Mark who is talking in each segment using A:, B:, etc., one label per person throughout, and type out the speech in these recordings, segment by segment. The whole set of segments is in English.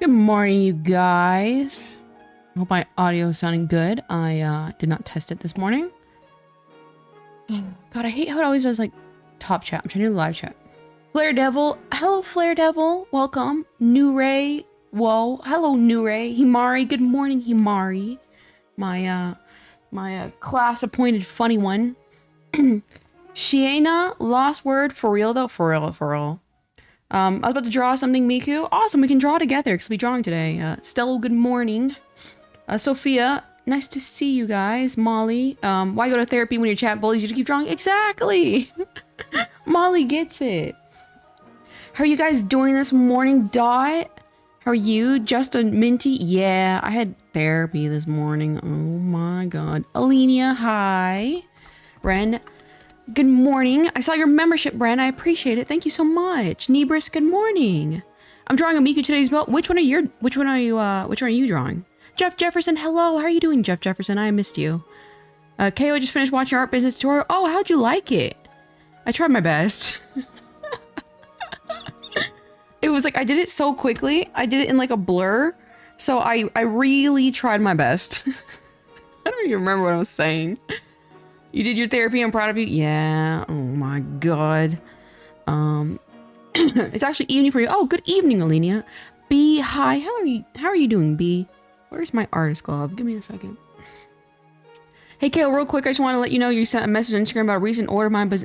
A: Good morning, you guys. I hope my audio is sounding good. I did not test it this morning. God, I hate how it always does like top chat. I'm trying to do live chat. Flare Devil. Hello, Flare Devil. Welcome. New Ray. Whoa. Hello, New Ray. Himari. Good morning, Himari. My class appointed funny one. Shiena. Lost word. For real though. For real. I was about to draw something, Miku. Awesome, we can draw together because we'll be drawing today. Stella, good morning. Sophia, nice to see you guys. Molly, why go to therapy when your chat bullies you to keep drawing? Exactly! Molly gets it. How are you guys doing this morning, Dot? How are you? Justin, Minty? Yeah, I had therapy this morning. Oh my god. Alenia, hi. Ren, good morning. I saw your membership, Bren. I appreciate it. Thank you so much. Nebris, good morning. I'm drawing a Miku today's belt. Which one are you drawing? Jeff Jefferson, hello. How are you doing, Jeff Jefferson? I missed you. KO just finished watching your art business tutorial. Oh, how'd you like it? I tried my best. It was like, I did it so quickly. I did it in like a blur. So I really tried my best. I don't even remember what I was saying. You did your therapy, I'm proud of you. Yeah, oh my god. It's actually evening for you. Oh, good evening, Alenia. B, hi, how are you doing, B? Where's my artist club? Give me a second. Hey, Kale, real quick, I just want to let you know you sent a message on Instagram about a recent order of mine, but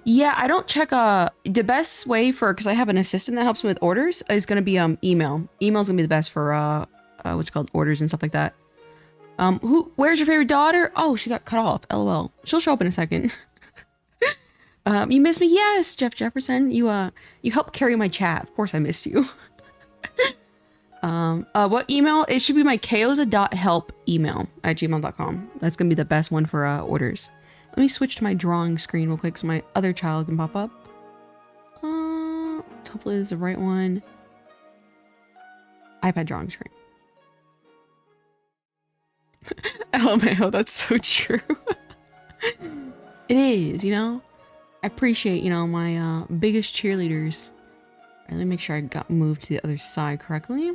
A: yeah, I don't check, the best way for, because I have an assistant that helps me with orders, is going to be, email. Email's going to be the best for, what's called orders and stuff like that. Where's your favorite daughter? Oh, she got cut off. LOL. She'll show up in a second. You miss me? Yes, Jeff Jefferson. You helped carry my chat. Of course I missed you. What email? It should be my kaoza.help email at gmail.com. That's gonna be the best one for, orders. Let me switch to my drawing screen real quick so my other child can pop up. Hopefully this is the right one. iPad drawing screen. LMAO, that's so true. It is, you know? I appreciate, you know, my biggest cheerleaders. Right, let me make sure I got moved to the other side correctly.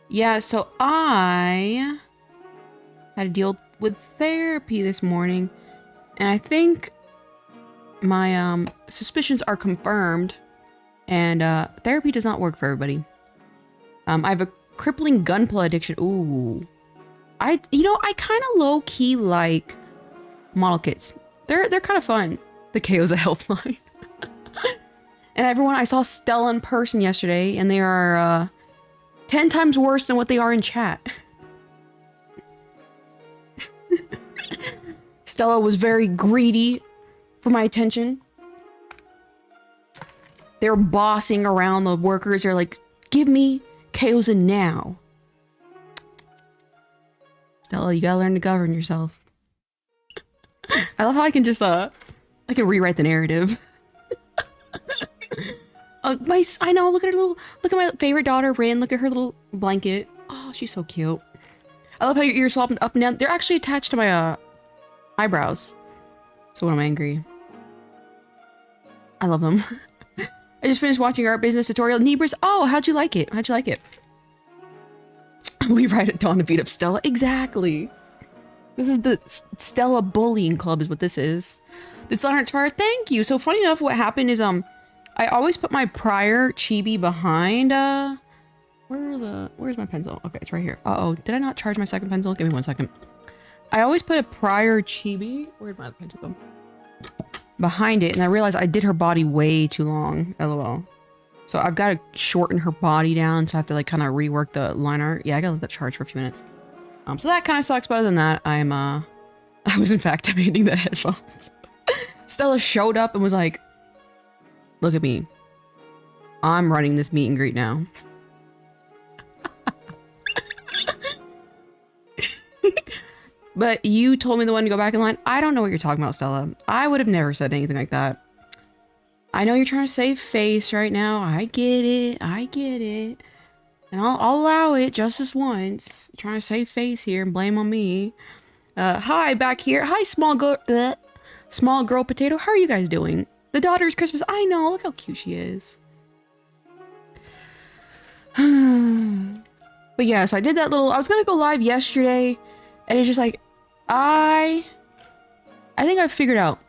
A: Yeah, so I had to deal with therapy this morning. And I think my suspicions are confirmed. And therapy does not work for everybody. I have a crippling gunpla addiction. Ooh. I kind of low-key like model kits. They're kind of fun. The KO's a helpline. And everyone, I saw Stella in person yesterday, and they are 10 times worse than what they are in chat. Stella was very greedy for my attention. They're bossing around the workers. They're like, give me KO's now. Stella, you gotta learn to govern yourself. I love how I can just, I can rewrite the narrative. I know, look at my favorite daughter, Rin, look at her little blanket. Oh, she's so cute. I love how your ears swap up and down. They're actually attached to my, eyebrows. So when I'm angry. I love them. I just finished watching your art business tutorial. Nebris, oh, how'd you like it? We ride at dawn to beat up Stella. Exactly. This is the Stella bullying club is what this is. This art inspire. Thank you. So funny enough, what happened is I always put my prior chibi behind where's my pencil? Okay, it's right here. Uh-oh, did I not charge my second pencil? Give me 1 second. I always put a prior chibi. Where'd my other pencil go? Behind it, and I realized I did her body way too long. LOL. So I've got to shorten her body down, so I have to like kind of rework the line art. Yeah, I gotta let that charge for a few minutes. So that kind of sucks, but other than that, I was in fact demanding the headphones. Stella showed up and was like, look at me. I'm running this meet and greet now. But you told me the one to go back in line. I don't know what you're talking about, Stella. I would have never said anything like that. I know you're trying to save face right now. I get it. And I'll allow it just this once. You're trying to save face here and blame on me. Hi, back here. Hi, small girl potato. How are you guys doing? The daughter's Christmas. I know. Look how cute she is. But yeah, so I did that little, I was gonna go live yesterday, and it's just like, I think I figured out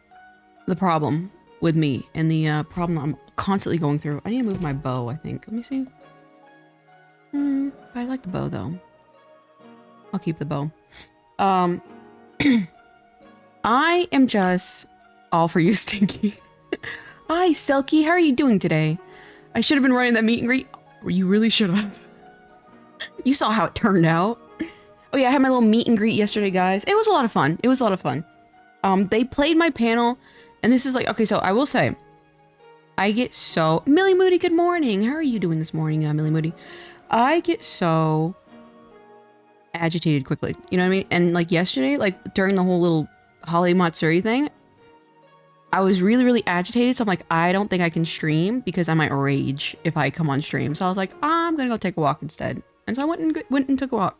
A: the problem with me and the problem I'm constantly going through. I need to move my bow, I think. Let me see. I like the bow though. I'll keep the bow. I am just all for you, Stinky. Hi, Selkie. How are you doing today? I should have been running that meet and greet. You really should have. You saw how it turned out. Oh yeah, I had my little meet and greet yesterday, guys. It was a lot of fun. It was a lot of fun. They played my panel, and this is like, okay, so I will say, I get so... Millie Moody, good morning. How are you doing this morning, Millie Moody? I get so agitated quickly. You know what I mean? And like yesterday, like during the whole little holiday Matsuri thing, I was really, really agitated. So I'm like, I don't think I can stream because I might rage if I come on stream. So I was like, I'm gonna go take a walk instead. And so I went and took a walk.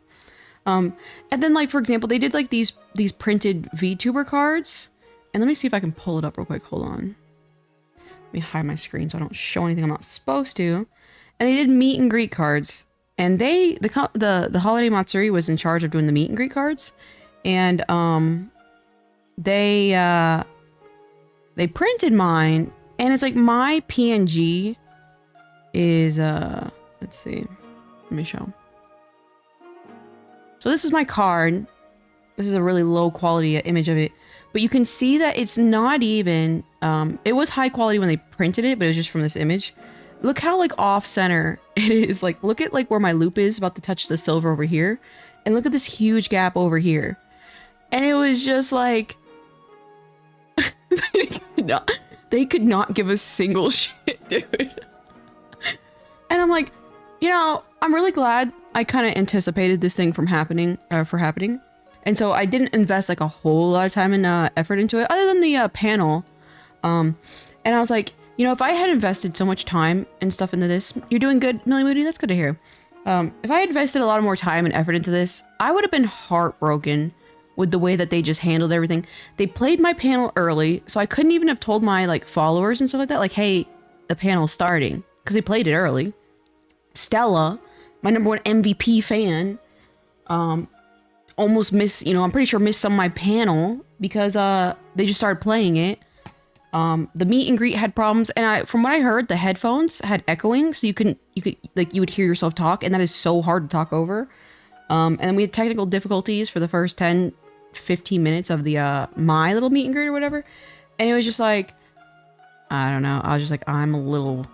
A: And then like, for example, they did like these printed VTuber cards. And let me see if I can pull it up real quick. Hold on. Let me hide my screen so I don't show anything I'm not supposed to. And they did meet and greet cards. And the Holiday Matsuri was in charge of doing the meet and greet cards. And they printed mine, and it's like my PNG is let's see. Let me show. So this is my card. This is a really low quality image of it. But you can see that it's not even it was high quality when they printed it, but it was just from this image. Look how like off center it is. Like look at like where my loop is about to touch the silver over here. And look at this huge gap over here. And it was just like they could not give a single shit, dude. And I'm like, you know, I'm really glad I kind of anticipated this thing from happening. And so I didn't invest like a whole lot of time and effort into it, other than the panel. And I was like, you know, if I had invested so much time and stuff into this, you're doing good, Millie Moody. That's good to hear. If I had invested a lot more time and effort into this, I would have been heartbroken with the way that they just handled everything. They played my panel early, so I couldn't even have told my like followers and stuff like that, like, hey, the panel's starting, because they played it early. Stella, my #1 MVP fan, almost missed, you know, I'm pretty sure missed some of my panel because they just started playing it. The meet and greet had problems, and from what I heard, the headphones had echoing, so you would hear yourself talk, and that is so hard to talk over. And then we had technical difficulties for the first 10-15 minutes of the my little meet and greet or whatever, and it was just like, I don't know, I was just like, I'm a little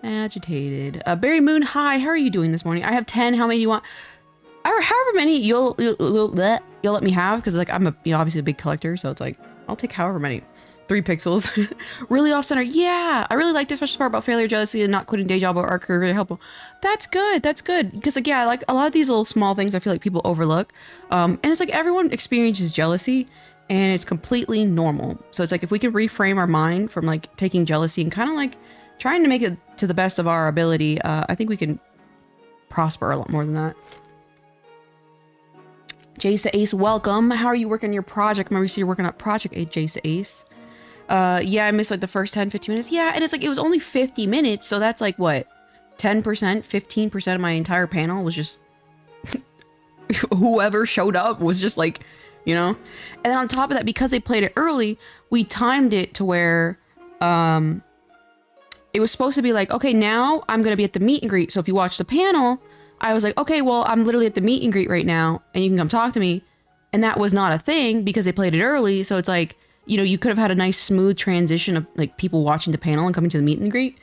A: agitated. Barry Moon, hi, how are you doing this morning? I have 10. How many do you want? However many you'll let me have, because like I'm obviously a big collector, so it's like I'll take however many. 3 pixels. Really off center. Yeah, I really like this special part about failure, jealousy, and not quitting day job or our career. Really helpful. That's good. That's good. Because like, yeah, like a lot of these little small things I feel like people overlook. And it's like everyone experiences jealousy, and it's completely normal. So it's like if we could reframe our mind from like taking jealousy and kind of like trying to make it to the best of our ability, I think we can prosper a lot more than that. Jace the Ace, welcome. How are you working on your project? Remember you said you're working on Project 8, Jace the Ace. Yeah, I missed like the first 10-15 minutes. Yeah, and it's like it was only 50 minutes, so that's like what, 10%, 15% of my entire panel was just whoever showed up was just like, you know. And then on top of that, because they played it early, we timed it to where it was supposed to be like, okay, now I'm gonna be at the meet and greet. So if you watch the panel, I was like, okay, well, I'm literally at the meet and greet right now, and you can come talk to me. And that was not a thing because they played it early. So it's like, you know, you could have had a nice smooth transition of like people watching the panel and coming to the meet and greet.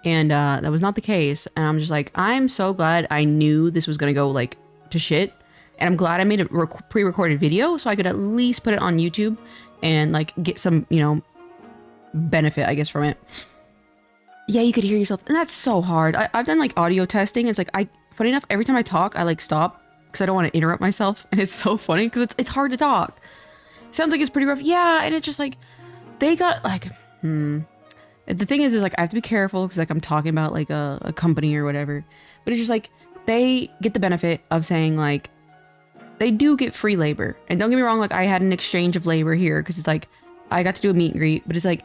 A: And that was not the case. And I'm just like, I'm so glad I knew this was going to go like to shit. And I'm glad I made a pre-recorded video so I could at least put it on YouTube and like get some, you know, benefit, I guess, from it. Yeah, you could hear yourself. And that's so hard. I've done like audio testing. It's like, funny enough, every time I talk, I like stop because I don't want to interrupt myself. And it's so funny because it's hard to talk. Sounds like it's pretty rough. Yeah, and it's just like, they got like, The thing is like, I have to be careful because like I'm talking about like a company or whatever. But it's just like, they get the benefit of saying like, they do get free labor. And don't get me wrong, like I had an exchange of labor here because it's like, I got to do a meet and greet. But it's like,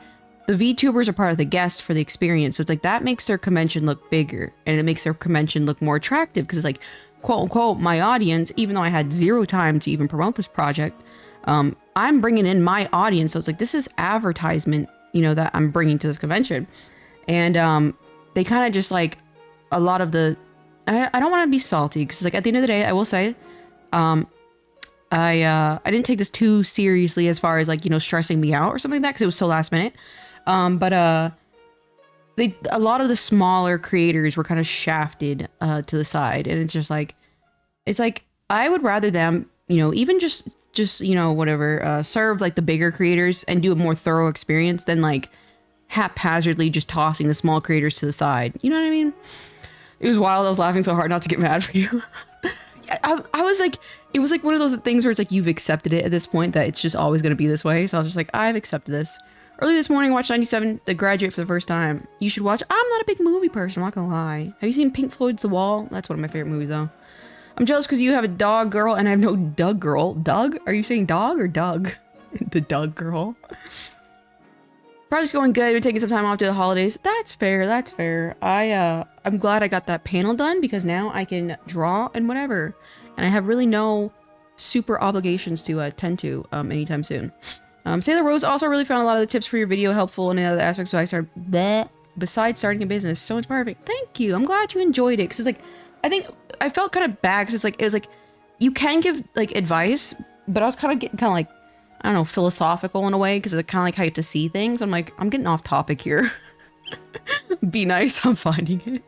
A: the VTubers are part of the guests for the experience. So it's like that makes their convention look bigger and it makes their convention look more attractive because it's like, quote unquote, my audience, even though I had zero time to even promote this project, I'm bringing in my audience. So it's like, this is advertisement, you know, that I'm bringing to this convention. And they kind of just like a lot of the, I don't want to be salty because like at the end of the day, I will say, I didn't take this too seriously as far as like, you know, stressing me out or something like that because it was so last minute. But a lot of the smaller creators were kind of shafted to the side, and it's just like, I would rather them, you know, even just you know, whatever, serve like the bigger creators and do a more thorough experience than like haphazardly just tossing the small creators to the side. You know what I mean? It was wild. I was laughing so hard not to get mad for you. I was like, it was like one of those things where it's like you've accepted it at this point that it's just always going to be this way. So I was just like, I've accepted this. Early this morning, I watched 97 The Graduate for the first time. You should watch. I'm not a big movie person, I'm not gonna lie. Have you seen Pink Floyd's The Wall? That's one of my favorite movies though. I'm jealous because you have a dog girl and I have no Doug girl. Doug? Are you saying dog or Doug? The Doug girl. Project's going good. We're taking some time off to the holidays. That's fair. That's fair. I'm glad I got that panel done because now I can draw and whatever. And I have really no super obligations to attend to anytime soon. Sailor Rose also really found a lot of the tips for your video helpful and other aspects of I started bleh, besides starting a business. So it's perfect. Thank you. I'm glad you enjoyed it. Cause it's like, I think I felt kind of bad because it was like, you can give like advice, but I was kind of getting kind of like, I don't know, philosophical in a way. Cause it's kind of like how you have to see things. I'm like, I'm getting off topic here. Be nice. I'm finding it.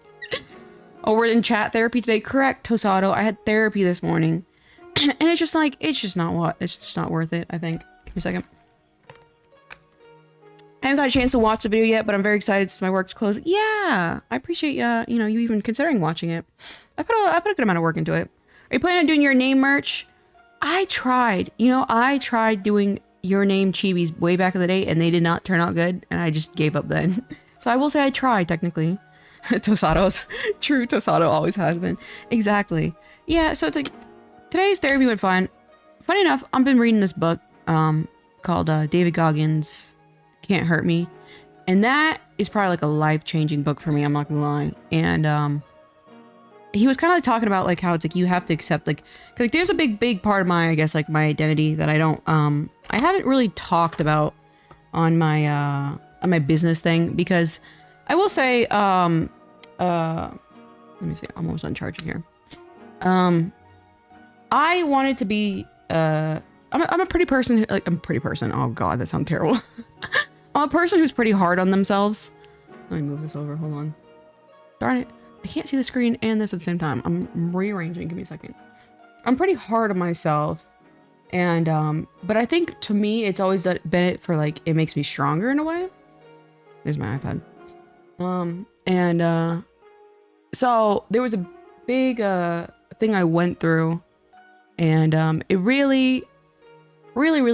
A: Oh, we're in chat therapy today. Correct, Tosado. I had therapy this morning. And it's just like, it's just not worth it, I think. Give me a second. I haven't got a chance to watch the video yet, but I'm very excited since my work's closed. Yeah, I appreciate you know, you even considering watching it. I put a good amount of work into it. Are you planning on doing your name merch? I tried. You know, I tried doing your name chibis way back in the day, and they did not turn out good, and I just gave up then. So I will say I tried, technically. Tosado's true. Tosado always has been. Exactly. Yeah, so it's like, today's therapy went fine. Funny enough, I've been reading this book called David Goggins' Can't Hurt Me. And that is probably like a life-changing book for me, I'm not gonna lie. And he was kind of like talking about like how it's like you have to accept like there's a big part of my, I guess, like my identity that I don't I haven't really talked about on my business thing, because I will say let me see, I'm almost on charging here. I wanted to be I'm a pretty person who, like, I'm a pretty person. Oh god, that sounds terrible. I'm a person who's pretty hard on themselves. Let me move this over. Hold on. Darn it. I can't see the screen and this at the same time. I'm rearranging. Give me a second. I'm pretty hard on myself. And, but I think to me, it's always been it for like, it makes me stronger in a way. There's my iPad. So there was a big, thing I went through, and, it really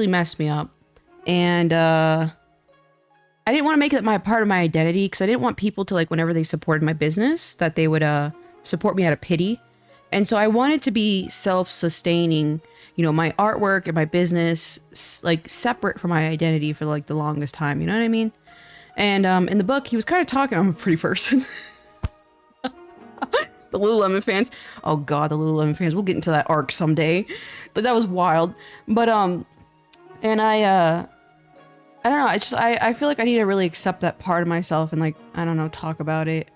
A: messed me up. And, I didn't want to make it my part of my identity, because I didn't want people to, like, whenever they supported my business, that they would support me out of pity. And so I wanted to be self-sustaining, you know, my artwork and my business, like, separate from my identity for, like, the longest time. You know what I mean? And in the book, he was kind of talking. I'm a pretty person. The Lululemon fans. Oh god, the Lululemon fans. We'll get into that arc someday. But that was wild. But and I don't know, it's just, I feel like I need to really accept that part of myself and, like, I don't know, talk about it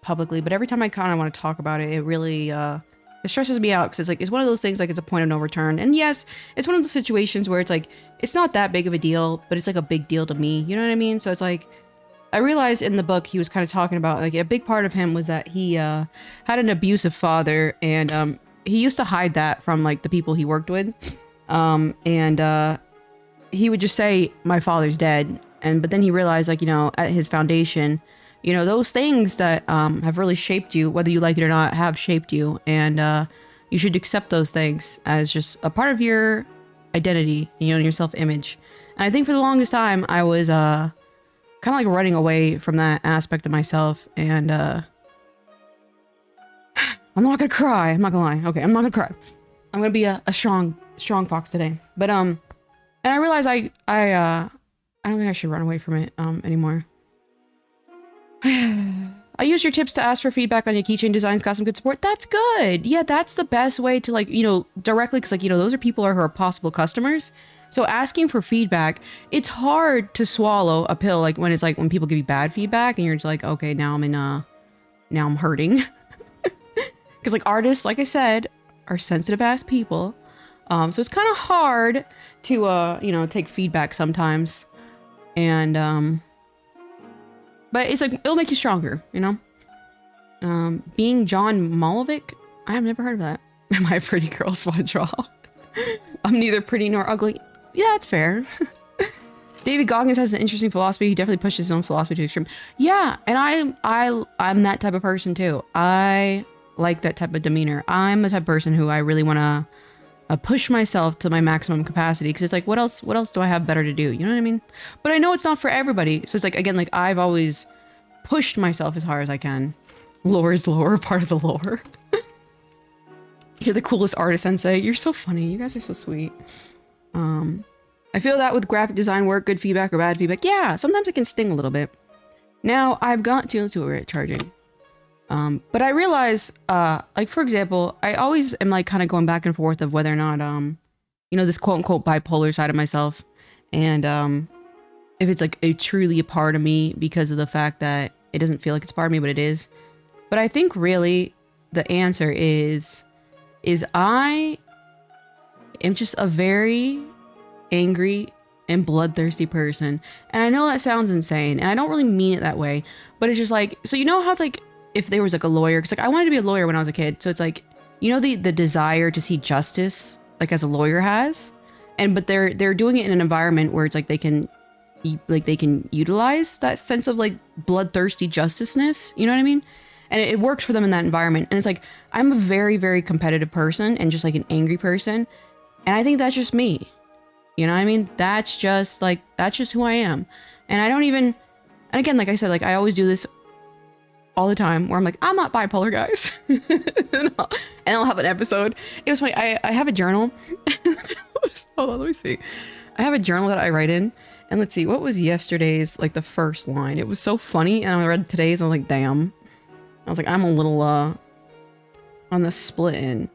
A: publicly. But every time I kind of want to talk about it, it really, it stresses me out, because it's like, it's one of those things, like, it's a point of no return. And yes, it's one of the situations where it's like, it's not that big of a deal, but it's like a big deal to me, you know what I mean? So it's like, I realized in the book, he was kind of talking about, like, a big part of him was that he had an abusive father, and he used to hide that from, like, the people he worked with. He would just say, my father's dead. But then he realized, like, you know, at his foundation, you know, those things that have really shaped you, whether you like it or not, have shaped you. And you should accept those things as just a part of your identity, you know, and your self-image. And I think for the longest time, I was kind of like running away from that aspect of myself. And I'm not gonna cry. I'm not gonna lie. Okay, I'm not gonna cry. I'm gonna be a strong fox today. But and I realized I I don't think I should run away from it anymore. I used your tips to ask for feedback on your keychain designs, got some good support. That's good. Yeah, that's the best way to, like, you know, directly, because, like, you know, those are people who are possible customers. So asking for feedback, it's hard to swallow a pill, like, when it's like when people give you bad feedback and you're just like, okay, now I'm hurting. Because, like, artists, like I said, are sensitive ass people. So it's kind of hard to, you know, take feedback sometimes. And, but it's like, it'll make you stronger, you know? Being John Malovic, I have never heard of that. Am I a pretty girl swan draw? I'm neither pretty nor ugly. Yeah, that's fair. David Goggins has an interesting philosophy. He definitely pushes his own philosophy to the extreme. Yeah, and I'm that type of person too. I like that type of demeanor. I'm the type of person who I really want to push myself to my maximum capacity, because it's like, what else do I have better to do? You know what I mean? But I know it's not for everybody. So it's like, again, like, I've always pushed myself as hard as I can. Lore is lore, part of the lore. You're the coolest artist, Sensei. You're so funny. You guys are so sweet. I feel that with graphic design work, good feedback or bad feedback. Yeah, sometimes it can sting a little bit. Now I've got to, let's see what we're charging. But I realize, like, for example, I always am like kind of going back and forth of whether or not, you know, this quote unquote bipolar side of myself. And, if it's like truly a part of me because of the fact that it doesn't feel like it's part of me, but it is. But I think really the answer is I am just a very angry and bloodthirsty person. And I know that sounds insane, and I don't really mean it that way, but it's just like, so you know how it's like, if there was like a lawyer, because like I wanted to be a lawyer when I was a kid. So it's like, you know, the desire to see justice, like as a lawyer has, but they're doing it in an environment where it's like they can utilize that sense of like bloodthirsty justiceness. You know what I mean? And it works for them in that environment. And it's like, I'm a very, very competitive person and just like an angry person. And I think that's just me. You know what I mean? That's just who I am. And I don't even, and again, like I said, like I always do this all the time where I'm like, I'm not bipolar, guys. and I'll have an episode. It was funny. I have a journal. Hold on, let me see. I have a journal that I write in, and let's see, what was yesterday's, like the first line? It was so funny. And I read today's, and I was like, damn. I was like, I'm a little, on the split end.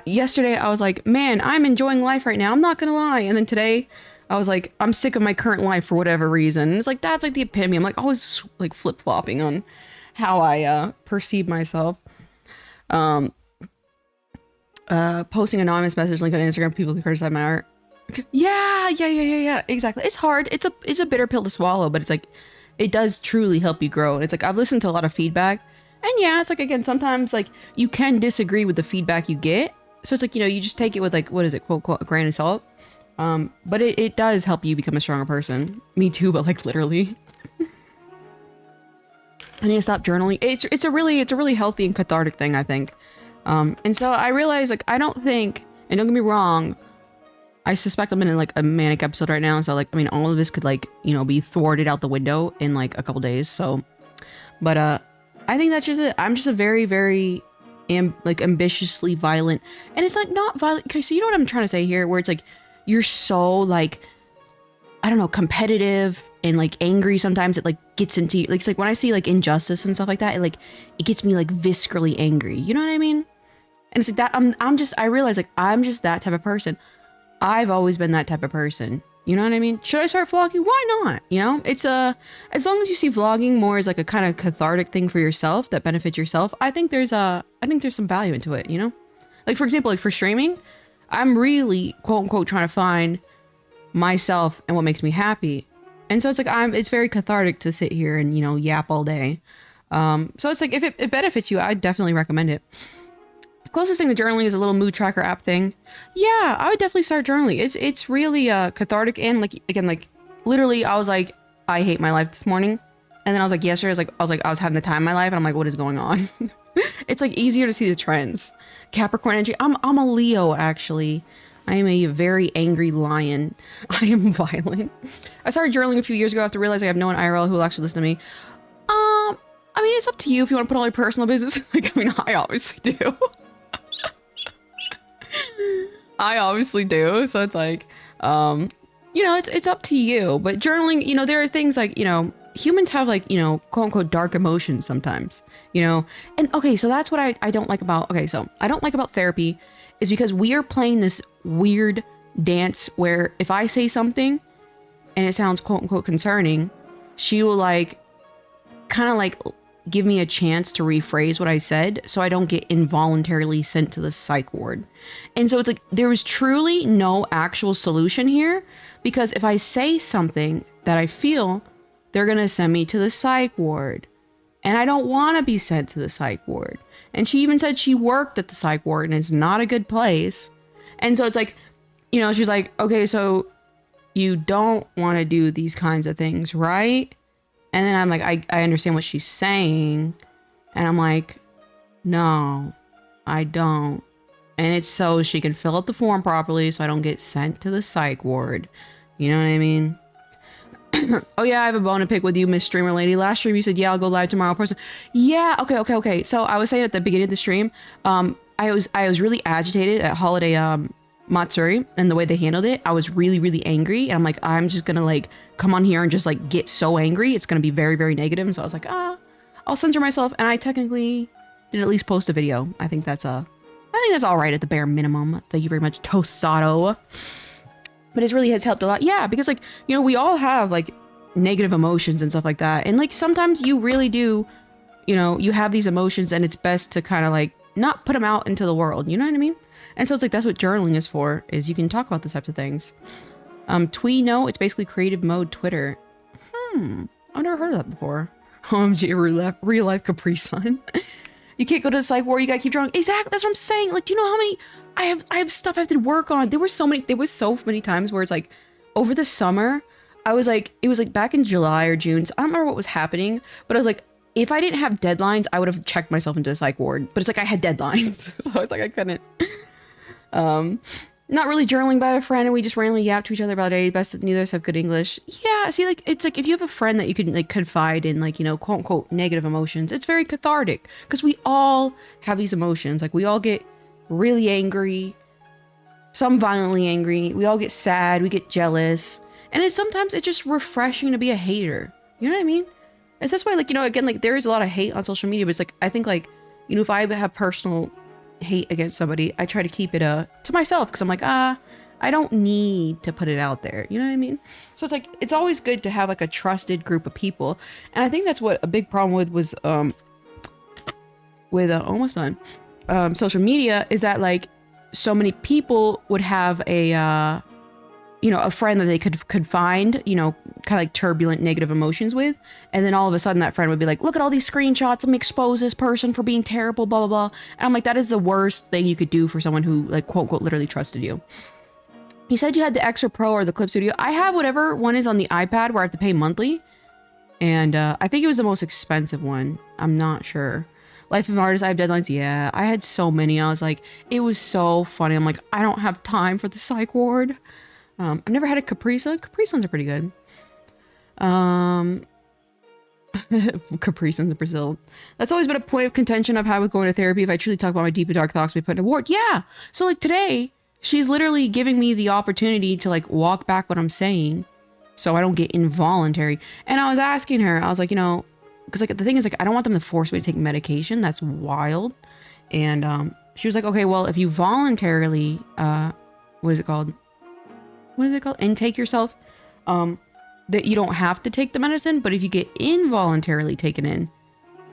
A: Yesterday I was like, man, I'm enjoying life right now. I'm not gonna lie. And then today I was like, I'm sick of my current life for whatever reason. And it's like, that's like the epitome. I'm like always like flip-flopping on how I perceive myself. Posting anonymous message link on Instagram, people can criticize my art. Yeah, exactly. It's hard. It's a bitter pill to swallow, but it's like, it does truly help you grow. And it's like, I've listened to a lot of feedback, and yeah, it's like, again, sometimes like you can disagree with the feedback you get. So it's like, you know, you just take it with like, what is it, quote, quote, a grain of salt. But it does help you become a stronger person. Me too, but like literally. I need to stop journaling. It's a really healthy and cathartic thing, I think. And so I realize, like, I don't think, and don't get me wrong, I suspect I'm in like a manic episode right now. So like, I mean, all of this could like, you know, be thwarted out the window in like a couple days. So, but, I think that's just it. I'm just a very, very ambitiously violent, and it's like not violent. Okay. So you know what I'm trying to say here, where it's like, you're so like, I don't know, competitive and like angry. Sometimes it like gets into you. Like, it's like when I see like injustice and stuff like that, it gets me like viscerally angry. You know what I mean? And it's like that I realize like, I'm just that type of person. I've always been that type of person. You know what I mean? Should I start vlogging? Why not? You know, it's as long as you see vlogging more as like a kind of cathartic thing for yourself that benefits yourself, I think there's some value into it, you know? Like, for example, like for streaming, I'm really quote unquote trying to find myself and what makes me happy. And so it's like, it's very cathartic to sit here and, you know, yap all day. So it's like, if it benefits you, I definitely recommend it. Closest thing to journaling is a little mood tracker app thing. Yeah, I would definitely start journaling. It's really cathartic, and like, again, like literally I was like, I hate my life this morning. And then I was like, yesterday I was having the time of my life, and I'm like, what is going on? It's like easier to see the trends. Capricorn energy. I'm a Leo, actually. I am a very angry lion. I am violent. I started journaling a few years ago after realizing I have no one IRL who will actually listen to me. I mean, it's up to you if you want to put all your personal business. Like, I mean, I obviously do. I obviously do. So it's like, you know, it's up to you. But journaling, you know, there are things like, you know, humans have like, you know, quote unquote dark emotions sometimes, you know. And okay, so that's what I don't like about, okay, so I don't like about therapy is because we are playing this weird dance where if I say something and it sounds quote unquote concerning, she will like kind of like give me a chance to rephrase what I said so I don't get involuntarily sent to the psych ward. And so it's like there was truly no actual solution here, because if I say something that I feel, they're gonna send me to the psych ward, and I don't want to be sent to the psych ward. And she even said she worked at the psych ward and it's not a good place. And so it's like, you know, she's like, okay, so you don't want to do these kinds of things, right? And then I'm like, I understand what she's saying. And I'm like, no, I don't. And it's so she can fill out the form properly so I don't get sent to the psych ward. You know what I mean? Oh yeah, I have a bone to pick with you, Miss Streamer Lady. Last stream you said, yeah, I'll go live tomorrow. Person. Yeah, okay. So I was saying at the beginning of the stream, I was really agitated at Holiday Matsuri and the way they handled it. I was really angry, and I'm like, I'm just gonna like come on here and just like get so angry. It's gonna be very, very negative. And so I was like, I'll censor myself, and I technically did at least post a video. I think that's all right at the bare minimum. Thank you very much, Tosado. But it really has helped a lot. Yeah, because like, you know, we all have like negative emotions and stuff like that. And like sometimes you really do, you know, you have these emotions and it's best to kind of like not put them out into the world. You know what I mean? And so it's like, that's what journaling is for, is you can talk about those types of things. Tweeno, it's basically creative mode Twitter. I've never heard of that before. OMG, real life Capri Sun. You can't go to the psych ward, you gotta keep drawing. Exactly, that's what I'm saying. Like, do you know how many I have stuff I have to work on? There was so many times where it's like over the summer, it was like back in July or June. So I don't remember what was happening, but I was like, if I didn't have deadlines, I would have checked myself into the psych ward. But it's like I had deadlines. So it's like I couldn't. Not really journaling by a friend, and we just randomly yap to each other about a day. Best that neither of us have good English. Yeah, see, like it's like if you have a friend that you can like confide in, like, you know, quote unquote negative emotions, it's very cathartic, because we all have these emotions. Like we all get really angry, some violently angry. We all get sad. We get jealous, and sometimes it's just refreshing to be a hater. You know what I mean? And that's why, like, you know, again, like there is a lot of hate on social media, but it's like I think like, you know, if I have personal hate against somebody, I try to keep it to myself, because I'm like, I don't need to put it out there. You know what I mean? So it's like, it's always good to have like a trusted group of people. And I think that's what a big problem was almost done social media, is that like so many people would have a you know, a friend that they could find, you know, kind of like turbulent negative emotions with. And then all of a sudden that friend would be like, look at all these screenshots. Let me expose this person for being terrible, blah, blah, blah. And I'm like, that is the worst thing you could do for someone who like, quote, unquote, literally trusted you. You said you had the Extra Pro or the Clip Studio. I have whatever one is on the iPad where I have to pay monthly. And I think it was the most expensive one. I'm not sure. Life of an Artist, I have deadlines. Yeah, I had so many. I was like, it was so funny. I'm like, I don't have time for the psych ward. I've never had a Capri Sun. Capri Suns are pretty good. Capri Suns in Brazil. That's always been a point of contention of how I would go into therapy. If I truly talk about my deep and dark thoughts, we put in a ward. Yeah. So like today, she's literally giving me the opportunity to like walk back what I'm saying, so I don't get involuntary. And I was asking her, I was like, you know, because like the thing is like, I don't want them to force me to take medication. That's wild. And she was like, okay, well, if you voluntarily, what is it called? Intake yourself, that you don't have to take the medicine, but if you get involuntarily taken in,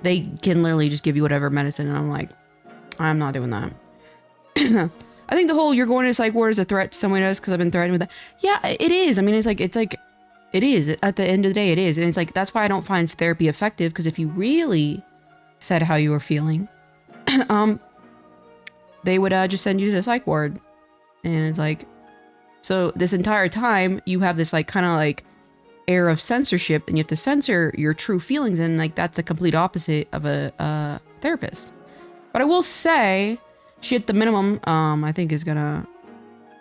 A: they can literally just give you whatever medicine. And I'm like, I'm not doing that. I think the whole you're going to psych ward is a threat to someone else, because I've been threatened with that. Yeah, it is. I mean, it's like it is. At the end of the day, it is. And it's like, that's why I don't find therapy effective, because if you really said how you were feeling, they would just send you to the psych ward. And it's like, so this entire time you have this like kind of like air of censorship, and you have to censor your true feelings, and like that's the complete opposite of a therapist. But I will say, she at the minimum, I think is gonna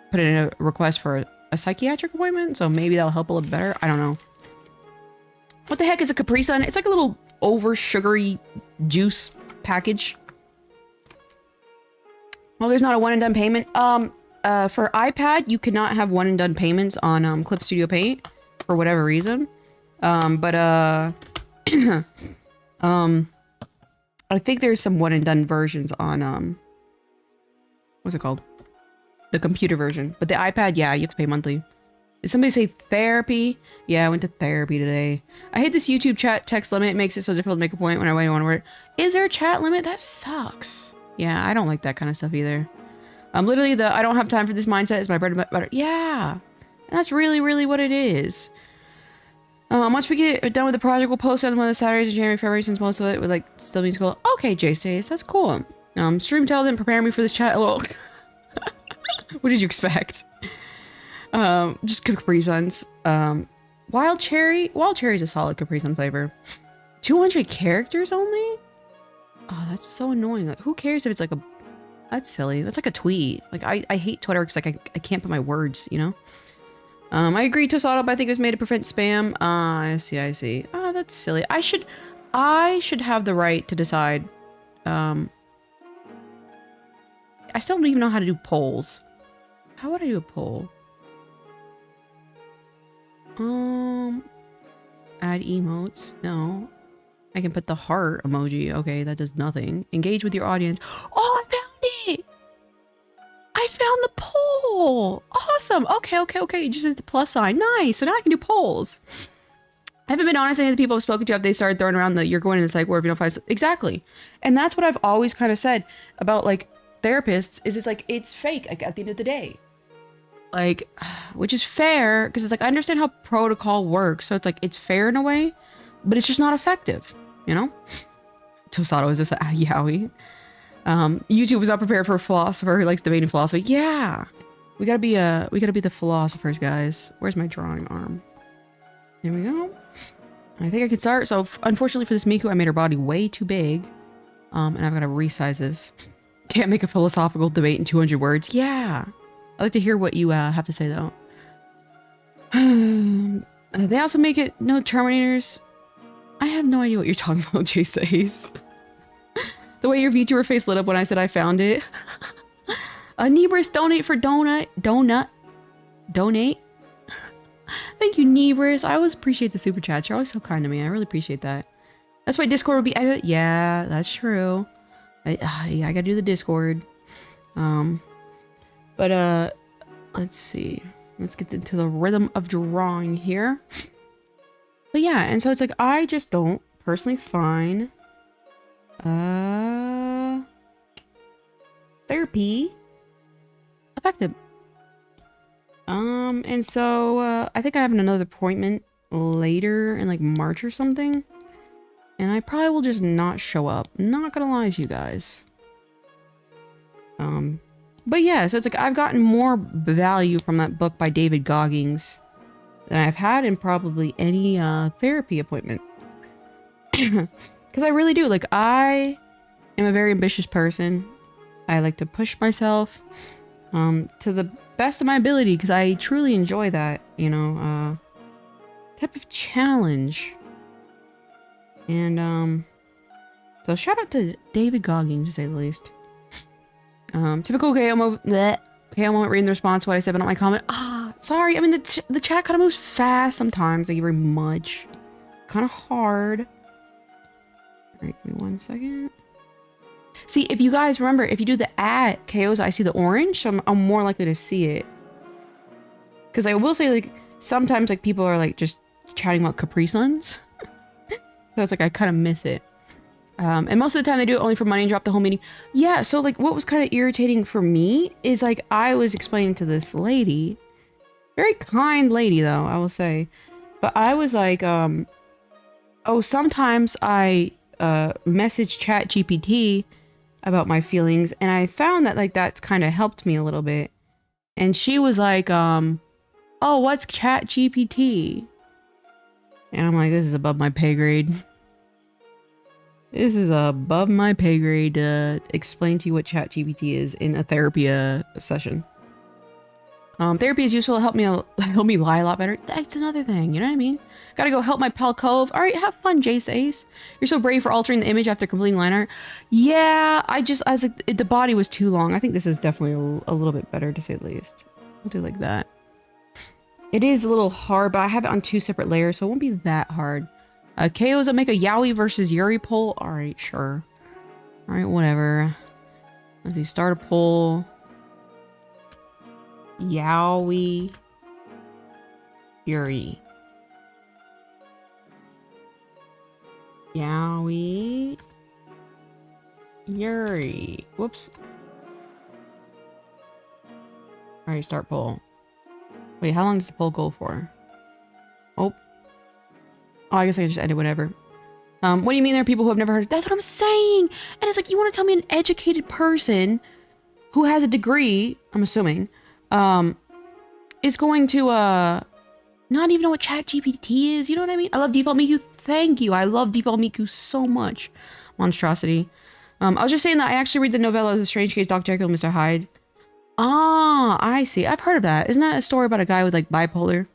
A: put in a request for a psychiatric appointment, so maybe that'll help a little better. I don't know. What the heck is a Capri Sun? It's like a little over sugary juice package. Well, there's not a one and done payment. for iPad, you cannot have one and done payments on Clip Studio Paint for whatever reason. I think there's some one and done versions on what's it called? The computer version. But the iPad, yeah, you have to pay monthly. Did somebody say therapy? Yeah, I went to therapy today. I hate this YouTube chat text limit. It makes it so difficult to make a point when I want to word. Is there a chat limit? That sucks. Yeah, I don't like that kind of stuff either. Literally the I don't have time for this mindset is my bread and butter. Yeah, and that's really, really what it is. Once we get done with the project, we'll post it on one of the Saturdays in January, February, since most of it would like still be cool. Okay, J-Stace, that's cool. Streamtel didn't prepare me for this chat. Well, what did you expect? Just Capri Suns. Wild cherry. Wild cherry is a solid Capri Sun flavor. 200 characters only? Oh, that's so annoying. Like, who cares if it's like a... That's silly. That's like a tweet. Like, I hate Twitter because like I can't put my words, you know? I agree to Tosado, but I think it was made to prevent spam. I see. Oh, that's silly. I should have the right to decide. I still don't even know how to do polls. How would I do a poll? Add emotes. No. I can put the heart emoji. Okay, that does nothing. Engage with your audience. Oh, I found it! I found the poll! Awesome! Okay. Just hit the plus sign. Nice! So now I can do polls. I haven't been honest with any of the people I've spoken to if they started throwing around the you're going in the psych ward if you don't find... Exactly. And that's what I've always kind of said about, like, therapists, is it's like, it's fake, like, at the end of the day. Like, which is fair, because it's like, I understand how protocol works, so it's like, it's fair in a way, but it's just not effective, you know? Tosado is just a yowie. YouTube was not prepared for a philosopher who likes debating philosophy. Yeah! We gotta be the philosophers, guys. Where's my drawing arm? Here we go. I think I can start. So, unfortunately for this Miku, I made her body way too big. And I've got to resize this. Can't make a philosophical debate in 200 words. Yeah! I'd like to hear what you have to say, though. They also make it no Terminators. I have no idea what you're talking about, Jay says. The way your VTuber face lit up when I said I found it. Nebris, donate for donate. Thank you, Nebris. I always appreciate the super chats. You're always so kind to me. I really appreciate that. That's why Discord would be... yeah, that's true. I gotta do the Discord. Let's see. Let's get into the rhythm of drawing here. But yeah, and so it's like, I just don't personally find therapy effective. And so I think I have another appointment later in like March or something. And I probably will just not show up. Not gonna lie to you guys. But yeah, so it's like I've gotten more value from that book by David Goggins than I've had in probably any therapy appointment. Because I really do. Like, I am a very ambitious person. I like to push myself to the best of my ability because I truly enjoy that, you know, type of challenge. And so shout out to David Goggins, to say the least. Typical KO moment reading the response to what I said, but not my comment. Sorry. I mean, the chat kind of moves fast sometimes. Thank you very much. Kind of hard. Alright, give me 1 second. See, if you guys remember, if you do the KOs, I see the orange, so I'm more likely to see it. Because I will say, like, sometimes, like, people are, like, just chatting about Capri Suns. So it's like, I kind of miss it. And most of the time they do it only for money and drop the whole meeting. Yeah, so like what was kind of irritating for me is like I was explaining to this lady, very kind lady though, I will say. But I was like, oh, sometimes I message ChatGPT about my feelings and I found that like that's kind of helped me a little bit. And she was like, oh, what's ChatGPT? And I'm like, this is above my pay grade. This is above my pay grade to explain to you what ChatGPT is in a therapy session. Therapy is useful to help me lie a lot better. That's another thing, you know what I mean? Gotta go help my pal Cove. All right, have fun, Jace Ace. You're so brave for altering the image after completing line art. Yeah, I was like, the body was too long. I think this is definitely a little bit better, to say the least. We'll do like that. It is a little hard, but I have it on 2 separate layers, so it won't be that hard. KOs that make a Yaoi versus Yuri poll. All right, sure. All right, whatever. Let's see, start a poll. Yaoi. Yuri. Yaoi. Yuri. Whoops. All right, start poll. Wait, how long does the poll go for? Oh, I guess I can just edit whatever. What do you mean there are people who have never heard of? That's what I'm saying. And it's like, you want to tell me an educated person who has a degree, I'm assuming, is going to, not even know what ChatGPT is. You know what I mean? I love Default Miku. Thank you. I love Default Miku so much. Monstrosity. I was just saying that I actually read the novella The Strange Case, Dr. Jekyll and Mr. Hyde. Ah, I see. I've heard of that. Isn't that a story about a guy with like bipolar?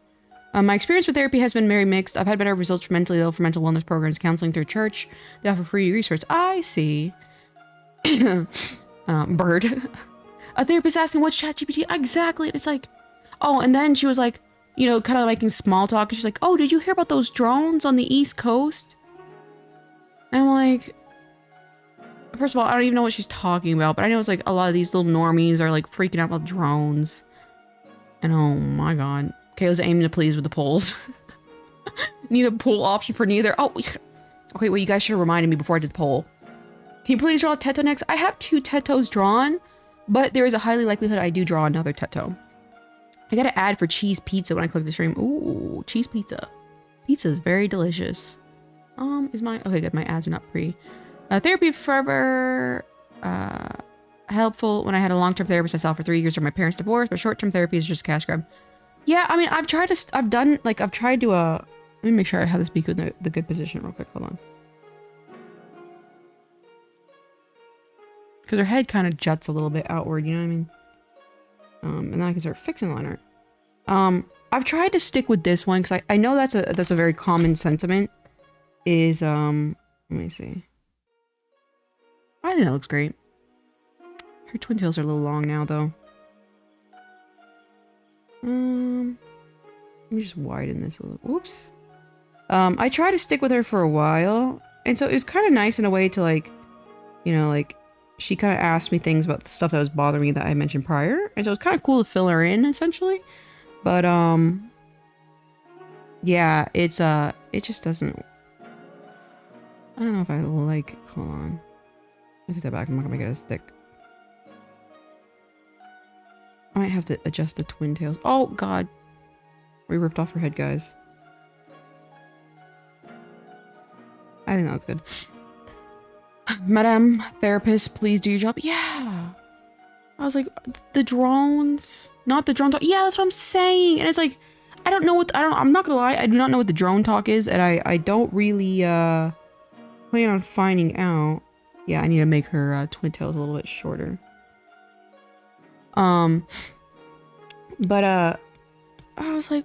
A: My experience with therapy has been very mixed. I've had better results for mentally ill for mental wellness programs, counseling through church. They offer free resources. I see. Bird. A therapist asking what's ChatGPT? Exactly. It's like, oh, and then she was like, you know, kind of making small talk. And she's like, oh, did you hear about those drones on the East Coast? And I'm like, first of all, I don't even know what she's talking about, but I know it's like a lot of these little normies are like freaking out about drones. And oh my god. KO's aiming to please with the polls. Need a poll option for neither. Oh, okay, well, you guys should have reminded me before I did the poll. Can you please draw a Teto next? I have 2 Tetos drawn, but there is a highly likelihood I do draw another Teto. I got to add for cheese pizza when I click the stream. Ooh, cheese pizza. Pizza is very delicious. Okay, good. My ads are not pre. Therapy forever helpful when I had a long-term therapist I saw for 3 years from my parents' divorce, but short-term therapy is just a cash grab. Yeah, I mean, I've tried to, let me make sure I have this Miku in the good position real quick. Hold on. Because her head kind of juts a little bit outward, you know what I mean? And then I can start fixing line art. I've tried to stick with this one because I know that's a very common sentiment. Let me see. I think that looks great. Her twin tails are a little long now, though. Let me just widen this a little. Oops. I tried to stick with her for a while, and so it was kind of nice in a way to like, you know, like she kind of asked me things about the stuff that was bothering me that I mentioned prior, and so it was kind of cool to fill her in essentially. But yeah, it just doesn't. I don't know if I like. Hold on. I'll take that back. I'm not gonna make it as thick. I might have to adjust the twin tails. Oh god. We ripped off her head, guys. I think that looks good. Madam therapist, please do your job. Yeah. I was like, the drones, not the drone talk. Yeah, that's what I'm saying. And it's like, I don't know what, I'm not gonna lie, I do not know what the drone talk is, and I don't really plan on finding out. Yeah, I need to make her twin tails a little bit shorter. But I was like,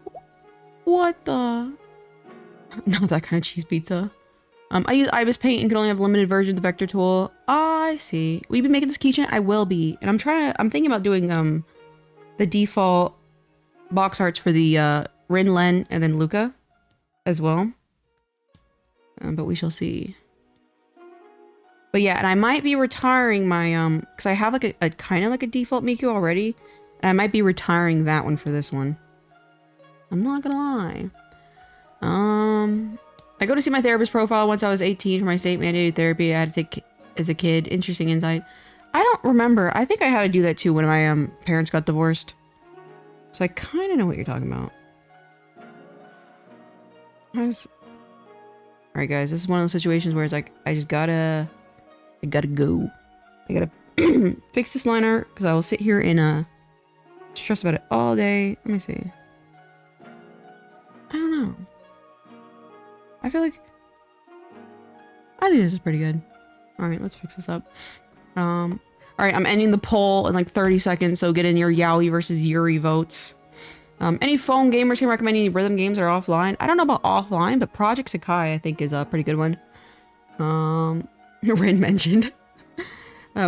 A: what the? Not that kind of cheese pizza. I use IBIS Paint and can only have limited version of the vector tool. I see. Will you be making this keychain? I will be. And I'm thinking about doing the default box arts for the Rin, Len, and then Luca as well. But we shall see. But yeah, and I might be retiring my because I have like a kind of like a default Miku already, and I might be retiring that one for this one. I'm not gonna lie. I go to see my therapist profile once I was 18 for my state mandated therapy I had to take as a kid. Interesting insight. I don't remember. I think I had to do that too when my parents got divorced. So I kind of know what you're talking about. Alright guys, this is one of those situations where it's like, I gotta go. I gotta fix this line art because I will sit here and stress about it all day. Let me see. I don't know. I feel like I think this is pretty good. Alright, let's fix this up. Alright, I'm ending the poll in like 30 seconds, so get in your Yaoi versus Yuri votes. Any phone gamers can recommend any rhythm games that are offline. I don't know about offline, but Project Sakai I think is a pretty good one. Ren mentioned.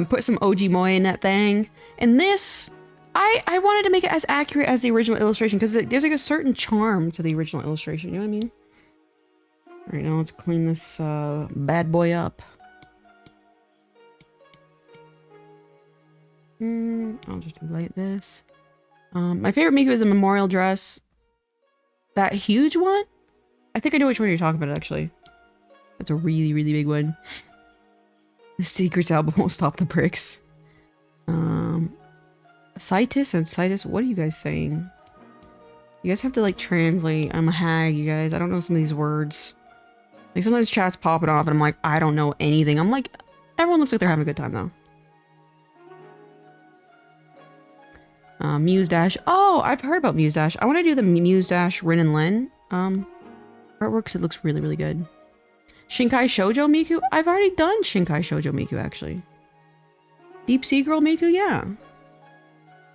A: Put some OG Moy in that thing. And this, I wanted to make it as accurate as the original illustration because there's like a certain charm to the original illustration. You know what I mean? All right, now let's clean this bad boy up. I'll just do like this. My favorite Miku is a memorial dress. That huge one? I think I know which one you're talking about, actually. That's a really, really big one. The Secrets album won't stop the bricks. Citus and Citus, what are you guys saying? You guys have to, like, translate. I'm a hag, you guys. I don't know some of these words. Like, sometimes chat's popping off, and I'm like, I don't know anything. I'm like, everyone looks like they're having a good time, though. Muse Dash. Oh, I've heard about Muse Dash. I want to do the Muse Dash Rin and Len artworks. It looks really, really good. Shinkai Shoujo Miku? I've already done Shinkai Shoujo Miku, actually. Deep Sea Girl Miku? Yeah.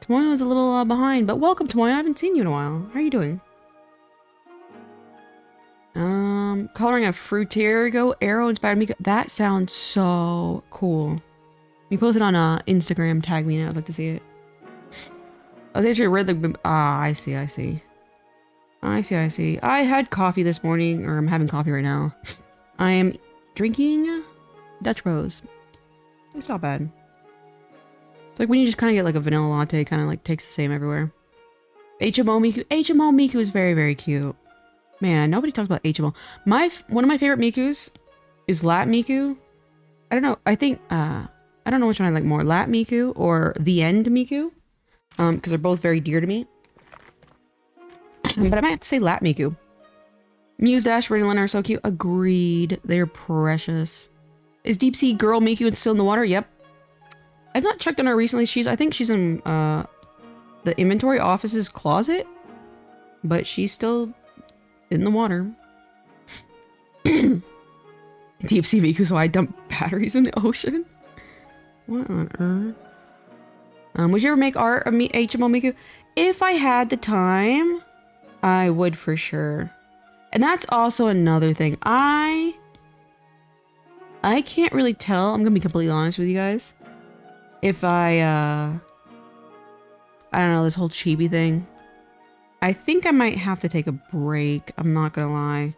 A: Tomoyo is a little behind, but welcome, Tomoyo. I haven't seen you in a while. How are you doing? Coloring a Fruitier Arrow inspired Miku. That sounds so cool. You post it on Instagram, tag me in it. I'd like to see it. I was actually read the... Ah, I see. I had coffee this morning, or I'm having coffee right now. I am drinking Dutch Bros. It's not bad. It's like when you just kind of get like a vanilla latte, kind of like takes the same everywhere. HMO Miku. HMO Miku is very, very cute. Man, nobody talks about HMO. One of my favorite Mikus is Lat Miku. I don't know. I think, I don't know which one I like more. Lat Miku or The End Miku. Because they're both very dear to me. But I might have to say Lat Miku. Muse Dash, Rin and Len are so cute. Agreed. They're precious. Is Deep Sea Girl Miku still in the water? Yep. I've not checked on her recently. I think she's in the inventory office's closet. But she's still in the water. Deep Sea Miku, so I dump batteries in the ocean? What on earth? Would you ever make art of HMO Miku? If I had the time, I would for sure. And that's also another thing. I can't really tell. I'm gonna be completely honest with you guys. If I don't know, this whole chibi thing. I think I might have to take a break. I'm not gonna lie.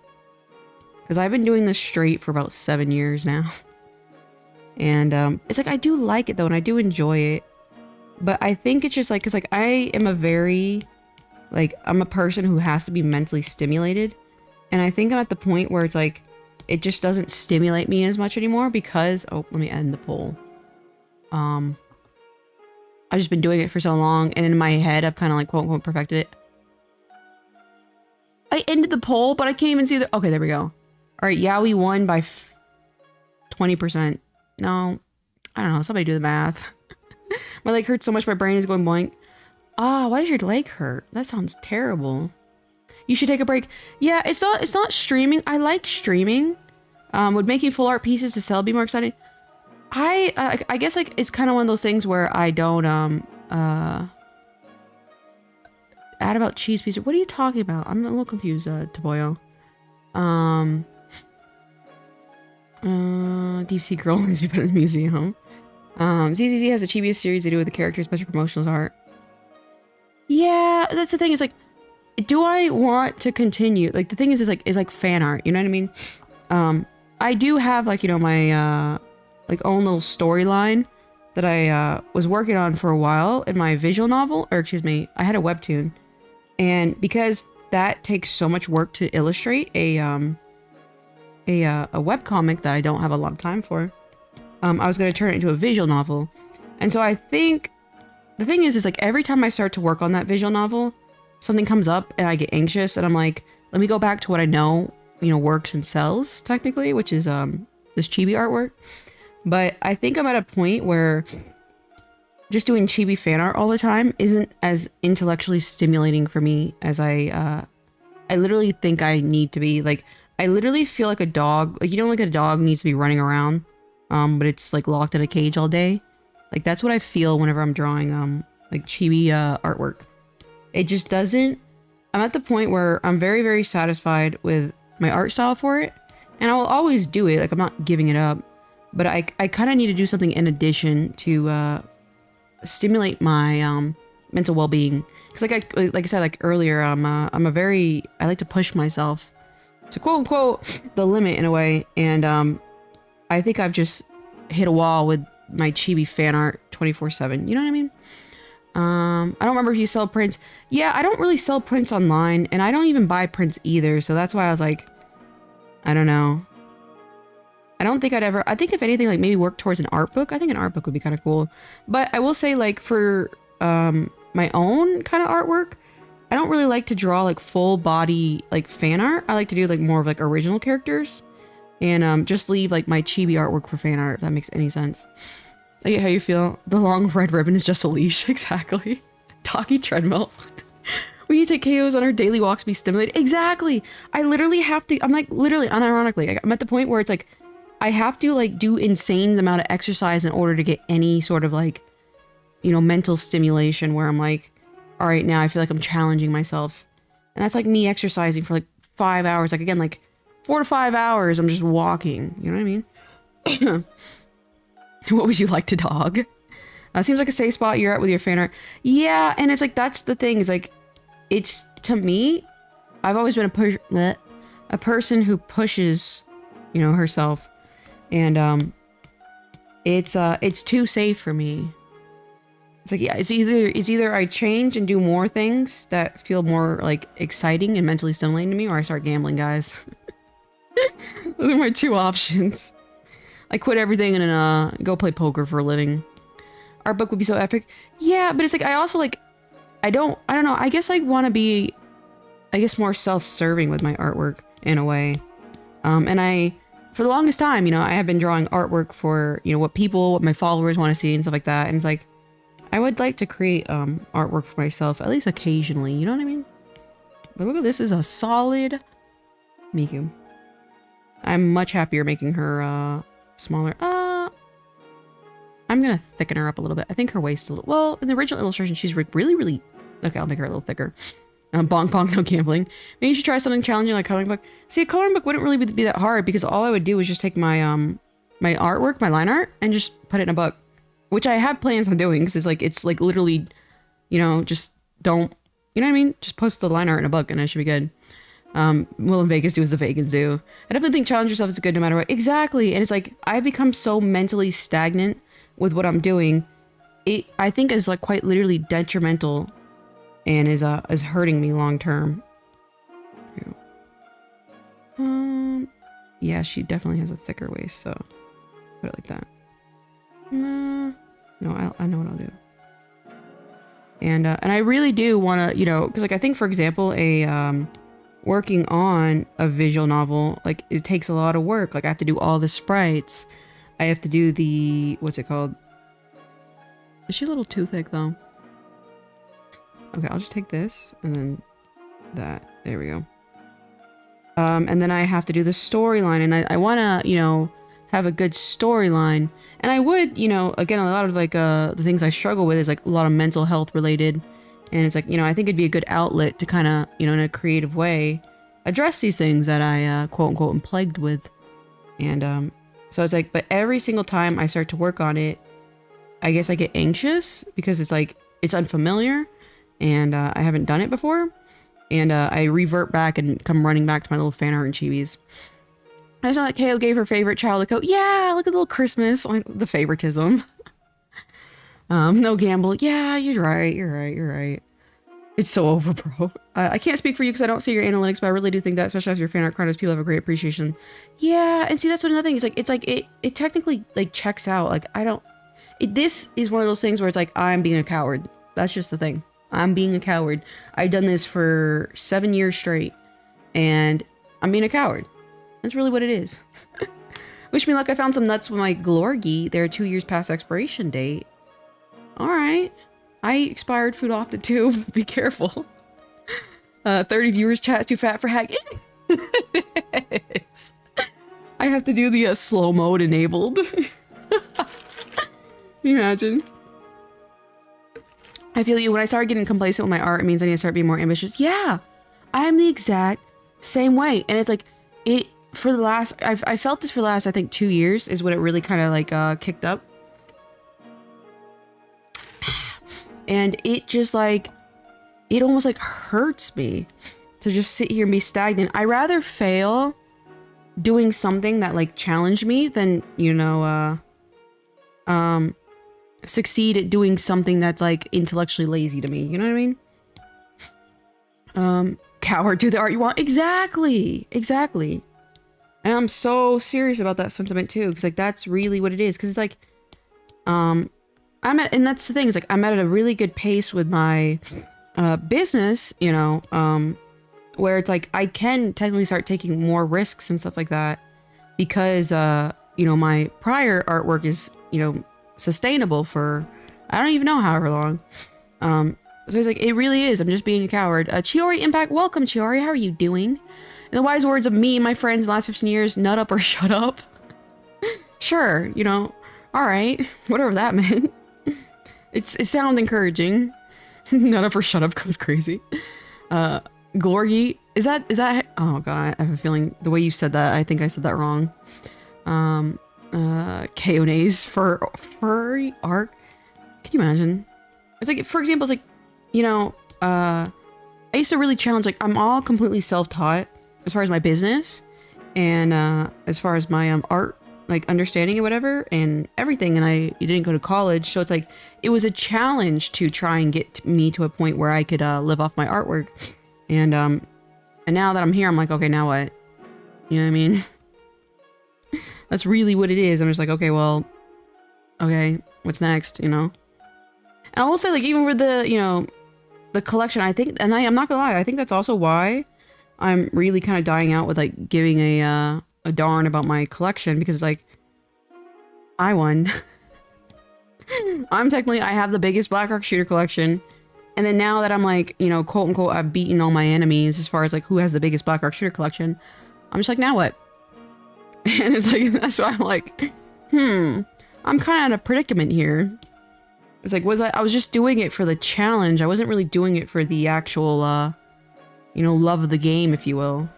A: Because I've been doing this straight for about 7 years now. And it's like, I do like it though, and I do enjoy it. But I think it's just like, because like I am a very, like, I'm a person who has to be mentally stimulated. And I think I'm at the point where it's like, it just doesn't stimulate me as much anymore because, oh, let me end the poll. I've just been doing it for so long, and in my head, I've kind of like, quote unquote, perfected it. I ended the poll, but I can't even see the, okay, there we go. All right, Yaoi won by 20%. No, I don't know, somebody do the math. My leg hurts so much, my brain is going blank. Ah, why does your leg hurt? That sounds terrible. You should take a break. Yeah, it's not streaming. I like streaming. Would making full art pieces to sell be more exciting? I guess like it's kind of one of those things where I don't add about cheese pieces. What are you talking about? I'm a little confused, Toboyo. Deep Sea Girl needs to be put in the museum. ZZZ has a chibi series they do with the characters, bunch of promotional art. Yeah, that's the thing. Is like, do I want to continue? Like the thing is like fan art. You know what I mean? I do have like, you know, my like own little storyline that I was working on for a while in my visual novel, or excuse me, I had a webtoon, and because that takes so much work to illustrate a webcomic that I don't have a lot of time for. I was going to turn it into a visual novel. And so I think the thing is like every time I start to work on that visual novel, something comes up and I get anxious and I'm like, let me go back to what I know, you know, works and sells technically, which is this chibi artwork. But I think I'm at a point where just doing chibi fan art all the time isn't as intellectually stimulating for me as I literally think I need to be. Like, I literally feel like a dog. Like, you know, like a dog needs to be running around, but it's like locked in a cage all day. Like, that's what I feel whenever I'm drawing like chibi artwork. It just doesn't I'm at the point where I'm very, very satisfied with my art style for it. And I will always do it. Like, I'm not giving it up. But I kind of need to do something in addition to stimulate my mental well-being. Because like I said, like earlier, I like to push myself to quote unquote the limit in a way. And I think I've just hit a wall with my chibi fan art 24/7. You know what I mean? I don't remember if you sell prints. Yeah, I don't really sell prints online, and I don't even buy prints either. So that's why I was like, I don't know. I don't think I'd ever, I think if anything, like maybe work towards an art book. I think an art book would be kind of cool. But I will say, like, for my own kind of artwork, I don't really like to draw like full body like fan art. I like to do like more of like original characters, and just leave like my chibi artwork for fan art, if that makes any sense. I get how you feel. The long red ribbon is just a leash. Exactly. Doggy treadmill. We need to take KOs on our daily walks to be stimulated. Exactly. I literally have to, I'm like literally unironically, I'm at the point where it's like, I have to like do insane amount of exercise in order to get any sort of like, you know, mental stimulation where I'm like, all right, now I feel like I'm challenging myself. And that's like me exercising for like 5 hours. Like again, like 4 to 5 hours, I'm just walking. You know what I mean? What would you like to dog? Seems like a safe spot you're at with your fan art. Yeah, and it's like, that's the thing, is like, it's, to me, I've always been a person who pushes, you know, herself. And it's too safe for me. It's like, yeah, it's either I change and do more things that feel more like exciting and mentally stimulating to me, or I start gambling, guys. Those are my two options. I quit everything and go play poker for a living. Art book would be so epic. Yeah, but it's like, I also like, I don't know. I guess I want to be, I guess, more self-serving with my artwork in a way. And for the longest time, you know, I have been drawing artwork for, you know, what my followers want to see and stuff like that. And it's like, I would like to create artwork for myself, at least occasionally, you know what I mean? But look at this, is a solid Miku. I'm much happier making her smaller. I'm gonna thicken her up a little bit. I think her waist a little, well, in the original illustration, she's really, really, okay, I'll make her a little thicker. Bonk bonk, no gambling. Maybe you should try something challenging like coloring book. See, a coloring book wouldn't really be that hard, because all I would do is just take my my artwork, my line art, and just put it in a book, which I have plans on doing, because it's like literally, you know, just don't, you know what I mean? Just post the line art in a book and it should be good. Will in Vegas do as the Vegans do. I definitely think challenge yourself is good no matter what. Exactly. And it's like, I become so mentally stagnant with what I'm doing. It, I think, is like quite literally detrimental and is hurting me long term. Yeah, she definitely has a thicker waist, so put it like that. No, I know what I'll do. And I really do want to, you know, because like I think, for example, working on a visual novel, like it takes a lot of work. Like I have to do all the sprites. I have to do the, what's it called? Is she a little too thick though? Okay, I'll just take this and then that. There we go. And then I have to do the storyline, and I want to, you know, have a good storyline. And I would, you know, again, a lot of like the things I struggle with is like a lot of mental health related. And it's like, you know, I think it'd be a good outlet to kind of, you know, in a creative way, address these things that I, quote unquote, am plagued with. And so it's like, but every single time I start to work on it, I guess I get anxious because it's like, it's unfamiliar and I haven't done it before. And I revert back and come running back to my little fan art and chibis. I just know that KO gave her favorite child a coat. Yeah, look at the little Christmas, like the favoritism. No gamble. Yeah, you're right. It's so over, bro. I can't speak for you because I don't see your analytics, but I really do think that, especially after your fan art artists, people have a great appreciation. Yeah, and see, that's what another thing is. Like, it's like, it technically, like, checks out. Like, this is one of those things where it's like, I'm being a coward. That's just the thing. I'm being a coward. I've done this for 7 years straight, and I'm being a coward. That's really what it is. Wish me luck. I found some nuts with my Glorgi. They're 2 years past expiration date. All right. I expired food off the tube. Be careful. 30 viewers chat too fat for hacking. I have to do the slow mode enabled. Can you imagine? I feel you. When I start getting complacent with my art, it means I need to start being more ambitious. Yeah. I'm the exact same way. And it's like, it, for the last, I felt this for the last, I think 2 years is when it really kind of like kicked up. And it just like, it almost like hurts me to just sit here and be stagnant. I rather fail doing something that like challenged me than, you know, succeed at doing something that's like intellectually lazy to me. You know what I mean? Coward, do the art you want. Exactly. Exactly. And I'm so serious about that sentiment too. Cause like, that's really what it is. Cause it's like, and that's the thing, is like, I'm at a really good pace with my, business, you know, where it's like, I can technically start taking more risks and stuff like that because, you know, my prior artwork is, you know, sustainable for, I don't even know however long. So it's like, it really is. I'm just being a coward. Chiori Impact, welcome Chiori. How are you doing? In the wise words of me and my friends in the last 15 years, nut up or shut up. Sure, you know, all right, whatever that meant. It sounds encouraging. Nut up or shut up goes crazy. Glorgy, is that, oh god, I have a feeling the way you said that, I think I said that wrong. Keone's furry arc. Can you imagine? It's like, for example, it's like, you know, I used to really challenge, like, I'm all completely self-taught as far as my business and as far as my art, like, understanding and whatever and everything, and I didn't go to college, so it's like, it was a challenge to try and get me to a point where I could live off my artwork, and now that I'm here, I'm like, okay, now what? You know what I mean? That's really what it is. I'm just like, okay, well, okay, what's next, you know? And I will say, like, even with the, you know, the collection, I think, and I'm not gonna lie, I think that's also why I'm really kind of dying out with, like, giving a darn about my collection, because, like, I won. I have the biggest Blackrock shooter collection, and then now that I'm, like, you know, quote unquote, I've beaten all my enemies as far as, like, who has the biggest Blackrock shooter collection, I'm just like, now what? And it's like, that's why I'm like, I'm kind of in a predicament here. It's like, I was just doing it for the challenge. I wasn't really doing it for the actual, you know, love of the game, if you will.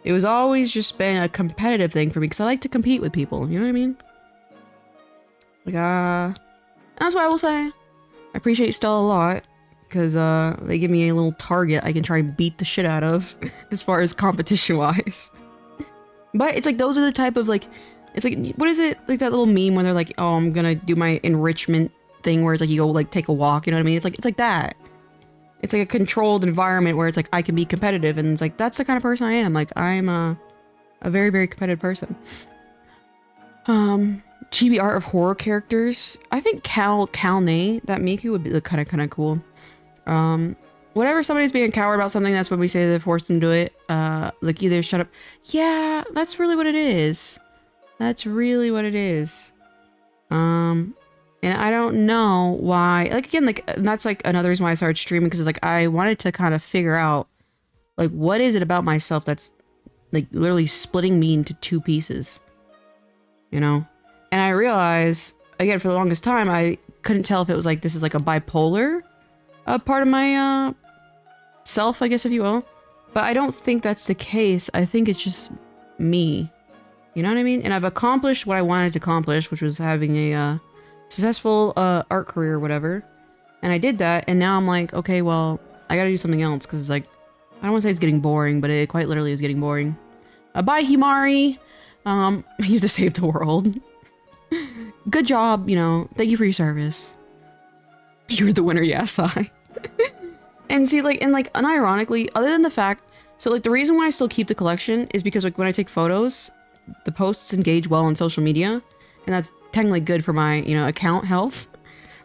A: It was always just been a competitive thing for me, because I like to compete with people, you know what I mean? Like, that's why I will say, I appreciate Stella a lot, because, they give me a little target I can try and beat the shit out of, as far as competition-wise. But it's like, those are the type of, like, it's like, what is it? Like that little meme where they're like, oh, I'm gonna do my enrichment thing where it's like, you go, like, take a walk, you know what I mean? It's like that. It's like a controlled environment where it's like, I can be competitive, and it's like, that's the kind of person I am. Like, I'm a very, very competitive person. Chibi art of horror characters. I think Kalne, that Miku would be kind of cool. Whenever somebody's being a coward about something, that's when we say they force them to do it. Like, either shut up. Yeah, that's really what it is. That's really what it is. And I don't know why, like, again, like, that's like another reason why I started streaming, because like, I wanted to kind of figure out, like, what is it about myself that's like literally splitting me into two pieces, you know? And I realized, again, for the longest time, I couldn't tell if it was like, this is like a bipolar part of my self, I guess, if you will. But I don't think that's the case. I think it's just me. You know what I mean? And I've accomplished what I wanted to accomplish, which was having a successful art career or whatever. And I did that, and now I'm like, okay, well, I gotta do something else, because, like, I don't want to say it's getting boring, but it quite literally is getting boring. Bye, Himari! You have to save the world. Good job, you know, thank you for your service. You're the winner, yes, I. And see, like, and like, unironically, other than the fact, so like, the reason why I still keep the collection is because, like, when I take photos, the posts engage well on social media, and that's technically good for my, you know, account health.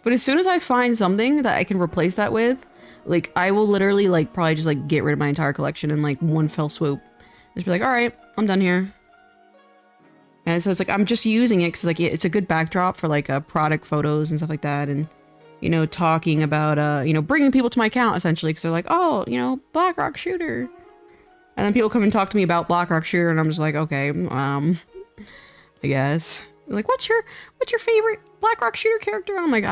A: But as soon as I find something that I can replace that with, like, I will literally, like, probably just, like, get rid of my entire collection in, like, one fell swoop. Just be like, all right, I'm done here. And so it's like, I'm just using it because, like, it's a good backdrop for, like, product photos and stuff like that, and, you know, talking about, you know, bringing people to my account, essentially, because they're like, oh, you know, Blackrock Shooter. And then people come and talk to me about Blackrock Shooter, and I'm just like, okay, I guess. They're like, what's your favorite Blackrock Shooter character? And I'm like,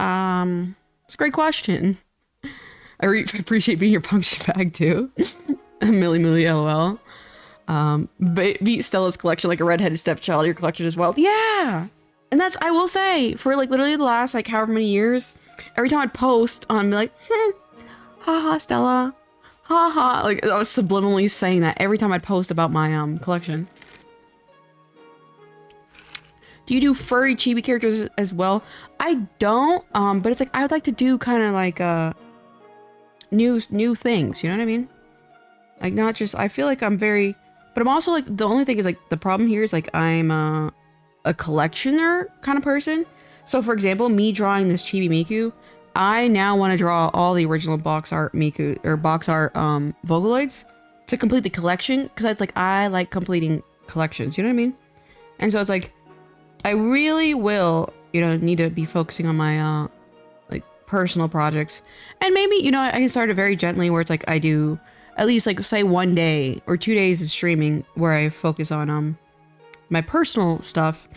A: it's a great question. I appreciate being your punching bag, too. Millie Millie LOL. Beat Stella's collection like a redheaded stepchild. Your collection as well. Yeah. And that's, I will say, for like literally the last like however many years, every time I'd post on like, haha Stella, haha, like I was subliminally saying that every time I'd post about my collection. Do you do furry chibi characters as well? I don't, but it's like I would like to do kind of like new things, you know what I mean? Like not just, I feel like I'm very, but I'm also like, the only thing is like, the problem here is like I'm a collectioner kind of person. So for example, me drawing this chibi Miku, I now want to draw all the original box art Miku, or box art Vocaloids to complete the collection, because it's like, I like completing collections, you know what I mean? And so it's like, I really will, you know, need to be focusing on my like personal projects. And maybe, you know, I can start it very gently where it's like I do at least like say 1 day or 2 days of streaming where I focus on my personal stuff,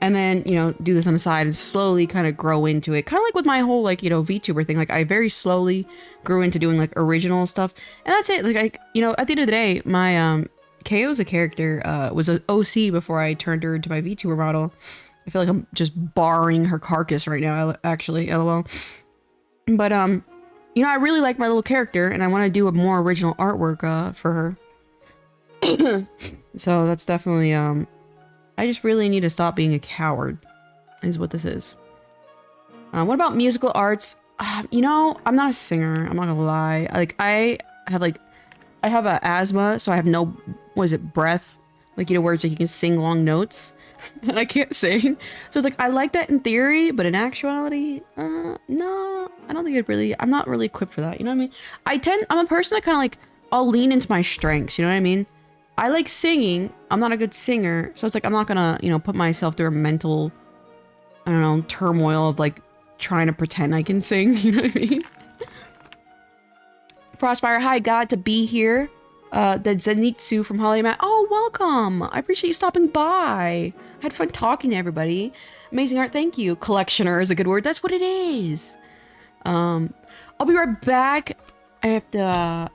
A: and then, you know, do this on the side and slowly kind of grow into it. Kind of like with my whole like, you know, VTuber thing. Like I very slowly grew into doing like original stuff, and that's it. Like you know, at the end of the day, my KO's a character was an OC before I turned her into my VTuber model. I feel like I'm just barring her carcass right now, actually, LOL. But you know, I really like my little character, and I want to do a more original artwork for her. So that's definitely I just really need to stop being a coward, is what this is. What about musical arts? You know, I'm not a singer. I'm not gonna lie. Like I have a asthma, so I have no, what is it, breath? Like, you know, where it's like you can sing long notes, and I can't sing. So it's like, I like that in theory, but in actuality, no, I don't think I'm not really equipped for that. You know what I mean? I'm a person that kind of like, I'll lean into my strengths. You know what I mean? I like singing. I'm not a good singer. So it's like, I'm not gonna, you know, put myself through a mental, I don't know, turmoil of like trying to pretend I can sing. You know what I mean? Frostfire, hi, glad to be here. The Zenitsu from Holiday Mat. Oh, welcome. I appreciate you stopping by. I had fun talking to everybody. Amazing art, thank you. Collectioner is a good word. That's what it is. I'll be right back. I have to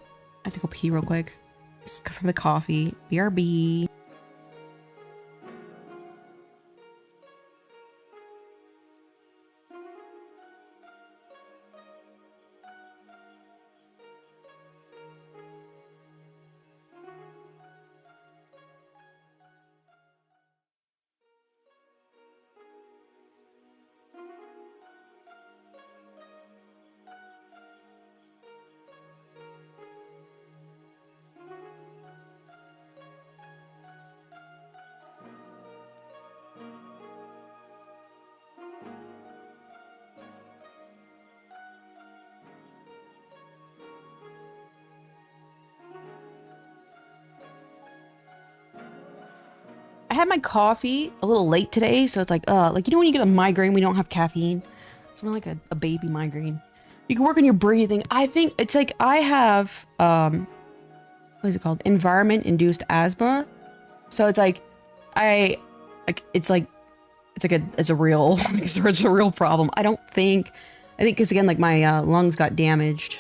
A: go pee real quick. Let's go for the coffee. BRB. I had my coffee a little late today, so it's like you know when you get a migraine, we don't have caffeine. It's more like a baby migraine. You can work on your breathing. I think it's like I have what is it called? Environment-induced asthma. So it's like it's a real it's a real problem. I think because again, like my lungs got damaged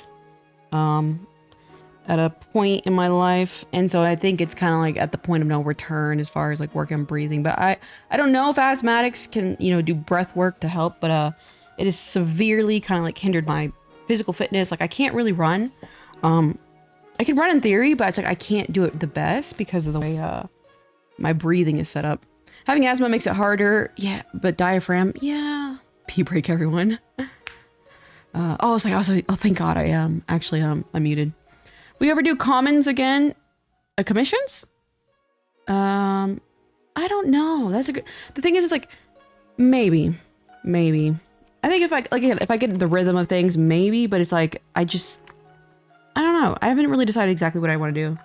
A: at a point in my life, and so I think it's kind of like at the point of no return as far as like working on breathing. But I don't know if asthmatics can, you know, do breath work to help, but it has severely kind of like hindered my physical fitness. Like I can't really run. I can run in theory, but it's like I can't do it the best because of the way my breathing is set up. Having asthma makes it harder, yeah, but diaphragm, yeah. Pee break, everyone. Oh, thank God I am actually unmuted. We ever do commons again? Commissions? I don't know. That's a good. The thing is, it's like maybe. I think if I get the rhythm of things, maybe. But it's like I don't know. I haven't really decided exactly what I want to do.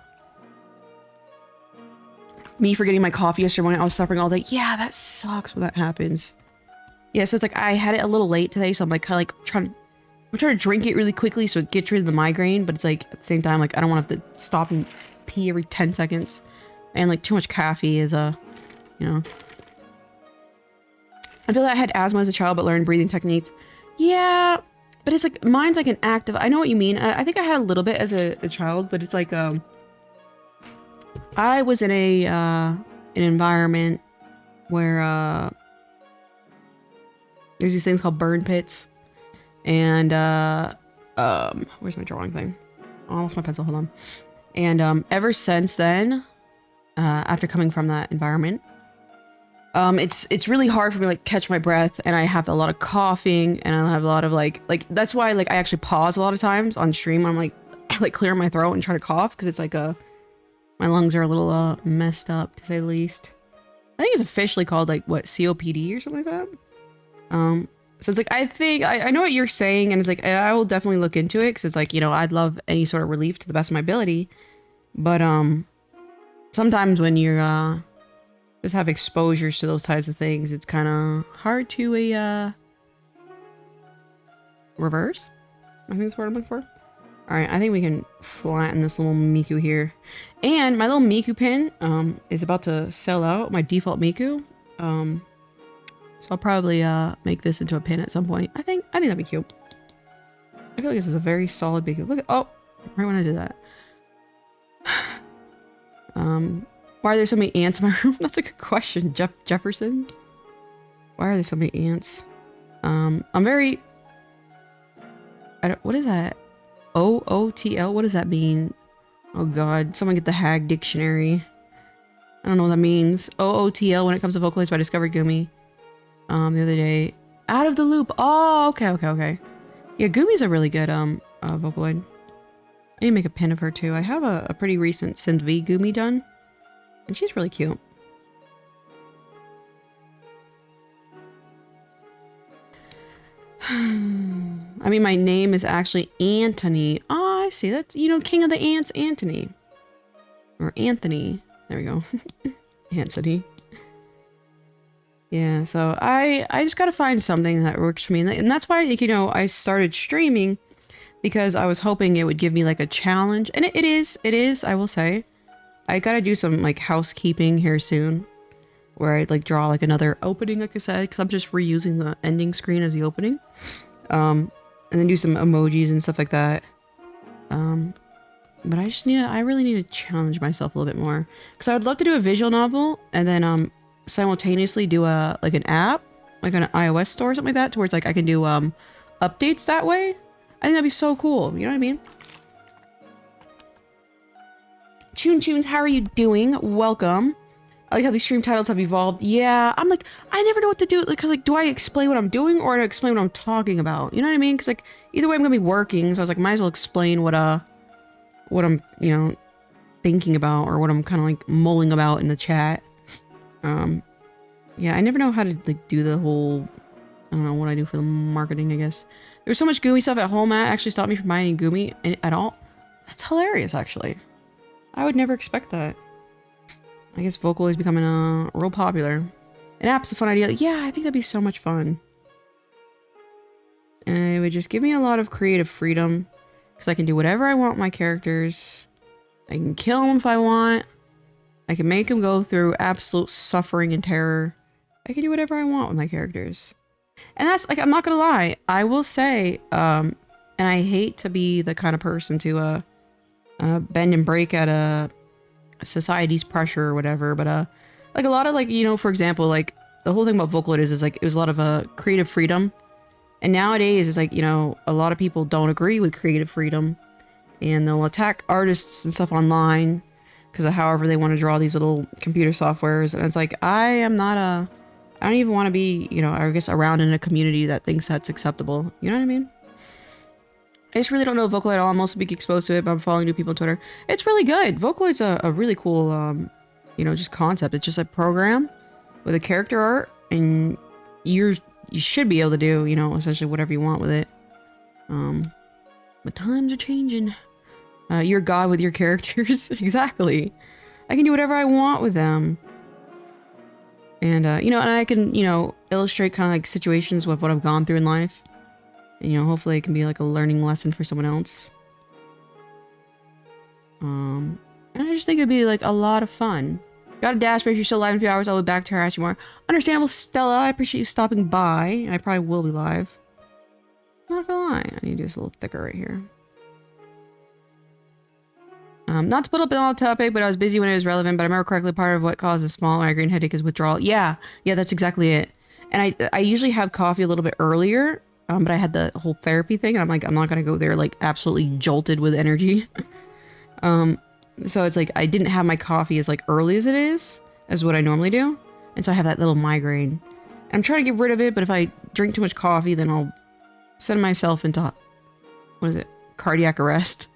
A: Me forgetting my coffee yesterday morning. I was suffering all day. Yeah, that sucks when that happens. Yeah, so it's like I had it a little late today, so I'm like kind of like trying to drink it really quickly so it gets rid of the migraine, but it's like at the same time, like I don't want to have to stop and pee every 10 seconds. And like too much caffeine is you know. I feel like I had asthma as a child but learned breathing techniques. Yeah, but it's like mine's like an active, I know what you mean. I think I had a little bit as a child, but it's like I was in an environment where there's these things called burn pits, and where's my drawing thing? Oh, I lost my pencil. Hold on. And ever since then, after coming from that environment, it's really hard for me to like catch my breath, and I have a lot of coughing, and I have a lot of like that's why like I actually pause a lot of times on stream when I'm like I like clear my throat and try to cough, because it's like my lungs are a little messed up, to say the least. I think it's officially called like what, COPD or something like that. So it's like I know what you're saying, and it's like I will definitely look into it, because it's like, you know, I'd love any sort of relief to the best of my ability, but sometimes when you're just have exposures to those types of things, it's kind of hard to reverse. I think that's what I'm looking for. All right, I think we can flatten this little Miku here. And my little Miku pin is about to sell out, my default Miku. So I'll probably make this into a pin at some point. I think that'd be cute. I feel like this is a very solid Miku. Look at, oh, right when I did that. Why are there so many ants in my room? That's a good question, Jefferson. Why are there so many ants? I'm very... what is that? OOTL? What does that mean? Oh god, someone get the Hag Dictionary. I don't know what that means. OOTL, when it comes to Vocaloids by Discovered Gumi. The other day. Out of the loop. Oh, okay. Yeah, Gumi's a really good Vocaloid. I need to make a pin of her too. I have a pretty recent Sind V Gumi done. And she's really cute. I mean, my name is actually Anthony. Oh, I see. That's, you know, King of the Ants, Anthony. Or Anthony. There we go. Anthony. Yeah, so I just gotta find something that works for me. And that's why, like, you know, I started streaming, because I was hoping it would give me like a challenge. And it is, I will say. I gotta do some like housekeeping here soon, where I'd like draw like another opening, like I said, because I'm just reusing the ending screen as the opening. And then do some emojis and stuff like that. But I really need to challenge myself a little bit more, because I would love to do a visual novel and then simultaneously do like an app, like an iOS store or something like that, to where it's like I can do updates that way. I think that'd be so cool. You know what I mean? Tunes, how are you doing? Welcome. I like how these stream titles have evolved. Yeah, I'm like, I never know what to do. Because, like, do I explain what I'm doing, or do I explain what I'm talking about? You know what I mean? Because, like, either way I'm going to be working. So I was like, might as well explain what I'm, you know, thinking about, or what I'm kind of, like, mulling about in the chat. Yeah, I never know how to, like, do the whole, I don't know what I do for the marketing, I guess. There's so much Gumi stuff at home, Matt actually stopped me from buying any Gumi at all. That's hilarious, actually. I would never expect that. I guess Vocaloid is becoming real popular. An app's a fun idea. Yeah, I think that'd be so much fun. And it would just give me a lot of creative freedom, because I can do whatever I want with my characters. I can kill them if I want. I can make them go through absolute suffering and terror. I can do whatever I want with my characters. And that's, like, I'm not gonna lie. I will say, and I hate to be the kind of person to bend and break at a society's pressure or whatever, but like a lot of, like, you know, for example, like the whole thing about Vocaloid is like it was a lot of creative freedom, and nowadays it's like, you know, a lot of people don't agree with creative freedom, and they'll attack artists and stuff online because of however they want to draw these little computer softwares. And it's like, I don't even want to be, you know, I guess around in a community that thinks that's acceptable. You know what I mean? I just really don't know Vocaloid at all. I'm also being exposed to it, but I'm following new people on Twitter. It's really good. Vocaloid's a really cool, you know, just concept. It's just a program with a character art, and you should be able to do, you know, essentially whatever you want with it. But times are changing. You're God with your characters. Exactly. I can do whatever I want with them. And, you know, and I can, you know, illustrate kind of like situations with what I've gone through in life. And, you know, hopefully it can be like a learning lesson for someone else. And I just think it'd be like a lot of fun. Got a dash, but if you're still live in a few hours, I'll be back to harass you more. Understandable, Stella. I appreciate you stopping by. I probably will be live. Not gonna lie. I need to do this a little thicker right here. Not to put up an all topic, but I was busy when it was relevant, but I remember correctly part of what causes a small migraine headache is withdrawal. Yeah, that's exactly it. And I usually have coffee a little bit earlier, but I had the whole therapy thing, and I'm like, I'm not gonna go there like absolutely jolted with energy. So it's like I didn't have my coffee as like early as it is, as what I normally do. And so I have that little migraine. I'm trying to get rid of it, but if I drink too much coffee, then I'll send myself into, what is it, cardiac arrest.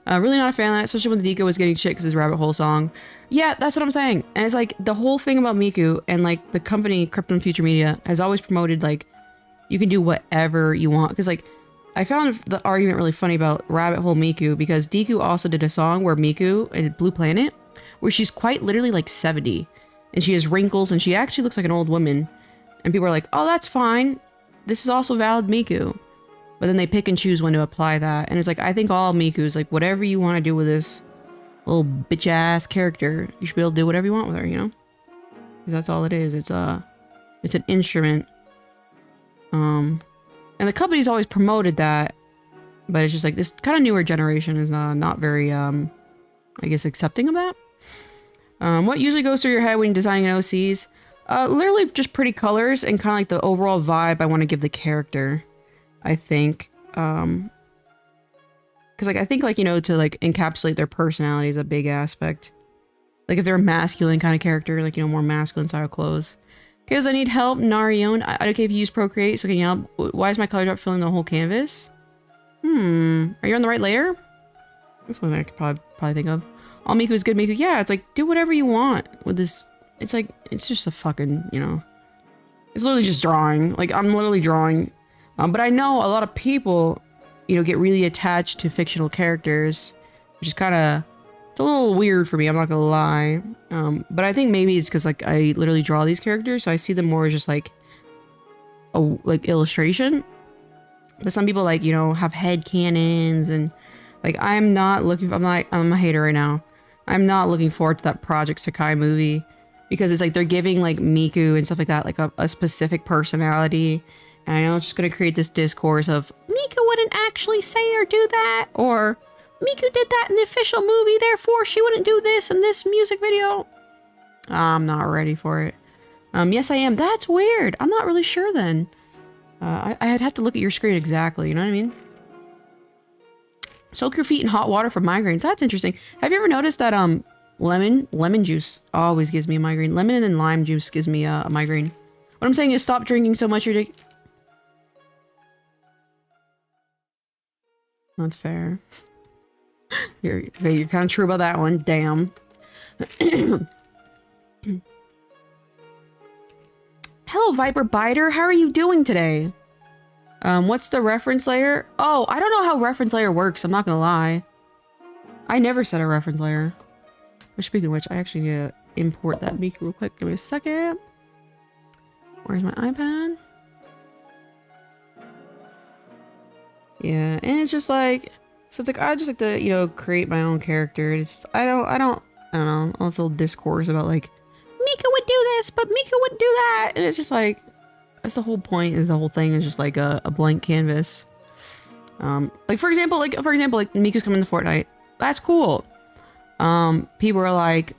A: Really not a fan of that, especially when the Deco was getting shit because his rabbit hole song. Yeah, that's what I'm saying. And it's like the whole thing about Miku and like the company Krypton Future Media has always promoted like you can do whatever you want. Because like I found the argument really funny about Rabbit Hole Miku because Deku also did a song where Miku in Blue Planet where she's quite literally like 70 and she has wrinkles and she actually looks like an old woman. And people are like, oh, that's fine. This is also valid Miku. But then they pick and choose when to apply that. And it's like, I think all Miku is like, whatever you want to do with this little bitch ass character, you should be able to do whatever you want with her, you know? Because that's all it is. It's an instrument. And the company's always promoted that, but it's just like this kind of newer generation is not very, I guess, accepting of that. What usually goes through your head when designing OCs? Literally just pretty colors and kind of like the overall vibe I want to give the character, I think. Because like I think like, you know, to like encapsulate their personality is a big aspect. Like if they're a masculine kind of character, like, you know, more masculine style clothes. Because I need help, Narion. Okay, if you use Procreate, so can you help? Why is my color drop filling the whole canvas? Are you on the right layer? That's one thing I could probably think of. All Miku is good Miku. Yeah, it's like, do whatever you want with this. It's like, it's just a fucking, you know. It's literally just drawing. Like, I'm literally drawing. But I know a lot of people, you know, get really attached to fictional characters, which is kind of, it's a little weird for me, I'm not gonna lie. But I think maybe it's because like I literally draw these characters, so I see them more as just like a illustration. But some people like, you know, have head cannons and like I'm a hater right now. I'm not looking forward to that Project Sakai movie because it's like they're giving like Miku and stuff like that like a specific personality. And I know it's just gonna create this discourse of Miku wouldn't actually say or do that, or Miku did that in the official movie, therefore she wouldn't do this in this music video. I'm not ready for it. Yes, I am. That's weird. I'm not really sure then. I'd have to look at your screen exactly, you know what I mean? Soak your feet in hot water for migraines. That's interesting. Have you ever noticed that lemon juice always gives me a migraine? Lemon and then lime juice gives me a migraine. What I'm saying is stop drinking so much. That's fair. You're kind of true about that one. Damn. Hello, Viper Biter. How are you doing today? What's the reference layer? Oh, I don't know how reference layer works. I'm not gonna lie. I never set a reference layer. But speaking of which, I actually need to import that Miku real quick. Give me a second. Where's my iPad? Yeah, and it's just like, so it's like I just like to, you know, create my own character. It's just I don't know, all this little discourse about like Miku would do this, but Miku wouldn't do that, and it's just like that's the whole point. Is the whole thing is just like a blank canvas. Like for example, Miku's coming to Fortnite. That's cool. People are like,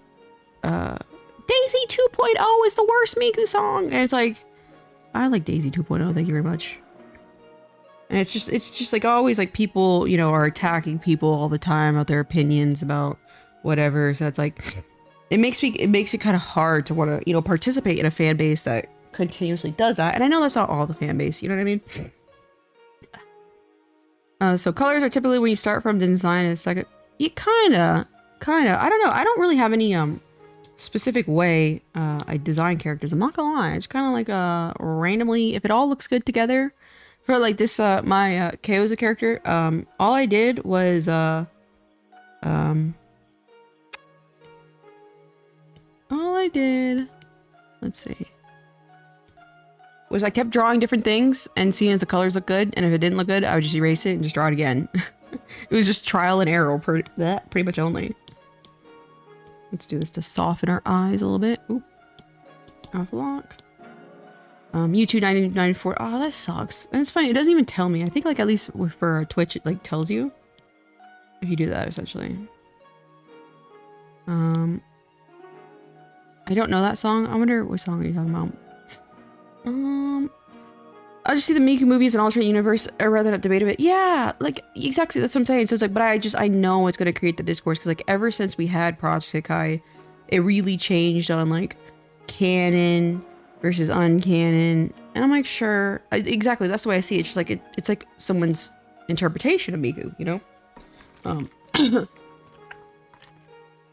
A: Daisy 2.0 is the worst Miku song, and it's like I like Daisy 2.0. Thank you very much. And it's just like always like people, you know, are attacking people all the time about their opinions about whatever. So it's like, it makes it kind of hard to want to, you know, participate in a fan base that continuously does that. And I know that's not all the fan base, you know what I mean? So colors are typically when you start from the design in a second. You kinda, I don't know. I don't really have any, specific way, I design characters. I'm not gonna lie. It's kind of like, randomly, if it all looks good together. For like this, my Koza character, all I did was all I did, let's see, was I kept drawing different things and seeing if the colors look good, and if it didn't look good, I would just erase it and just draw it again. It was just trial and error, pretty much only. Let's do this to soften our eyes a little bit. Oop, off lock. YouTube 9094. Oh, that sucks. And it's funny, it doesn't even tell me. I think like at least for Twitch it like tells you if you do that essentially. I don't know that song. I wonder what song are you talking about? I'll just see the Miku movie as an alternate universe, or rather not debate of it. Yeah, like, exactly, that's what I'm saying. So it's like, but I know it's going to create the discourse, because like, ever since we had Project Sekai, it really changed on like, canon versus uncanon. And I'm like, sure, exactly, that's the way I see it. It's just like, it's like someone's interpretation of Miku, you know?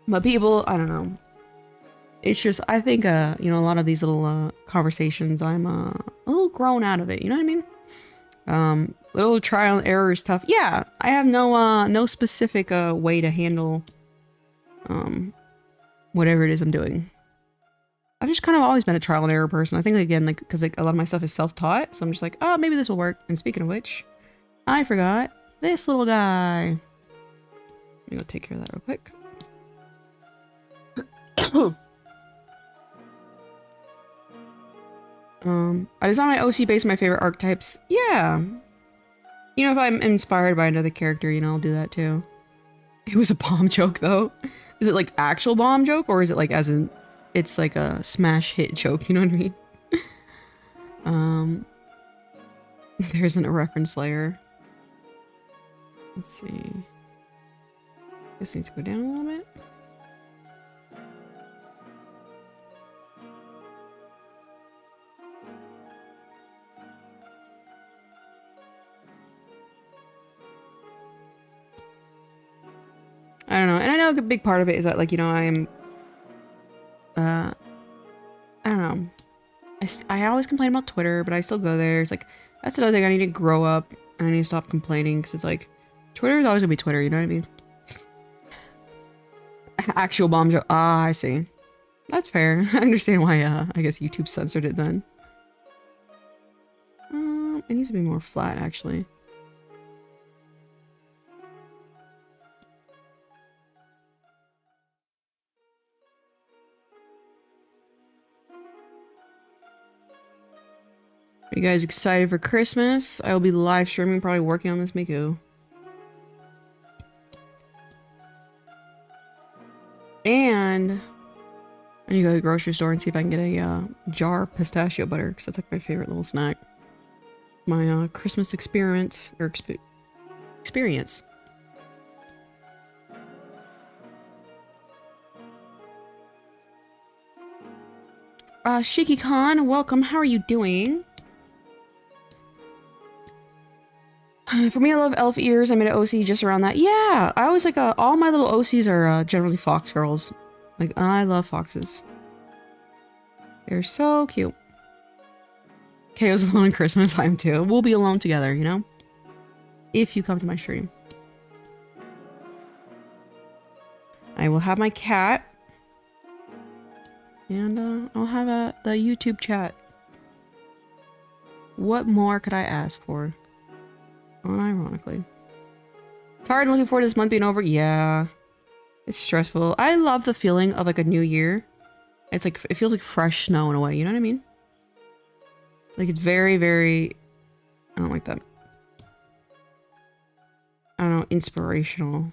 A: But people, I don't know. It's just, I think, you know, a lot of these little, conversations, I'm, a little grown out of it, you know what I mean? Little trial and error stuff. Yeah, I have no specific, way to handle, whatever it is I'm doing. I've just kind of always been a trial and error person. I think, again, like, because, like, a lot of my stuff is self-taught, so I'm just like, oh, maybe this will work. And speaking of which, I forgot this little guy. Let me go take care of that real quick. I designed my OC based on my favorite archetypes. Yeah. You know, if I'm inspired by another character, you know, I'll do that too. It was a bomb joke though. Is it like actual bomb joke, or is it like as in it's like a smash hit joke, you know what I mean? There isn't a reference layer. Let's see. This needs to go down a little bit. I don't know. And I know a big part of it is that, like, you know, I'm, I don't know. I always complain about Twitter, but I still go there. It's like, that's another thing. I need to grow up and I need to stop complaining, because it's like, Twitter is always gonna be Twitter, you know what I mean? Actual bomb joke. Ah, I see. That's fair. I understand why, I guess YouTube censored it then. It needs to be more flat, actually. Are you guys excited for Christmas? I will be live streaming, probably working on this Miku. And I need to go to the grocery store and see if I can get a jar of pistachio butter, because that's like my favorite little snack. My Christmas experience, or experience. Shiki-Khan, welcome. How are you doing? For me, I love elf ears. I made an OC just around that. Yeah, I always like, all my little OCs are generally fox girls. Like, I love foxes. They're so cute. KO's alone on Christmas. I'm too. We'll be alone together, you know? If you come to my stream. I will have my cat. And, I'll have the YouTube chat. What more could I ask for? Unironically. Tired and looking forward to this month being over? Yeah. It's stressful. I love the feeling of like a new year. It's like, it feels like fresh snow in a way, you know what I mean? Like it's very, very, I don't like that. I don't know, inspirational.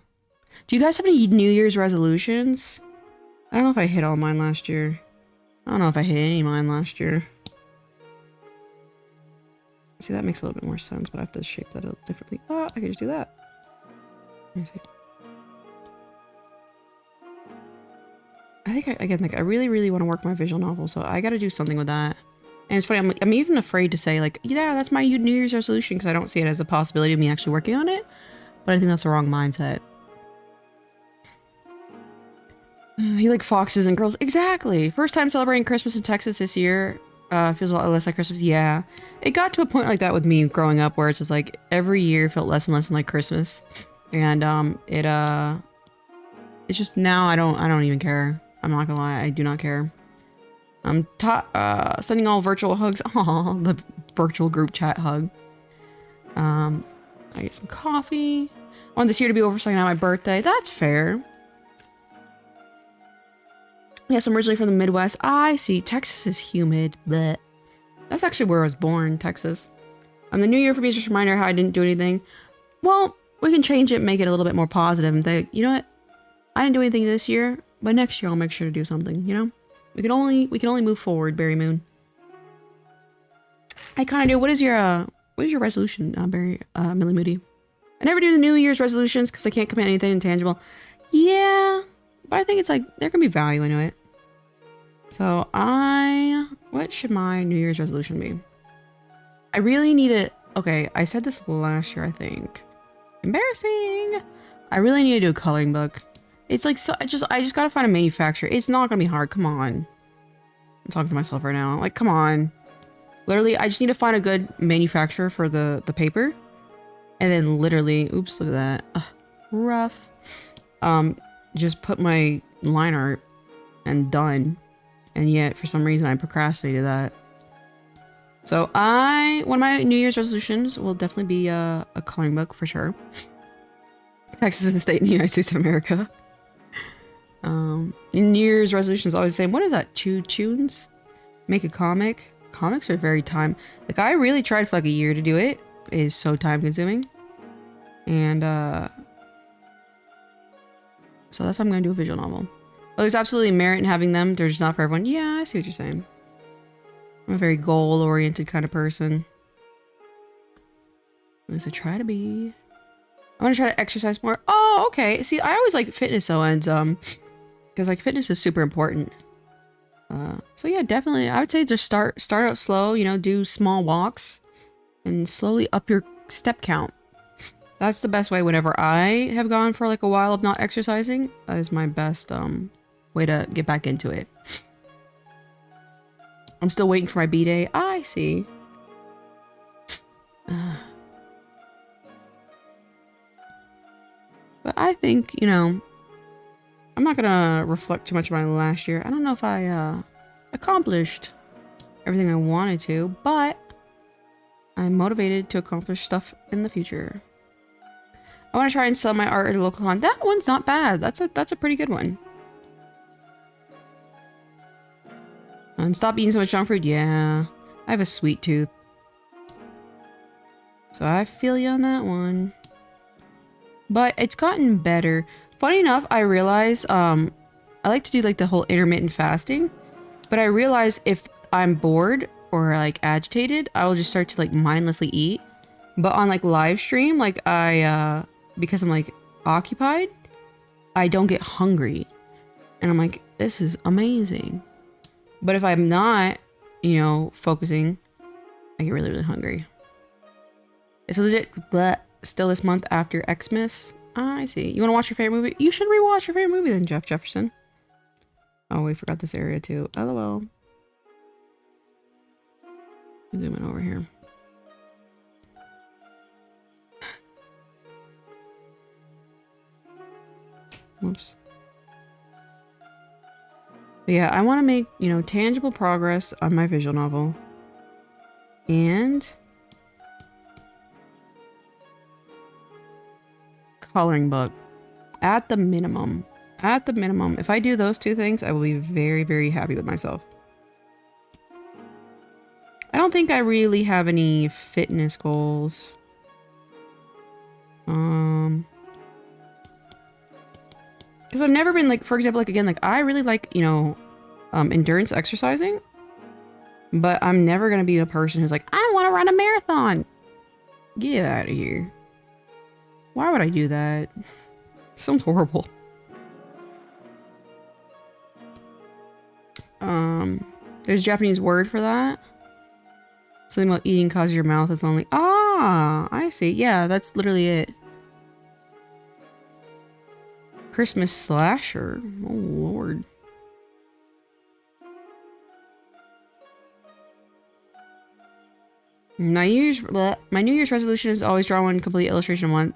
A: Do you guys have any New Year's resolutions? I don't know if I hit all mine last year. I don't know if I hit any of mine last year. See, that makes a little bit more sense, but I have to shape that up differently. Oh, I can just do that. Let me see. I think, again, like, I really, really want to work my visual novel, so I gotta do something with that. And it's funny, I'm even afraid to say, like, yeah, that's my New Year's resolution, because I don't see it as a possibility of me actually working on it. But I think that's the wrong mindset. You like foxes and girls? Exactly! First time celebrating Christmas in Texas this year. Feels a lot less like Christmas. Yeah. It got to a point like that with me growing up, where it's just like, every year felt less and less like Christmas. And, it's just now I don't even care. I'm not gonna lie, I do not care. I'm sending all virtual hugs. Aw, the virtual group chat hug. I get some coffee. I want this year to be over so I can have my birthday. That's fair. Yes, I'm originally from the Midwest. I see. Texas is humid. Blech. That's actually where I was born, Texas. The new year for me is just a reminder how I didn't do anything. Well, we can change it and make it a little bit more positive and think, you know what? I didn't do anything this year, But next year I'll make sure to do something, you know? We can only move forward, Barry Moon. I kind of do. What is your resolution, Barry Millie Moody? I never do the New Year's resolutions because I can't commit anything intangible. Yeah, but I think it's like there can be value into it. So what should my New Year's resolution be? I really need it. Okay, I said this last year, I think. Embarrassing. I really need to do a coloring book. It's like, so I just gotta find a manufacturer. It's not gonna be hard. Come on. I'm talking to myself right now. Like, come on. Literally, I just need to find a good manufacturer for the paper. And then literally, oops, look at that. Rough. Just put my line art and done. And yet, for some reason, I procrastinated that. So one of my New Year's resolutions will definitely be a coloring book for sure. Texas is a state in the United States of America. New Year's resolution is always the same. What is that? Tunes? Make a comic. Comics are very time. Like, I really tried for like a year to do it. It is so time consuming. And so that's why I'm going to do a visual novel. Well, there's absolutely merit in having them. They're just not for everyone. Yeah, I see what you're saying. I'm a very goal-oriented kind of person. At least I try to be. I want to try to exercise more. Oh, okay. See, I always like fitness so ends, because like fitness is super important. So yeah, definitely. I would say just start out slow, you know, do small walks and slowly up your step count. That's the best way whenever I have gone for like a while of not exercising. That is my best way to get back into it. I'm still waiting for my B-day. I see. But I think, you know, I'm not gonna reflect too much on my last year. I don't know if I accomplished everything I wanted to, but I'm motivated to accomplish stuff in the future. I want to try and sell my art at a local con. That one's not bad. That's a pretty good one. And stop eating so much junk food. Yeah, I have a sweet tooth, so I feel you on that one. But it's gotten better. Funny enough, I realize I like to do like the whole intermittent fasting, but I realize if I'm bored or like agitated, I will just start to like mindlessly eat. But on like live stream, like I because I'm like occupied, I don't get hungry, and I'm like, this is amazing. But if I'm not, you know, focusing, I get really, really hungry. It's legit, but still this month after Xmas. I see. You want to watch your favorite movie? You should rewatch your favorite movie then, Jeff Jefferson. Oh, we forgot this area too. LOL. Zoom in over here. Whoops. But yeah, I want to make, you know, tangible progress on my visual novel. And coloring book. At the minimum. At the minimum. If I do those two things, I will be very, very happy with myself. I don't think I really have any fitness goals. Because I've never been like, for example, like again, like I really like, you know, endurance exercising, but I'm never going to be a person who's like, I want to run a marathon. Get out of here. Why would I do that? Sounds horrible. There's a Japanese word for that. Something about eating causes your mouth is lonely. Ah, I see. Yeah, that's literally it. Christmas slasher. Oh, Lord. My New Year's resolution is always draw one complete illustration a month.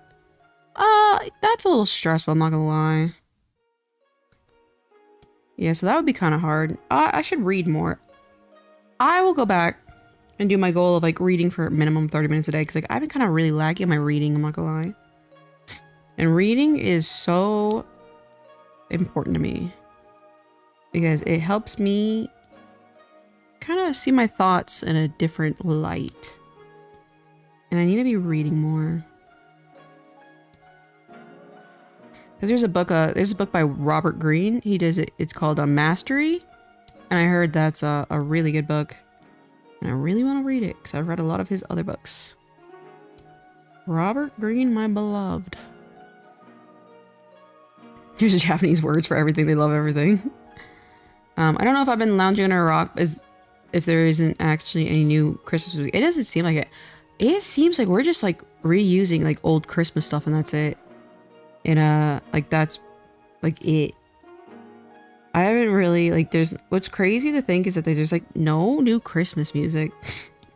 A: That's a little stressful, I'm not gonna lie. Yeah, so that would be kind of hard. I should read more. I will go back and do my goal of like reading for minimum 30 minutes a day, because like I've been kind of really laggy on my reading, I'm not gonna lie. And reading is so important to me because it helps me kind of see my thoughts in a different light. And I need to be reading more. Because there's a book by Robert Greene. He does it. It's called Mastery, and I heard that's a really good book, and I really want to read it because I've read a lot of his other books. Robert Greene, my beloved. Here's the Japanese words for everything. They love everything. I don't know if I've been lounging under a rock as if there isn't actually any new Christmas music. It doesn't seem like it. It seems like we're just like reusing like old Christmas stuff and that's it. And like that's like it. I haven't really like what's crazy to think is that there's like no new Christmas music.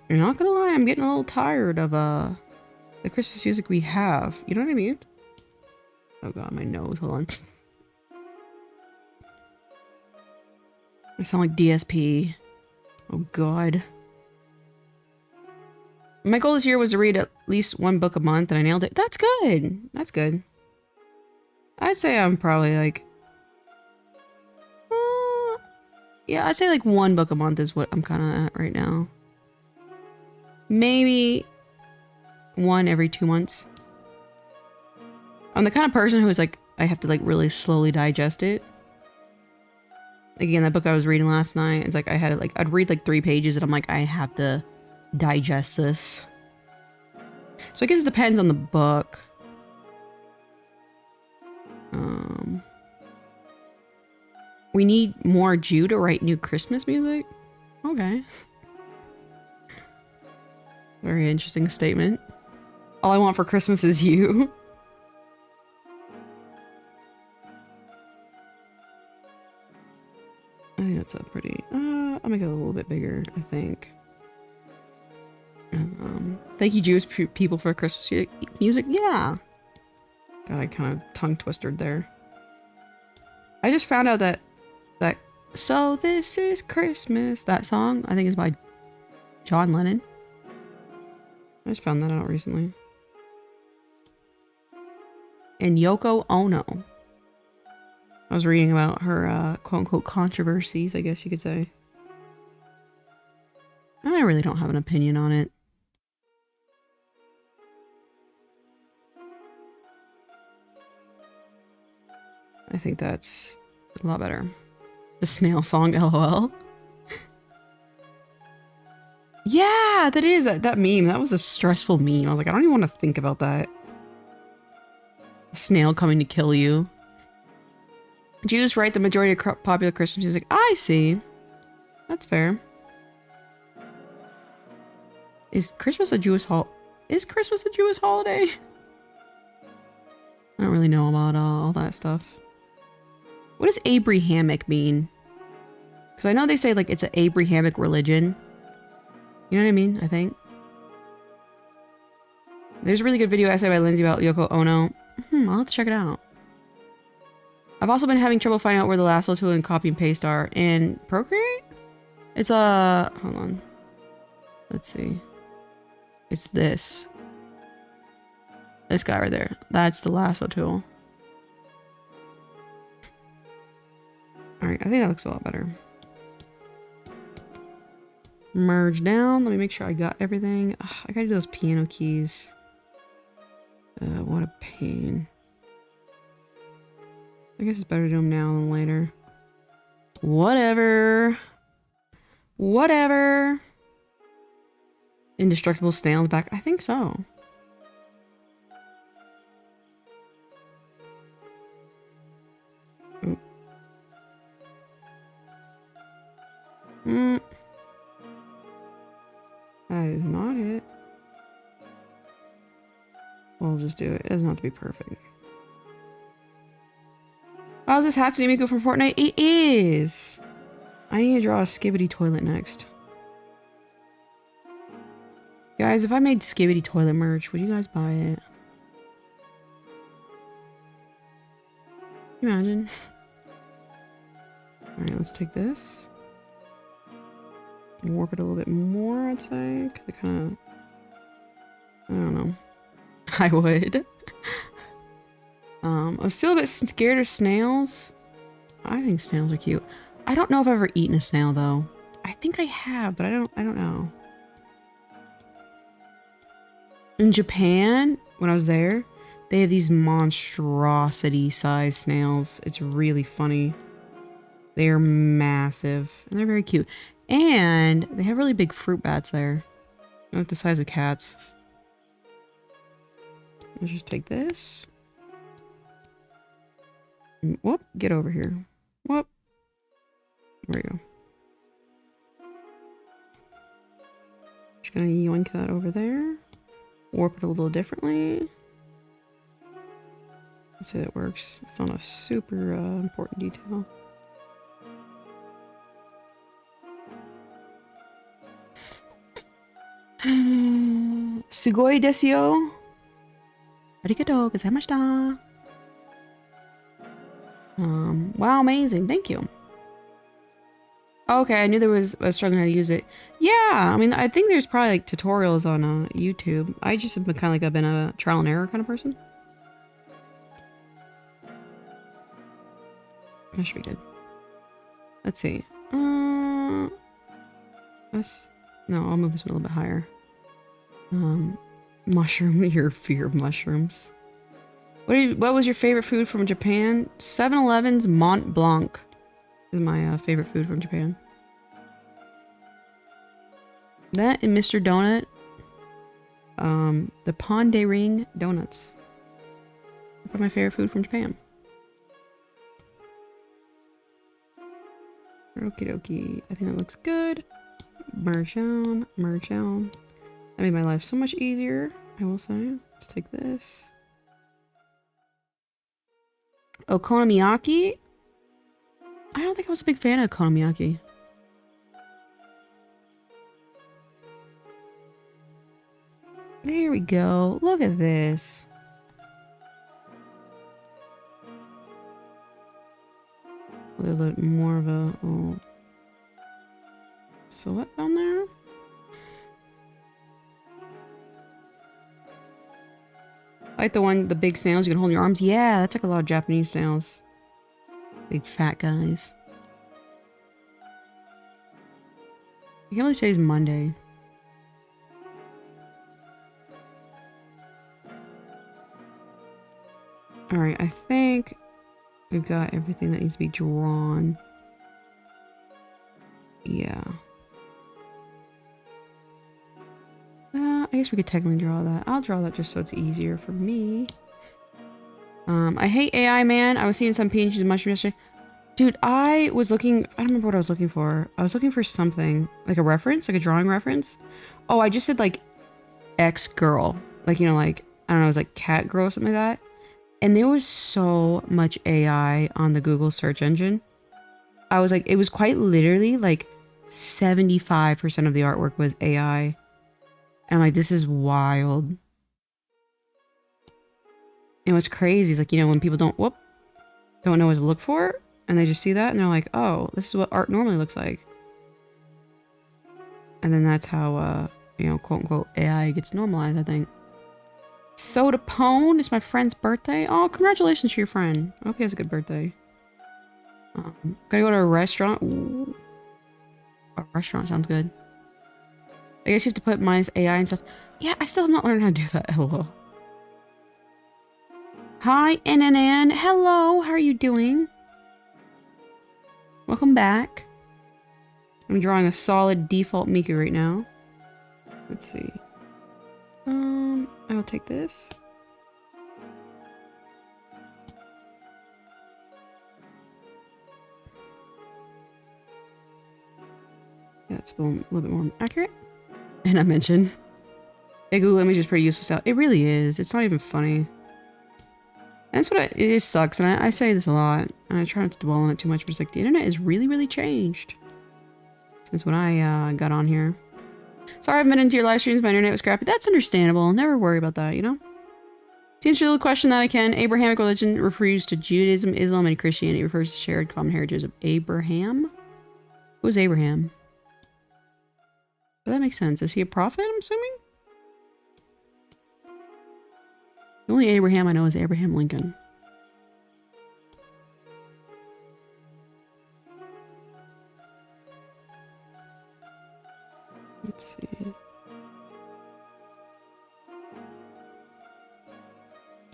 A: You're not gonna lie, I'm getting a little tired of the Christmas music we have. You know what I mean? Oh god, my nose, hold on. I sound like DSP. Oh god. My goal this year was to read at least one book a month and I nailed it. That's good. That's good. I'd say I'm probably like... yeah, I'd say like one book a month is what I'm kind of at right now. Maybe one every 2 months. I'm the kind of person who is like, I have to like really slowly digest it. Again, that book I was reading last night, it's like I had it like, I'd read like 3 pages and I'm like, I have to digest this. So I guess it depends on the book. We need more Jew to write new Christmas music? Okay. Very interesting statement. All I want for Christmas is you. I think that's a pretty... I'll make it a little bit bigger, I think. Thank you, Jewish people, for Christmas music. Yeah. God, I kind of tongue twisted there. I just found out that So This Is Christmas, that song, I think is by John Lennon. I just found that out recently. And Yoko Ono. I was reading about her quote-unquote controversies, I guess you could say. And I really don't have an opinion on it. I think that's a lot better. The snail song, LOL. Yeah, that is that meme. That was a stressful meme. I was like, I don't even want to think about that. A snail coming to kill you. Jews write the majority of popular Christmas music. I see. That's fair. Is Christmas a Jewish holiday? I don't really know about all that stuff. What does Abrahamic mean? Because I know they say like it's an Abrahamic religion. You know what I mean? I think. There's a really good video essay by Lindsay about Yoko Ono. I'll have to check it out. I've also been having trouble finding out where the lasso tool and copy and paste are in Procreate. It's hold on. Let's see. It's this. This guy right there. That's the lasso tool. Alright, I think that looks a lot better. Merge down. Let me make sure I got everything. Ugh, I gotta do those piano keys. What a pain. I guess it's better to do them now than later. Whatever. Whatever. Indestructible snails back. I think so. Oop. That is not it. We'll just do it. It doesn't have to be perfect. Oh, is this Hatsune Miku from Fortnite? It is! I need to draw a Skibidi toilet next. Guys, if I made Skibidi toilet merch, would you guys buy it? Imagine. Alright, let's take this. Warp it a little bit more, I'd say. Because it kind of... I don't know. I would. I'm still a bit scared of snails. I think snails are cute. I don't know if I've ever eaten a snail, though. I think I have, but I don't know. In Japan, when I was there, They have these monstrosity sized snails. It's really funny. They're massive and they're very cute. And they have really big fruit bats there. Like the size of cats. Let's just take this. Whoop, get over here. Whoop. There we go. Just gonna yoink that over there. Warp it a little differently. Let's see that works. It's not a super important detail. Sugoi desu yo. Arigatou gozaimashita. Wow, amazing. Thank you. Okay, I knew I was struggling how to use it. Yeah, I mean, I think there's probably like tutorials on YouTube. I just have been kind of like I've been a trial and error kind of person. That should be good. Let's see. No, I'll move this one a little bit higher. Mushroom, your fear of mushrooms. What was your favorite food from Japan? 7-Eleven's Mont Blanc is my favorite food from Japan. That and Mr. Donut. The Pon de Ring donuts. What my favorite food from Japan. Okie dokie. I think that looks good. Merge down, merge down. That made my life so much easier, I will say. Let's take this. Okonomiyaki? I don't think I was a big fan of okonomiyaki. There we go. Look at this. A little bit more of a silhouette down there. Like the big snails you can hold in your arms. Yeah, that's like a lot of Japanese snails. Big fat guys. I can't believe today's Monday. Alright, I think we've got everything that needs to be drawn. Yeah. I guess we could technically draw that. I'll draw that just so it's easier for me. I hate AI, man. I was seeing some PNGs of mushrooms yesterday. Dude, I was looking... I don't remember what I was looking for. I was looking for something. Like a reference? Like a drawing reference? Oh, I just said like X girl. Like, you know, like... I don't know, it was like cat girl or something like that. And there was so much AI on the Google search engine. I was like... It was quite literally like 75% of the artwork was AI. And I'm like, this is wild. And what's crazy is like, you know, when people don't know what to look for, and they just see that and they're like, oh, this is what art normally looks like. And then that's how, you know, quote unquote AI gets normalized, I think. Soda Pone, it's my friend's birthday. Oh, congratulations to your friend. I hope he has a good birthday. Gotta go to a restaurant. Ooh. A restaurant sounds good. I guess you have to put minus AI and stuff. Yeah, I still have not learned how to do that. LOL. Hi, NNN. Hello, how are you doing? Welcome back. I'm drawing a solid default Miku right now. Let's see. I'll take this. That's a little bit more accurate. And I mentioned, a Google image is pretty useless out. It really is. It's not even funny. And that's what it sucks. And I say this a lot. And I try not to dwell on it too much. But it's like the internet has really, really changed since when I got on here. Sorry I haven't been into your live streams. My internet was crappy. That's understandable. Never worry about that, you know? To answer the question that I can, Abrahamic religion refers to Judaism, Islam, and Christianity. It refers to shared common heritage of Abraham. Who's Abraham? But that makes sense. Is he a prophet, I'm assuming? The only Abraham I know is Abraham Lincoln. Let's see.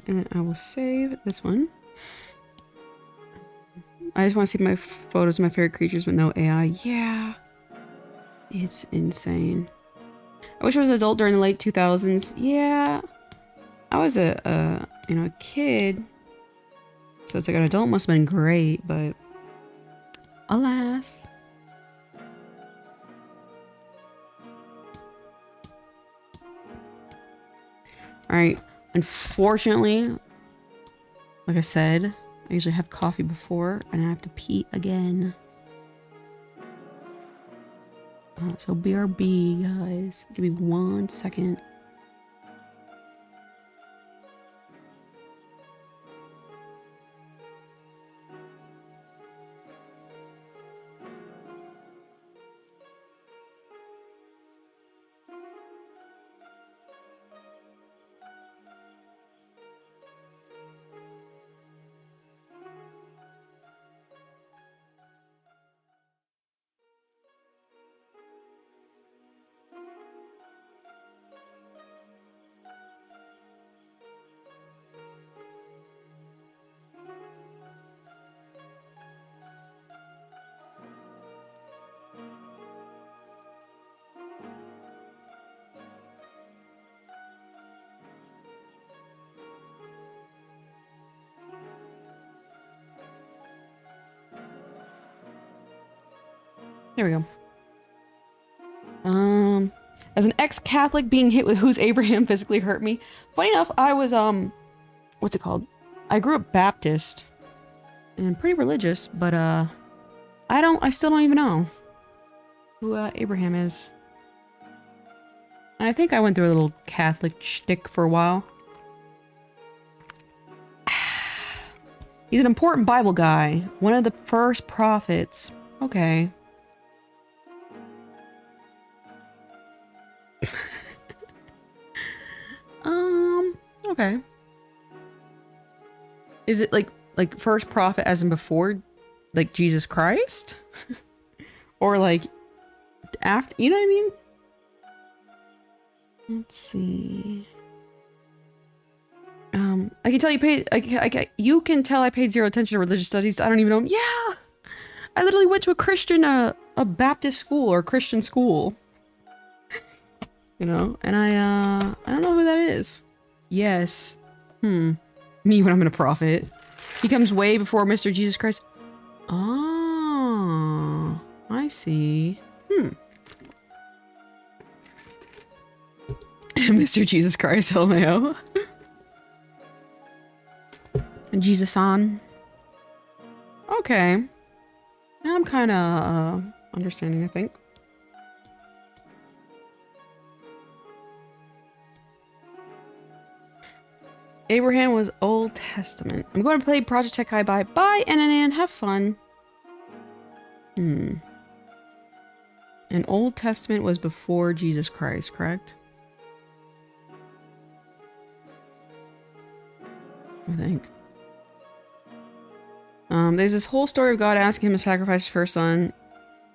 A: And then I will save this one. I just want to see my photos of my favorite creatures with no AI. Yeah. It's insane. I wish I was an adult during the late 2000s. Yeah. I was a kid. So it's like an adult must have been great, but alas. Alright. Unfortunately, like I said, I usually have coffee before and I have to pee again. So BRB, guys. Give me 1 second. There we go. As an ex-Catholic, being hit with "Who's Abraham" physically hurt me. Funny enough, I was, what's it called? I grew up Baptist and pretty religious, but, I still don't even know who, Abraham is. And I think I went through a little Catholic shtick for a while. He's an important Bible guy. One of the first prophets. Okay. Okay. Is it like first prophet as in before, like Jesus Christ? Or like after, you know what I mean? Let's see. I can tell you paid, you can tell I paid zero attention to religious studies. I don't even know. Yeah! I literally went to a Christian, a Baptist school or Christian school. You know, and I don't know who that is. Yes. Me when I'm in a prophet. He comes way before Mr. Jesus Christ. Oh, I see. Mr. Jesus Christ, LMAO. Jesus-on. Okay. Now I'm kind of understanding, I think. Abraham was Old Testament. I'm going to play Project Tech High. Bye. Bye, NNN. Have fun. And Old Testament was before Jesus Christ, correct? I think. There's this whole story of God asking him to sacrifice his first son.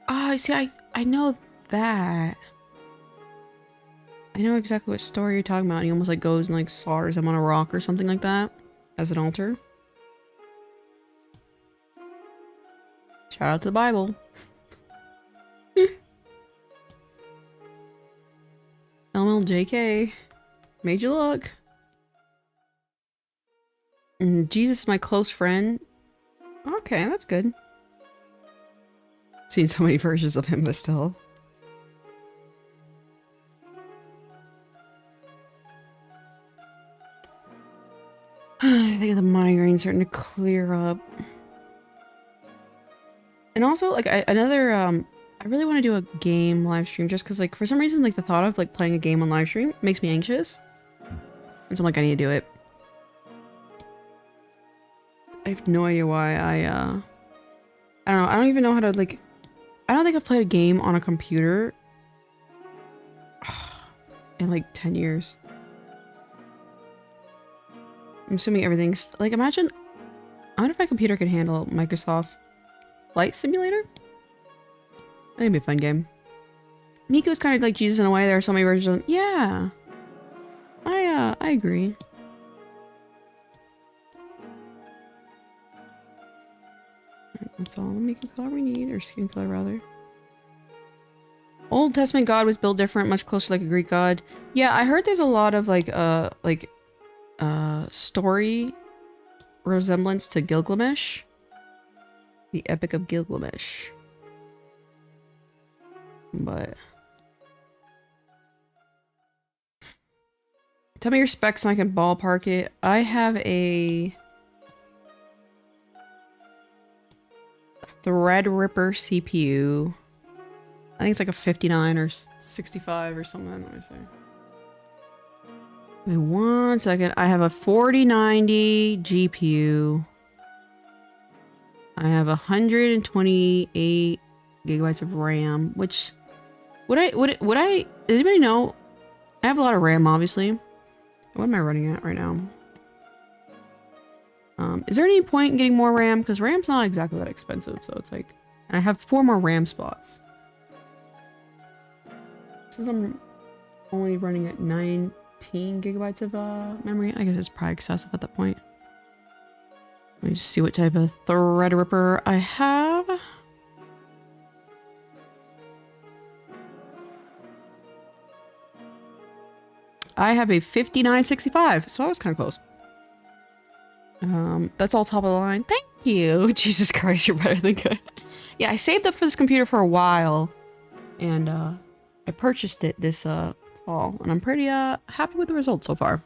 A: Oh, see, I know that. I know exactly what story you're talking about. He almost like goes and like slaughters him on a rock or something like that as an altar. Shout out to the Bible. LMLJK. Made you look. And Jesus is my close friend. Okay, that's good. Seen so many versions of him, but still. I think the migraine's starting to clear up. And also, like, I really want to do a game live stream just because, like, for some reason, like, the thought of, like, playing a game on live stream makes me anxious. And so I'm like, I need to do it. I have no idea why I don't know. I don't even know how to, like, I don't think I've played a game on a computer in, like, 10 years. I'm assuming everything's, like, imagine, I wonder if my computer can handle Microsoft Flight Simulator? I think it'd be a fun game. Miku's kind of like Jesus in a way. There are so many versions of him. Yeah. I agree. That's all the Miku color we need, or skin color rather. Old Testament god was built different, much closer like a Greek god. Yeah, I heard there's a lot of story resemblance to Gilgamesh. The Epic of Gilgamesh. But tell me your specs and I can ballpark it. I have a Threadripper CPU. I think it's like a 59 or 65 or something. Let me say. Give me 1 second. I have a 4090 GPU. I have 128 gigabytes of RAM, which would I does anybody know? I have a lot of RAM, obviously. What am I running at right now? Is there any point in getting more RAM? Because RAM's not exactly that expensive, so it's like, and I have 4 more RAM spots. Since I'm only running at 19 gigabytes of memory, I guess it's probably excessive at that point. Let me just see what type of Threadripper I have. I have a 5965, so I was kind of close. That's all top of the line. Thank you. Jesus Christ, you're better than good. Yeah, I saved up for this computer for a while, and I purchased it this fall, and I'm pretty happy with the results so far.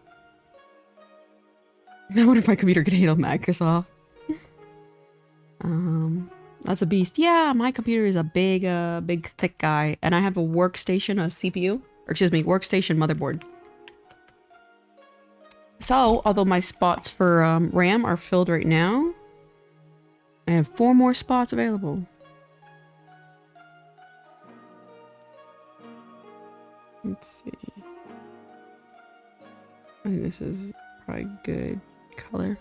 A: Now what if my computer could handle Microsoft? That's a beast. Yeah, my computer is a big thick guy, and I have a workstation, a CPU, or excuse me, workstation motherboard. So, although my spots for RAM are filled right now, I have 4 more spots available. Let's see. I think this is probably good color.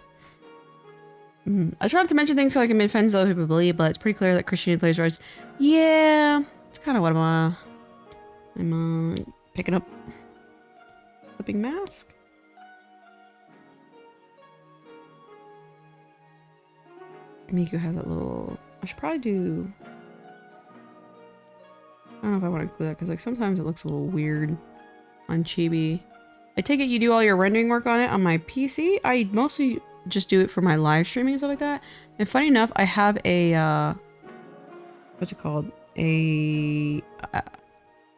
A: I tried to mention things so I can make friends that other people believe, but it's pretty clear that Christianity plays rights. Yeah, it's kind of what I'm picking up. Flipping mask. Miku has that little... I should probably do... I don't know if I want to include that, because like sometimes it looks a little weird on Chibi. I take it you do all your rendering work on it on my PC? I mostly just do it for my live streaming and stuff like that. And funny enough, I have a... what's it called? I'm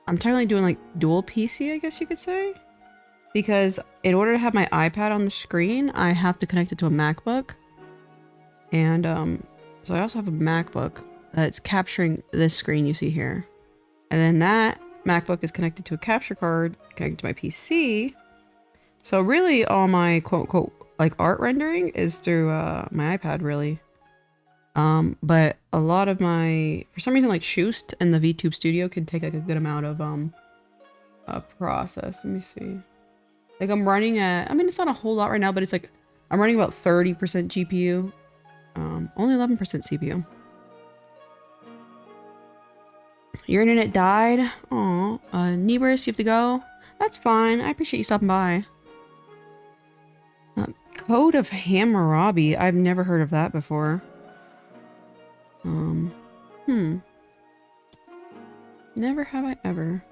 A: technically doing like dual PC, I guess you could say. Because in order to have my iPad on the screen, I have to connect it to a MacBook. And so I also have a MacBook that's capturing this screen you see here. And then that MacBook is connected to a capture card connected to my PC. So really all my quote-unquote like art rendering is through my iPad really. But a lot of my, for some reason like Shoost and the Vtube Studio can take like a good amount of process. Let me see. Like I'm running at, I mean it's not a whole lot right now, but it's like I'm running about 30% GPU. Only 11% CPU. Your internet died? Aw. Nebris, you have to go? That's fine. I appreciate you stopping by. Code of Hammurabi. I've never heard of that before. Never have I ever.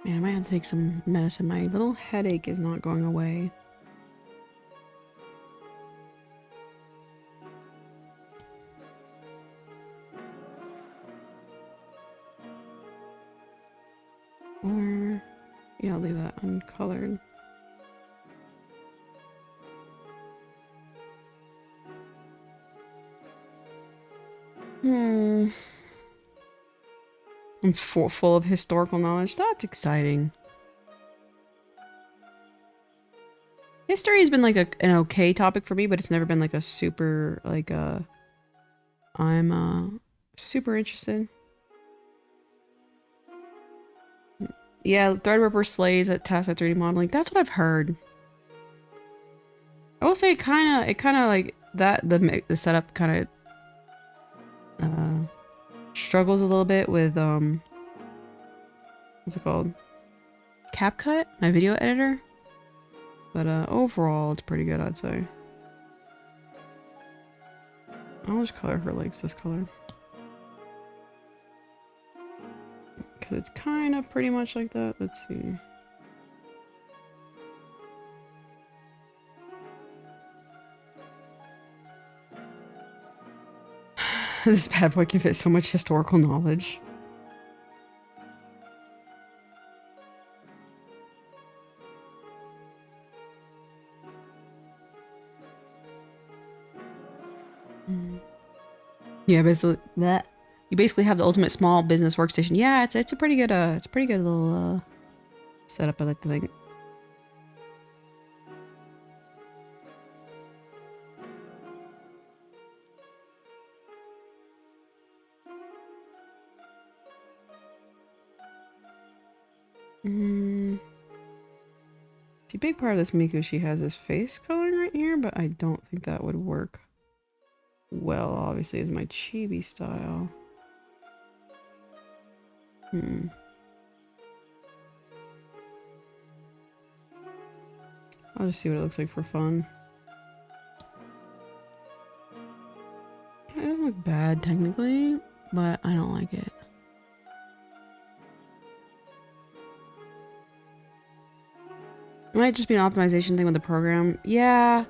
A: Man, I might have to take some medicine. My little headache is not going away. Or... yeah, I'll leave that uncolored. I'm full of historical knowledge. That's exciting. History has been like an okay topic for me, but it's never been like a super, like I'm super interested. Yeah, Threadripper slays at tasks at 3D modeling. That's what I've heard. I will say it kind of like that, the setup kind of struggles a little bit with what's it called? CapCut, my video editor. But overall, it's pretty good, I'd say. I'll just color her legs this color. Because it's kind of pretty much like that. Let's see. This bad boy can fit so much historical knowledge. Yeah, basically that you basically have the ultimate small business workstation. Yeah, it's a pretty good little setup, I like to think. See, a big part of this Miku, she has this face coloring right here, but I don't think that would work well, obviously, is my chibi style. I'll just see what it looks like for fun. It doesn't look bad technically, but I don't like it. It might just be an optimization thing with the program. Yeah.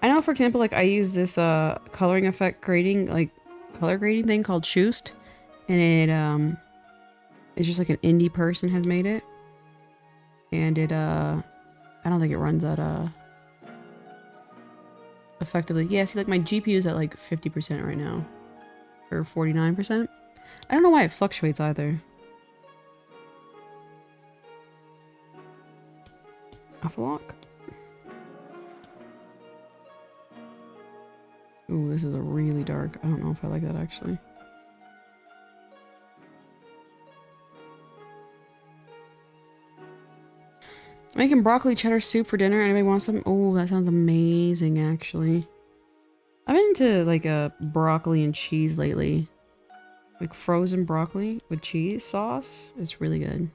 A: I know, for example, like I use this coloring effect grading, like color grading thing called Shoost, and it it's just like an indie person has made it, and it I don't think it runs that effectively. Yeah, see, like my GPU is at like 50% right now, or 49%. I don't know why it fluctuates either. Alpha lock. Ooh, this is a really dark. I don't know if I like that actually. Making broccoli cheddar soup for dinner. Anybody want some? Oh, that sounds amazing actually. I've been into like a broccoli and cheese lately. Like frozen broccoli with cheese sauce. It's really good.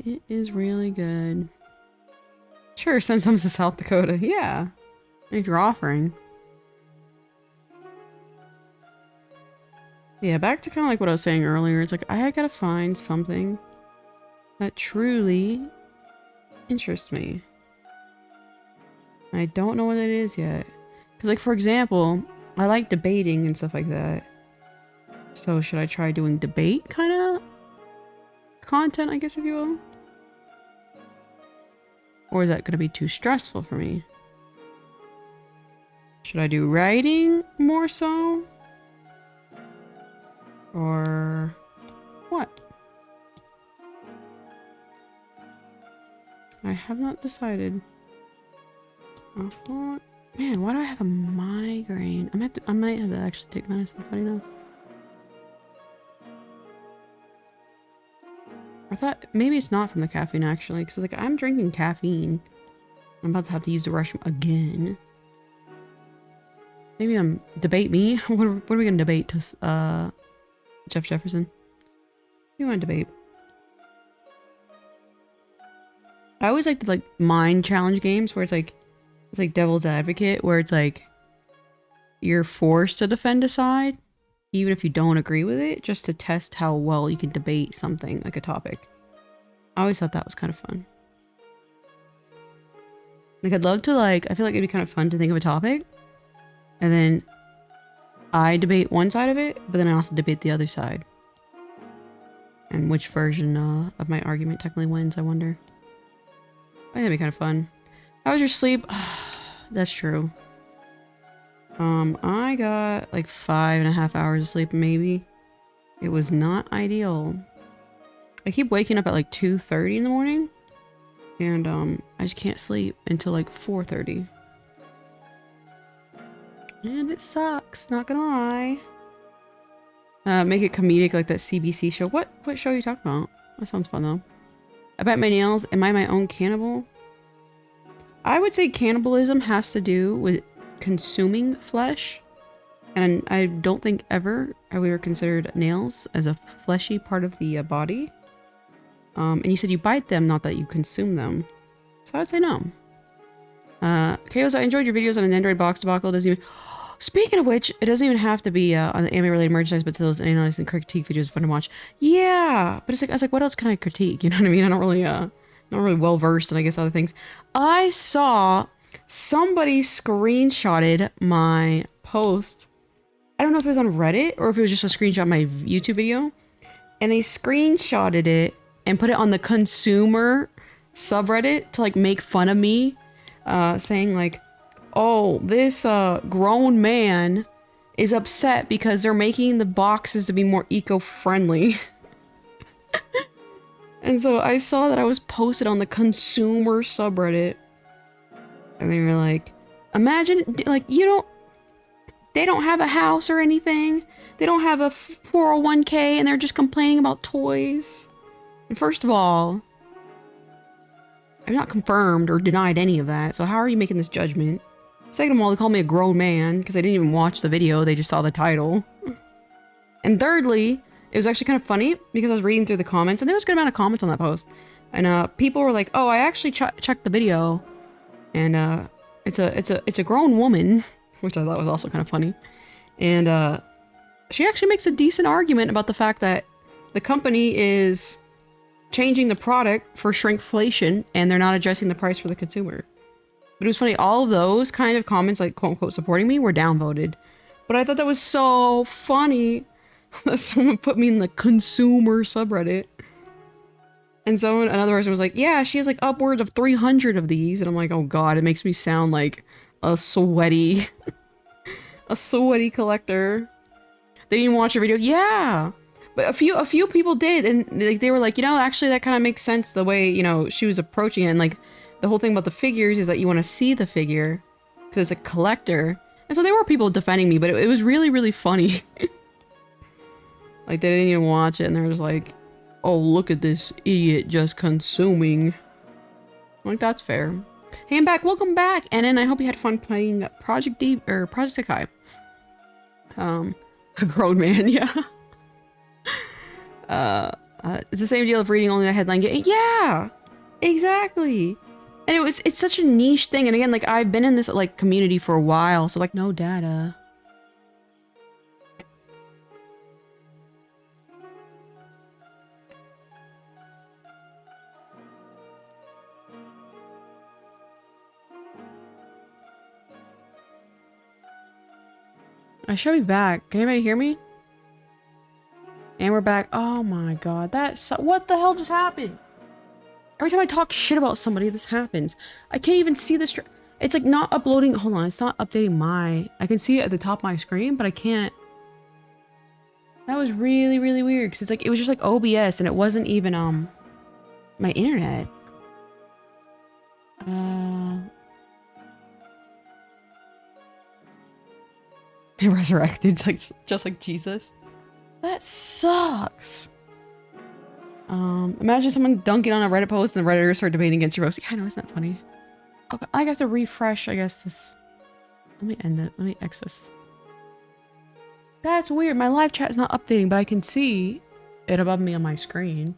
A: It is really good. Sure, send some to South Dakota. Yeah. If you're offering. Yeah, back to kind of like what I was saying earlier. It's like, I gotta find something that truly interests me. I don't know what it is yet. Because like, for example, I like debating and stuff like that. So should I try doing debate kind of content, I guess, if you will? Or is that going to be too stressful for me? Should I do writing more so? Or what? I have not decided. Man, why do I have a migraine? I might have to actually take medicine, funny enough. I thought maybe it's not from the caffeine actually, because like I'm drinking caffeine. I'm about to have to use the restroom again. Maybe I'm debate me. What are we gonna debate to Jeff Jefferson? You want to debate? I always like the like mind challenge games where it's like devil's advocate, where it's like you're forced to defend a side even if you don't agree with it, just to test how well you can debate something, like a topic. I always thought that was kind of fun. Like, I'd love to, like, I feel like it'd be kind of fun to think of a topic, and then I debate one side of it, but then I also debate the other side. And which version of my argument technically wins, I wonder. I think that'd be kind of fun. How was your sleep? That's true. I got like 5.5 hours of sleep, maybe. It was not ideal. I keep waking up at like 2:30 in the morning, and I just can't sleep until like 4:30. And it sucks, not gonna lie. Make it comedic like that CBC show. What show are you talking about? That sounds fun though. I bite my nails. Am I my own cannibal? I would say cannibalism has to do with consuming flesh. And I don't think ever have we ever considered nails as a fleshy part of the body. And you said you bite them, not that you consume them. So I'd say no. Chaos, I enjoyed your videos on an Android box debacle. Doesn't even... Speaking of which, it doesn't even have to be on the anime-related merchandise, but those analyze and critique videos are fun to watch. Yeah, but it's like, I was like, what else can I critique? You know what I mean? I don't really, not really well-versed in, I guess, other things. I saw somebody screenshotted my post. I don't know if it was on Reddit or if it was just a screenshot of my YouTube video. And they screenshotted it and put it on the consumer subreddit to, like, make fun of me. Saying, like, oh, this grown man is upset because they're making the boxes to be more eco-friendly. And so I saw that I was posted on the consumer subreddit. And they were like, imagine, like, they don't have a house or anything. They don't have a 401k and they're just complaining about toys. And first of all, I've not confirmed or denied any of that. So how are you making this judgment? Second of all, they called me a grown man because they didn't even watch the video. They just saw the title. And thirdly, it was actually kind of funny because I was reading through the comments and there was a good amount of comments on that post. And people were like, oh, I actually checked the video. And it's a grown woman, which I thought was also kind of funny. And she actually makes a decent argument about the fact that the company is changing the product for shrinkflation and they're not addressing the price for the consumer. But it was funny, all of those kind of comments, like quote-unquote supporting me, were downvoted. But I thought that was so funny that someone put me in the consumer subreddit. And another person was like, yeah, she has like upwards of 300 of these. And I'm like, oh god, it makes me sound like a sweaty, a sweaty collector. They didn't even watch your video. Yeah! But a few people did. And like, they were like, actually that kind of makes sense the way, she was approaching it. And like, the whole thing about the figures is that you want to see the figure because it's a collector. And so there were people defending me, but it was really, really funny. Like, they didn't even watch it and they were just like, oh, look at this idiot just consuming. I'm like, that's fair. Hey, I'm back. Welcome back. And then I hope you had fun playing Project Sakai. A grown man, yeah. It's the same deal of reading only the headline. Yeah, exactly. And it's such a niche thing. And again, like, I've been in this, like, community for a while. So, like, no data. I should be back. Can anybody hear me? And we're back. Oh my god. What the hell just happened? Every time I talk shit about somebody, this happens. I can't even see the it's like not uploading. Hold on, it's not updating I can see it at the top of my screen, but I can't. That was really, really weird because it's like, it was just like OBS and it wasn't even, my internet. They resurrected just like Jesus. That sucks. Imagine someone dunking on a Reddit post and the Redditors start debating against your post. Yeah, I know, isn't that funny? Okay, I have to refresh, I guess, this. Let me end it. Let me X this. That's weird. My live chat is not updating, but I can see it above me on my screen.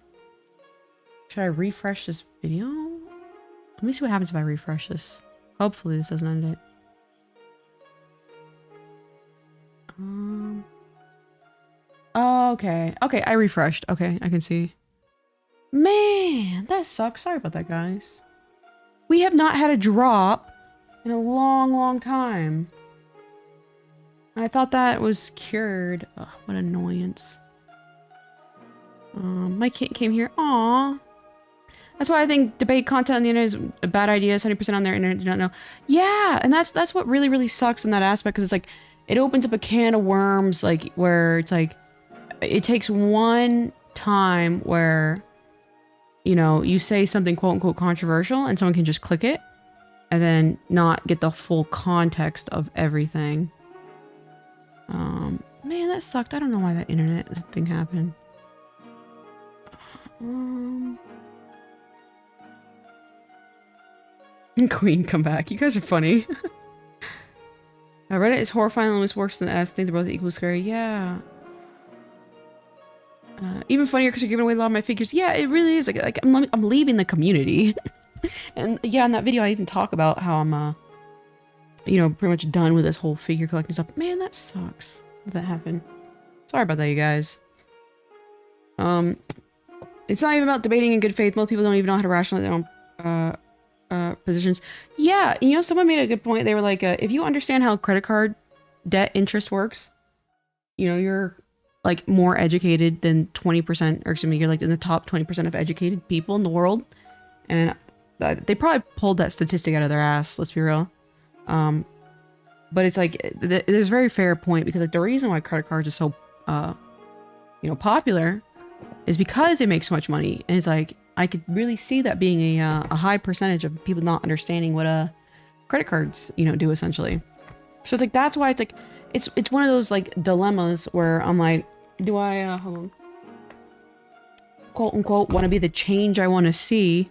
A: Should I refresh this video? Let me see what happens if I refresh this. Hopefully this doesn't end it. Oh, okay. Okay, I refreshed. Okay, I can see. Man, that sucks. Sorry about that, guys. We have not had a drop in a long, long time. I thought that was cured. Ugh, what annoyance. My kid came here. Aww. That's why I think debate content on the internet is a bad idea. 70% on their internet do not know. Yeah, and that's what really, really sucks in that aspect, because it's like, it opens up a can of worms, like, where it's like, it takes one time where, you say something quote-unquote controversial and someone can just click it and then not get the full context of everything. Man, that sucked. I don't know why that internet thing happened. Queen, come back. You guys are funny. Reddit is horrifying and almost worse than S. I think they're both equally scary. Yeah. Even funnier because you're giving away a lot of my figures. Yeah, it really is. Like I'm leaving the community. And yeah, in that video I even talk about how I'm you know, pretty much done with this whole figure collecting stuff. Man, that sucks that happened. Sorry about that, you guys. It's not even about debating in good faith. Most people don't even know how to rationalize their own positions. Yeah, you know, someone made a good point. They were like, if you understand how credit card debt interest works, you know, you're like more educated than 20%, or excuse me, you're like in the top 20% of educated people in the world. And they probably pulled that statistic out of their ass, let's be real. But it's like, it is a very fair point, because like the reason why credit cards are so, you know, popular is because they make so much money. And it's like, I could really see that being a high percentage of people not understanding what credit cards, you know, do essentially. So it's like, that's why it's like, it's one of those like dilemmas where I'm like, do I, hold on, quote unquote, want to be the change I want to see,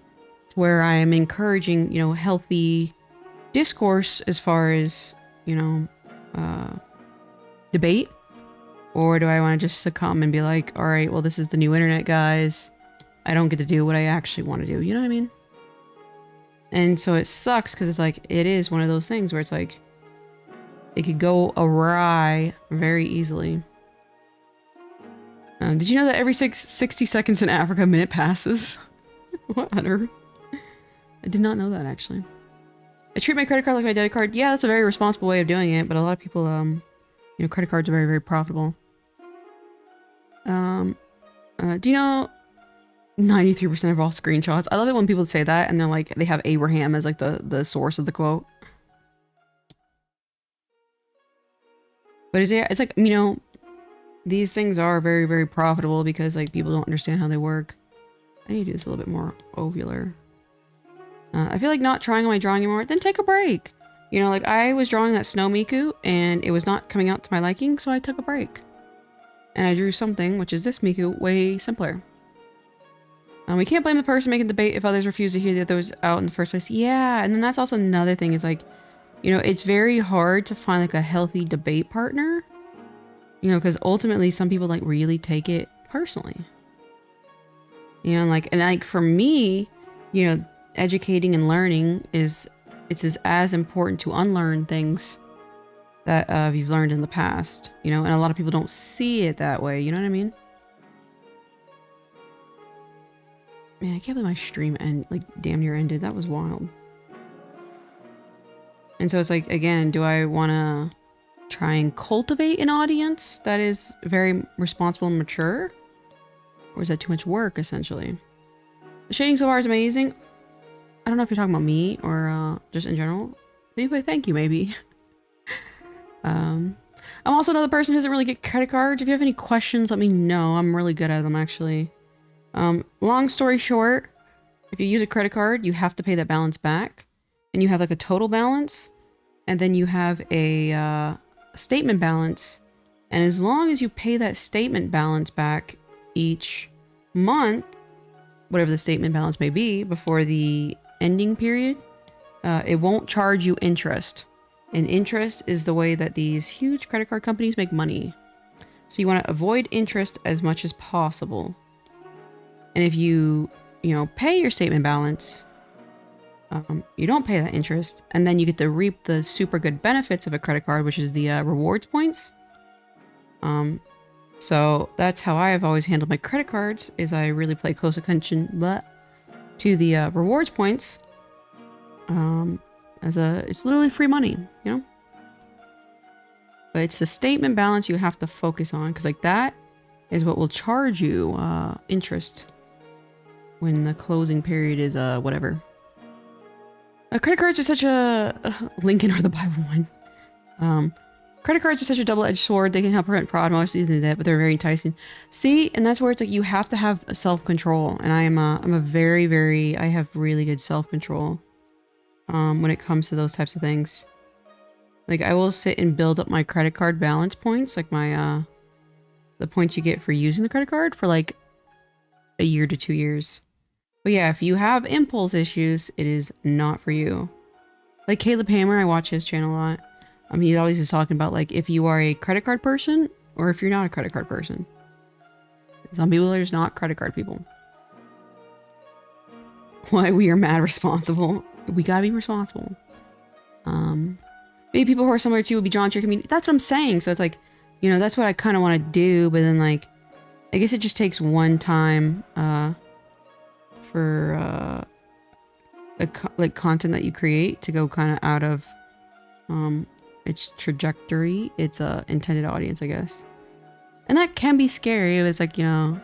A: where I am encouraging, you know, healthy discourse as far as, you know, debate? Or do I want to just succumb and be like, all right, well, this is the new internet, guys. I don't get to do what I actually want to do. You know what I mean? And so it sucks, because it's like, it is one of those things where it's like, it could go awry very easily. Did you know that every 60 seconds in Africa, a minute passes? What on earth? I did not know that, actually. I treat my credit card like my debit card. Yeah, that's a very responsible way of doing it, but a lot of people, you know, credit cards are very, very profitable. Do you know 93% of all screenshots? I love it when people say that and they're like, they have Abraham as like the source of the quote. But it's like, you know, these things are very, very profitable because like people don't understand how they work. I need to do this a little bit more ovular. I feel like not trying on my drawing anymore. Then take a break. You know, like I was drawing that snow Miku and it was not coming out to my liking, so I took a break. And I drew something, which is this Miku, way simpler. We can't blame the person making the debate if others refuse to hear the others out in the first place. Yeah, and then that's also another thing is like, you know, it's very hard to find like a healthy debate partner. You know, because ultimately some people like really take it personally. You know, like, and like for me, you know, educating and learning it's as important to unlearn things that you've learned in the past, you know, and a lot of people don't see it that way, you know what I mean? Man, I can't believe my stream like damn near ended. That was wild. And so it's like, again, do I want to try and cultivate an audience that is very responsible and mature? Or is that too much work, essentially? The shading so far is amazing. I don't know if you're talking about me or just in general. Maybe, thank you, maybe. I'm also another person who doesn't really get credit cards. If you have any questions, let me know. I'm really good at them, actually. Long story short, if you use a credit card, you have to pay that balance back. And you have like a total balance. And then you have a statement balance. And as long as you pay that statement balance back each month, whatever the statement balance may be, before the ending period, it won't charge you interest. And interest is the way that these huge credit card companies make money. So you want to avoid interest as much as possible. And if you know, pay your statement balance, you don't pay that interest, and then you get to reap the super good benefits of a credit card, which is the rewards points. So that's how I have always handled my credit cards, is I really pay close attention to the rewards points. It's literally free money, you know? But it's the statement balance you have to focus on, because like that is what will charge you interest when the closing period is whatever. Credit cards are such a Lincoln or the Bible one. Credit cards are such a double-edged sword. They can help prevent fraud most of the debt, but they're very enticing. See, and that's where it's like you have to have self-control. And I'm a very, I have really good self-control when it comes to those types of things. Like I will sit and build up my credit card balance points, like my the points you get for using the credit card for like a year to 2 years. But yeah, if you have impulse issues, it is not for you. Like Caleb Hammer, I watch his channel a lot. I mean, he always is talking about like if you are a credit card person or if you're not a credit card person. Some people are just not credit card people. Why we are mad responsible. We gotta be responsible. Maybe people who are similar to you will be drawn to your community. That's what I'm saying. So it's like, you know, that's what I kind of want to do. But then like, I guess it just takes one time for like content that you create to go kind of out of its trajectory, its intended audience, I guess. And that can be scary. It was like, you know,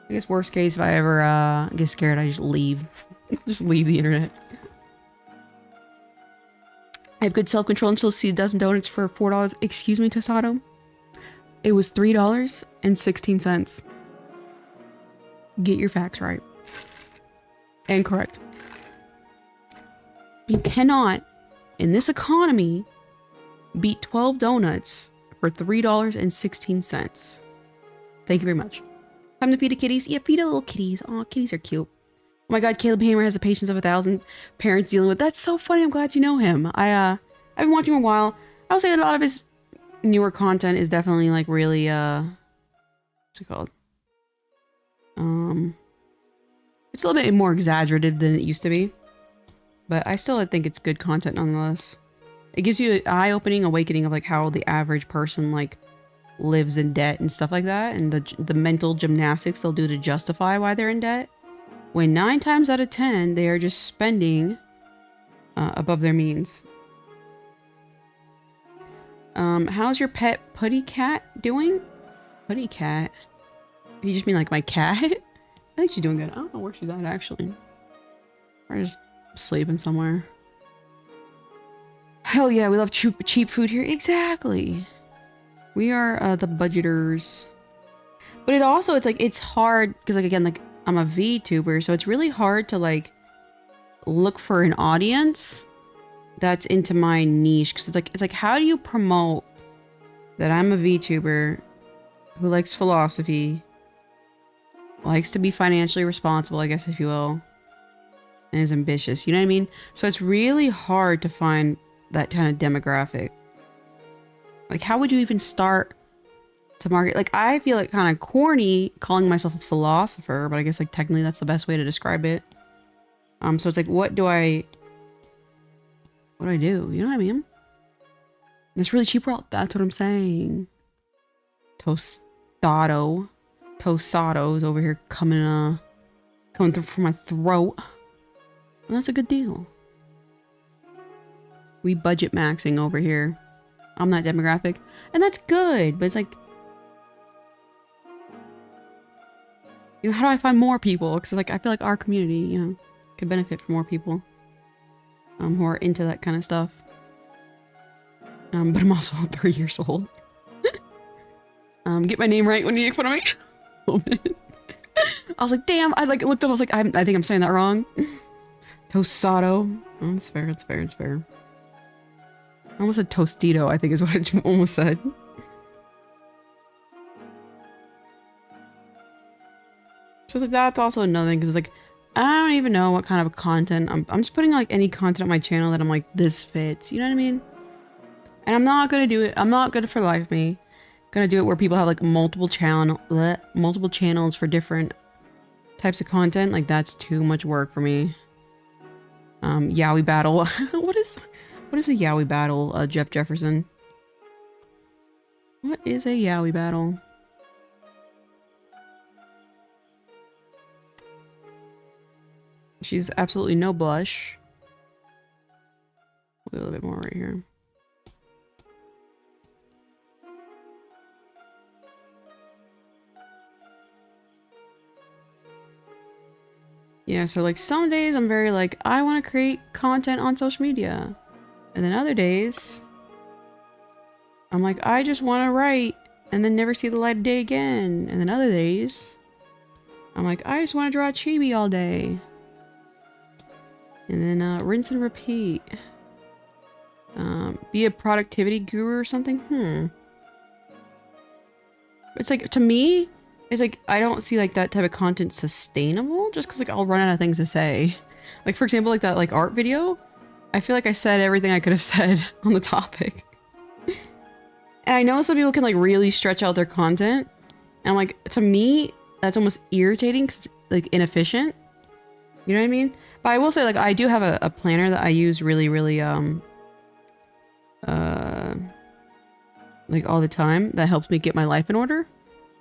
A: I guess worst case, if I ever get scared, I just leave. Just leave the internet. I have good self-control until see a dozen donuts for $4. Excuse me, Tosado. It was $3.16. Get your facts right. And correct. You cannot, in this economy, beat 12 donuts for $3.16. Thank you very much. Time to feed the kitties. Yeah, feed the little kitties. Aw, kitties are cute. Oh my god, Caleb Hamer has the patience of 1,000 parents dealing with. That's so funny. I'm glad you know him. I've been watching him a while. I would say a lot of his newer content is definitely like really what's it called? It's a little bit more exaggerative than it used to be. But I still think it's good content nonetheless. It gives you an eye-opening awakening of like how the average person like lives in debt and stuff like that, and the mental gymnastics they'll do to justify why they're in debt. When 9 times out of 10, they are just spending above their means. How's your pet Putty Cat doing? Putty Cat? You just mean like my cat? I think she's doing good. I don't know where she's at actually. Or just sleeping somewhere. Hell yeah, we love cheap food here. Exactly. We are the budgeters. But it also, it's like, it's hard because like again, like I'm a VTuber, so it's really hard to like look for an audience that's into my niche, because it's like how do you promote that I'm a VTuber who likes philosophy, likes to be financially responsible, I guess if you will, and is ambitious, you know what I mean? So it's really hard to find that kind of demographic. Like how would you even start to market? Like I feel like kind of corny calling myself a philosopher, but I guess like technically that's the best way to describe it. So it's like what do I do? You know what I mean? This really cheap world. That's what I'm saying. Tostado's over here coming through for my throat. And that's a good deal. We budget maxing over here. I'm that demographic. And that's good, but it's like, you know, how do I find more people? Because like I feel like our community, you know, could benefit from more people who are into that kind of stuff. But I'm also 3 years old. Get my name right when you make fun of me. I was like, damn, I like looked up, I was like, I think I'm saying that wrong. Tosado. Oh, it's fair, it's fair, it's fair. I almost said Tostito, I think is what I almost said. So like, that's also another thing, because like, I don't even know what kind of content. I'm just putting like any content on my channel that I'm like, this fits, you know what I mean? And I'm not gonna do it. I'm not gonna for life me. Gonna do it where people have like multiple channels for different types of content. Like that's too much work for me. Yowie battle. What is a Yowie battle, Jeff Jefferson? What is a Yowie battle? She's absolutely no blush. A little bit more right here. Yeah, so like some days I'm very like, I want to create content on social media. And then other days, I'm like, I just want to write and then never see the light of day again. And then other days, I'm like, I just want to draw chibi all day. And then rinse and repeat. Be a productivity guru or something? It's like, to me, it's like, I don't see like that type of content sustainable just because like I'll run out of things to say. Like for example, like that like art video. I feel like I said everything I could have said on the topic. And I know some people can like really stretch out their content. And I'm like, to me, that's almost irritating, 'cause it's, like, inefficient. You know what I mean? But I will say, like, I do have a planner that I use really, really, like all the time, that helps me get my life in order.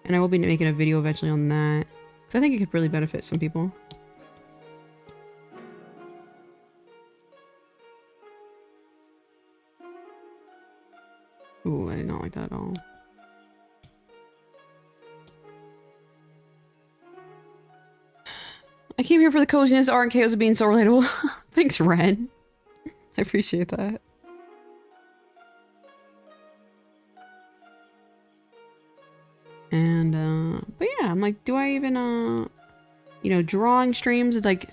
A: And I will be making a video eventually on that, because I think it could really benefit some people. Ooh, I did not like that at all. I came here for the coziness, art, and chaos of being so relatable. Thanks, Ren. I appreciate that. And, but yeah, I'm like, do I even, you know, drawing streams is like,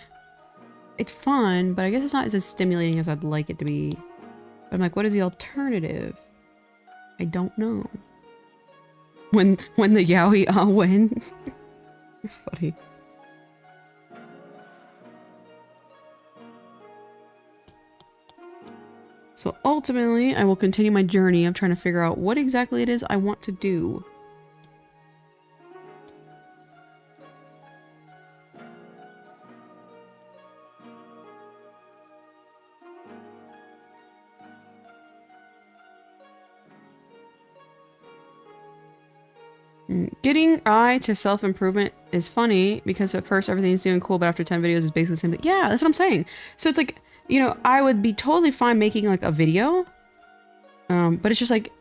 A: it's fun, but I guess it's not as stimulating as I'd like it to be. But I'm like, what is the alternative? I don't know. When the yaoi when? Funny. So ultimately, I will continue my journey of trying to figure out what exactly it is I want to do. Getting eye to self-improvement is funny because at first everything's doing cool, but after 10 videos is basically the same thing. Yeah, that's what I'm saying. So it's like, you know, I would be totally fine making like a video, but it's just like,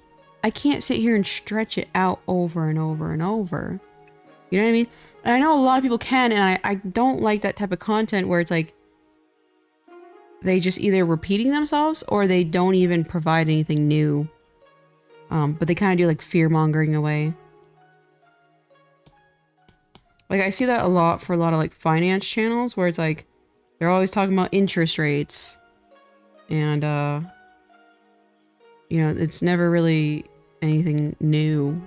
A: I can't sit here and stretch it out over and over and over. You know what I mean? And I know a lot of people can, and I don't like that type of content where it's like, they just either repeating themselves or they don't even provide anything new. But they kind of do like fear-mongering away. Like, I see that a lot for a lot of, like, finance channels, where it's, like, they're always talking about interest rates. And, you know, it's never really anything new.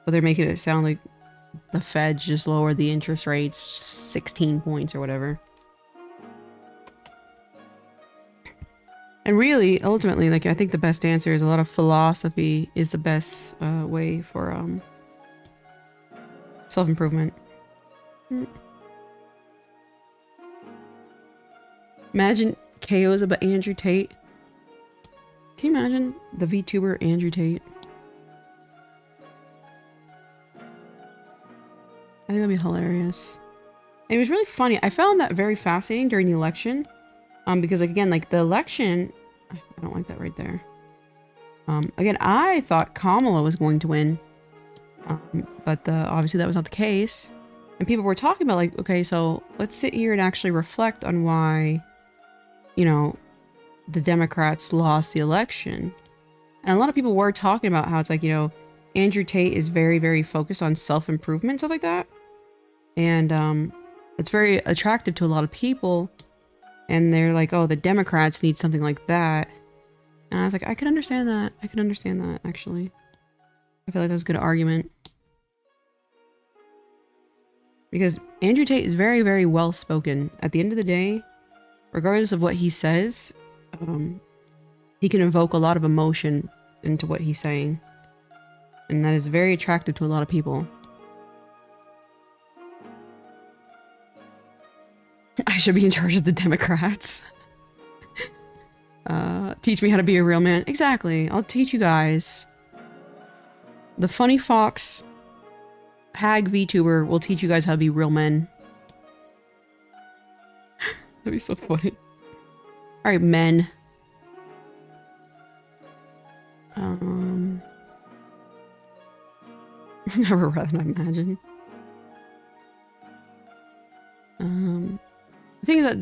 A: But they're making it sound like the Feds just lowered the interest rates 16 points or whatever. And really, ultimately, like, I think the best answer is a lot of philosophy is the best way for, self-improvement. Imagine KOs about Andrew Tate. Can you imagine the VTuber Andrew Tate? I think that'd be hilarious. It was really funny. I found that very fascinating during the election. Because like, again, like the election, I don't like that right there. Again, I thought Kamala was going to win. But obviously that was not the case. And people were talking about like, okay, so let's sit here and actually reflect on why, you know, the Democrats lost the election. And a lot of people were talking about how it's like, you know, Andrew Tate is very, very focused on self-improvement, stuff like that. And it's very attractive to a lot of people. And they're like, oh, the Democrats need something like that. And I was like, I can understand that. I can understand that, actually. I feel like that's a good argument. Because Andrew Tate is very, very well spoken. At the end of the day, regardless of what he says, he can evoke a lot of emotion into what he's saying. And that is very attractive to a lot of people. I should be in charge of the Democrats. Teach me how to be a real man. Exactly. I'll teach you guys. The funny fox hag VTuber will teach you guys how to be real men. That'd be so funny. Alright, men. Never rather than I imagine. I think that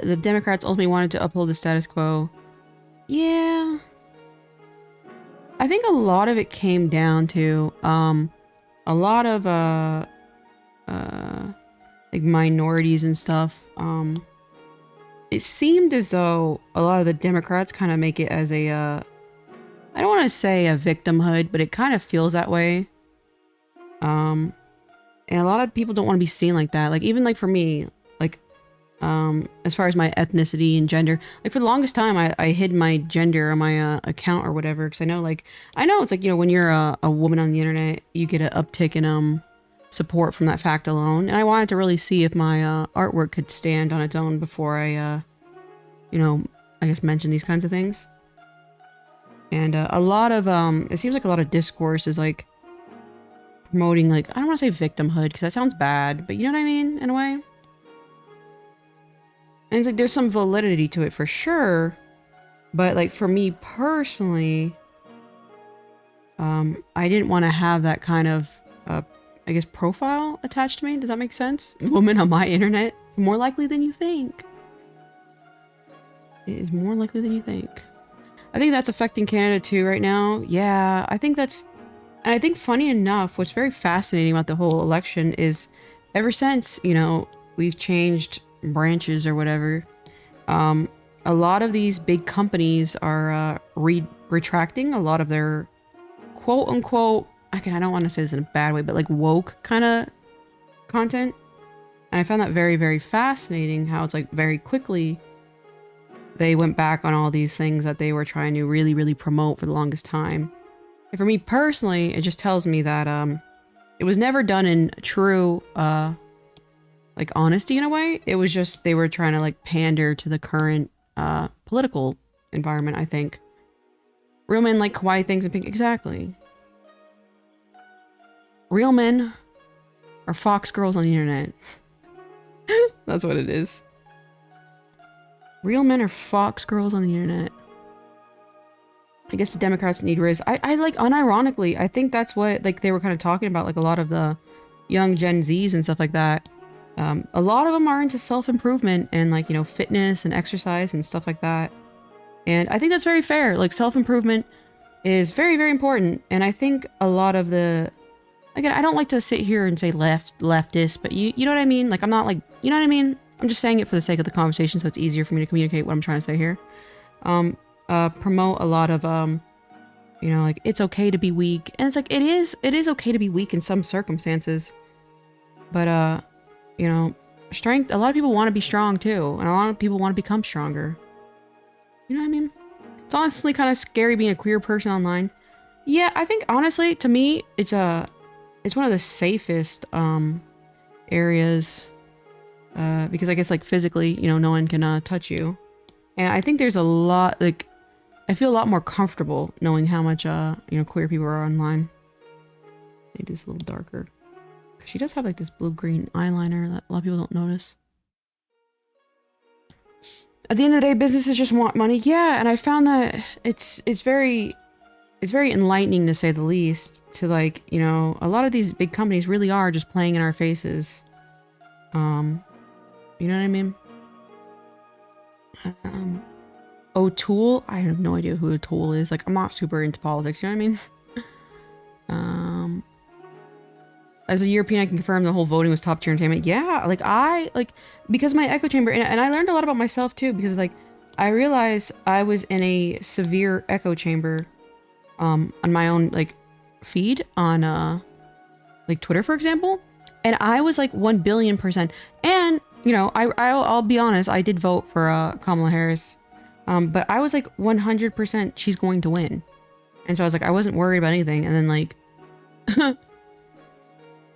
A: the Democrats ultimately wanted to uphold the status quo. Yeah. I think a lot of it came down to, a lot of, like minorities and stuff. It seemed as though a lot of the Democrats kind of make it as a, I don't want to say a victimhood, but it kind of feels that way. And a lot of people don't want to be seen like that. Like, even like for me, like, as far as my ethnicity and gender. Like for the longest time, I hid my gender on my account or whatever, because I know it's like, you know, when you're a woman on the internet, you get an uptick in support from that fact alone. And I wanted to really see if my artwork could stand on its own before I, you know, I guess mention these kinds of things. And a lot of it seems like a lot of discourse is like promoting, like, I don't want to say victimhood because that sounds bad, but you know what I mean, in a way. And it's like, there's some validity to it for sure. But like, for me personally, I didn't want to have that kind of, I guess, profile attached to me. Does that make sense? Woman on my internet. More likely than you think. It is more likely than you think. I think that's affecting Canada too right now. Yeah, I think that's... And I think funny enough, what's very fascinating about the whole election is ever since, you know, we've changed branches or whatever, a lot of these big companies are retracting a lot of their quote unquote, I don't want to say this in a bad way, but like woke kind of content. And I found that very, very fascinating how it's like very quickly they went back on all these things that they were trying to really, really promote for the longest time. And for me personally, it just tells me that it was never done in true like honesty in a way. It was just they were trying to like pander to the current political environment, I think. Real men like kawaii things and pink. Exactly. Real men are fox girls on the internet. That's what it is. Real men are fox girls on the internet. I guess the Democrats need riz. I like, unironically, I think that's what like they were kind of talking about, like a lot of the young Gen Zs and stuff like that. A lot of them are into self-improvement and like, you know, fitness and exercise and stuff like that. And I think that's very fair. Like self-improvement is very, very important. And I think a lot of the, again, I don't like to sit here and say leftist, but you know what I mean? Like, I'm not like, you know what I mean? I'm just saying it for the sake of the conversation, so it's easier for me to communicate what I'm trying to say here. Promote a lot of, you know, like, it's okay to be weak. And it's like, it is okay to be weak in some circumstances. But, you know, strength, a lot of people want to be strong too. And a lot of people want to become stronger. You know what I mean? It's honestly kind of scary being a queer person online. Yeah, I think, honestly, to me, it's one of the safest, areas. Because I guess, like, physically, you know, no one can, touch you. And I think there's a lot, like, I feel a lot more comfortable knowing how much, you know, queer people are online. Maybe this a little darker. Because she does have, like, this blue-green eyeliner that a lot of people don't notice. At the end of the day, businesses just want money. Yeah, and I found that it's very enlightening, to say the least, to, like, you know, a lot of these big companies really are just playing in our faces. You know what I mean? O'Toole? I have no idea who O'Toole is. Like, I'm not super into politics, you know what I mean? As a European, I can confirm the whole voting was top tier entertainment. Yeah, like, because my echo chamber, and I learned a lot about myself too, because, like, I realized I was in a severe echo chamber, on my own, like, feed on, like, Twitter, for example. And I was, like, 1 billion%. And, you know, I'll be honest, I did vote for, Kamala Harris. But I was, like, 100% she's going to win. And so I was like, I wasn't worried about anything. And then, like,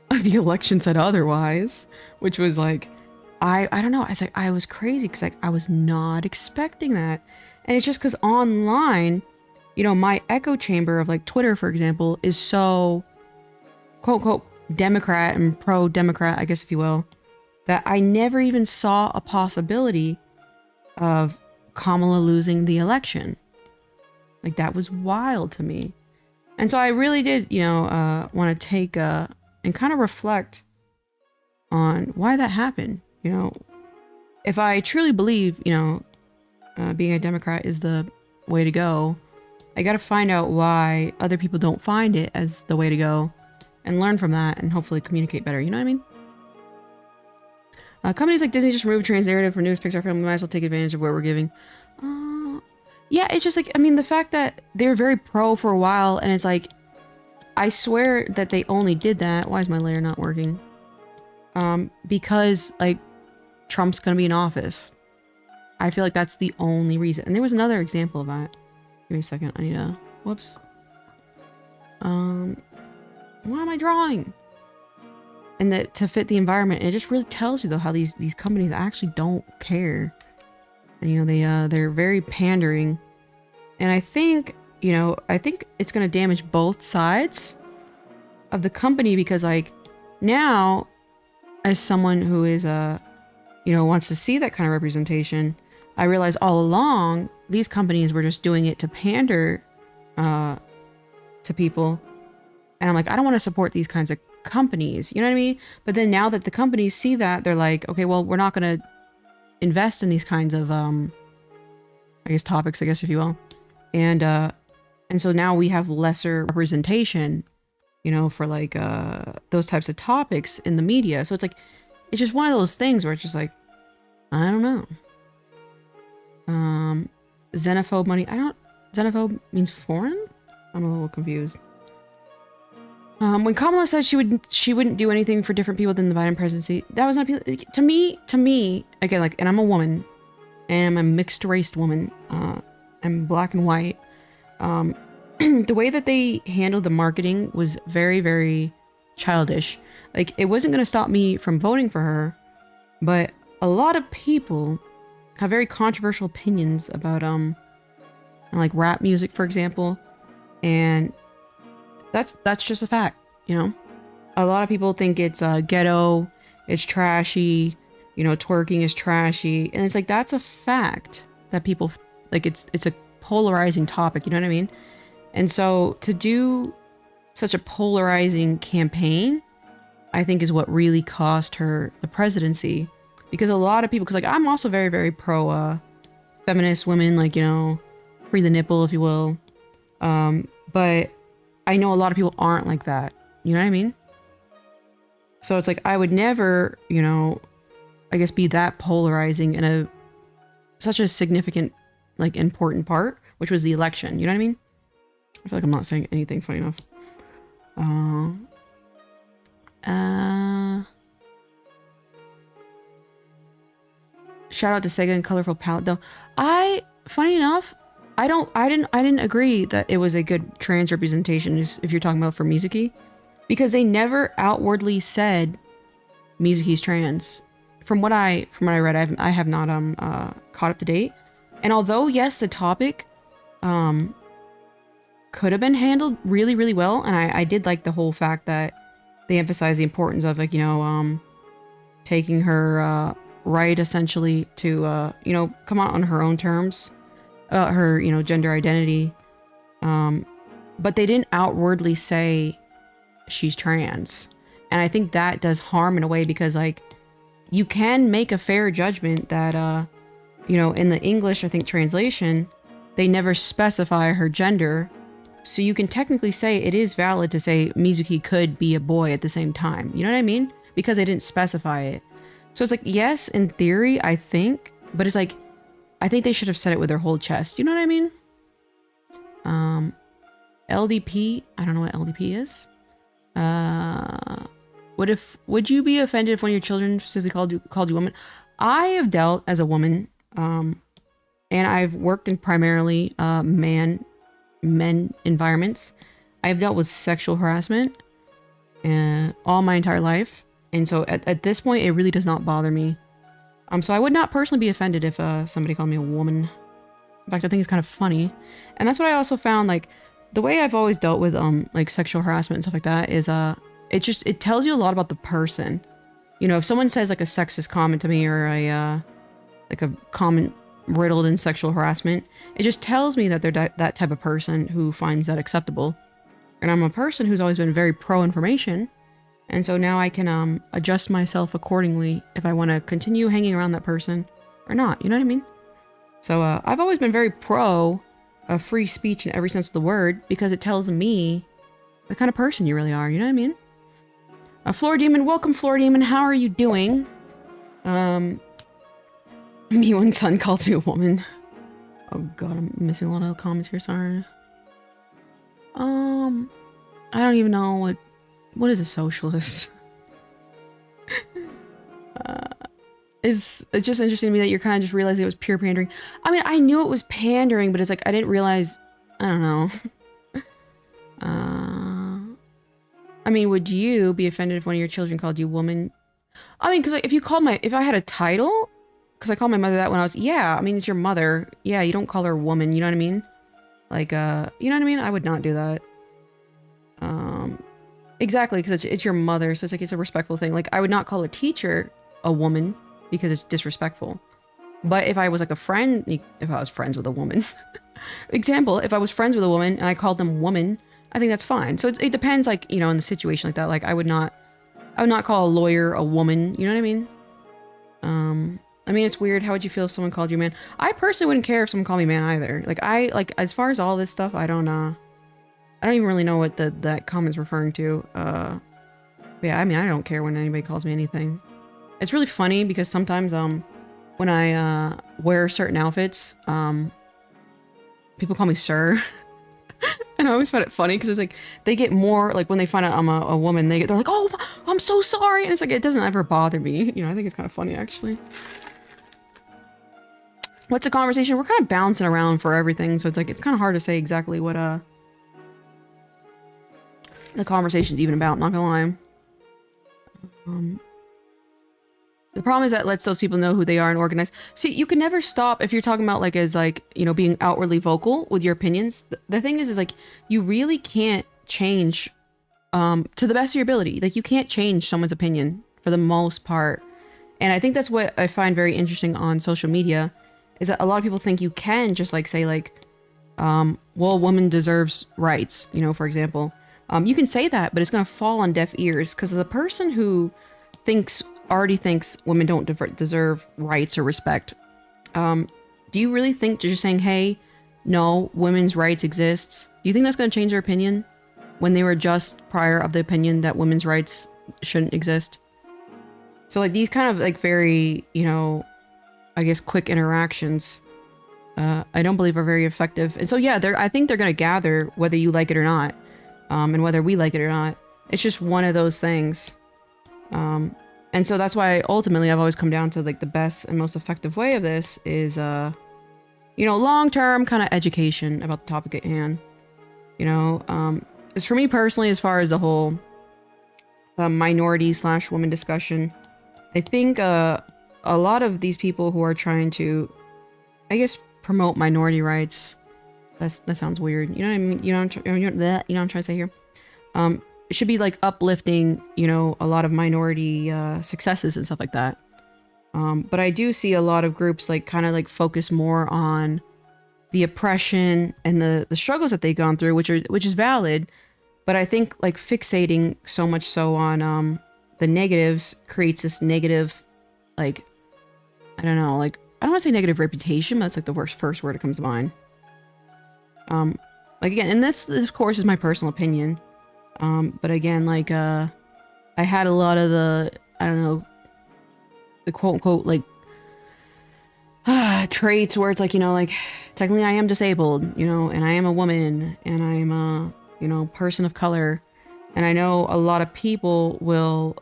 A: the election said otherwise, which was, like, I don't know. I was like, I was crazy because, like, I was not expecting that. And it's just because online, you know, my echo chamber of, like, Twitter, for example, is so, quote, unquote, Democrat and pro-Democrat, I guess, if you will, that I never even saw a possibility of Kamala losing the election. Like, that was wild to me. And so I really did, you know, want to take and kind of reflect on why that happened. You know, if I truly believe, you know, being a Democrat is the way to go, I got to find out why other people don't find it as the way to go and learn from that and hopefully communicate better. You know what I mean? Companies like Disney just removed trans narrative for newest Pixar film. We might as well take advantage of what we're giving. Yeah, it's just like, I mean, the fact that they were very pro for a while, and it's like, I swear that they only did that. Why is my layer not working? Because, like, Trump's going to be in office. I feel like that's the only reason. And there was another example of that. Give me a second. I need to... Whoops. What am I drawing? And that to fit the environment. And it just really tells you, though, how these companies actually don't care. And, you know, they're very pandering. And I think, you know, I think it's going to damage both sides of the company because, like, now, as someone who is, you know, wants to see that kind of representation, I realize all along these companies were just doing it to pander to people. And I'm like, I don't want to support these kinds of companies. You know what I mean? But then now that the companies see that, they're like, okay, well, we're not going to invest in these kinds of, I guess, topics, I guess, if you will. And so now we have lesser representation, you know, for like those types of topics in the media. So it's like, it's just one of those things where it's just like, I don't know. Xenophobe money. Xenophobe means foreign? I'm a little confused. When Kamala said she wouldn't do anything for different people than the Biden presidency, that was not to me, again, like, and I'm a woman, and I'm a mixed race woman. I'm black and white. The way that they handled the marketing was very, very childish. Like, it wasn't going to stop me from voting for her, but a lot of people have very controversial opinions about, like rap music, for example. And that's just a fact, you know? A lot of people think it's, ghetto, it's trashy, you know, twerking is trashy. And it's like, that's a fact that people, like, it's a polarizing topic, you know what I mean? And so to do such a polarizing campaign, I think is what really cost her the presidency. Because a lot of people, because like I'm also very, very pro feminist women, like, you know, free the nipple, if you will. But I know a lot of people aren't like that. You know what I mean? So it's like, I would never, you know, I guess be that polarizing in such a significant, like, important part, which was the election. You know what I mean? I feel like I'm not saying anything funny enough. Shout out to Sega and Colorful Palette, though. Funny enough, I didn't agree that it was a good trans representation, if you're talking about for Mizuki, because they never outwardly said Mizuki's trans. From what I read, I have not caught up to date. And although yes, the topic could have been handled really, really well, and I did like the whole fact that they emphasize the importance of, like, you know, taking her right, essentially, to you know, come out on her own terms, her, you know, gender identity, but they didn't outwardly say she's trans. And I think that does harm in a way, because, like, you can make a fair judgment that you know, in the English, I think, translation, they never specify her gender. So you can technically say it is valid to say Mizuki could be a boy at the same time. You know what I mean? Because they didn't specify it. So it's like, yes, in theory, I think, but it's like, I think they should have said it with their whole chest. You know what I mean? LDP, I don't know what LDP is. Would you be offended if one of your children specifically called you woman? I have dealt as a woman, and I've worked in primarily men environments. I've dealt with sexual harassment all my entire life. And so at this point, it really does not bother me. So I would not personally be offended if somebody called me a woman. In fact, I think it's kind of funny. And that's what I also found, like, the way I've always dealt with like sexual harassment and stuff like that is it tells you a lot about the person. You know, if someone says like a sexist comment to me, or a like a comment riddled in sexual harassment, it just tells me that they're that type of person who finds that acceptable. And I'm a person who's always been very pro-information. And so now I can adjust myself accordingly if I want to continue hanging around that person or not. You know what I mean? So I've always been very pro free speech in every sense of the word, because it tells me the kind of person you really are. You know what I mean? Floor Demon, welcome, Floor Demon. How are you doing? Me when son calls me a woman. Oh god, I'm missing a lot of comments here. Sorry. I don't even know what is a socialist. it's just interesting to me that you're kind of just realizing it was pure pandering. I mean, I knew it was pandering, but it's like I didn't realize. I don't know. I mean, would you be offended if one of your children called you woman? I mean, because like, if I had a title, because I called my mother that when I was, yeah, I mean, it's your mother. Yeah, you don't call her woman, you know what I mean? Like, you know what I mean? I would not do that. Exactly, because it's your mother, so it's like, it's a respectful thing. Like, I would not call a teacher a woman, because it's disrespectful. But if I was like a friend, if I was friends with a woman, example, if I was friends with a woman and I called them woman, I think that's fine. So it depends, like, you know, in the situation like that. Like, I would not call a lawyer a woman, you know what I mean? I mean, it's weird. How would you feel if someone called you man? I personally wouldn't care if someone called me man either. Like, as far as all this stuff, I don't even really know what that comment's referring to. Yeah, I mean, I don't care when anybody calls me anything. It's really funny because sometimes, when I, wear certain outfits, people call me sir. And I always find it funny because it's like, they get more, like, when they find out I'm a woman, they're like, oh, I'm so sorry. And it's like, it doesn't ever bother me. You know, I think it's kind of funny, actually. What's the conversation? We're kind of bouncing around for everything. So it's like, it's kind of hard to say exactly what, the conversation's even about, not gonna lie. The problem is that it lets those people know who they are and organize. See, you can never stop if you're talking about like as like, you know, being outwardly vocal with your opinions. The thing is like, you really can't change to the best of your ability. Like, you can't change someone's opinion for the most part. And I think that's what I find very interesting on social media is that a lot of people think you can just like say like, well, a woman deserves rights, you know, for example. You can say that, but it's going to fall on deaf ears because the person who already thinks women don't deserve rights or respect. Do you really think just saying, hey, no, women's rights exists? Do you think that's going to change their opinion when they were just prior of the opinion that women's rights shouldn't exist? So like these kind of like very, you know, I guess quick interactions, I don't believe are very effective. And so yeah, I think they're going to gather whether you like it or not, and whether we like it or not. It's just one of those things. And so that's why ultimately I've always come down to like the best and most effective way of this is, you know, long-term kind of education about the topic at hand. You know, as for me personally, as far as the whole minority/woman discussion, I think a lot of these people who are trying to, I guess, promote minority rights, that sounds weird. You know what I mean? You know what I'm trying to say here? It should be like uplifting, you know, a lot of minority successes and stuff like that. But I do see a lot of groups like kind of like focus more on the oppression and the struggles that they've gone through, which is valid. But I think like fixating so much so on the negatives creates this negative, like, I don't know, like, I don't want to say negative reputation, but that's like the first word that comes to mind. Like again, and this of course is my personal opinion. But again, like, I had a lot of the, I don't know, the quote unquote, like, traits where it's like, you know, like, technically I am disabled, you know, and I am a woman, and I am a, you know, person of color. And I know a lot of people will,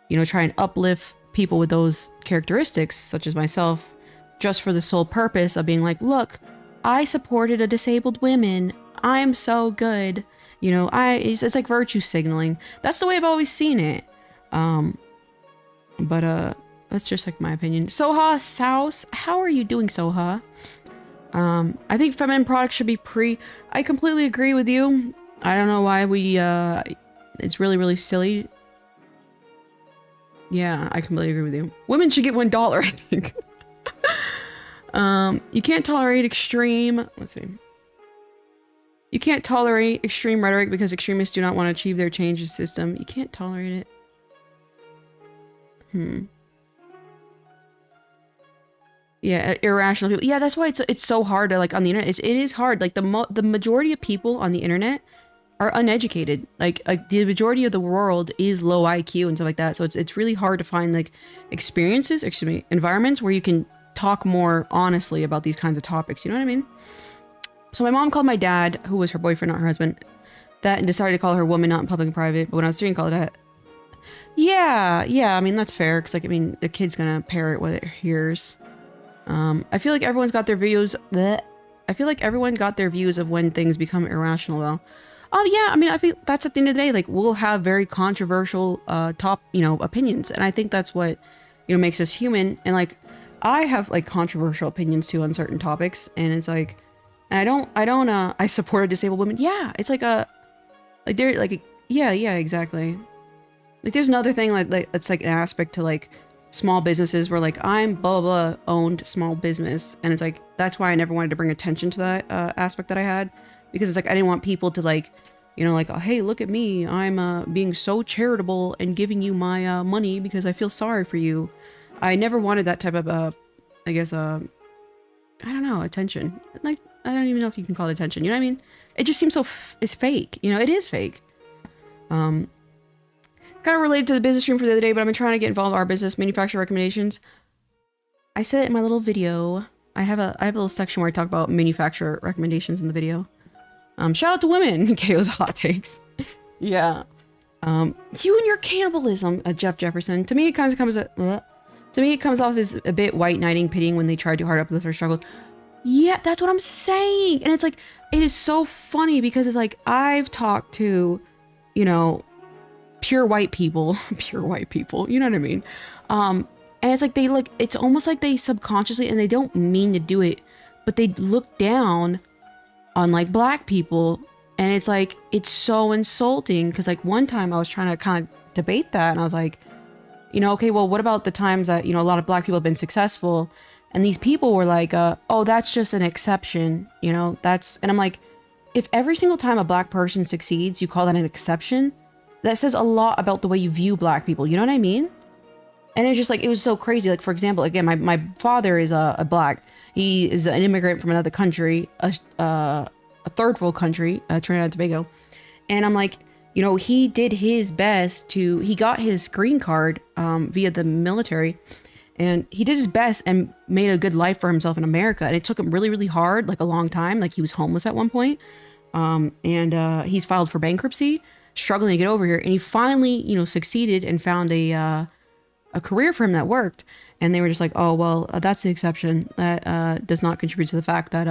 A: you know, try and uplift people with those characteristics, such as myself, just for the sole purpose of being like, look, I supported a disabled woman. I'm so good. You know, it's like virtue signaling. That's the way I've always seen it. But that's just like my opinion. Soha Souse, how are you doing, Soha? I think feminine products should be I completely agree with you. I don't know why it's really, really silly. Yeah, I completely agree with you. Women should get $1, I think. You can't tolerate extreme, let's see. You can't tolerate extreme rhetoric because extremists do not want to achieve their change in system. You can't tolerate it. Yeah, irrational people. Yeah, that's why it's so hard to, like, on the internet. It is hard. Like, the majority of people on the internet are uneducated. Like the majority of the world is low IQ and stuff like that. So it's really hard to find, like, environments where you can talk more honestly about these kinds of topics. You know what I mean? So my mom called my dad, who was her boyfriend, not her husband, that, and decided to call her woman, not in public and private. But when I was 3 and called it that, Yeah, I mean, that's fair, because, like, I mean, the kid's gonna parrot what it hears. I feel like everyone's got their views. Bleh. I feel like everyone got their views of when things become irrational, though. Oh, yeah, I mean, I feel that's at the end of the day, like, we'll have very controversial, opinions, and I think that's what, makes us human, and, like, I have, like, controversial opinions, too, on certain topics, and it's, like, and I support disabled women. Yeah, it's, like, yeah, exactly. Like, there's another thing, like that's, like, an aspect to, like, small businesses where, like, I'm blah, blah, owned small business, and it's, like, that's why I never wanted to bring attention to that, aspect that I had, because it's, like, I didn't want people to, like, like, oh, hey, look at me, I'm, being so charitable and giving you my, money because I feel sorry for you. I never wanted that type of, I guess, I don't know, attention. Like, I don't even know if you can call it attention, you know what I mean? It just seems so, it's fake, it is fake. It's kind of related to the business stream for the other day, but I've been trying to get involved in our business manufacturer recommendations. I said it in my little video. I have a little section where I talk about manufacturer recommendations in the video. Shout out to women, KO's hot takes. Yeah. You and your cannibalism, Jeff Jefferson. To me, it kind of comes off as a bit white knighting, pitying when they try too hard up with their struggles. Yeah, that's what I'm saying. And it's like, it is so funny because it's like, I've talked to, pure white people, you know what I mean? And it's like, it's almost like they subconsciously, and they don't mean to do it, but they look down on, like, black people. And it's like, it's so insulting. Cause, like, one time I was trying to kind of debate that, and I was like, okay, well, what about the times that, a lot of black people have been successful, and these people were like, oh, that's just an exception, and I'm like, if every single time a black person succeeds, you call that an exception, that says a lot about the way you view black people, you know what I mean? And it's just like, it was so crazy. Like, for example, again, my father is a black. He is an immigrant from another country, a third world country, Trinidad and Tobago. And I'm like, he did his best he got his green card via the military, and he did his best and made a good life for himself in America. And it took him really, really hard, like a long time. Like, he was homeless at one point. And he's filed for bankruptcy, struggling to get over here. And he finally, succeeded and found a career for him that worked. And they were just like, oh, well, that's the exception. That does not contribute to the fact that,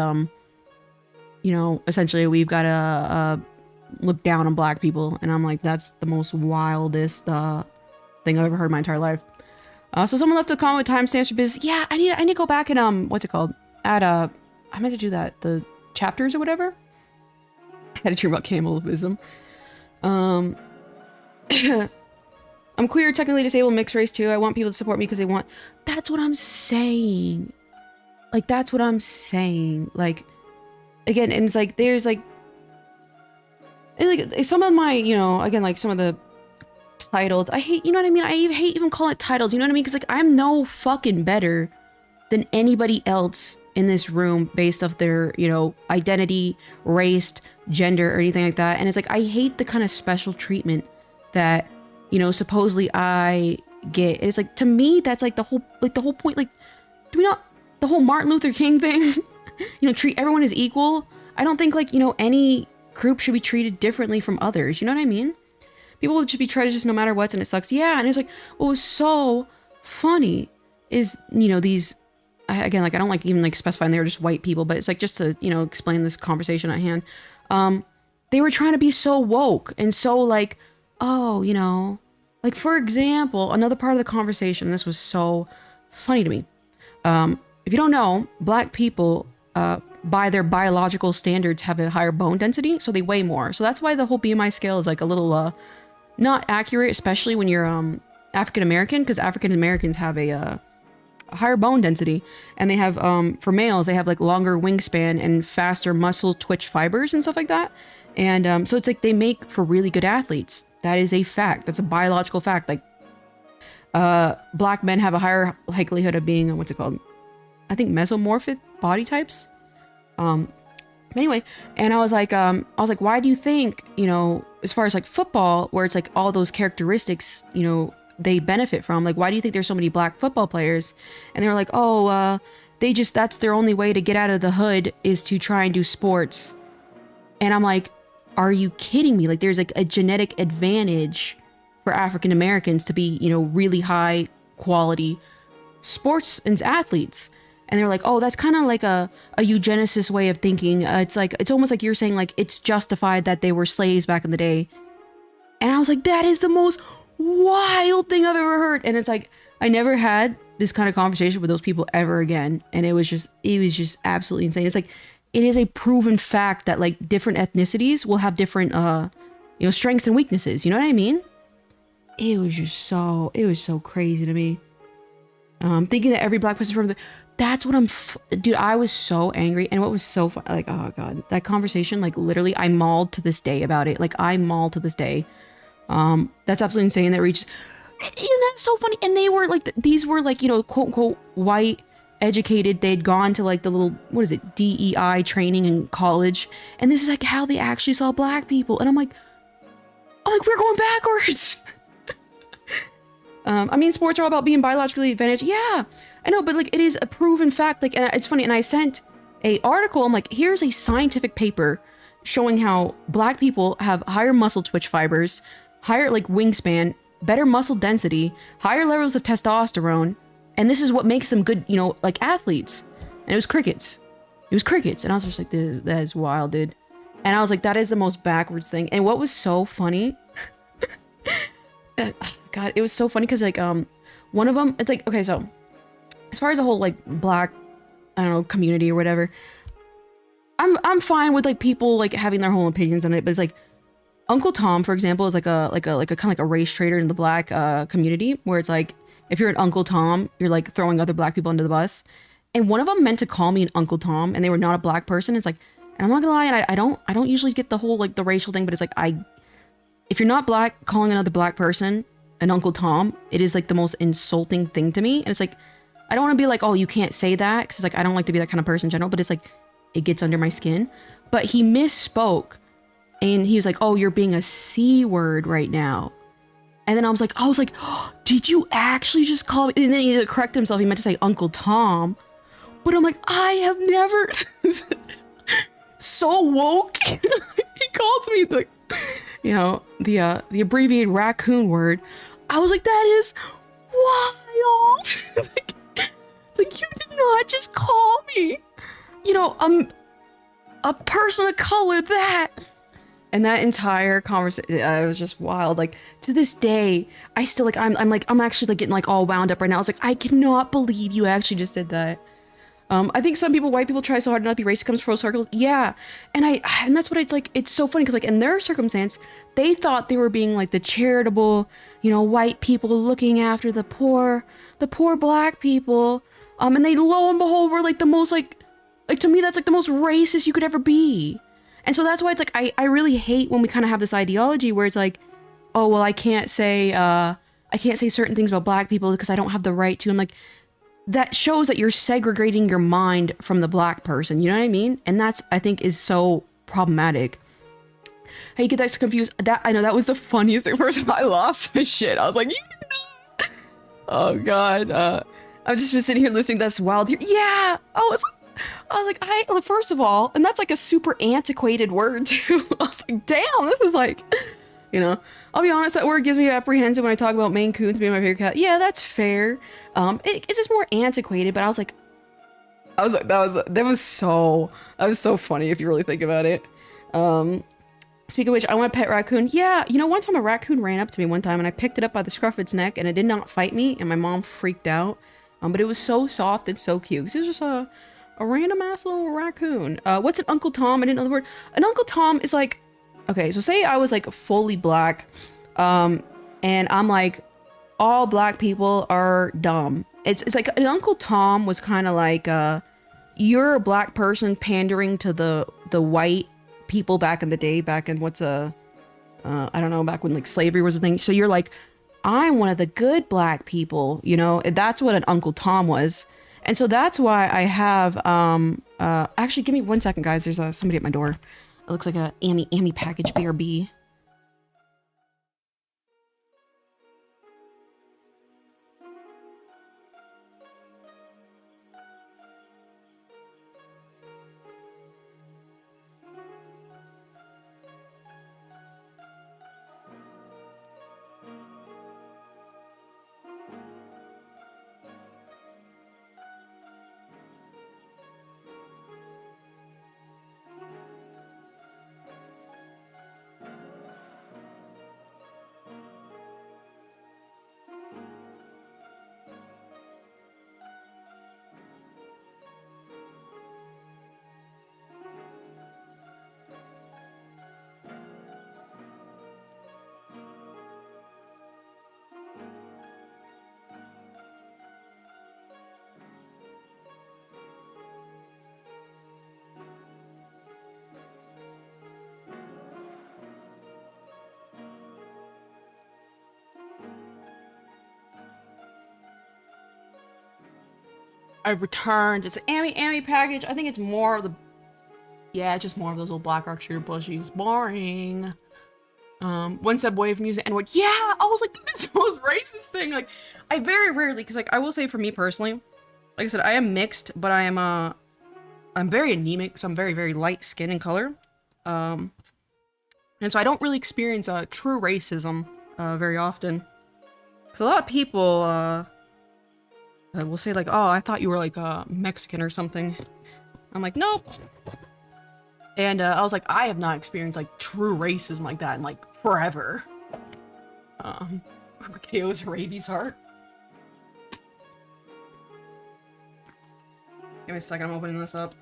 A: essentially we've got to look down on black people. And I'm like, that's the most wildest thing I've ever heard in my entire life. So someone left a comment with timestamps for business. Yeah, I need to go back and what's it called? I meant to do that, the chapters or whatever. I had a dream about cannibalism. I'm queer, technically disabled, mixed race too. I want people to support me because they want. That's what I'm saying. Like, that's what I'm saying. Like, again, and it's like, there's like some of my, again, like some of the titles, I hate, you know what I mean? I hate even calling it titles, you know what I mean? Because, like, I'm no fucking better than anybody else in this room based off their, identity, race, gender, or anything like that. And it's like, I hate the kind of special treatment that, supposedly I get. It's like, to me, that's like the whole point. Like, do we not, the whole Martin Luther King thing, treat everyone as equal. I don't think, like, any group should be treated differently from others. You know what I mean? People would just be treated just no matter what, and it sucks. Yeah, and it's like, what was so funny is, these, again, like, I don't like even like specifying they were just white people, but it's like, just to, explain this conversation at hand. They were trying to be so woke and so like, oh, like, for example, another part of the conversation, this was so funny to me. If you don't know, black people, by their biological standards, have a higher bone density, so they weigh more. So that's why the whole BMI scale is like a little not accurate, especially when you're African American, because African Americans have a higher bone density, and they have for males, they have like longer wingspan and faster muscle twitch fibers and stuff like that. And so it's like they make for really good athletes. That is a fact. That's a biological fact. Like, black men have a higher likelihood of being, what's it called? I think mesomorphic body types. Anyway, and I was like, why do you think, as far as like football, where it's like all those characteristics, they benefit from, like, why do you think there's so many black football players? And they were like, oh, that's their only way to get out of the hood is to try and do sports. And I'm like, are you kidding me? Like, there's like a genetic advantage for African Americans to be, you know, really high quality sports and athletes. And they're like, oh, that's kind of like a eugenicist way of thinking. It's like, it's almost like you're saying like it's justified that they were slaves back in the day. And I was like, that is the most wild thing I've ever heard. And it's like, I never had this kind of conversation with those people ever again. And it was just absolutely insane. It's like, it is a proven fact that like different ethnicities will have different, you know, strengths and weaknesses. You know what I mean? It was so crazy to me. Thinking that every black person from the, that's what dude, I was so angry. And what was so fun, like, oh God, that conversation, like literally I mauled to this day about it. Like I mauled to this day. That's absolutely insane. That reached, isn't that so funny? And they were like, these were like, you know, quote unquote white, educated. They'd gone to like the little, what is it, DEI training in college. And this is like how they actually saw black people. And I'm like, we're going backwards. I mean, sports are all about being biologically advantaged. Yeah, I know, but like it is a proven fact. Like, and it's funny. And I sent a article. I'm like, here's a scientific paper showing how black people have higher muscle twitch fibers, higher like wingspan, better muscle density, higher levels of testosterone. And this is what makes them good, you know, like athletes. And it was crickets. It was crickets. And I was just like, that is wild, dude. And I was like, that is the most backwards thing. And what was so funny, God, it was so funny because like, one of them, it's like, okay, so as far as the whole like black, I don't know, community or whatever, I'm fine with like people like having their whole opinions on it. But it's like Uncle Tom, for example, is like a kind of like a race traitor in the black community, where it's like, if you're an Uncle Tom, you're like throwing other black people under the bus. And one of them meant to call me an Uncle Tom, and they were not a black person. It's like, and I'm not gonna lie, and I don't usually get the whole like the racial thing, but it's like if you're not black, calling another black person an Uncle Tom, it is like the most insulting thing to me. And it's like, I don't want to be like, oh, you can't say that, because it's like I don't like to be that kind of person in general. But it's like it gets under my skin. But he misspoke, and he was like, oh, you're being a C word right now. And then I was like, oh, did you actually just call me? And then he corrected himself. He meant to say Uncle Tom. But I'm like, I have never so woke. He calls me the, you know, the abbreviated raccoon word. I was like, that is wild. like you did not just call me, you know, a person of color that. And that entire conversation, it was just wild. Like to this day, I still like, I'm actually like getting like all wound up right now. I was like, I cannot believe you actually just did that. I think some people, white people, try so hard to not be racist, comes full circle. Yeah. And that's what it's like. It's so funny because like in their circumstance, they thought they were being like the charitable, you know, white people looking after the poor black people. And they lo and behold were like the most like to me, that's like the most racist you could ever be. And so that's why it's like, I really hate when we kind of have this ideology where it's like, oh, well, I can't say certain things about black people because I don't have the right to. I'm like, that shows that you're segregating your mind from the black person. You know what I mean? And that's, I think, is so problematic. How you get that so confused? That, I know that was the funniest thing. First time I lost my shit. I was like, you know? Oh God. I've just been sitting here listening to this wild here. Yeah. First of all, and that's like a super antiquated word too. I was like, damn, this is like, you know, I'll be honest, that word gives me apprehensive when I talk about Maine Coons being my favorite cat. Yeah, that's fair. It's just more antiquated, but I was like, that was so funny if you really think about it. Speaking of which, I want a pet raccoon. Yeah, you know, one time a raccoon ran up to me one time and I picked it up by the scruff of its neck and it did not fight me and my mom freaked out. But it was so soft and so cute. 'Cause it was just a random ass little raccoon. What's an Uncle Tom? I didn't know the word. An Uncle Tom is like, okay, so say I was like fully black, and I'm like, all black people are dumb. It's like an Uncle Tom was kind of like, you're a black person pandering to the white people back in the day, back in I don't know, back when like slavery was a thing. So you're like, I'm one of the good black people, you know? That's what an Uncle Tom was. And so that's why I have, actually give me 1 second, guys. There's somebody at my door. It looks like a Amy package, BRB. I've returned. It's an Amy package. I think it's more of the... Yeah, it's just more of those old Blackrock shooter plushies. Boring. One step away from using the N-word. Yeah! I was like, this is the most racist thing. Like, I very rarely... Because, like, I will say for me personally, like I said, I am mixed, but I am, I'm very anemic, so I'm very, very light skin in color. And so I don't really experience, true racism, very often. Because a lot of people, will say like, oh, I thought you were like Mexican or something. I'm like, nope. And I was like, I have not experienced like true racism like that in like forever. KO's rabies heart. Give me a second, I'm opening this up.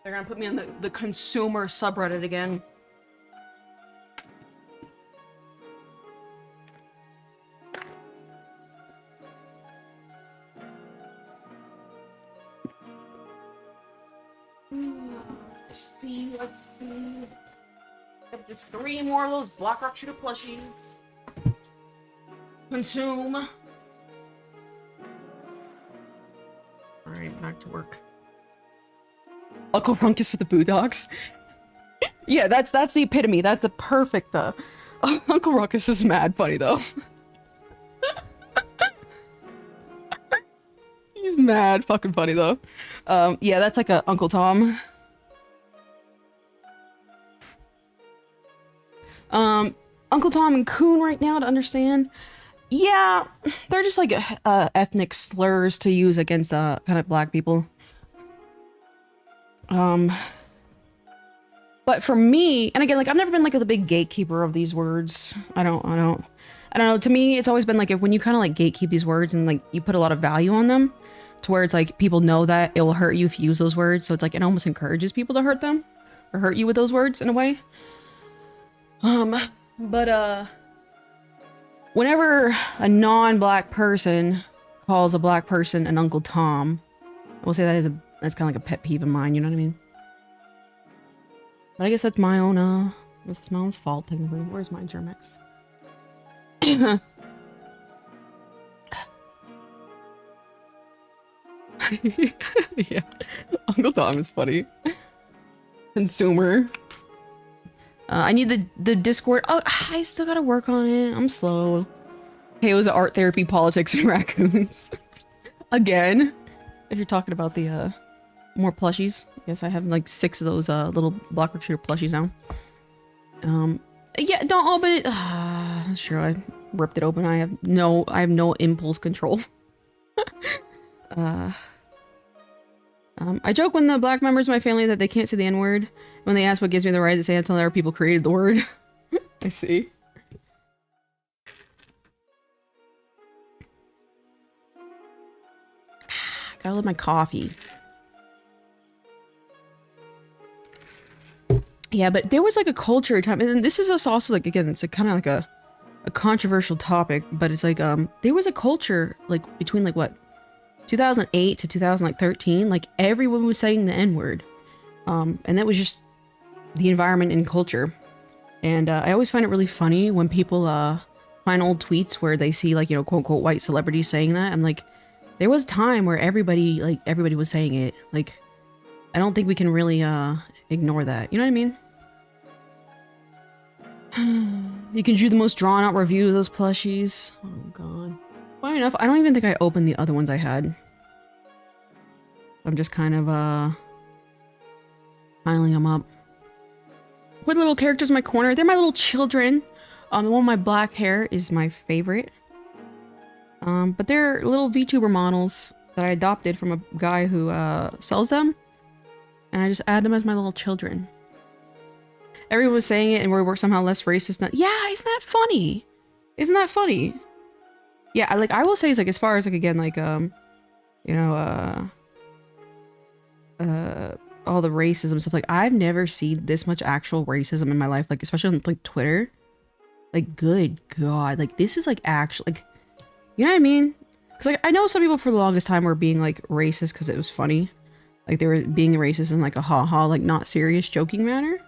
A: They're gonna put me on the consumer subreddit again. Let's see. Yep, there's 3 more of those Blackrock shooter plushies. Consume. Alright, back to work. Uncle Runckus for the Boondocks. Yeah, that's the epitome. That's the perfect, Uncle Ruckus is mad funny, though. He's mad fucking funny, though. Yeah, that's like a Uncle Tom. Uncle Tom and Coon right now, to understand. Yeah, they're just like ethnic slurs to use against kind of black people. But for me, and again, like I've never been like the big gatekeeper of these words. I don't know. To me, it's always been like when you kind of like gatekeep these words and like you put a lot of value on them, to where it's like people know that it will hurt you if you use those words. So it's like it almost encourages people to hurt them or hurt you with those words in a way. But whenever a non-black person calls a black person an Uncle Tom, I will say that's kind of like a pet peeve of mine, you know what I mean? But I guess that's my own, this is my own fault, technically. Where's my Germex? Yeah, Uncle Tom is funny. Consumer. I need the Discord. Oh, I still gotta work on it. I'm slow. Hey, it was art therapy, politics, and raccoons. Again. If you're talking about the, more plushies. Yes, I have like 6 of those, little Blackrock shooter plushies now. Yeah, don't open it. Sure, I ripped it open. I have no impulse control. I joke when the black members of my family that they can't say the N-word. When they ask what gives me the right to say it, until other people created the word. I see. Gotta love my coffee. Yeah, but there was like a culture time, and this is also like, again, it's kind of like a controversial topic, but it's like there was a culture like between like what 2008 to 2013, like everyone was saying the N-word, and that was just the environment and culture. And I always find it really funny when people find old tweets where they see like, you know, quote unquote white celebrities saying that. I'm like, there was a time where everybody was saying it. Like, I don't think we can really ignore that. You know what I mean? You can do the most drawn out review of those plushies. Oh god. Funny enough, I don't even think I opened the other ones I had. I'm just kind of piling them up. What little characters in my corner? They're my little children. The one with my black hair is my favorite. But they're little VTuber models that I adopted from a guy who sells them. And I just add them as my little children. Everyone was saying it and we're somehow less racist. Yeah, isn't that funny? Isn't that funny? Yeah, I will say it's like, as far as like, again, like, you know, all the racism stuff, like I've never seen this much actual racism in my life, like especially on like Twitter. Like, good god, like this is like actually, like, you know what I mean? Because like I know some people for the longest time were being like racist because it was funny, like they were being racist in like a haha, like not serious joking manner.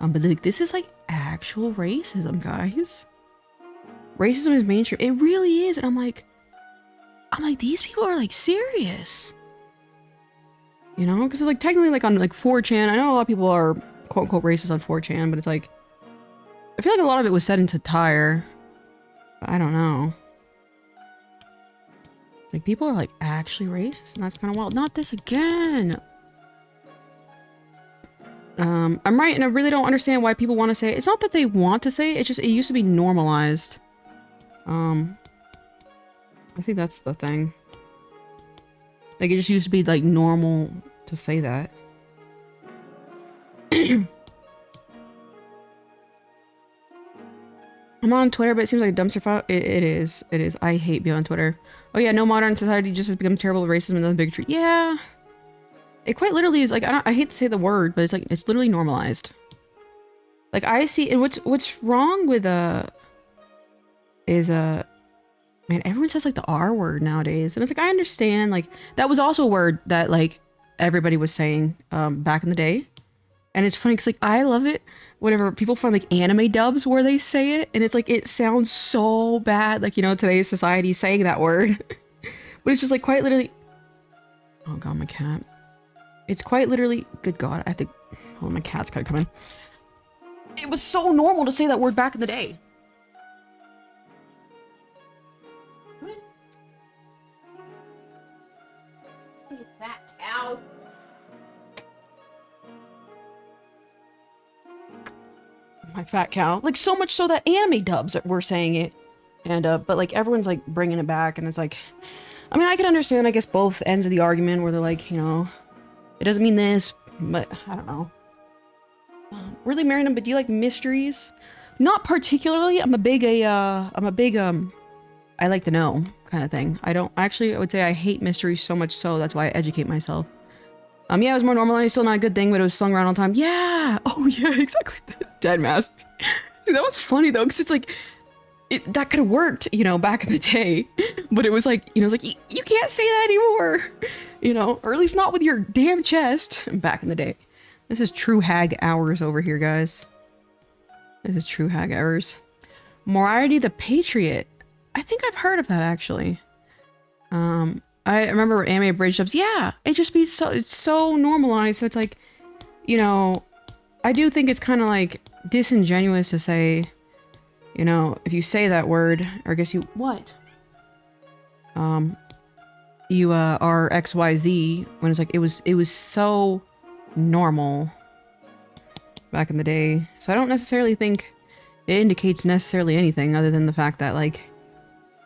A: But like this is like actual racism, guys. Racism is mainstream. It really is. And I'm like, these people are like serious. You know, because like technically like on like 4chan, I know a lot of people are quote unquote racist on 4chan, but it's like, I feel like a lot of it was said in satire. I don't know. It's like people are like actually racist, and that's kind of wild. Not this again. I'm right, and I really don't understand why people want to say it. It's not that they want to say it, it's just it used to be normalized. I think that's the thing. Like it just used to be like normal to say that. I'm on Twitter, but it seems like a dumpster fire. It is. It is. I hate being on Twitter. Oh yeah, no, modern society just has become terrible with racism and the bigotry. Yeah. It quite literally is like, I hate to say the word, but it's like, it's literally normalized. Like I see, and what's wrong with, man, everyone says like the R word nowadays. And it's like, I understand, like, that was also a word that like everybody was saying, back in the day. And it's funny because like, I love it whenever people find like anime dubs where they say it. And it's like, it sounds so bad. Like, you know, today's society saying that word, but it's just like quite literally, oh God, my cat. It's quite literally, good God, I have to, hold on, my cat's gotta come in. It was so normal to say that word back in the day. You fat cow. My fat cow. Like so much so that anime dubs were saying it. And, but like everyone's like bringing it back and it's like, I mean, I can understand, I guess, both ends of the argument where they're like, you know, it doesn't mean this, but I don't know. Really, Marianne, but do you like mysteries? Not particularly. I'm a big, I like to know kind of thing. I would say I hate mysteries so much so that's why I educate myself. Yeah, it was more normalized, still not a good thing, but it was slung around all the time. Yeah! Oh yeah, exactly. Dead mask. See, that was funny though, because it's like, that could have worked, you know, back in the day, but it was like, you know, it's like, you can't say that anymore, you know, or at least not with your damn chest back in the day. This is true hag hours over here, guys. This is true hag hours. Moriarty the Patriot. I think I've heard of that actually. I remember anime bridge dubs. Yeah, it just be so, it's so normalized. So it's like, you know, I do think it's kind of like disingenuous to say, you know, if you say that word, or I guess you, what? You, are XYZ, when it's like, it was so normal back in the day. So I don't necessarily think it indicates necessarily anything other than the fact that, like,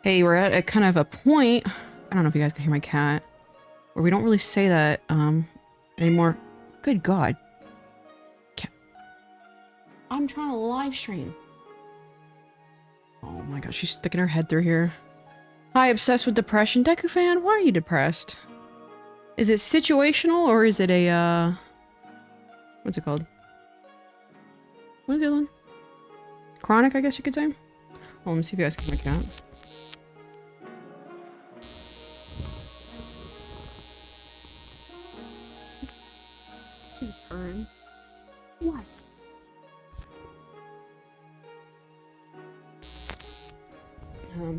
A: hey, we're at a kind of a point, I don't know if you guys can hear my cat, where we don't really say that, anymore. Good God. I'm trying to live stream. Oh my gosh, she's sticking her head through here. Hi, obsessed with depression. Deku fan, why are you depressed? Is it situational or is it a, what's it called? What is the other one? Chronic, I guess you could say? Well, let me see if you guys can hear my cat. She's purring. What?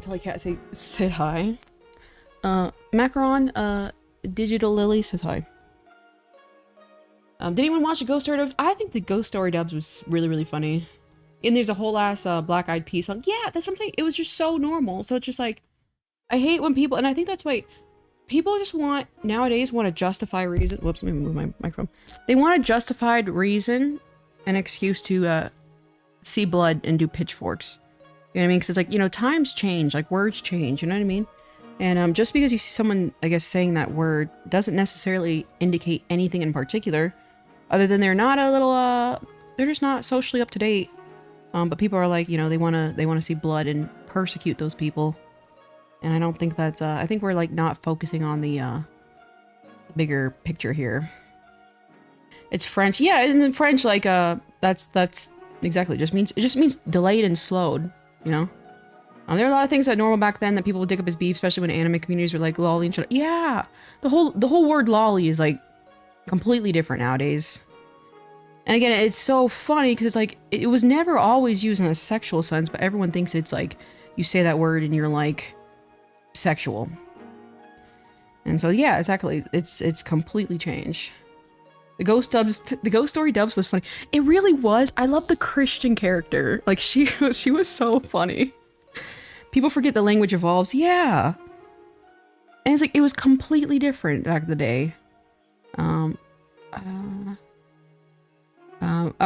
A: Tell the cat said hi. Macaron, Digital Lily says hi. Did anyone watch the Ghost Story dubs? I think the Ghost Story dubs was really, really funny. And there's a whole ass Black Eyed Peas song. Yeah, that's what I'm saying. It was just so normal. So it's just like, I hate when people, and I think that's why people just nowadays want to justify reason. Whoops, let me move my microphone. They want a justified reason, an excuse to see blood and do pitchforks. You know what I mean? Because it's like, you know, times change, like words change, you know what I mean? And just because you see someone, I guess, saying that word doesn't necessarily indicate anything in particular, other than they're not a little, they're just not socially up to date. But people are like, you know, they want to see blood and persecute those people. And I don't think that's, I think we're like not focusing on the bigger picture here. It's French. Yeah, in French, like, that's exactly, it just means delayed and slowed. You know, there are a lot of things that normal back then that people would dig up as beef, especially when anime communities were like lolly and shit. Yeah, the whole word lolly is like completely different nowadays. And again, it's so funny because it's like it was never always used in a sexual sense, but everyone thinks it's like you say that word and you're like sexual. And so yeah, exactly. It's completely changed. The ghost story dubs was funny. It really was. I love the Christian character. Like she was so funny. People forget the language evolves. Yeah. And it's like, it was completely different back in the day. I'm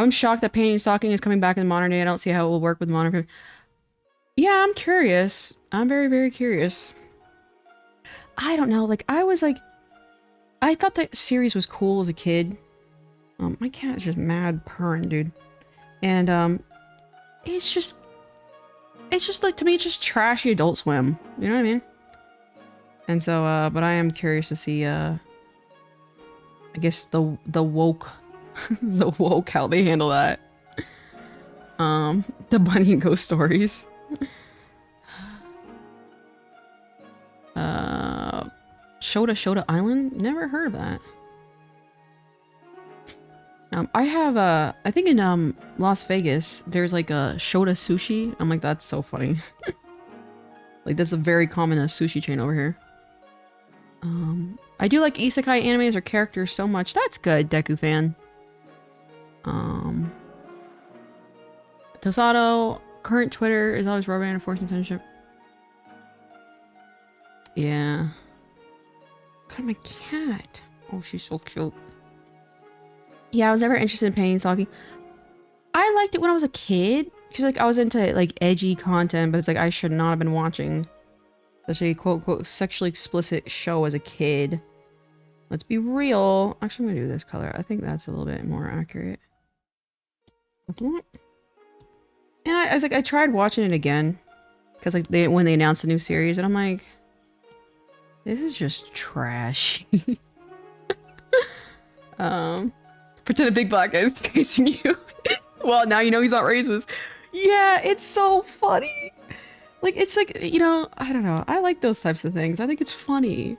A: shocked that painting and stocking is coming back in the modern day. I don't see how it will work with modern. Yeah, I'm curious. I'm very, very curious. I don't know. Like, I thought that series was cool as a kid. My cat is just mad purring, dude. And, it's just like, to me, it's just trashy Adult Swim. You know what I mean? And so, but I am curious to see, I guess the woke, the woke, how they handle that. The Bunny and Ghost stories. Shota Island? Never heard of that. I have I think in Las Vegas there's like a Shota Sushi. I'm like, that's so funny. Like that's a very common sushi chain over here. I do like isekai animes or characters so much. That's good, Deku fan. Tosato, current Twitter is always rubber and forcing censorship. Yeah. God, my cat. Oh, she's so cute. Yeah, I was never interested in painting Saki. I liked it when I was a kid. Because, like, I was into, like, edgy content. But it's like, I should not have been watching such a quote-unquote sexually explicit show as a kid. Let's be real. Actually, I'm going to do this color. I think that's a little bit more accurate. And I was like, I tried watching it again. Because, like, when they announced the new series. And I'm like, this is just trash. Pretend a big black guy is chasing you. Well, now you know he's not racist. Yeah, it's so funny. Like, it's like, you know, I don't know. I like those types of things. I think it's funny.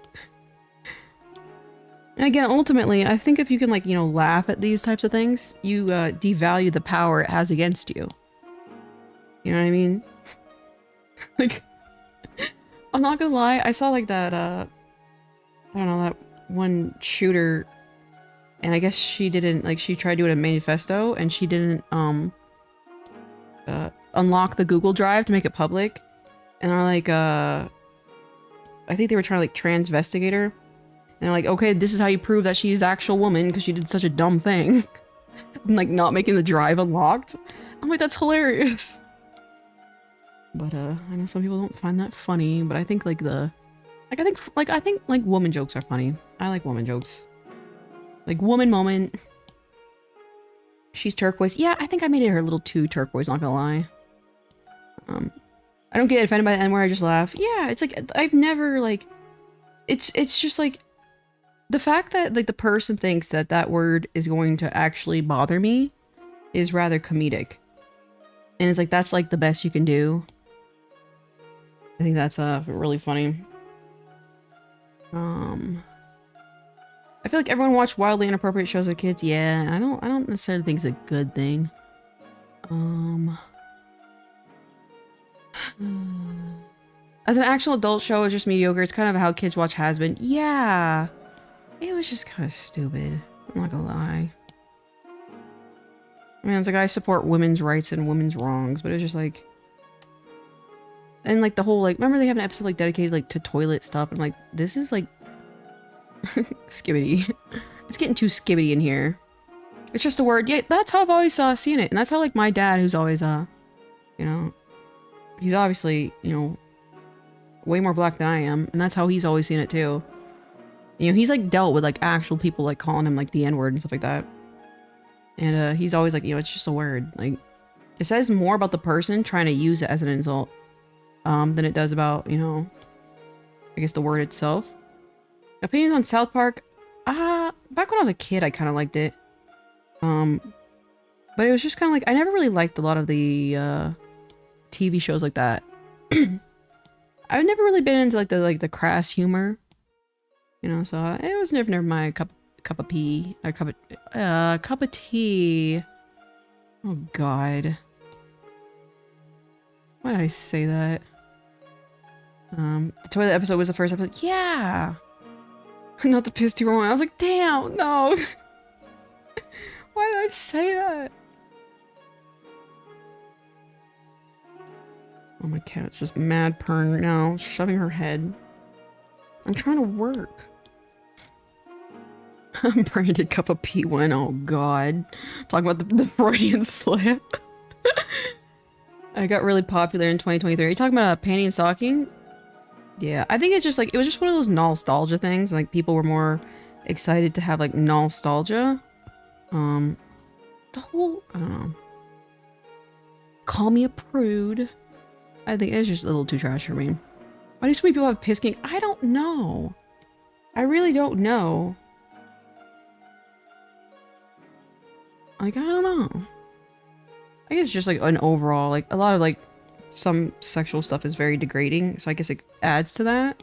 A: And again, ultimately, I think if you can, like, you know, laugh at these types of things, you devalue the power it has against you. You know what I mean? Like, I'm not gonna lie, I saw, like, that, I don't know, that one shooter, and I guess she didn't, like, she tried to do a manifesto, and she didn't, unlock the Google Drive to make it public. And they're like, I think they were trying to, like, transvestigate her. And they're like, okay, this is how you prove that she's an actual woman, because she did such a dumb thing. And, like, not making the drive unlocked. I'm like, that's hilarious. But, I know some people don't find that funny, but I think, like, I think, woman jokes are funny. I like woman jokes. Like, woman moment. She's turquoise. Yeah, I think I made it her a little too turquoise, not gonna lie. I don't get offended by the N-word, I just laugh. Yeah, it's like, I've never, like... It's just, like... The fact that, like, the person thinks that that word is going to actually bother me is rather comedic. And it's like, that's, like, the best you can do. I think that's, really funny. I feel like everyone watched wildly inappropriate shows as kids. Yeah, I don't necessarily think it's a good thing. As an actual adult show, it's just mediocre. It's kind of how kids watch Has Been. Yeah. It was just kind of stupid. I'm not gonna lie. I mean, it's like, I support women's rights and women's wrongs, but it's just like... And like the whole, like, remember they have an episode like dedicated like to toilet stuff, and like, this is like... skibbity. It's getting too skibbity in here. It's just a word. Yeah, that's how I've always seen it. And that's how, like, my dad, who's always, you know... He's obviously, you know... way more black than I am, and that's how he's always seen it too. You know, he's like dealt with like actual people like calling him like the N-word and stuff like that. And he's always like, you know, it's just a word. Like, it says more about the person trying to use it as an insult than it does about, you know, I guess the word itself. Opinions on South Park? Back when I was a kid, I kind of liked it. But it was just kind of like, I never really liked a lot of the TV shows like that. I've never really been into like the crass humor, you know. So it was never my cup of tea. Cup of tea. Oh God, why did I say that? The toilet episode was the first episode. Yeah! Not the piss too one. I was like, damn, no! Why did I say that? Oh, my cat's just mad purring right now, shoving her head. I'm trying to work. Branded cup of P1. Oh, God. Talking about the Freudian slip. I got really popular in 2023. Are you talking about panty and stocking? Yeah, I think it's just like, it was just one of those nostalgia things. Like, people were more excited to have, like, nostalgia. The whole, I don't know. Call me a prude. I think it's just a little too trash for me. Why do so many people have piss king? I don't know. I really don't know. Like, I don't know. I guess just like an overall, like a lot of like some sexual stuff is very degrading, so I guess it adds to that.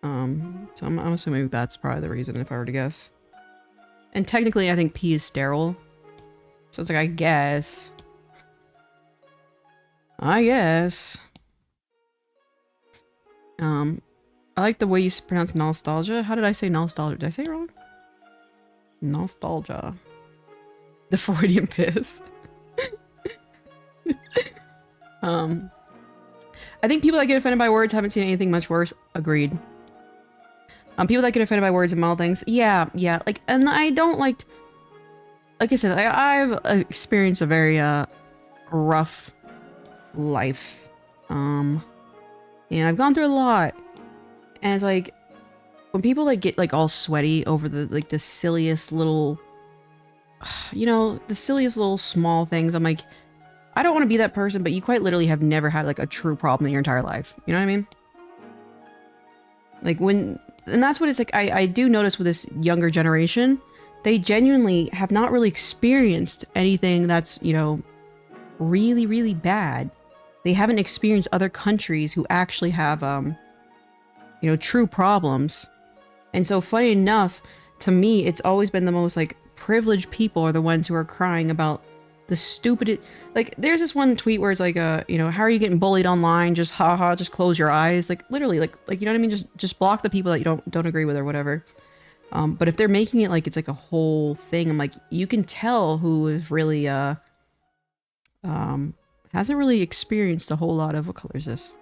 A: So I'm assuming that's probably the reason if I were to guess. And technically I think pee is sterile. So it's like, I guess. I like the way you pronounce nostalgia. How did I say nostalgia? Did I say it wrong? Nostalgia. The Freudian piss. I think people that get offended by words haven't seen anything much worse. Agreed. People that get offended by words and mild things. Yeah. Like, and I don't like I said, I've experienced a very, rough life. And I've gone through a lot. And it's like, when people like get like all sweaty over the silliest little, you know, the silliest little small things, I'm like, I don't want to be that person, but you quite literally have never had like a true problem in your entire life. You know what I mean? Like and that's what it's like, I do notice with this younger generation, they genuinely have not really experienced anything that's, you know, really, really bad. They haven't experienced other countries who actually have, you know, true problems. And so funny enough, to me, it's always been the most like privileged people are the ones who are crying about the stupid, like there's this one tweet where it's like, you know, how are you getting bullied online? Just haha, just close your eyes. Like literally, like, you know what I mean? Just block the people that you don't agree with or whatever. But if they're making it like it's like a whole thing, I'm like, you can tell who is really, hasn't really experienced a whole lot of, what color is this?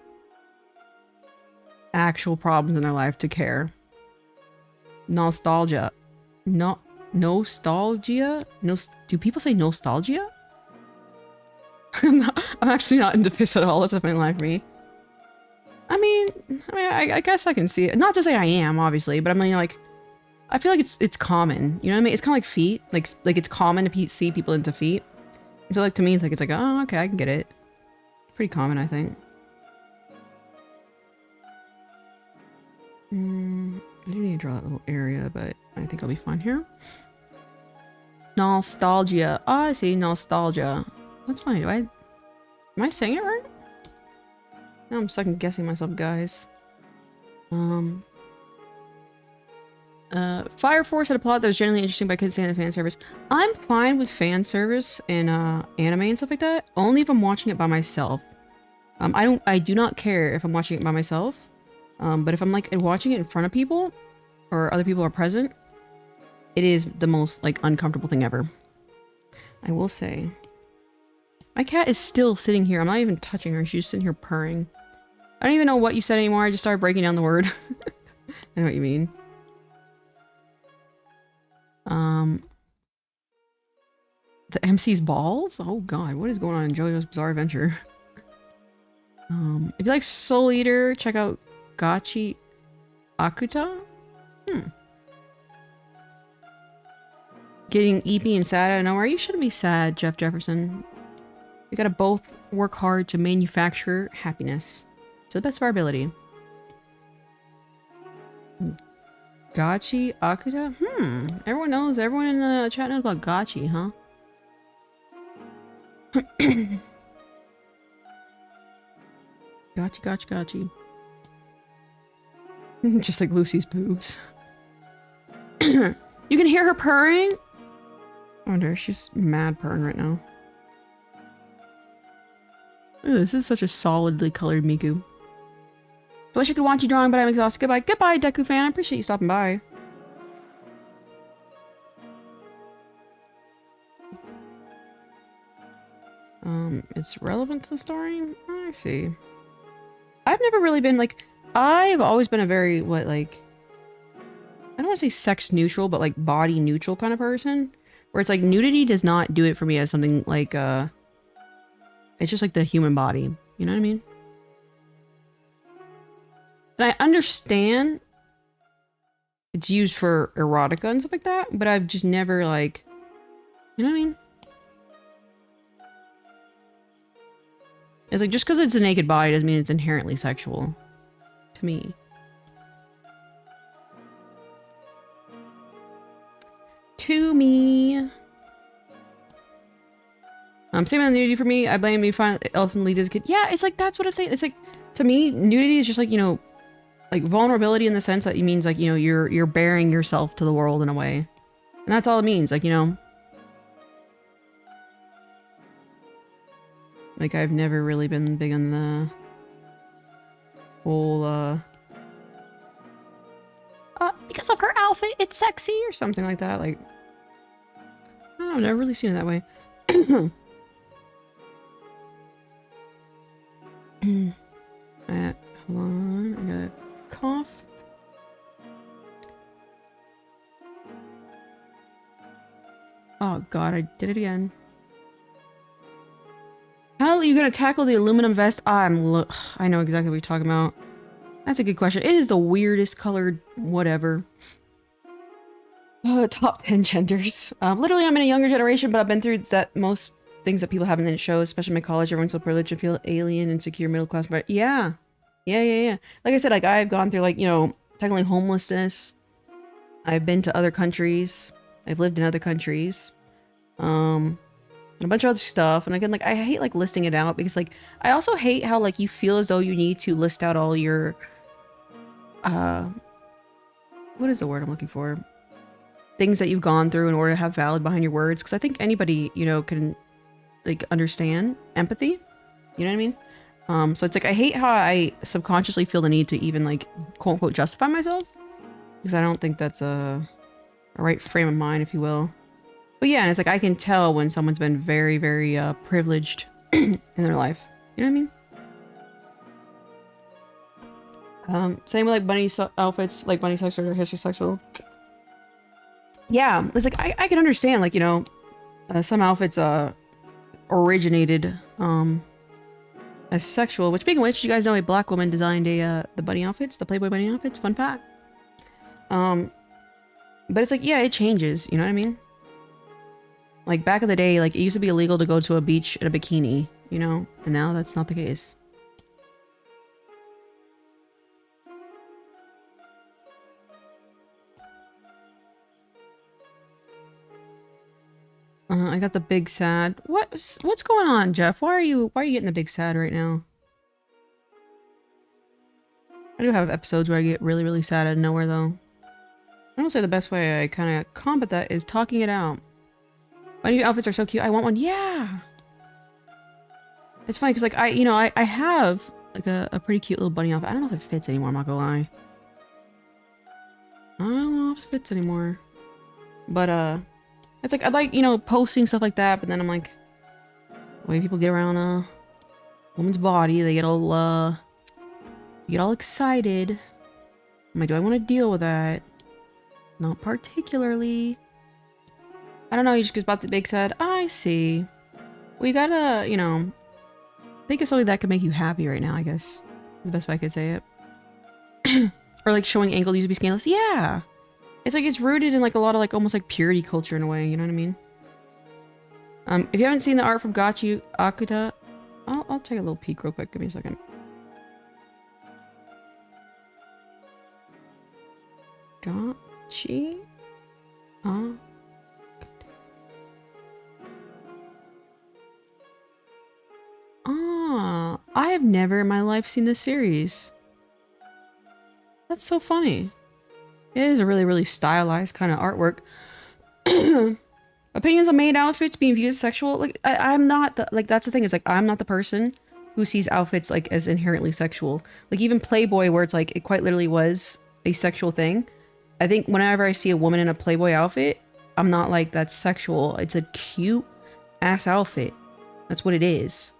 A: Actual problems in their life to care. Nostalgia. Nostalgia? Do people say nostalgia? I'm actually not into piss at all. That's definitely lie for me. I mean, I guess I can see it. Not to say I am, obviously, but I mean, like, I feel like it's common. You know what I mean? It's kind of like feet. Like it's common to see people into feet. And so, like, to me, it's like, oh, okay, I can get it. Pretty common, I think. I do need to draw that little area, but I think I'll be fine here. Nostalgia. Oh, I see. Nostalgia. That's funny. Am I saying it right? Now I'm second guessing myself, guys. Fire Force had a plot that was generally interesting, but I couldn't stand the fan service. I'm fine with fan service and anime and stuff like that, only if I'm watching it by myself. I do not care if I'm watching it by myself. But if I'm like watching it in front of people or other people are present, it is the most like uncomfortable thing ever. I will say. My cat is still sitting here. I'm not even touching her. She's just sitting here purring. I don't even know what you said anymore. I just started breaking down the word. I know what you mean. The MC's balls? Oh god, what is going on in JoJo's Bizarre Adventure? If you like Soul Eater, check out Gachi Akuta? Getting eepy and sad out of nowhere. You shouldn't be sad, Jeff Jefferson. We gotta both work hard to manufacture happiness to the best of our ability. Gachi Akuta? Everyone knows. Everyone in the chat knows about Gachi, huh? Gachi. Just like Lucy's boobs. You can hear her purring? I wonder, she's mad purring right now. Ooh, this is such a solidly colored Miku. I wish I could watch you drawing, but I'm exhausted. Goodbye. Goodbye, Deku fan. I appreciate you stopping by. It's relevant to the story? I see. I've never really been, like, I've always been a very, I don't want to say sex neutral, but, like, body neutral kind of person. Where it's, like, nudity does not do it for me as something, like, it's just, like, the human body. You know what I mean? And I understand it's used for erotica and stuff like that, but I've just never, like, you know what I mean? It's like, just because it's a naked body doesn't mean it's inherently sexual. To me. To me. Same with nudity for me. I blame me find Elephant Lead as a kid. Yeah, it's like, that's what I'm saying. It's like, to me, nudity is just like, you know, like vulnerability in the sense that it means like, you know, you're bearing yourself to the world in a way. And that's all it means. Like, you know. Like, I've never really been big on the whole, because of her outfit, it's sexy, or something like that. Like, I don't know, I've never really seen it that way. Hold on, I gotta cough. Oh god, I did it again. How are you gonna tackle the aluminum vest? I know exactly what you're talking about. That's a good question. It is the weirdest colored whatever. Top 10 genders. Literally, I'm in a younger generation, but I've been through that most things that people haven't in it shows, especially in my college. Everyone's so privileged and feel alien, insecure, middle class. But yeah. Yeah. Like I said, like I've gone through like, you know, technically homelessness. I've been to other countries. I've lived in other countries. And a bunch of other stuff. And again, like I hate like listing it out because like I also hate how like you feel as though you need to list out all your what is the word I'm looking for? Things that you've gone through in order to have valid behind your words. Because I think anybody, you know, can like understand empathy. You know what I mean? So it's like I hate how I subconsciously feel the need to even like quote unquote justify myself. Because I don't think that's a right frame of mind, if you will. But yeah, and it's like I can tell when someone's been very, very privileged in their life. You know what I mean? Same with like bunny outfits, like bunny sex or heterosexual. Yeah, it's like I can understand, like, you know, some outfits originated as sexual. Which, speaking of which, you guys know a black woman designed the bunny outfits, the Playboy bunny outfits. Fun fact. But it's like, yeah, it changes. You know what I mean? Like, back in the day, like, it used to be illegal to go to a beach in a bikini, you know? And now that's not the case. I got the big sad. What's going on, Jeff? Why are you getting the big sad right now? I do have episodes where I get really, really sad out of nowhere, though. I don't say the best way I kind of combat that is talking it out. My new outfits are so cute. I want one. Yeah. It's funny because like I have like a pretty cute little bunny outfit. I don't know if it fits anymore. I'm not gonna lie. I don't know if it fits anymore. But it's like I like, you know, posting stuff like that. But then I'm like, the way people get around a woman's body, they get all excited. I'm like, do I want to deal with that? Not particularly. I don't know, you just bought the big set. I see. Well, you gotta, you know, think of something that could make you happy right now, I guess. The best way I could say it. Or like showing ankle used to be scandalous. Yeah. It's like it's rooted in like a lot of like almost like purity culture in a way, you know what I mean? If you haven't seen the art from Gachi Akuta, I'll take a little peek real quick. Give me a second. Gachi? I have never in my life seen this series. That's so funny. It is a really, really stylized kind of artwork. Opinions on maid outfits being viewed as sexual. Like, I'm not the, like, that's the thing. It's like, I'm not the person who sees outfits like as inherently sexual. Like even Playboy, where it's like it quite literally was a sexual thing. I think whenever I see a woman in a Playboy outfit, I'm not like, that's sexual. It's a cute ass outfit. That's what it is.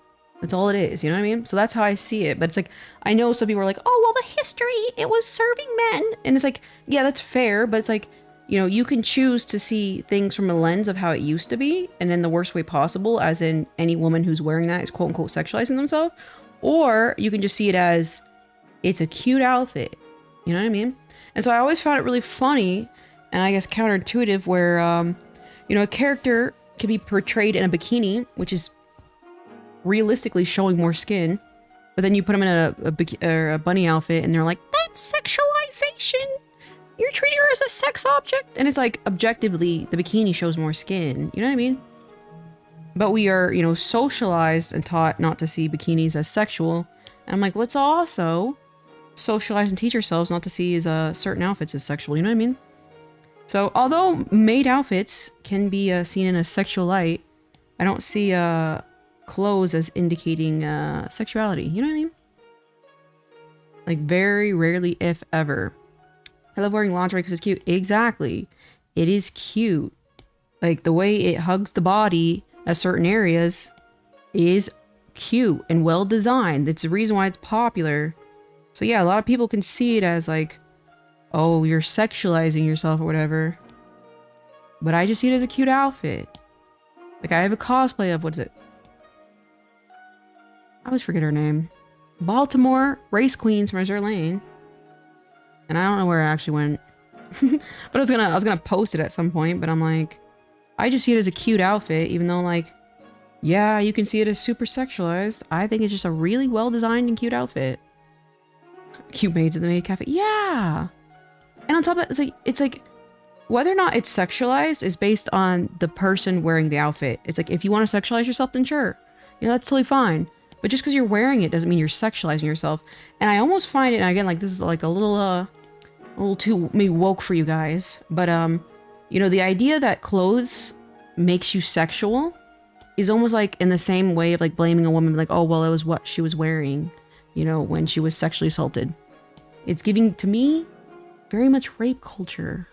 A: That's all it is. You know what I mean? So that's how I see it. But it's like, I know some people are like, oh, well, the history, it was serving men. And it's like, yeah, that's fair. But it's like, you know, you can choose to see things from a lens of how it used to be and in the worst way possible, as in any woman who's wearing that is quote unquote sexualizing themselves. Or you can just see it as it's a cute outfit. You know what I mean? And so I always found it really funny and I guess counterintuitive where, you know, a character can be portrayed in a bikini, which is realistically showing more skin, but then you put them in a bunny outfit and they're like, that's sexualization. You're treating her as a sex object. And it's like, objectively, the bikini shows more skin. You know what I mean? But we are, you know, socialized and taught not to see bikinis as sexual. And I'm like, let's also socialize and teach ourselves not to see as certain outfits as sexual. You know what I mean? So although maid outfits can be seen in a sexual light, I don't see clothes as indicating sexuality. You know what I mean? Like very rarely, if ever. I love wearing lingerie because it's cute. Exactly. It is cute. Like the way it hugs the body at certain areas is cute and well designed. It's the reason why it's popular. So yeah, a lot of people can see it as like, oh, you're sexualizing yourself or whatever. But I just see it as a cute outfit. Like I have a cosplay of, what's it? I always forget her name. Baltimore Race Queens from Azure Lane. And I don't know where I actually went. But I was gonna post it at some point, but I'm like, I just see it as a cute outfit, even though like, yeah, you can see it as super sexualized. I think it's just a really well designed and cute outfit. Cute maids at the maid cafe. Yeah. And on top of that, it's like whether or not it's sexualized is based on the person wearing the outfit. It's like, if you want to sexualize yourself, then sure. You know, that's totally fine. But just because you're wearing it doesn't mean you're sexualizing yourself. And I almost find it, and again, like this is like a little too maybe woke for you guys. But you know, the idea that clothes makes you sexual is almost like in the same way of like blaming a woman, like, oh, well, it was what she was wearing, you know, when she was sexually assaulted. It's giving, to me, very much rape culture.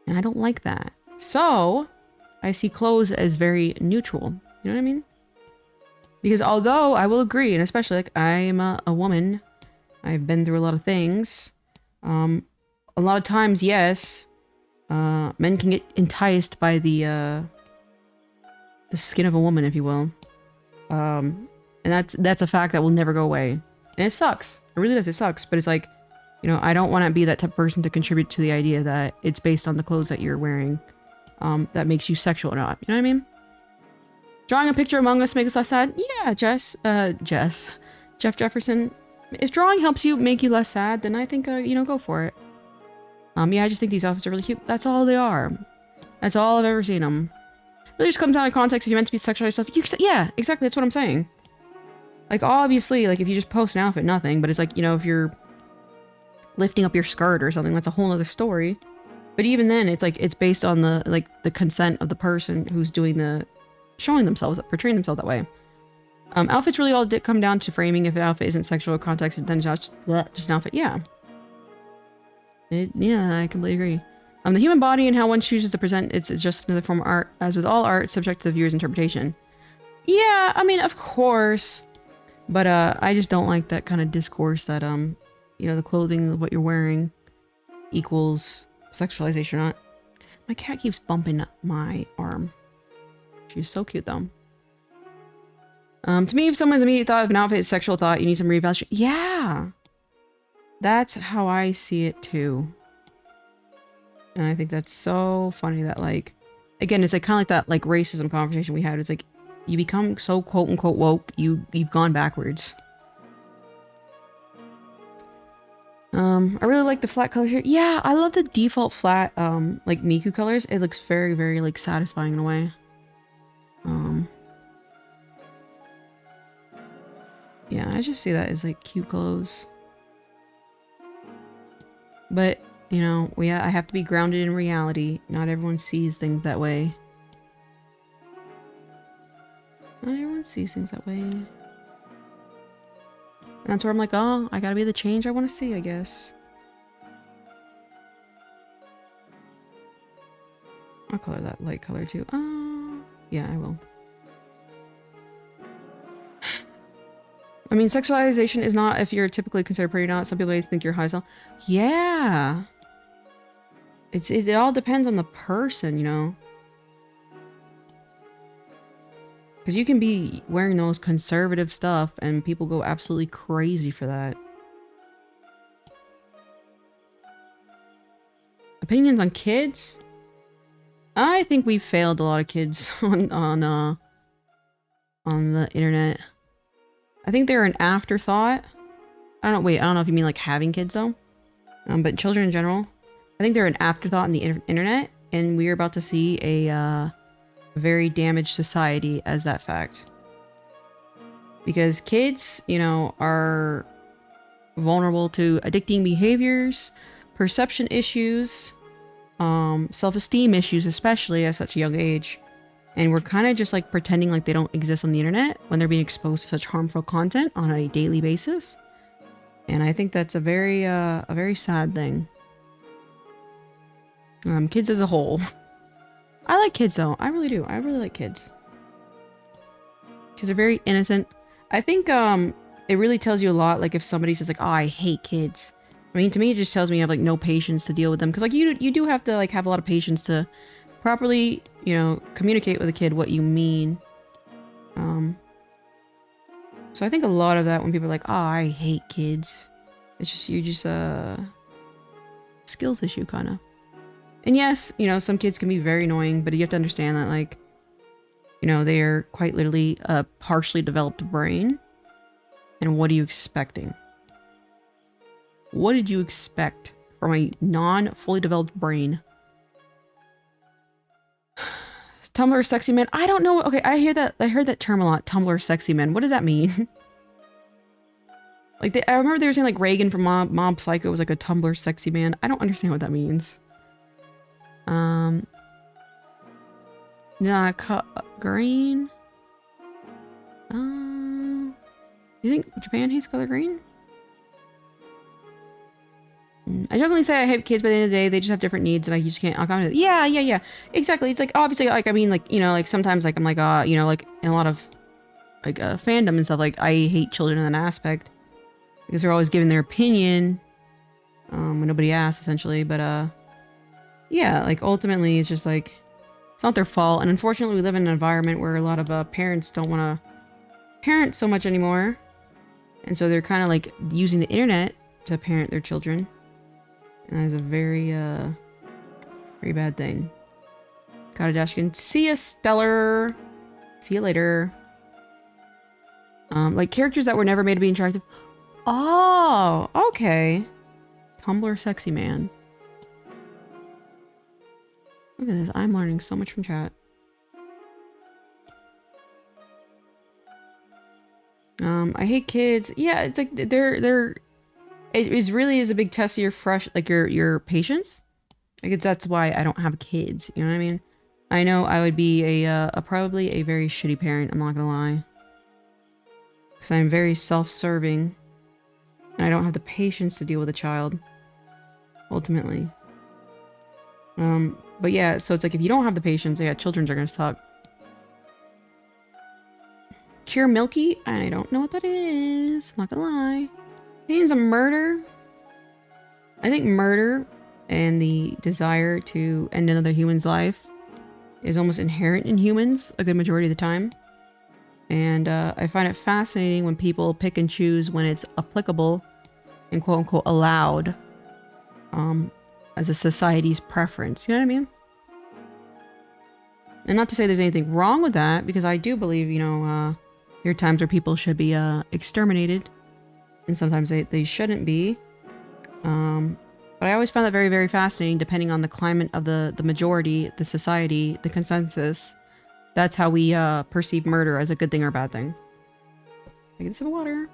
A: And I don't like that. So I see clothes as very neutral. You know what I mean? Because although I will agree, and especially like I am a woman, I've been through a lot of things. A lot of times, yes, men can get enticed by the skin of a woman, if you will. And that's a fact that will never go away. And it sucks. It really does. It sucks. But it's like, you know, I don't want to be that type of person to contribute to the idea that it's based on the clothes that you're wearing that makes you sexual or not. You know what I mean? Drawing a picture among us makes us less sad. Yeah, Jeff Jefferson. If drawing helps you make you less sad, then I think, you know, go for it. Yeah, I just think these outfits are really cute. That's all they are. That's all I've ever seen them. It really just comes out of context. If you're meant to be sexualized stuff, yeah, exactly. That's what I'm saying. Like, obviously, like, if you just post an outfit, nothing. But it's like, you know, if you're lifting up your skirt or something, that's a whole other story. But even then, it's like, it's based on the consent of the person who's doing the showing themselves, portraying themselves that way. Outfits really all did come down to framing. If an outfit isn't sexual context, then it's just an outfit. Yeah. Yeah, I completely agree. The human body and how one chooses to present it's just another form of art. As with all art, subject to the viewer's interpretation. Yeah, I mean, of course. But I just don't like that kind of discourse that, you know, the clothing, what you're wearing equals sexualization or not. My cat keeps bumping my arm. She's so cute, though. To me, if someone's immediate thought of an outfit is sexual thought, you need some reevaluation. Yeah. That's how I see it, too. And I think that's so funny that, like, again, it's like kind of like that, like, racism conversation we had. It's like, you become so quote-unquote woke, you've gone backwards. I really like the flat colors here. Yeah, I love the default flat, like, Miku colors. It looks very, very, like, satisfying in a way. Yeah, I just see that as, like, cute clothes. But, you know, I have to be grounded in reality. Not everyone sees things that way. Not everyone sees things that way. And that's where I'm like, oh, I gotta be the change I want to see, I guess. I'll color that light color too. Yeah, I will. I mean, sexualization is not if you're typically considered pretty or not. Some people think you're high as hell. Yeah. It all depends on the person, you know. Because you can be wearing the most conservative stuff and people go absolutely crazy for that. Opinions on kids? I think we failed a lot of kids on the internet. I think they're an afterthought. I don't know if you mean like having kids though. But children in general. I think they're an afterthought on the internet, and we're about to see a very damaged society as that fact. Because kids, you know, are vulnerable to addicting behaviors, perception issues, self-esteem issues, especially at such a young age. And we're kind of just like pretending like they don't exist on the internet when they're being exposed to such harmful content on a daily basis. And I think that's a very sad thing. Kids as a whole. I like kids though. I really do. I really like kids. Because they're very innocent. I think it really tells you a lot, like if somebody says like, oh, I hate kids. I mean, to me, it just tells me you have like no patience to deal with them. Because like you do have to like have a lot of patience to properly, you know, communicate with a kid what you mean. So I think a lot of that when people are like, oh, I hate kids. It's just, you're just skills issue kind of. And yes, you know, some kids can be very annoying, but you have to understand that, like, you know, they are quite literally a partially developed brain. And what are you expecting? What did you expect from a non-fully developed brain? Tumblr sexy man. I don't know. Okay, I heard that term a lot. Tumblr sexy man. What does that mean? Like, I remember they were saying like Reagan from Mob Psycho was like a Tumblr sexy man. I don't understand what that means. Yeah, green. You think Japan hates color green? I jokingly say I hate kids, but at the end of the day, they just have different needs, and I just can't. I'll comment with, yeah, exactly. It's like obviously, like I mean, like you know, like sometimes, like I'm like, you know, like in a lot of like fandom and stuff, like I hate children in that aspect because they're always giving their opinion when nobody asks, essentially. But yeah, like ultimately, it's just like it's not their fault, and unfortunately, we live in an environment where a lot of parents don't want to parent so much anymore, and so they're kind of like using the internet to parent their children. And that is a very, very bad thing. Got a dash again. See ya, Stellar. See you later. Like characters that were never made to be interactive. Oh, okay. Tumblr sexy man. Look at this. I'm learning so much from chat. I hate kids. Yeah, it's like it really is a big test of your patience. Like that's why I don't have kids. You know what I mean? I know I would be probably a very shitty parent. I'm not gonna lie, because I'm very self-serving, and I don't have the patience to deal with a child. Ultimately. But yeah, so it's like if you don't have the patience, yeah, children are gonna suck. Cure Milky? I don't know what that is. I'm not gonna lie. Means a murder. I think murder and the desire to end another human's life is almost inherent in humans a good majority of the time. And I find it fascinating when people pick and choose when it's applicable and quote unquote allowed as a society's preference. You know what I mean? And not to say there's anything wrong with that, because I do believe, you know, there are times where people should be exterminated. And sometimes they shouldn't be. But I always found that very, very fascinating, depending on the climate of the majority, the society, the consensus. That's how we perceive murder as a good thing or a bad thing. I get a sip of water.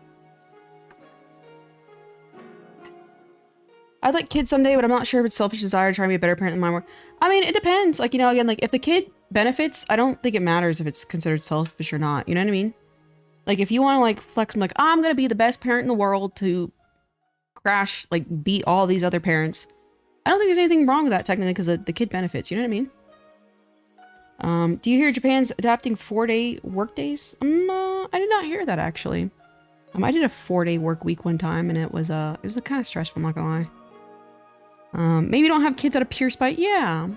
A: I'd like kids someday, but I'm not sure if it's selfish desire to try and be a better parent than mine were. I mean, it depends. Like, you know, again, like if the kid benefits, I don't think it matters if it's considered selfish or not. You know what I mean? Like, if you want to, like, flex, I'm like, I'm gonna be the best parent in the world to crash, like, beat all these other parents. I don't think there's anything wrong with that, technically, because the kid benefits, you know what I mean? Do you hear Japan's adapting 4-day work days? I did not hear that, actually. I did a 4-day work week one time, and it was kind of stressful, I'm not gonna lie. Maybe you don't have kids out of pure spite? Yeah.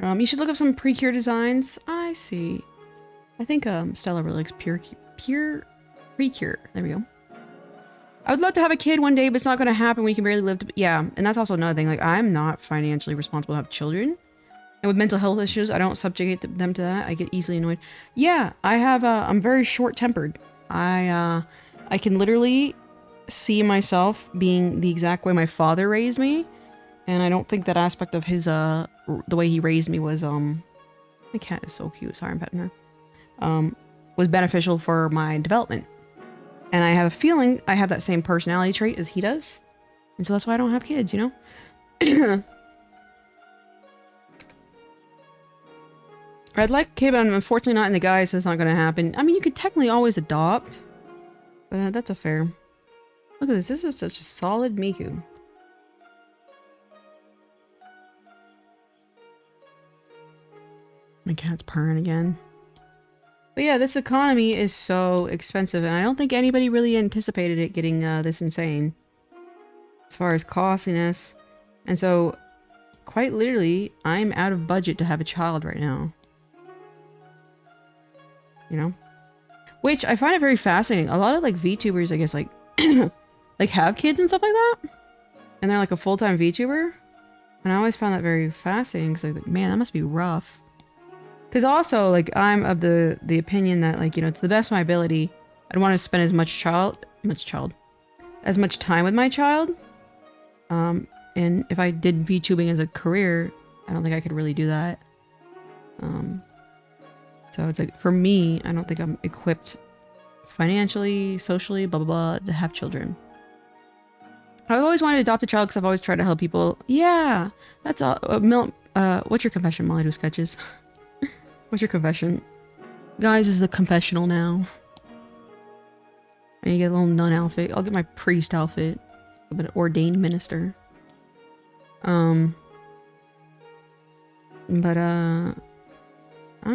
A: You should look up some pre-cure designs. I see. I think, Stella really likes pure pre-cure. There we go. I would love to have a kid one day, but it's not gonna happen when you can barely live to... Yeah, and that's also another thing. Like, I'm not financially responsible to have children. And with mental health issues, I don't subjugate them to that. I get easily annoyed. Yeah, I have, I'm very short-tempered. I can literally see myself being the exact way my father raised me. And I don't think that aspect of his, the way he raised me was, my cat is so cute. Sorry, I'm petting her. Was beneficial for my development. And I have a feeling I have that same personality trait as he does. And so that's why I don't have kids, you know? I'd like a kid, but I'm unfortunately not in the guise, so it's not going to happen. I mean, you could technically always adopt. But that's a fair. Look at this. This is such a solid Miku. My cat's purring again. But yeah, this economy is so expensive, and I don't think anybody really anticipated it getting this insane. As far as costliness. And so, quite literally, I'm out of budget to have a child right now. You know? Which, I find it very fascinating. A lot of, like, VTubers, I guess, like, like, have kids and stuff like that. And they're, like, a full-time VTuber. And I always found that very fascinating, because, like, man, that must be rough. Because also, like, I'm of the opinion that, like, you know, to the best of my ability, I'd want to spend as much time with my child. And if I did VTubing as a career, I don't think I could really do that. So it's like, for me, I don't think I'm equipped financially, socially, blah, blah, blah, to have children. I've always wanted to adopt a child because I've always tried to help people. Yeah, that's all. What's your confession, Molly Do Sketches? What's your confession? Guys, this is a confessional now. I need to get a little nun outfit. I'll get my priest outfit. I'm an ordained minister. I'm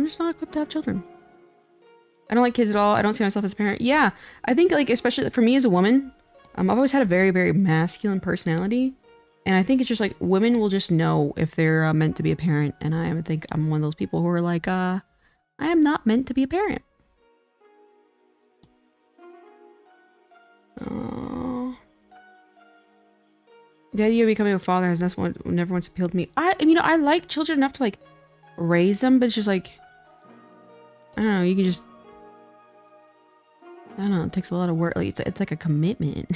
A: just not equipped to have children. I don't like kids at all. I don't see myself as a parent. Yeah, I think, like, especially for me as a woman, I've always had a very, very masculine personality. And I think it's just like women will just know if they're meant to be a parent. And I think I'm one of those people who are like, I am not meant to be a parent. Oh. The idea of becoming a father has never once appealed to me. You know, I like children enough to, like, raise them, but it's just like, I don't know, you can just, I don't know, it takes a lot of work. Like, it's like a commitment.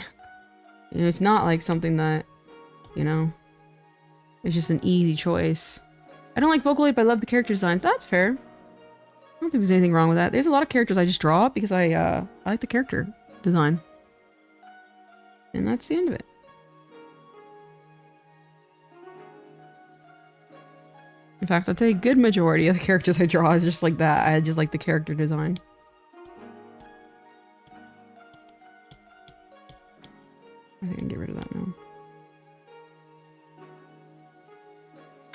A: You know, it's not like something that, you know, it's just an easy choice. I don't like Vocaloid, but I love the character designs. That's fair. I don't think there's anything wrong with that. There's a lot of characters I just draw because I like the character design. And that's the end of it. In fact, I'd say a good majority of the characters I draw is just like that. I just like the character design. I think I can get rid of that now.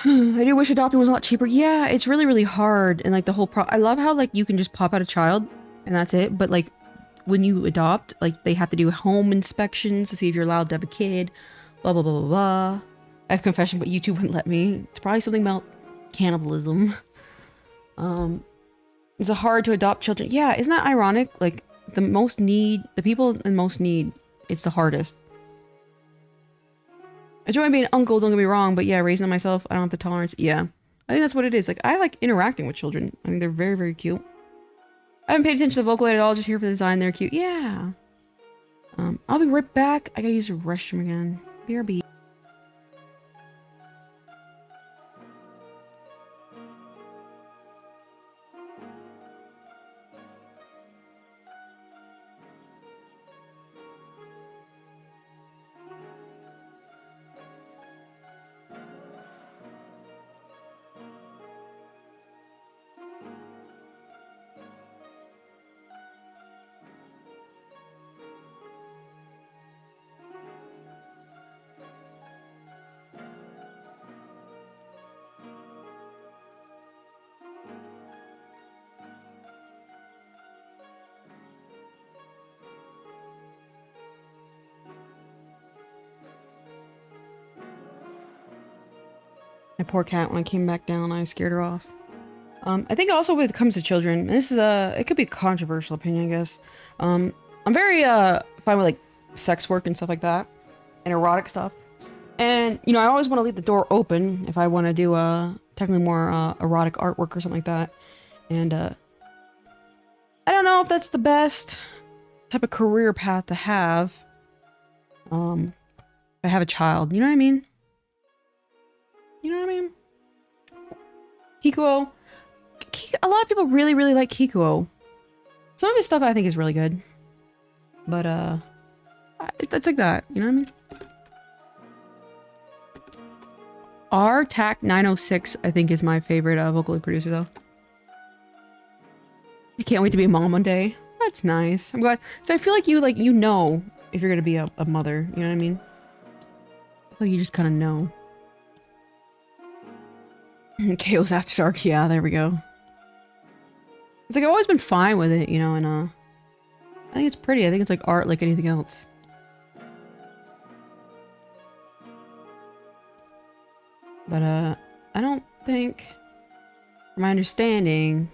A: I do wish adopting was a lot cheaper. Yeah, it's really, really hard. And like the whole I love how like you can just pop out a child and that's it. But like when you adopt, like they have to do home inspections to see if you're allowed to have a kid. Blah, blah, blah, blah, blah. I have confession, but YouTube wouldn't let me. It's probably something about cannibalism. Is it hard to adopt children? Yeah, isn't that ironic? Like the people in most need, it's the hardest. I enjoy being an uncle, don't get me wrong, but yeah, raising them myself, I don't have the tolerance. Yeah, I think that's what it is. Like, I like interacting with children. I think they're very, very cute. I haven't paid attention to Vocaloid at all, just here for the design. They're cute. Yeah. I'll be right back. I gotta use the restroom again. BRB. My poor cat, when I came back down, I scared her off. I think also when it comes to children, and this is it could be a controversial opinion, I guess. I'm very fine with like sex work and stuff like that, and erotic stuff. And you know, I always want to leave the door open if I want to do technically more erotic artwork or something like that. And I don't know if that's the best type of career path to have. If I have a child, you know what I mean? You know what I mean? Kikuo. A lot of people really, really like Kikuo. Some of his stuff I think is really good. But, it's like that. You know what I mean? RTAC906, I think, is my favorite vocally producer, though. I can't wait to be a mom one day. That's nice. I'm glad. So I feel like you know if you're gonna be a mother. You know what I mean? I feel like you just kind of know. Chaos After Dark. Yeah, there we go. It's like I've always been fine with it, you know, and I think it's pretty. I think it's like art like anything else. But I don't think, from my understanding,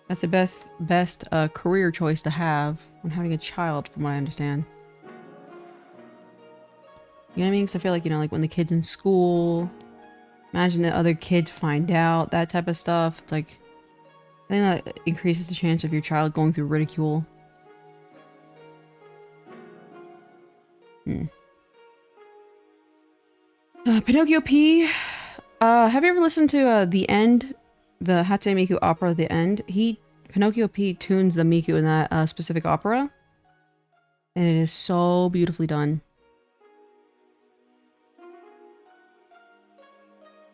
A: that's the best career choice to have when having a child, from what I understand. You know what I mean? Because I feel like, you know, like when the kid's in school, imagine that other kids find out, that type of stuff. It's like, I think that increases the chance of your child going through ridicule. Pinocchio P. Have you ever listened to The End? The Hatsune Miku opera, The End? Pinocchio P tunes the Miku in that specific opera. And it is so beautifully done.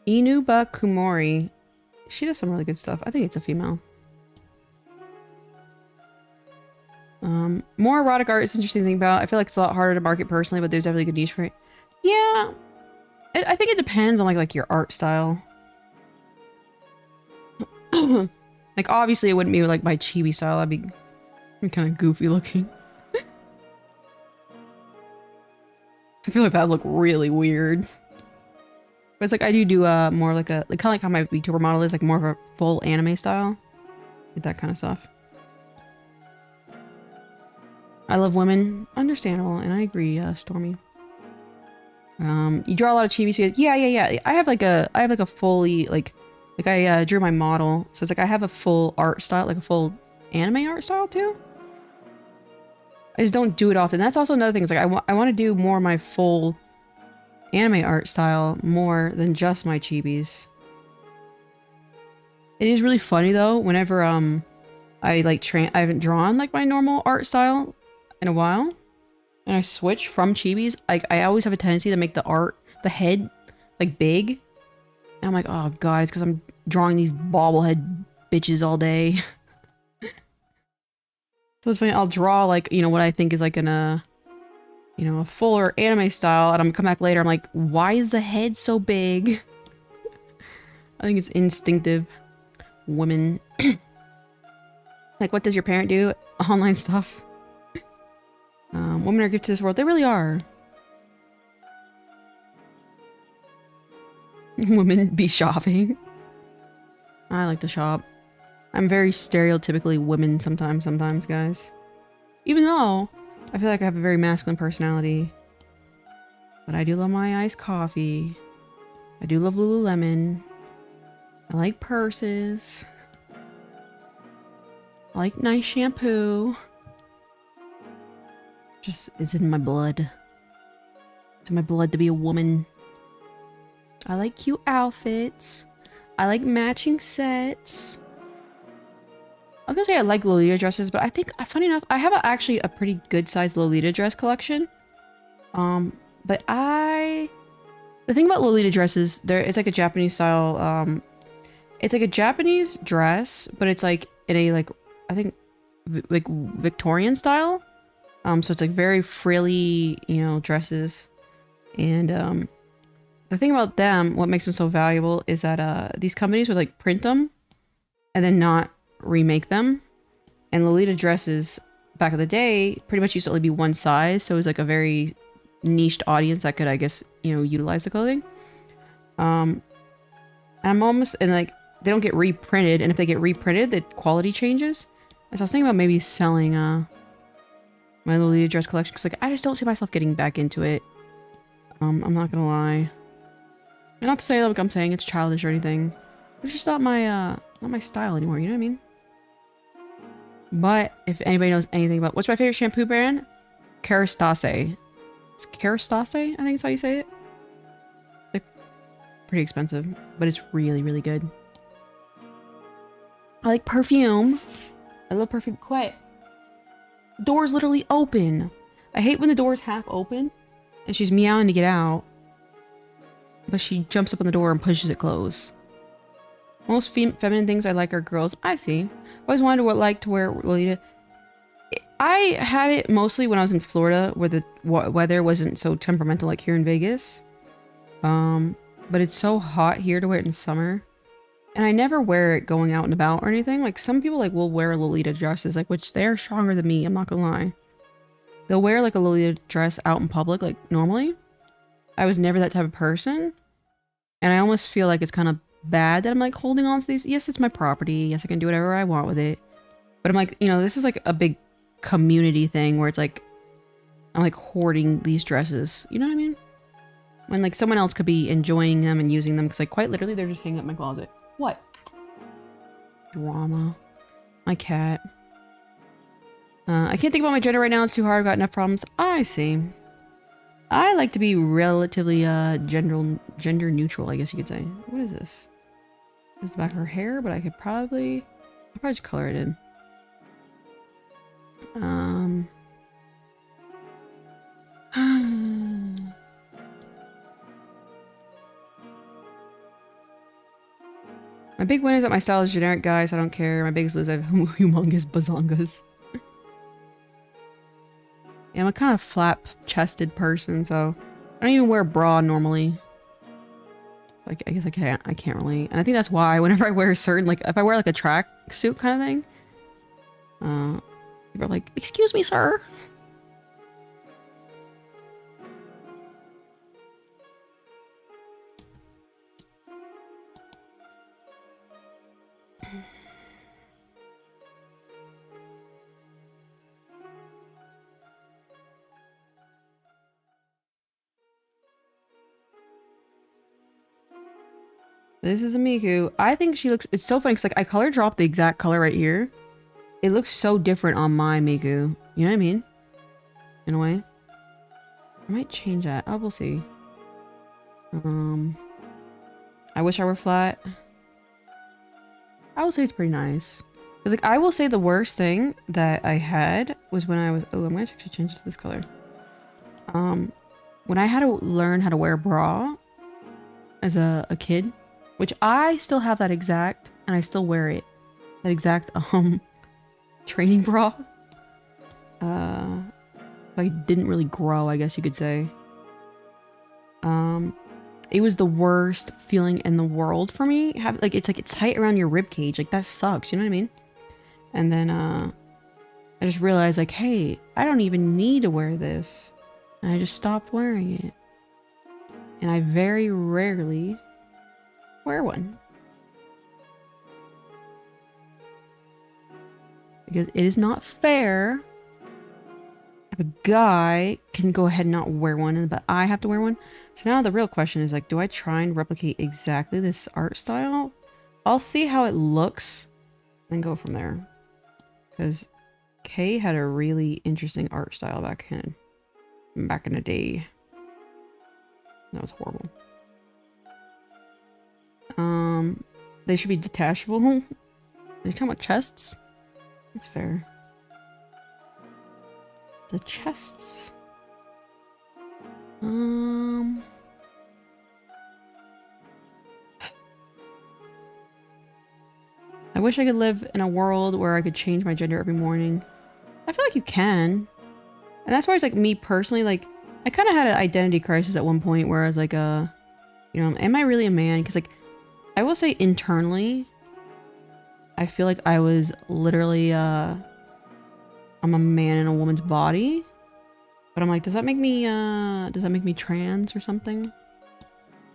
A: Inuba Kumori. She does some really good stuff. I think it's a female. More erotic art is interesting to think about. I feel like it's a lot harder to market personally, but there's definitely a good niche for it. Yeah. I think it depends on like your art style. Like obviously it wouldn't be like my chibi style. I'd be kind of goofy looking. I feel like that'd look really weird. But it's like I do more like kind of like how my VTuber model is, like more of a full anime style. Like that kind of stuff. I love women. Understandable, and I agree, Stormy. You draw a lot of chibi, so yeah. I have like a fully like I drew my model, so it's like I have a full art style, like a full anime art style too. I just don't do it often. That's also another thing. It's like I want to do more of my full anime art style more than just my chibis. It is really funny though, whenever I haven't drawn like my normal art style in a while, and I switch from chibis, I always have a tendency to make the head like big, and I'm like, oh god, it's because I'm drawing these bobblehead bitches all day. So it's funny, I'll draw like, you know, what I think is like a fuller anime style, and I'm gonna come back later, I'm like, why is the head so big? I think it's instinctive. Women. Like, what does your parent do? Online stuff. Women are gifted to this world. They really are. Women be shopping. I like to shop. I'm very stereotypically women sometimes, guys. Even though I feel like I have a very masculine personality. But I do love my iced coffee. I do love Lululemon. I like purses. I like nice shampoo. Just, it's in my blood. It's in my blood to be a woman. I like cute outfits. I like matching sets. I was gonna say I like Lolita dresses, but I think, funny enough, I have actually a pretty good sized Lolita dress collection. But the thing about Lolita dresses, it's like a Japanese style, it's like a Japanese dress, but it's like in a like, I think like Victorian style. So it's like very frilly, you know, dresses. And the thing about them, what makes them so valuable is that these companies would like print them and then not remake them. And Lolita dresses back in the day pretty much used to only be one size, so it was like a very niched audience that could, I guess, you know, utilize the clothing. And I'm almost, and like, they don't get reprinted, and if they get reprinted, the quality changes. And so I was thinking about maybe selling my Lolita dress collection, because like, I just don't see myself getting back into it. I'm not gonna lie. And not to say like I'm saying it's childish or anything. It's just not my style anymore, you know what I mean? But if anybody knows anything about what's my favorite shampoo brand? Kerastase. It's Kerastase, I think is how you say it. Like, pretty expensive, but it's really, really good. I like perfume. I love perfume. Quit. Door's literally open. I hate when the door's half open and she's meowing to get out, but she jumps up on the door and pushes it closed. Most feminine things I like are girls. I see. I always wondered what like to wear Lolita. I had it mostly when I was in Florida, where the weather wasn't so temperamental like here in Vegas. But it's so hot here to wear it in summer. And I never wear it going out and about or anything. Like, some people like will wear Lolita dresses, like, which they're stronger than me, I'm not gonna lie. They'll wear like a Lolita dress out in public, like normally. I was never that type of person. And I almost feel like it's kind of bad that I'm like holding on to these. Yes, it's my property. Yes, I can do whatever I want with it. But I'm like, you know, this is like a big community thing where it's like, I'm like hoarding these dresses. You know what I mean? When like someone else could be enjoying them and using them, because like quite literally they're just hanging up in my closet. What? Drama. My cat. I can't think about my gender right now. It's too hard. I've got enough problems. I see. I like to be relatively gender neutral, I guess you could say. What is this? This is about her hair, but I could probably... I'll probably just color it in. My big win is that my style is generic, guys. I don't care. My biggest lose, I have humongous bazongas. Yeah, I'm a kind of flap-chested person, so I don't even wear a bra normally. Like, I guess I can't relate. And I think that's why whenever I wear a certain, like, if I wear like a track suit kind of thing, people are like, "Excuse me, sir." This is a Miku. I think she looks... It's so funny because like I color dropped the exact color right here. It looks so different on my Miku. You know what I mean? In a way. I might change that. Oh, we'll see. I wish I were flat. I will say it's pretty nice. Cause like I will say the worst thing that I had was when I was... Oh, I'm gonna actually change to this color. When I had to learn how to wear a bra as a kid, which I still have that exact, and I still wear it. That exact, training bra. I didn't really grow, I guess you could say. It was the worst feeling in the world for me. It's tight around your rib cage. Like, that sucks, you know what I mean? And then, I just realized, like, hey, I don't even need to wear this. And I just stopped wearing it. And I very rarely wear one. Because it is not fair if a guy can go ahead and not wear one, but I have to wear one. So now the real question is, like, do I try and replicate exactly this art style? I'll see how it looks and go from there. Because Kay had a really interesting art style back in the day. That was horrible. They should be detachable. Are you talking about chests? That's fair. The chests. I wish I could live in a world where I could change my gender every morning. I feel like you can. And that's why it's like me personally, like, I kind of had an identity crisis at one point where I was like, you know, am I really a man? Because like, I will say internally, I feel like I was literally, I'm a man in a woman's body. But I'm like, does that make me trans or something?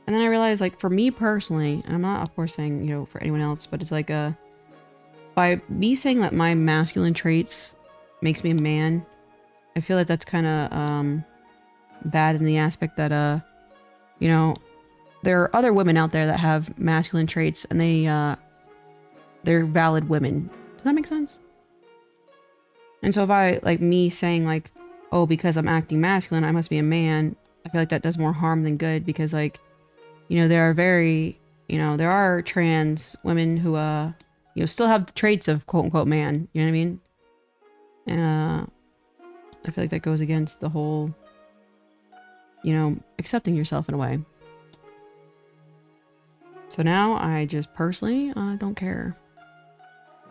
A: And then I realized, like, for me personally, and I'm not, of course, saying, you know, for anyone else, but it's like, by me saying that my masculine traits makes me a man, I feel like that's kind of, bad in the aspect that, you know, there are other women out there that have masculine traits, and they're valid women. Does that make sense? And so if I, like, me saying, like, oh, because I'm acting masculine, I must be a man, I feel like that does more harm than good, because, like, you know, there are trans women who, you know, still have the traits of quote-unquote man, you know what I mean? And, I feel like that goes against the whole, you know, accepting yourself in a way. So now I just personally, don't care.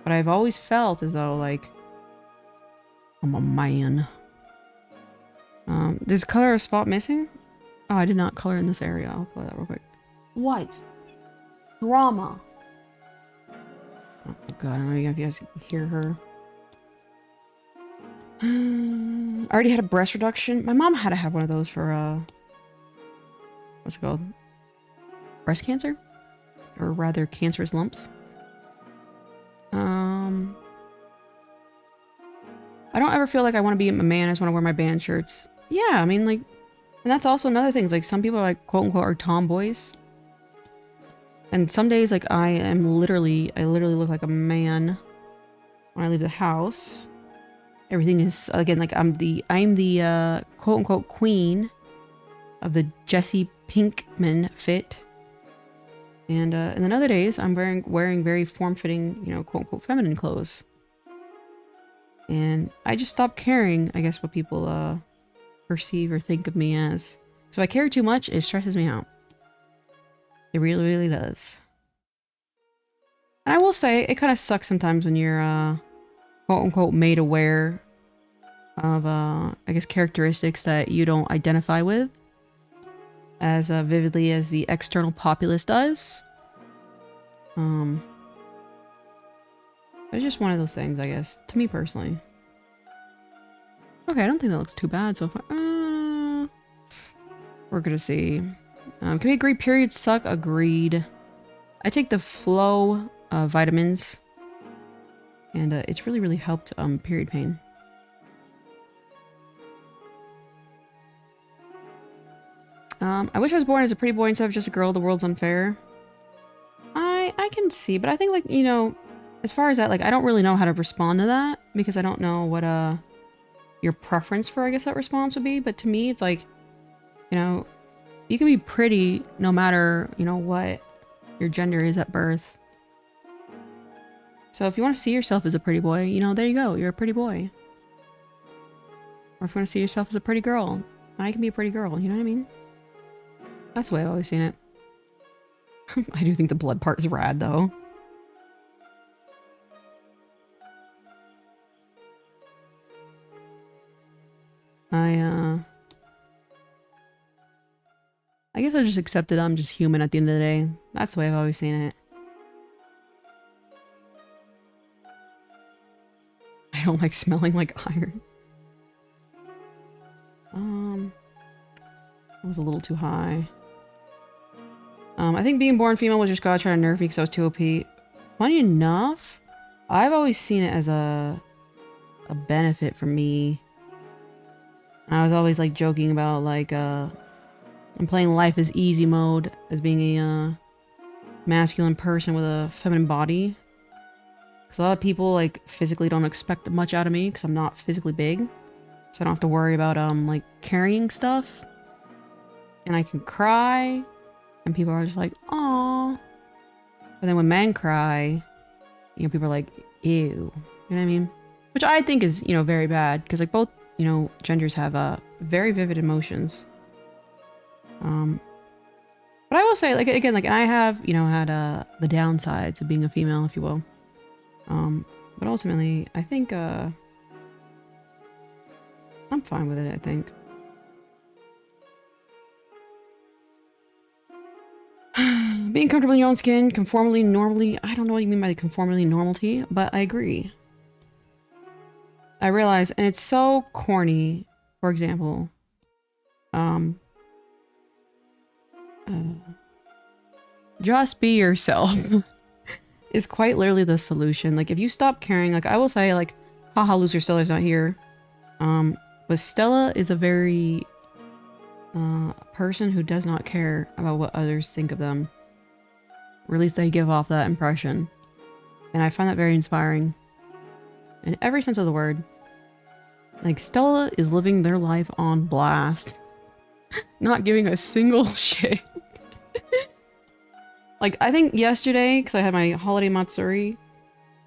A: But I've always felt as though, like, I'm a man. There's color spot missing? Oh, I did not color in this area. I'll color that real quick. What? Drama. Oh god, I don't know if you guys hear her. I already had a breast reduction. My mom had to have one of those for, what's it called? Breast cancer? Or rather, cancerous lumps. I don't ever feel like I want to be a man. I just want to wear my band shirts. Yeah, I mean, like, and that's also another thing. Is, like, some people are, like, quote-unquote, are tomboys. And some days, like, I literally look like a man when I leave the house. Everything is, again, like, I'm the quote-unquote queen of the Jesse Pinkman fit. And then other days, I'm wearing very form-fitting, you know, quote-unquote feminine clothes. And I just stopped caring, I guess, what people, perceive or think of me as. So if I care too much, it stresses me out. It really, really does. And I will say, it kind of sucks sometimes when you're, quote-unquote made aware of, I guess, characteristics that you don't identify with as vividly as the external populace does. It's just one of those things, I guess, to me personally. Okay, I don't think that looks too bad so far. We're gonna see. Can we agree periods suck? Agreed. I take the Flow vitamins, and it's really, really helped period pain. I wish I was born as a pretty boy instead of just a girl. The world's unfair. I can see, but I think, like, you know, as far as that, like, I don't really know how to respond to that because I don't know what your preference for, I guess, that response would be. But to me, it's like, you know, you can be pretty no matter, you know, what your gender is at birth. So if you want to see yourself as a pretty boy, you know, there you go. You're a pretty boy. Or if you want to see yourself as a pretty girl, I can be a pretty girl. You know what I mean? That's the way I've always seen it. I do think the blood part is rad, though. I guess I just accepted I'm just human at the end of the day. That's the way I've always seen it. I don't like smelling like iron. That was a little too high. I think being born female was just God trying to nerf me because I was too OP. Funny enough, I've always seen it as a benefit for me. And I was always, like, joking about, like, I'm playing life as easy mode as being a masculine person with a feminine body. Because a lot of people, like, physically don't expect much out of me because I'm not physically big. So I don't have to worry about, like, carrying stuff. And I can cry. And people are just like, "Aw." But then when men cry, you know, people are like, "Ew." You know what I mean? Which I think is, you know, very bad. Because, like, both, you know, genders have very vivid emotions. But I will say, like, again, like, and I have, you know, had the downsides of being a female, if you will. But ultimately, I think I'm fine with it, I think. Being comfortable in your own skin, conformally, normally. I don't know what you mean by the conformally normality, but I agree. I realize, and it's so corny, for example, Just be yourself is quite literally the solution. Like, if you stop caring, like, I will say, like, haha, loser, Stella's not here. But Stella is a very person who does not care about what others think of them. Or at least they give off that impression. And I find that very inspiring. In every sense of the word. Like, Stella is living their life on blast. Not giving a single shit. Like, I think yesterday, because I had my holiday matsuri,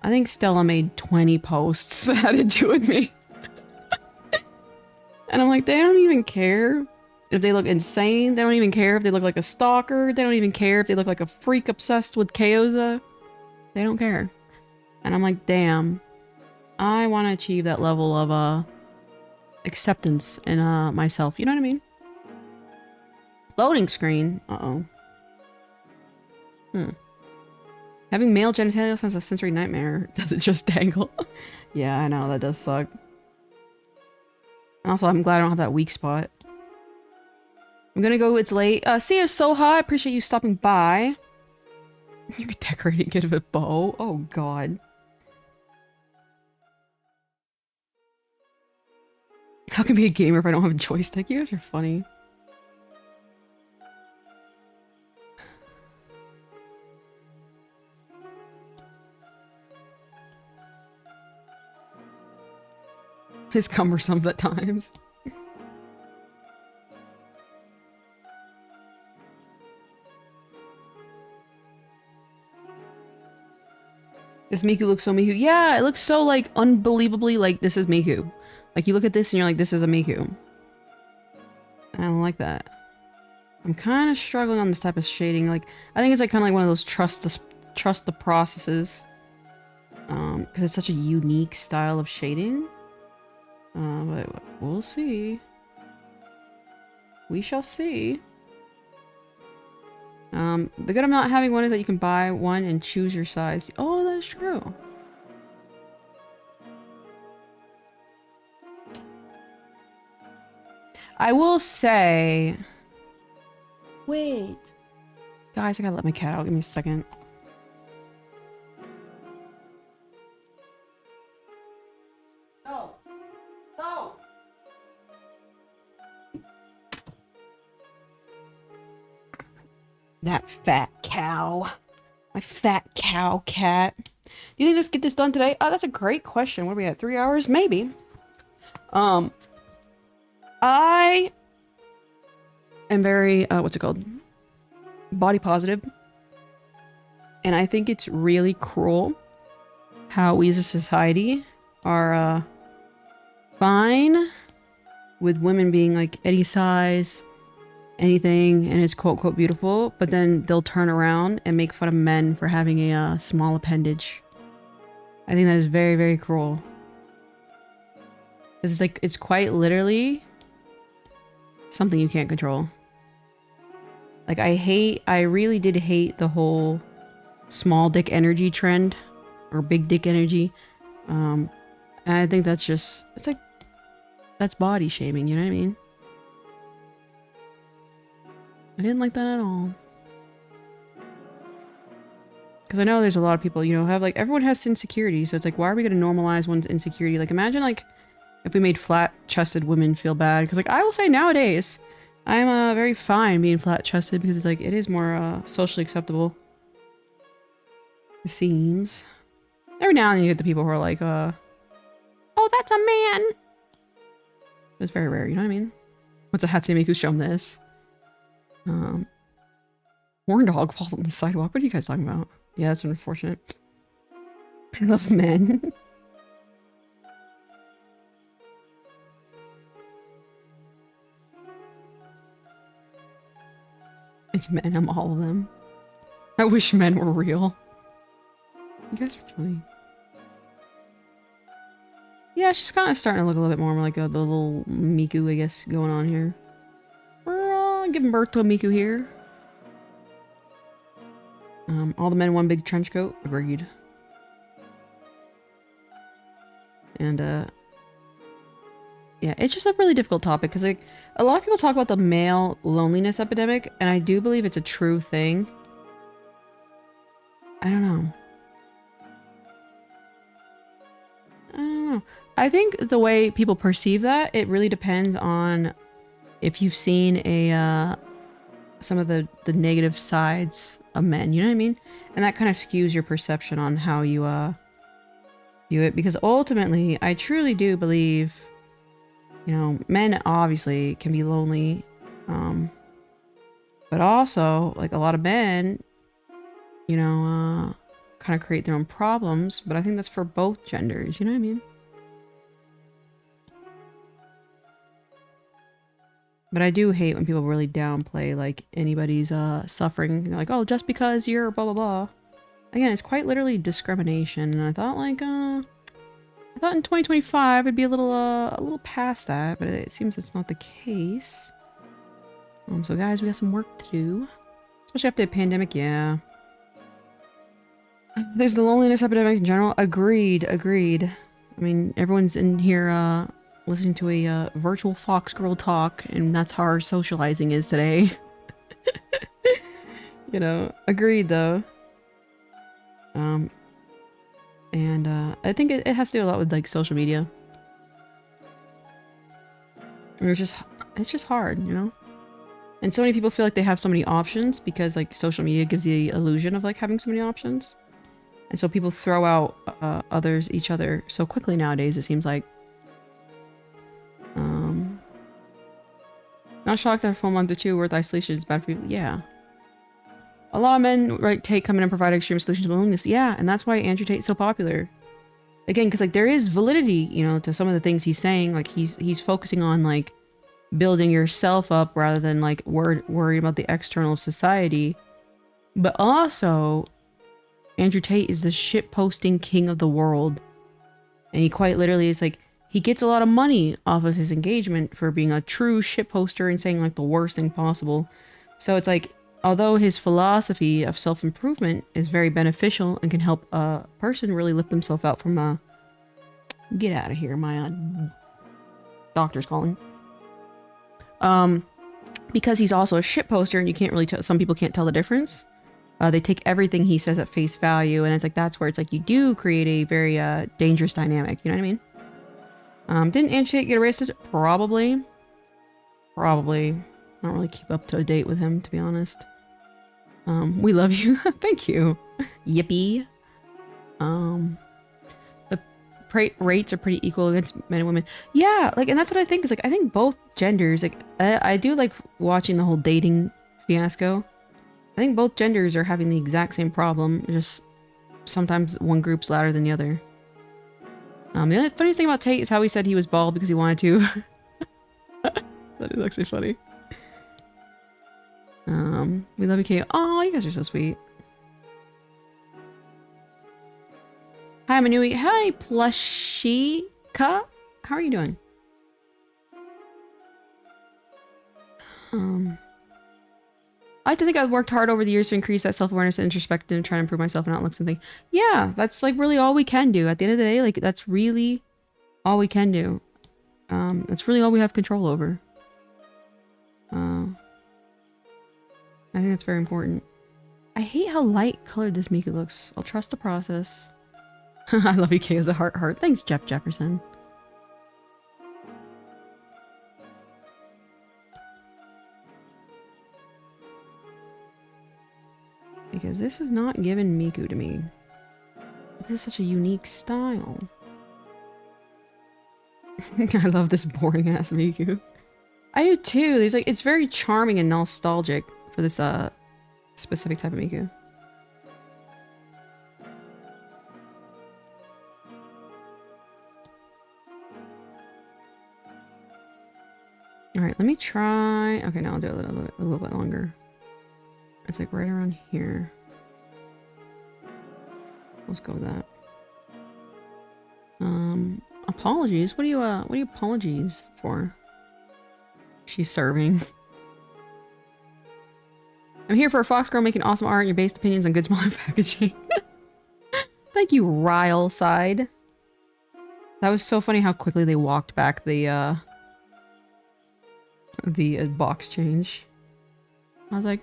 A: I think Stella made 20 posts that had to do with me. And I'm like, they don't even care if they look insane. They don't even care if they look like a stalker. They don't even care if they look like a freak obsessed with Kyoza. They don't care. And I'm like, damn. I want to achieve that level of acceptance in myself. You know what I mean? Loading screen. Uh-oh. Having male genitalia sounds a sensory nightmare. Does it just dangle? Yeah, I know. That does suck. And also, I'm glad I don't have that weak spot. I'm gonna go. It's late. See you, Soha. I appreciate you stopping by. You could decorate and get a bow. Oh, God. How can I be a gamer if I don't have a joystick? You guys are funny. It's cumbersome at times. This Miku looks so Miku. Yeah, it looks so, like, unbelievably like this is Miku. Like, you look at this and you're like, this is a Miku. I don't like that. I'm kind of struggling on this type of shading. Like, I think it's like kind of like one of those trust the processes. Because it's such a unique style of shading. But we'll see. We shall see. The good of not having one is that you can buy one and choose your size. Oh, that is true. I will say... Wait. Guys, I gotta let my cat out. Give me a second. No. No. That fat cow. My fat cow cat. Do you think let's get this done today? Oh, that's a great question. What are we at? 3 hours? Maybe. I am very, what's it called? Body positive. And I think it's really cruel how we as a society are, fine with women being like any size, anything, and it's quote, quote, beautiful, but then they'll turn around and make fun of men for having a small appendage. I think that is very, very cruel. It's like, it's quite literally something you can't control. Like, I really did hate the whole small dick energy trend, or big dick energy. And I think that's just, it's like, that's body shaming, you know what I mean? I didn't like that at all. Because I know there's a lot of people, you know, have like, everyone has insecurity, so it's like, why are we going to normalize one's insecurity? Like, imagine like, if we made flat-chested women feel bad. Because like, I will say nowadays, I'm very fine being flat-chested because it's like, it is more socially acceptable. It seems. Every now and then you get the people who are like, oh, that's a man! It's very rare, you know what I mean? What's a Hatsune Miku shown this? Horn dog falls on the sidewalk. What are you guys talking about? Yeah, that's unfortunate. I love men. It's men, I'm all of them. I wish men were real. You guys are funny. Yeah, she's kind of starting to look a little bit more like the little Miku, I guess, going on here. We're giving birth to a Miku here. All the men in one big trench coat. Agreed. And, yeah, it's just a really difficult topic because, like, a lot of people talk about the male loneliness epidemic, and I do believe it's a true thing. I don't know. I don't know. I think the way people perceive that, it really depends on if you've seen a some of the negative sides of men, you know what I mean? And that kind of skews your perception on how you view it, because ultimately I truly do believe, you know, men obviously can be lonely, but also like a lot of men, you know, kind of create their own problems, but I think that's for both genders, you know what I mean? But I do hate when people really downplay like anybody's suffering. They're like, oh, just because you're blah blah blah. Again, it's quite literally discrimination, and I thought like I thought in 2025 it'd be a little past that, but it seems it's not the case. So guys, we got some work to do, especially after the pandemic. Yeah, there's the loneliness epidemic in general. Agreed, agreed. I mean, everyone's in here listening to a virtual Fox girl talk, and that's how our socializing is today. You know, agreed though. And I think it has to do a lot with like social media. It's just hard, you know? And so many people feel like they have so many options because like social media gives the illusion of like having so many options. And so people throw out each other so quickly nowadays, it seems like. Not shocked that a full month or two worth isolation is bad for people. Yeah. A lot of men, right, come in and provide extreme solutions to loneliness. Yeah, and that's why Andrew Tate's so popular. Again, because like there is validity, you know, to some of the things he's saying. Like he's focusing on like building yourself up rather than like worrying about the external of society. But also, Andrew Tate is the shit posting king of the world, and he quite literally is like he gets a lot of money off of his engagement for being a true shit poster and saying like the worst thing possible. So it's like, although his philosophy of self-improvement is very beneficial and can help a person really lift themselves out from get out of here, my doctor's calling. Because he's also a shit poster and you can't really tell, some people can't tell the difference. They take everything he says at face value, and it's like that's where it's like you do create a very dangerous dynamic, you know what I mean? Didn't Andrew Tate get arrested? Probably. Probably. I don't really keep up to date with him, to be honest. We love you. Thank you. Yippee. The rates are pretty equal against men and women. Yeah, like, and that's what I think is like, I think both genders, like, I do like watching the whole dating fiasco. I think both genders are having the exact same problem, just sometimes one group's louder than the other. The only funniest thing about Tate is how he said he was bald because he wanted to. That is actually funny. We love you, Kate. Oh, you guys are so sweet. Hi, Manui. Hi, Plushika. How are you doing? I like to think I've worked hard over the years to increase that self-awareness and introspection and try to improve myself and outlooks and things. Yeah, that's like really all we can do. At the end of the day, like that's really all we can do. That's really all we have control over. I think that's very important. I hate how light colored this Miku looks. I'll trust the process. I love you, Kay, as a heart. Thanks, Jeff Jefferson. Because this is not giving Miku to me. This is such a unique style. I love this boring ass Miku. I do too. There's like, it's very charming and nostalgic for this specific type of Miku. All right, let me try. Okay, now I'll do it a little bit longer. It's like right around here. Let's go with that. Apologies. What are you apologies for? She's serving. I'm here for a Fox girl making awesome art and your based opinions on good small packaging. Thank you, Ryle Side. That was so funny how quickly they walked back the box change. I was like,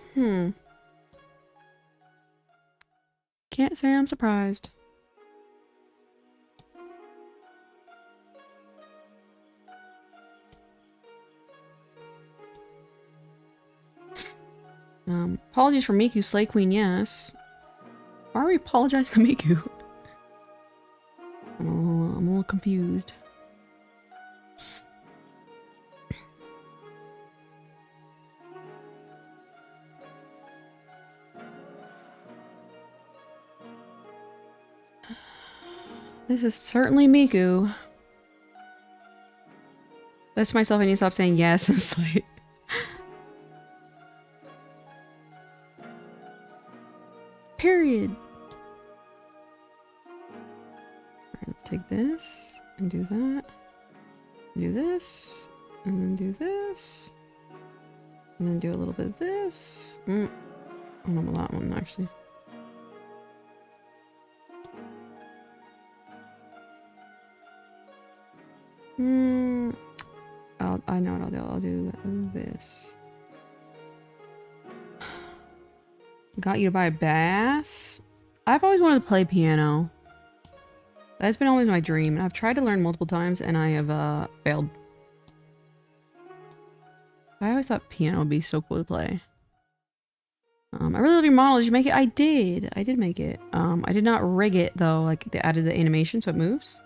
A: Can't say I'm surprised. Apologies for Miku, Slay Queen, yes. Why are we apologizing to Miku? I'm a little confused. This is certainly Miku. That's myself, I need to stop saying yes and Slay. Period. Alright, let's take this and do that. Do this. And then do this. And then do a little bit of this. I don't know about that one actually. I know what I'll do. I'll do this. Got you to buy a bass? I've always wanted to play piano. That's been always my dream. I've tried to learn multiple times and I have failed. I always thought piano would be so cool to play. I really love your model. Did you make it? I did. I did make it. I did not rig it though. Like they added the animation so it moves.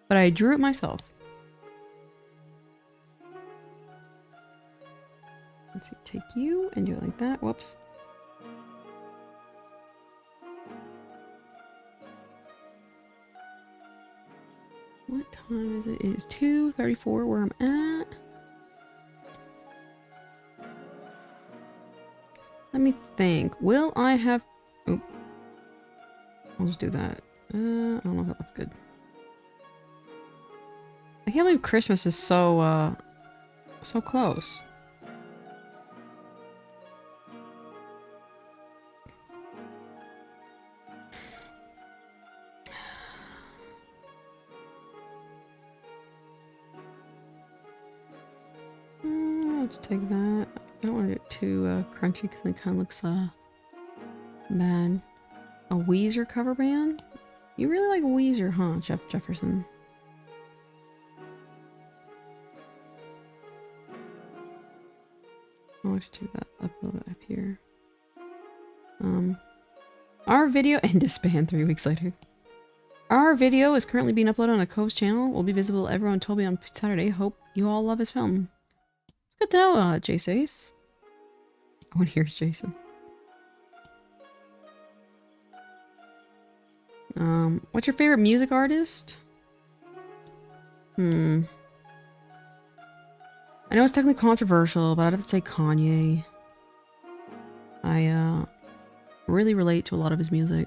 A: But I drew it myself. Let's see, take you and do it like that. Whoops. What time is it? It is 2:34 where I'm at. Let me think. Will I have... Oh. I'll just do that. I don't know if that looks good. I can't believe Christmas is so, so close. Let's take that. I don't want to do it too crunchy because it kind of looks bad. A Weezer cover band? You really like Weezer, huh, Jeff Jefferson? I'll actually take that up a little bit up here. Our video and disband 3 weeks later. Our video is currently being uploaded on a Cove's channel. Will be visible to everyone told me on Saturday. Hope you all love his film. Good to know, Jace. Oh, and here's Jason. What's your favorite music artist? I know it's technically controversial, but I'd have to say Kanye. I, really relate to a lot of his music.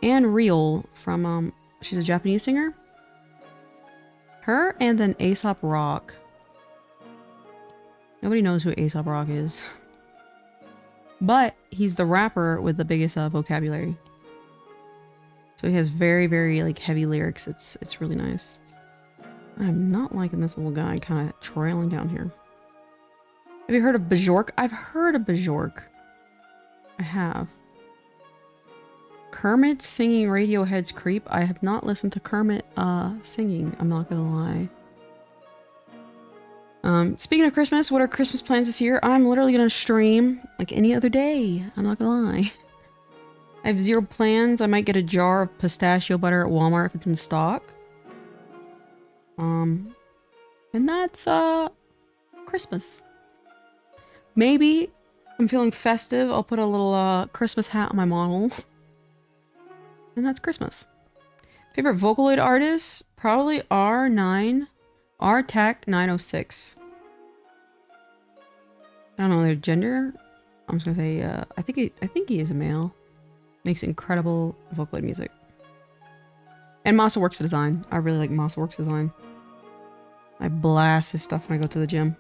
A: And Real from, she's a Japanese singer. Her and then Aesop Rock. Nobody knows who Aesop Rock is. But he's the rapper with the biggest vocabulary. So he has very, very like heavy lyrics. It's really nice. I'm not liking this little guy kind of trailing down here. Have you heard of Bjork? I've heard of Bjork. I have. Kermit singing Radiohead's Creep. I have not listened to Kermit singing. I'm not gonna lie. Speaking of Christmas, what are Christmas plans this year? I'm literally gonna stream like any other day. I'm not gonna lie. I have zero plans. I might get a jar of pistachio butter at Walmart if it's in stock. And that's, Christmas. Maybe I'm feeling festive. I'll put a little, Christmas hat on my model. And that's Christmas. Favorite Vocaloid artists? Probably R9. R-Tech 906. I don't know their gender. I'm just gonna say, I think he is a male. Makes incredible Vocaloid music. And Masa Works Design. I really like Masa Works Design. I blast his stuff when I go to the gym.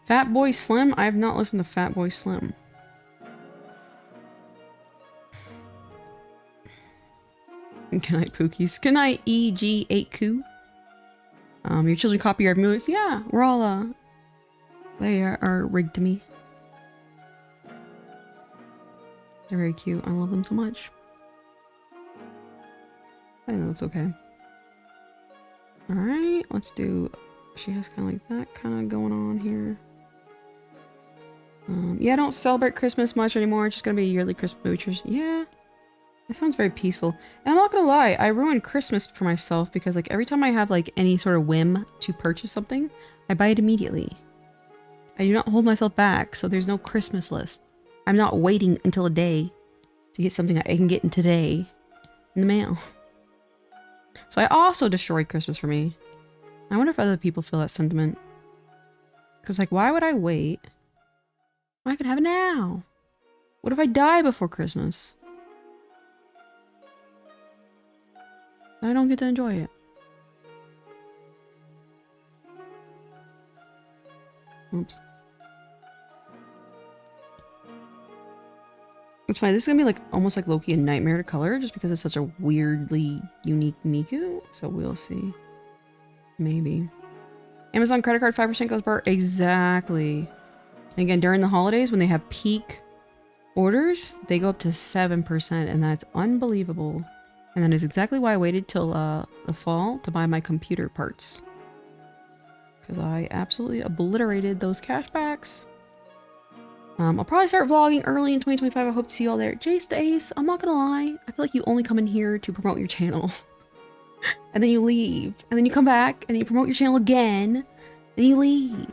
A: Fatboy Slim? I have not listened to Fatboy Slim. Good night, Pookies. Good night, EG8Ku. Your children copy our movies. Yeah, we're all They are rigged to me. They're very cute. I love them so much. I know it's okay. Alright, let's do... She has kind of like that kind of going on here. Yeah, I don't celebrate Christmas much anymore. It's just gonna be a yearly Christmas movie tradition. Yeah, that sounds very peaceful. And I'm not gonna lie, I ruin Christmas for myself because like every time I have like any sort of whim to purchase something, I buy it immediately. I do not hold myself back, so there's no Christmas list. I'm not waiting until a day to get something I can get in today in the mail. So I also destroyed Christmas for me. I wonder if other people feel that sentiment. Because like, why would I wait? I could have it now. What if I die before Christmas? I don't get to enjoy it. Oops. It's fine. This is gonna be like almost like Loki a nightmare to color just because it's such a weirdly unique Miku. So we'll see. Maybe. Amazon credit card 5% goes per. Exactly. And again, during the holidays when they have peak orders, they go up to 7% and that's unbelievable. And that is exactly why I waited till the fall to buy my computer parts. Because I absolutely obliterated those cashbacks. I'll probably start vlogging early in 2025. I hope to see you all there. Jace the Ace, I'm not gonna lie. I feel like you only come in here to promote your channel. And then you leave. And then you come back and then you promote your channel again. And you leave.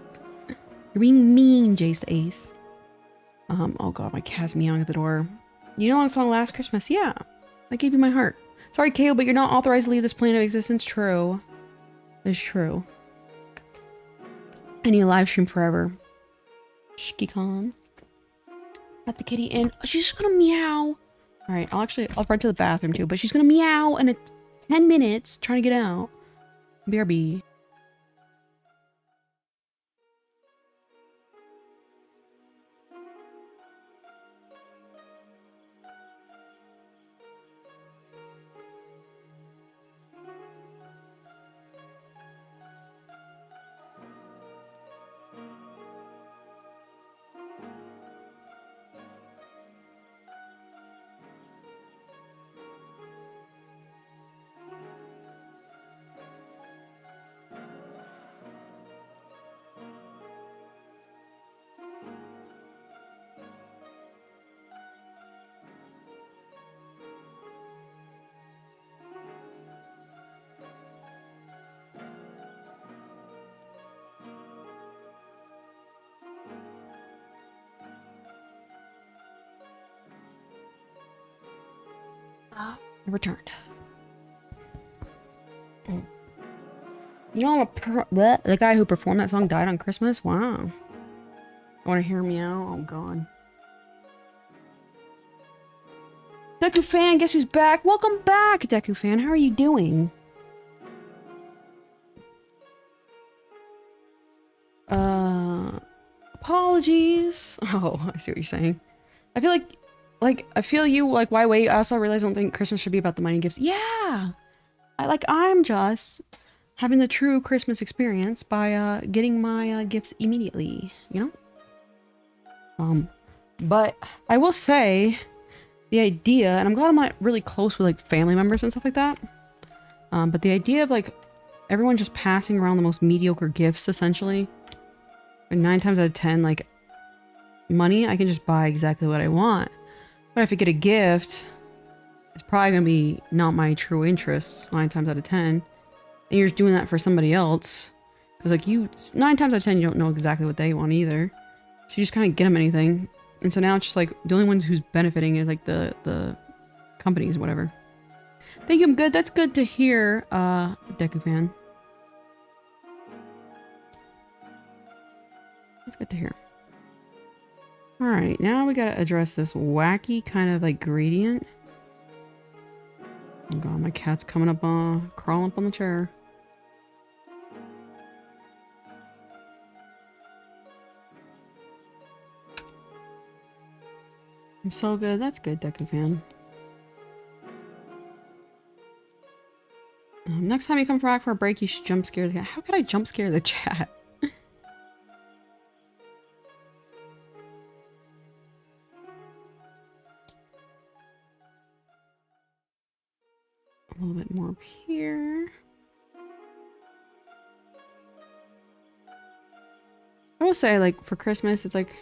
A: You're being mean, Jace the Ace. Oh god, my cat's meowing at the door. You know that song Last Christmas? Yeah. I gave you my heart. Sorry, Kale, but you're not authorized to leave this plane of existence. True. It's true. I need a live stream forever. Shiki-con. Let the kitty in. She's just gonna meow. Alright, I'll run to the bathroom too, but she's gonna meow in 10 minutes trying to get out. BRB. Returned. You know, the guy who performed that song died on Christmas? Wow. I want to hear meow? Oh, God. Deku fan, guess who's back? Welcome back, Deku fan. How are you doing? Apologies. Oh, I see what you're saying. I feel I feel you, like, why wait? I also realize I don't think Christmas should be about the money and gifts. Yeah! I'm just having the true Christmas experience by, getting my, gifts immediately, you know? But I will say, the idea, and I'm glad I'm not really close with, like, family members and stuff like that, but the idea of, like, everyone just passing around the most mediocre gifts, essentially, and 9 times out of 10, like, money, I can just buy exactly what I want. But if I get a gift, it's probably gonna be not my true interests 9 times out of 10. And you're just doing that for somebody else. Because like 9 times out of 10, you don't know exactly what they want either. So you just kind of get them anything. And so now it's just like the only ones who's benefiting is like the companies, whatever. Thank you, I'm good. That's good to hear, Deku fan. That's good to hear. Alright, now we gotta address this wacky kind of like gradient. Oh god, my cat's coming up crawling up on the chair. I'm so good. That's good, Deku fan. Next time you come back for a break, you should jump scare the cat. How could I jump scare the chat? little bit more up here. I will say, like, for Christmas, it's like,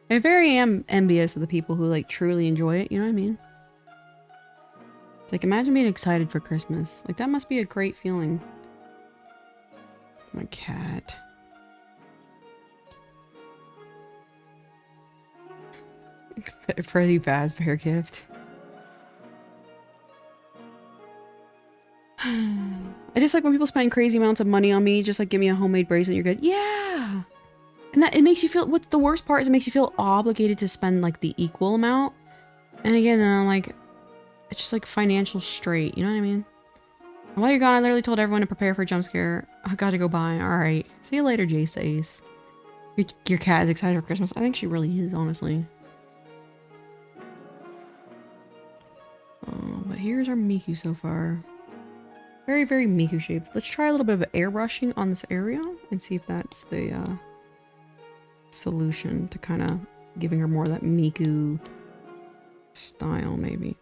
A: I very am envious of the people who, like, truly enjoy it, you know what I mean? It's like, imagine being excited for Christmas. Like, that must be a great feeling. My cat. Freddy Fazbear gift. I just like when people spend crazy amounts of money on me, just like give me a homemade bracelet, you're good. Yeah! And that, it makes you feel, what's the worst part is it makes you feel obligated to spend like the equal amount. And again, then I'm like, it's just like financial straight, you know what I mean? And while you're gone, I literally told everyone to prepare for a jump scare. I gotta go buy. Alright. See you later, Jace the Ace. Your cat is excited for Christmas. I think she really is, honestly. But here's our Miku so far. Very, very Miku shaped. Let's try a little bit of airbrushing on this area and see if that's the solution to kind of giving her more of that Miku style, maybe.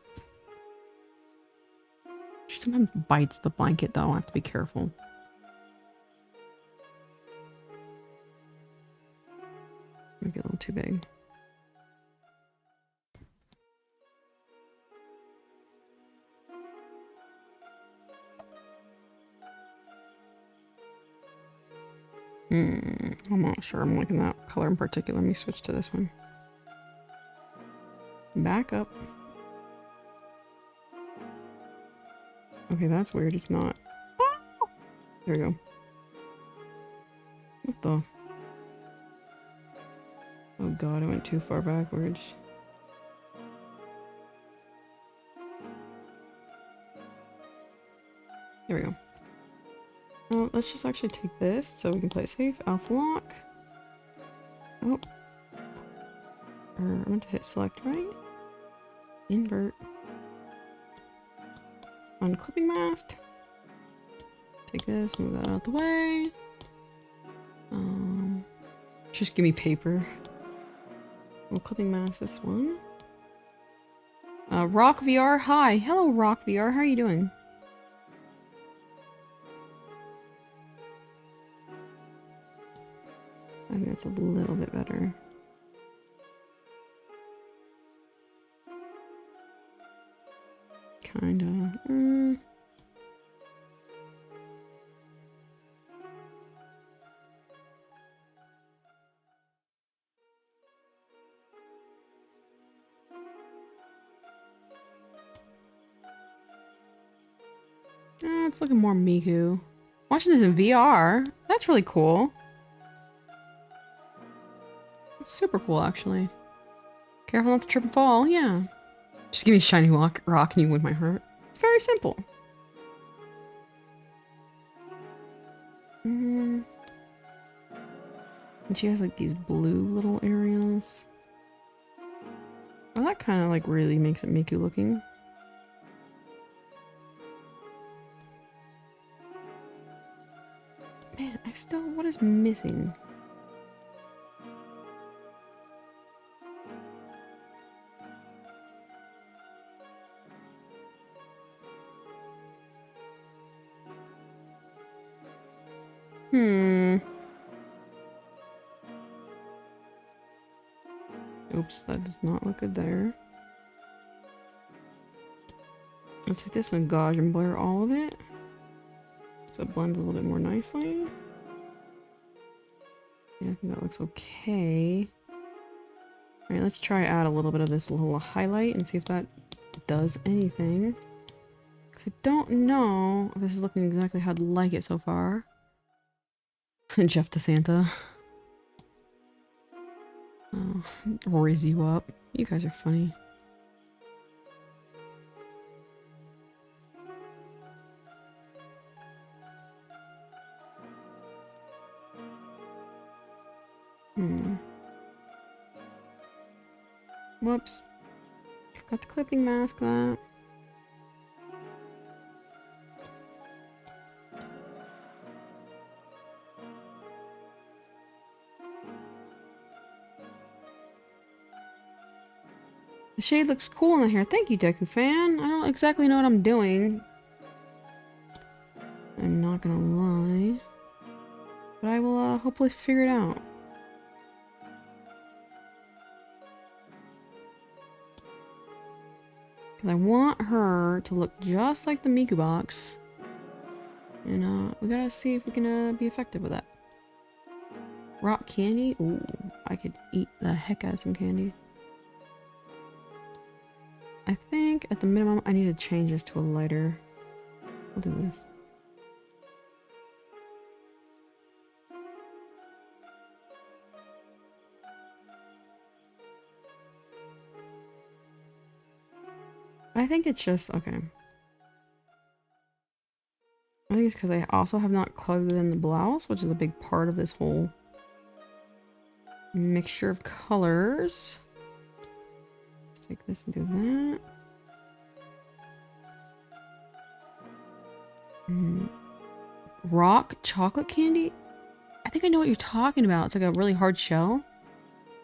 A: She sometimes bites the blanket, though. I have to be careful. Maybe a little too big. I'm not sure I'm liking that color in particular. Let me switch to this one. Back up. Okay, that's weird. It's not. There we go. What the? Oh god, I went too far backwards. There we go. Well, let's just actually take this so we can play it safe. Alpha lock. Oh. I meant to hit select, right? Invert. Unclipping mask. Take this, move that out the way. Just give me paper. We'll clipping mask this one. Rock VR, hi. Hello, Rock VR. How are you doing? I think that's a little bit better. Kinda. It's looking more Miku. Watching this in VR. That's really cool. It's super cool, actually. Careful not to trip and fall. Yeah. Just give me a shiny rock and you win my heart. It's very simple. And she has like these blue little areas. Oh, that kind of like really makes it Miku looking. Man, I still, what is missing? Oops, that does not look good there. Let's hit this and gauge and blur all of it. So it blends a little bit more nicely. Yeah, I think that looks okay. Alright, let's try add a little bit of this little highlight and see if that does anything. Because I don't know if this is looking exactly how I'd like it so far. Jeff DeSanta. Oh, raise you up. You guys are funny. Whoops. Forgot to clipping mask that. The shade looks cool in the hair. Thank you, Deku fan. I don't exactly know what I'm doing. I'm not gonna lie. But I will hopefully figure it out. Because I want her to look just like the Miku box. And we gotta see if we can be effective with that. Rock candy? Ooh, I could eat the heck out of some candy. I think at the minimum I need to change this to a lighter. I'll do this. I think it's just, okay. I think it's because I also have not colored in the blouse, which is a big part of this whole mixture of colors. Let's take this and do that. Rock chocolate candy? I think I know what you're talking about. It's like a really hard shell.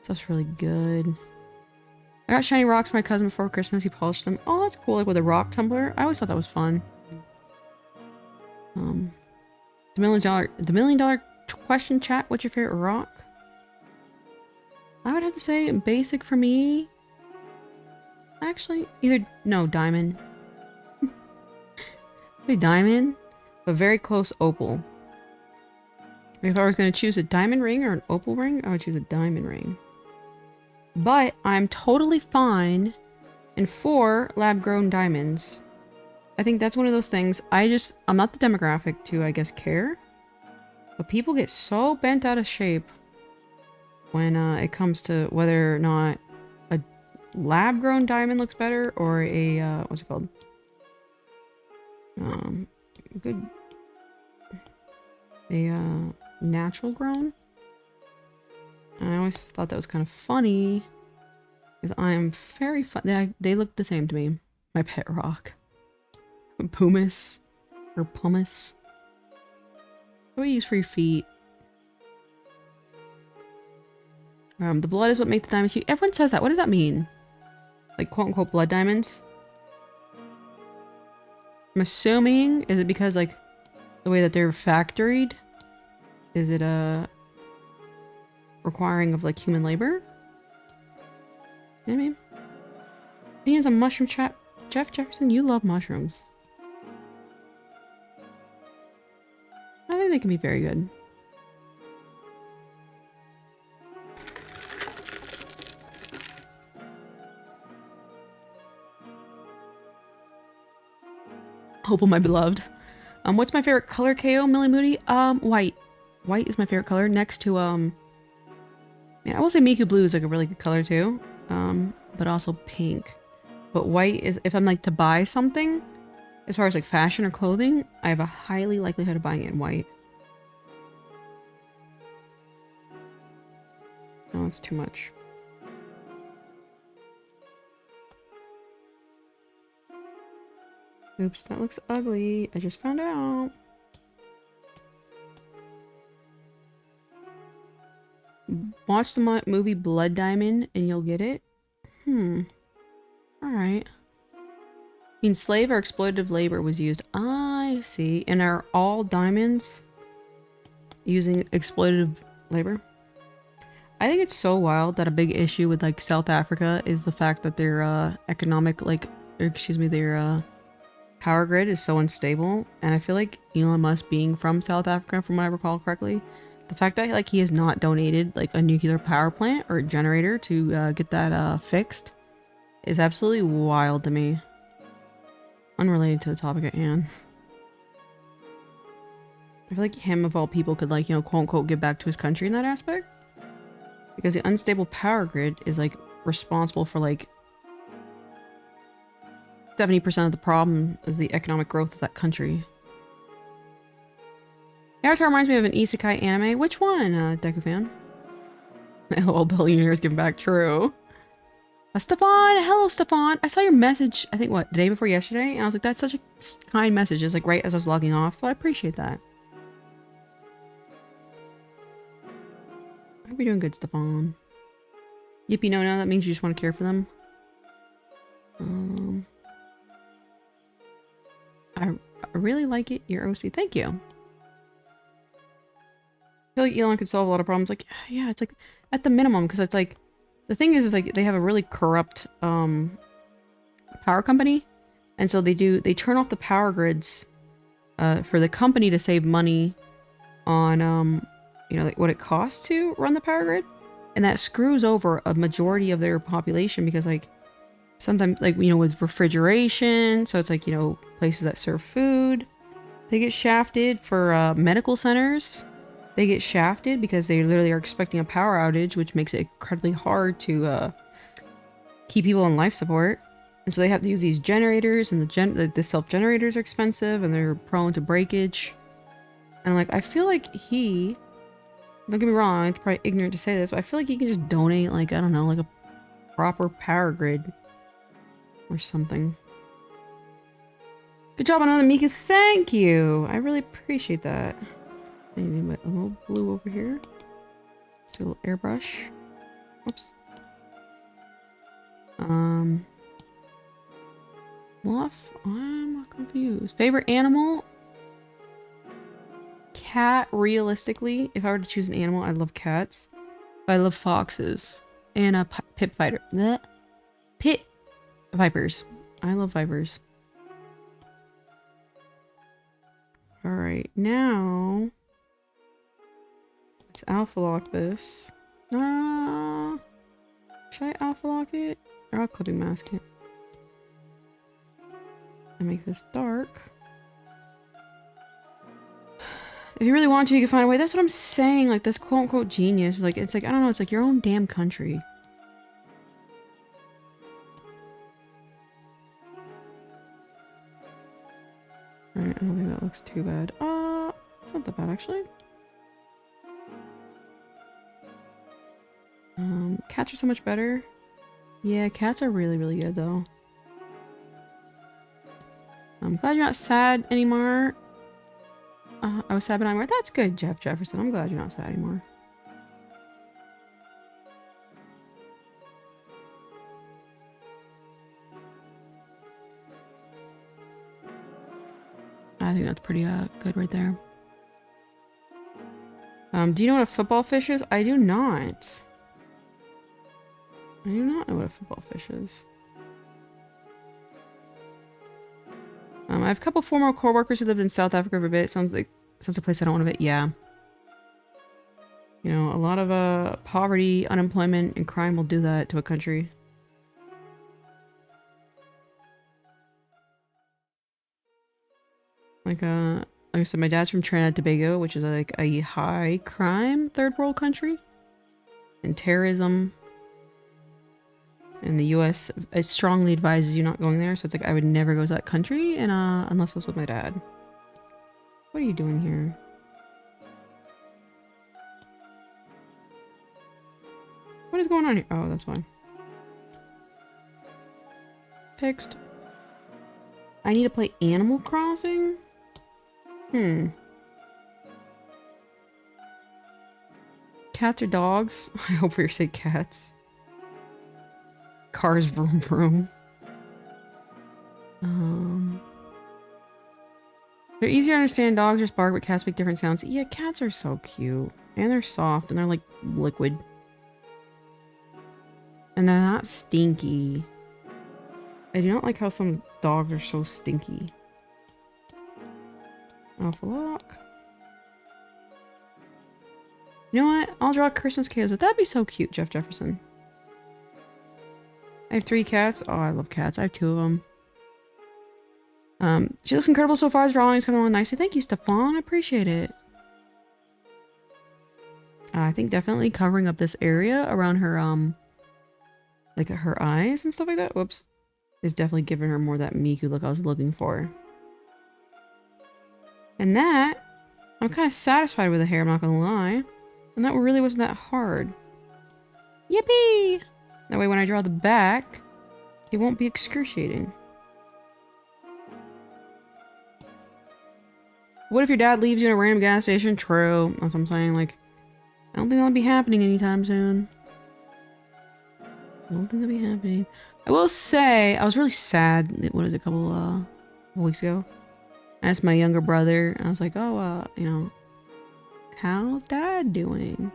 A: Stuff's really good. I got shiny rocks for my cousin before Christmas. He polished them. Oh, that's cool. Like with a rock tumbler. I always thought that was fun. The million dollar question chat. What's your favorite rock? I would have to say basic for me. Actually, no, diamond. Say diamond, but very close opal. If I was going to choose a diamond ring or an opal ring, I would choose a diamond ring. But I'm totally fine in 4 lab-grown diamonds. I think that's one of those things. I'm not the demographic to, I guess, care. But people get so bent out of shape when it comes to whether or not a lab-grown diamond looks better or a, what's it called? Natural grown. And I always thought that was kind of funny because I am very fun. They look the same to me. My pet rock. Pumice or pumice. What do you use for your feet? The blood is what makes the diamonds huge. Everyone says that. What does that mean? Like quote unquote blood diamonds? I'm assuming, is it because like the way that they're factoried? Is it requiring of like human labor? You know what I mean? Opinions on mushroom chat. Jeff Jefferson, you love mushrooms. I think they can be very good. Hope, my beloved. What's my favorite color, KO, Millie Moody? White. White is my favorite color next to, man, I will say Miku Blue is like a really good color too. But also pink. But white is, if I'm like to buy something, as far as like fashion or clothing, I have a highly likelihood of buying it in white. No, it's too much. Oops, that looks ugly. I just found out. Watch the movie Blood Diamond and you'll get it. Alright. I mean, slave or exploitative labor was used. I see. And are all diamonds using exploitative labor? I think it's so wild that a big issue with like South Africa is the fact that their economic, like, excuse me, their power grid is so unstable. And I feel like Elon Musk being from South Africa, from what I recall correctly, the fact that like he has not donated like a nuclear power plant or a generator to get that fixed is absolutely wild to me. Unrelated to the topic at hand. I feel like him of all people could like, you know, quote unquote give back to his country in that aspect. Because the unstable power grid is like responsible for like 70% of the problem is the economic growth of that country. Avatar reminds me of an isekai anime. Which one, Deku fan? LOL, billionaires give back. True. Stefan! Hello, Stefan! I saw your message, I think, what, the day before yesterday? And I was like, that's such a kind message. It's like right as I was logging off. So I appreciate that. I hope you're doing good, Stefan. Yippee no no, that means you just want to care for them. I really like it. Your OC. Thank you. I feel like Elon could solve a lot of problems. Like, yeah, it's like at the minimum, because it's like the thing is like they have a really corrupt power company, and so they turn off the power grids for the company to save money on you know, like what it costs to run the power grid, and that screws over a majority of their population because like sometimes like, you know, with refrigeration, so it's like, you know, places that serve food, they get shafted. For medical centers, they get shafted because they literally are expecting a power outage, which makes it incredibly hard to keep people on life support. And so they have to use these generators, and the self-generators are expensive and they're prone to breakage. And like, I feel like don't get me wrong, it's probably ignorant to say this, but I feel like he can just donate, like, I don't know, like a proper power grid or something. Good job on another Miku. Thank you. I really appreciate that. I need a little blue over here. Let's do a little airbrush. Oops. Fluff? I'm confused. Favorite animal? Cat, realistically. If I were to choose an animal, I love cats. But I love foxes. And a pit fighter. Blech. Pit vipers. I love vipers. Alright, now let's alpha lock this. Should I alpha lock it? Or I'll clipping mask it. And make this dark. If you really want to, you can find a way. That's what I'm saying. Like, this quote-unquote genius. Like, it's like, I don't know, it's like your own damn country. Alright, I don't think that looks too bad. It's not that bad, actually. Cats are so much better. Yeah, cats are really, really good, though. I'm glad you're not sad anymore. I was sad, but I'm right. That's good, Jeff Jefferson. I'm glad you're not sad anymore. I think that's pretty good right there. Do you know what a football fish is? I do not. I do not know what a football fish is. I have a couple former co-workers who lived in South Africa for a bit. Sounds a place I don't want to visit. Yeah. You know, a lot of poverty, unemployment, and crime will do that to a country. Like I said, my dad's from Trinidad and Tobago, which is like a high crime third world country. And terrorism. And the US, it strongly advises you not going there, so it's like I would never go to that country, and unless it was with my dad. What are you doing here? What is going on here? Oh, that's fine. Fixed. I need to play Animal Crossing? Cats or dogs? I hope for your sake cats. Cars vroom vroom. They're easier to understand. Dogs just bark, but cats make different sounds. Yeah, cats are so cute. And they're soft, and they're like liquid. And they're not stinky. I do not like how some dogs are so stinky. Alpha lock. You know what? I'll draw Christmas chaos. That'd be so cute, Jeff Jefferson. I have 3 cats. Oh, I love cats. I have 2 of them. She looks incredible so far. This drawing is coming along nicely. Thank you, Stefan. I appreciate it. I think definitely covering up this area around her, like her eyes and stuff like that. Whoops. Is definitely giving her more that Miku look I was looking for. And that, I'm kind of satisfied with the hair, I'm not gonna lie. And that really wasn't that hard. Yippee! That way when I draw the back, it won't be excruciating. What if your dad leaves you in a random gas station? True. That's what I'm saying. Like, I don't think that'll be happening anytime soon. I don't think that'll be happening. I will say, I was really sad, what is it, a couple weeks ago? I asked my younger brother, I was like, oh, you know, how's dad doing?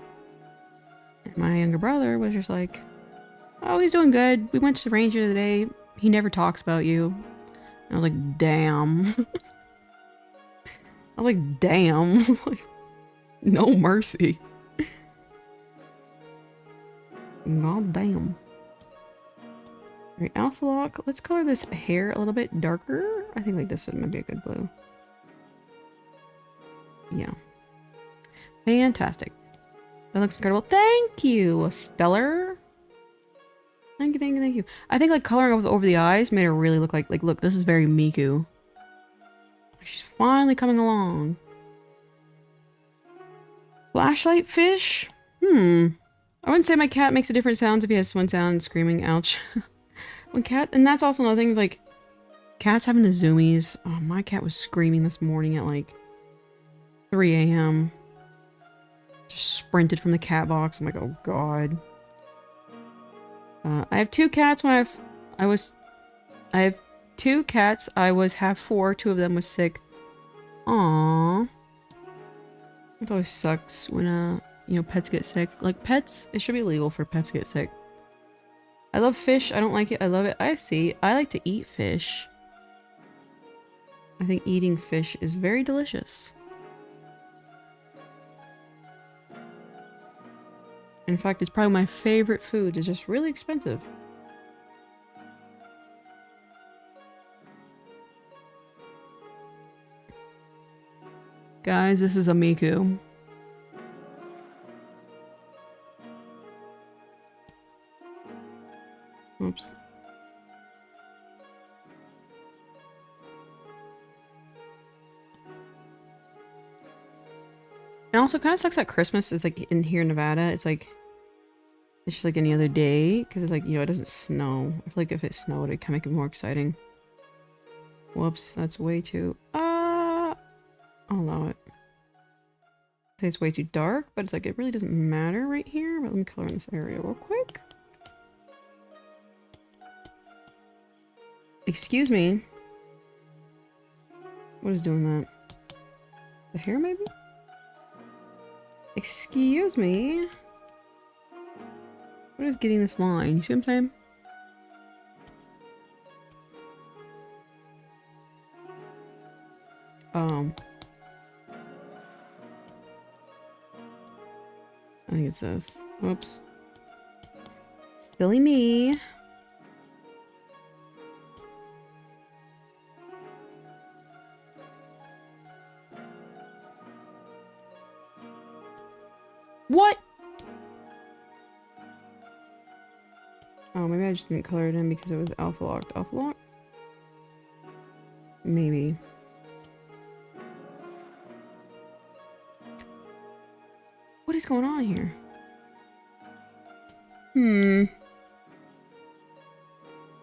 A: And my younger brother was just like, oh, he's doing good. We went to the range the other day. He never talks about you. And I was like, damn. I was like, damn. No mercy. God damn. Alright, Alpha Lock. Let's color this hair a little bit darker. I think like this one might be a good blue. Yeah. Fantastic. That looks incredible. Thank you, Stellar. Thank you, thank you, thank you. I think like coloring over the eyes made her really look like look, this is very Miku. She's finally coming along. Flashlight fish? I wouldn't say my cat makes a different sounds if he has one sound screaming, ouch. When cat, and that's also another thing is like, cats having the zoomies. Oh, my cat was screaming this morning at like 3 a.m. Just sprinted from the cat box. I'm like, oh god. I have 2 cats when I have 2 cats. I was half 4. 2 of them was sick. Aww. It always sucks when, you know, pets get sick. Like, pets, it should be illegal for pets to get sick. I love fish. I don't like it. I love it. I see. I like to eat fish. I think eating fish is very delicious. In fact, it's probably my favorite food. It's just really expensive. Guys, this is a Miku. Oops. It also kind of sucks that Christmas is like in here in Nevada. It's like, it's just like any other day because it's like, you know, it doesn't snow. I feel like if it snowed, it'd kind of make it more exciting. Whoops, that's way too. I'll allow it. I'd say it's way too dark, but it's like it really doesn't matter right here. But let me color in this area real quick. Excuse me. What is doing that? The hair, maybe? Excuse me. What is getting this line? You see what I'm saying? I think it's this. Whoops. Silly me. What? Oh, maybe I just didn't color it in because it was alpha locked. Alpha lock? Maybe. What is going on here?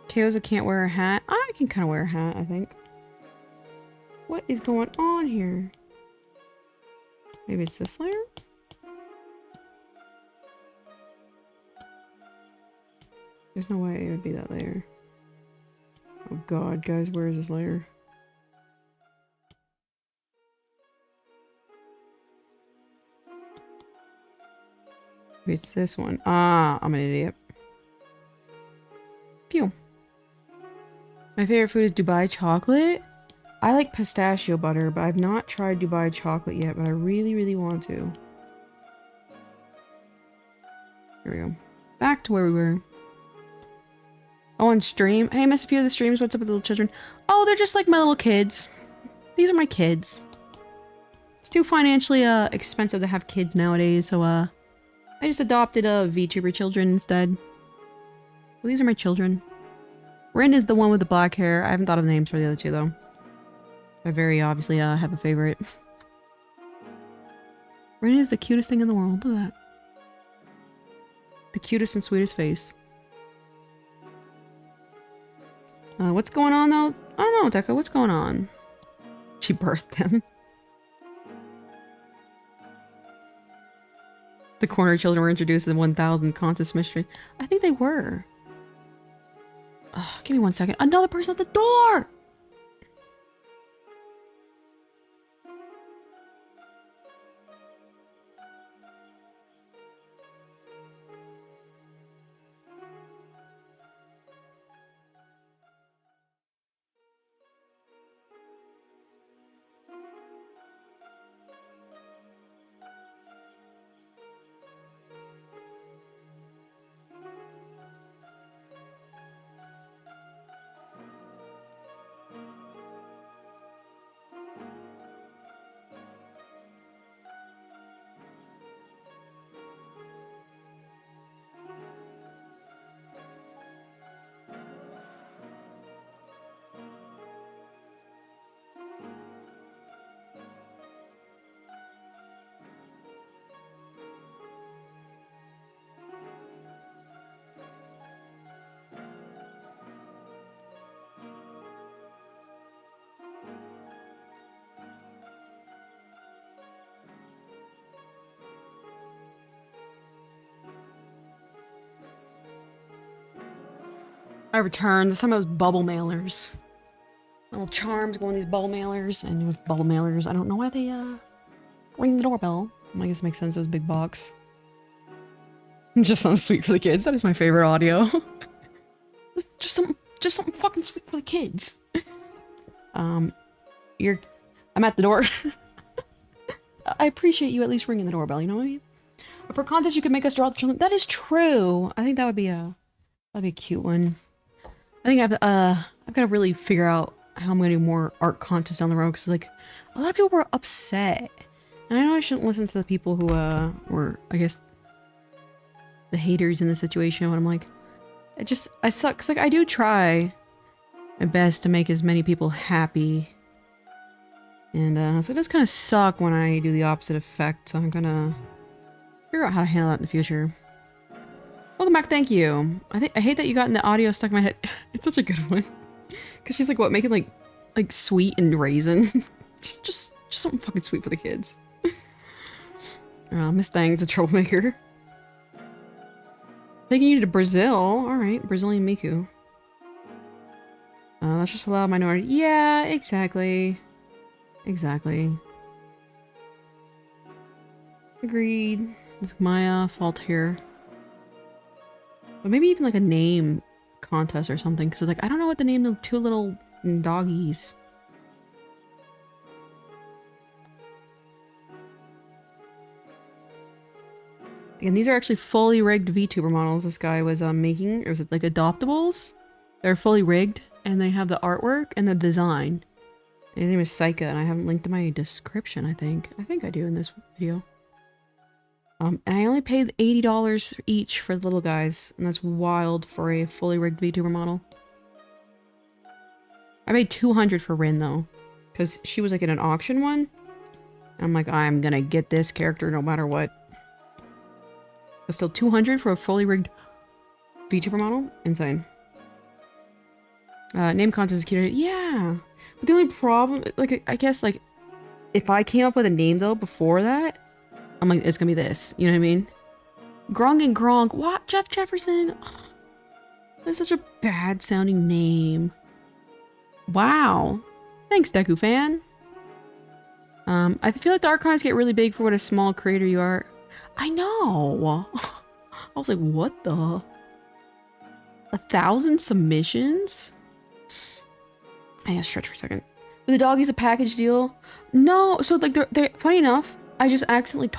A: Kyoza can't wear a hat. I can kind of wear a hat, I think. What is going on here? Maybe it's this layer? There's no way it would be that layer. Oh god, guys, where is this layer? Maybe it's this one. Ah, I'm an idiot. Phew. My favorite food is Dubai chocolate. I like pistachio butter, but I've not tried Dubai chocolate yet, but I really, really want to. Here we go. Back to where we were. Oh, on stream. Hey, I missed a few of the streams. What's up with the little children? Oh, they're just like my little kids. These are my kids. It's too financially expensive to have kids nowadays, so I just adopted VTuber children instead. So these are my children. Rin is the one with the black hair. I haven't thought of names for the other two though. I very obviously have a favorite. Rin is the cutest thing in the world. Look at that. The cutest and sweetest face. What's going on though? I don't know, Deca. What's going on? She birthed them. The corner children were introduced in the 1000 contest mystery. I think they were. Oh, give me 1 second. Another person at the door! I returned. Some of those bubble mailers. Little charms go in these bubble mailers, and it was bubble mailers. I don't know why they ring the doorbell. I guess it makes sense. It was a big box. It just sounds sweet for the kids. That is my favorite audio. just something fucking sweet for the kids. I'm at the door. I appreciate you at least ringing the doorbell. You know what I mean? But for contest, you could make us draw the children. That is true. I think that would be that'd be a cute one. I think I've got to really figure out how I'm gonna do more art contests down the road, because like a lot of people were upset, and I know I shouldn't listen to the people who were, I guess, the haters in the situation. But I'm like, I suck, because like I do try my best to make as many people happy, and so it does kind of suck when I do the opposite effect. So I'm gonna figure out how to handle that in the future. Welcome back, thank you. I hate that you got in the audio stuck in my head. It's such a good one. Cause she's like, what, making like sweet and raisin? just something fucking sweet for the kids. Miss Thang's a troublemaker. Taking you to Brazil. Alright, Brazilian Miku. Let's just allow minority. Yeah, exactly. Exactly. Agreed. It's my fault here. But maybe even like a name contest or something, because it's like, I don't know what to name the two little doggies. And these are actually fully rigged VTuber models this guy was making. Is it like adoptables? They're fully rigged, and they have the artwork and the design. His name is Saika, and I haven't linked to my description, I think. I think I do in this video. And I only paid $80 each for the little guys, and that's wild for a fully rigged VTuber model. I paid $200 for Rin though, because she was like in an auction one. And I'm like, I'm gonna get this character no matter what. But still $200 for a fully rigged VTuber model? Insane. Name contest is cute. Yeah. But the only problem, like, I guess, like, if I came up with a name though before that, I'm like, it's gonna be this. You know what I mean? Grong and Gronk. What? Jeff Jefferson? Oh, that's such a bad sounding name. Wow. Thanks, Deku fan. I feel like the art contests get really big for what a small creator you are. I know. I was like, what the? 1,000 submissions? I gotta stretch for a second. The doggies a package deal? No. So like they're funny enough, I just accidentally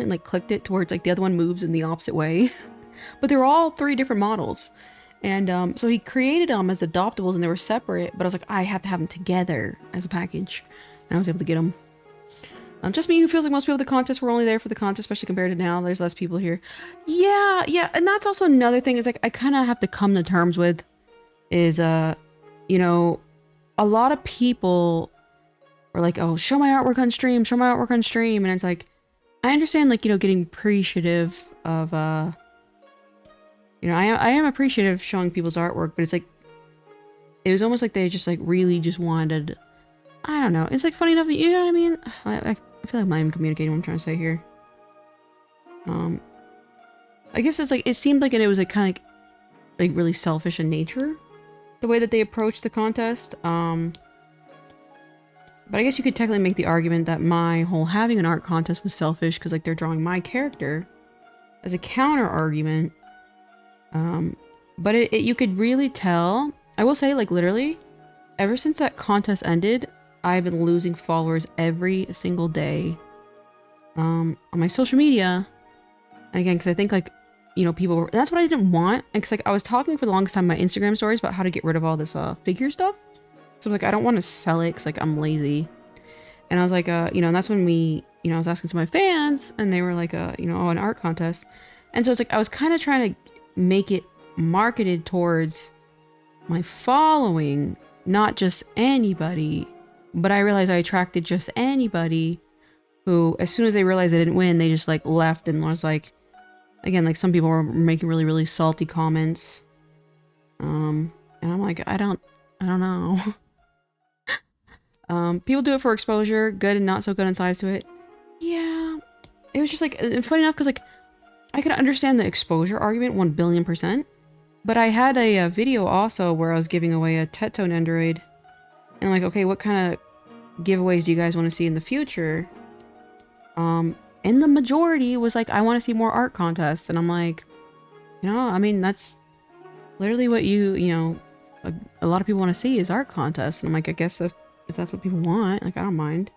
A: like clicked it to where it's like the other one moves in the opposite way. But they were all 3 different models. And so he created them as adoptables and they were separate, but I was like, I have to have them together as a package. And I was able to get them. Just me, who feels like most people at the contest were only there for the contest, especially compared to now. There's less people here. Yeah, and that's also another thing is like I kind of have to come to terms with is, you know, a lot of people are like, oh, show my artwork on stream, show my artwork on stream. And it's like, I understand, like, you know, getting appreciative of, you know, I am appreciative of showing people's artwork, but it's like, it was almost like they just like really just wanted, I don't know. It's like funny enough, you know what I mean? I feel like I'm not even communicating what I'm trying to say here. I guess it's like, it seemed like it was like kind of like really selfish in nature, the way that they approached the contest. But I guess you could technically make the argument that my whole having an art contest was selfish because like they're drawing my character as a counter argument. But you could really tell, I will say like literally, ever since that contest ended, I've been losing followers every single day on my social media. And again, because I think like, you know, people were, that's what I didn't want. Because like I was talking for the longest time in my Instagram stories about how to get rid of all this figure stuff. So like, I don't want to sell it because like I'm lazy. And I was like, you know, and that's when we, you know, I was asking some of my fans and they were like, you know, oh, an art contest. And so it's like, I was kind of trying to make it marketed towards my following, not just anybody. But I realized I attracted just anybody who, as soon as they realized they didn't win, they just like left and was like, again, like some people were making really, really salty comments. And I'm like, I don't know. People do it for exposure, good and not so good sides to it. Yeah, it was just like, funny enough, because like, I could understand the exposure argument 1,000,000,000%. But I had a video also where I was giving away a Tetone Android. And like, okay, what kind of giveaways do you guys want to see in the future? And the majority was like, I want to see more art contests. And I'm like, you know, I mean, that's literally what you know, a lot of people want to see is art contests. And I'm like, I guess if that's what people want, like, I don't mind.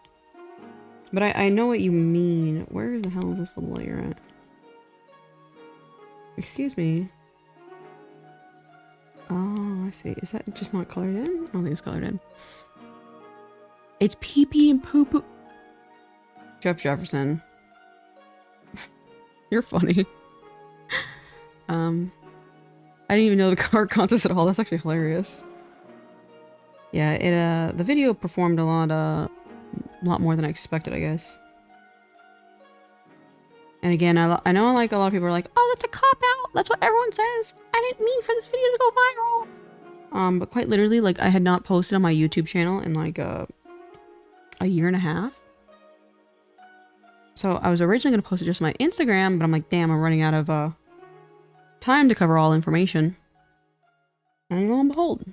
A: But I know what you mean. Where the hell is this little layer at? Excuse me. Oh, I see. Is that just not colored in? I don't think it's colored in. It's pee-pee and poo-poo. Jeff Jefferson. You're funny. I didn't even know the art contest at all. That's actually hilarious. Yeah, it the video performed a lot more than I expected, I guess. And again, I know like a lot of people are like, oh, that's a cop-out. That's what everyone says. I didn't mean for this video to go viral. But quite literally, like, I had not posted on my YouTube channel in like a year and a half. So I was originally going to post it just on my Instagram, but I'm like, damn, I'm running out of time to cover all information. And lo and behold.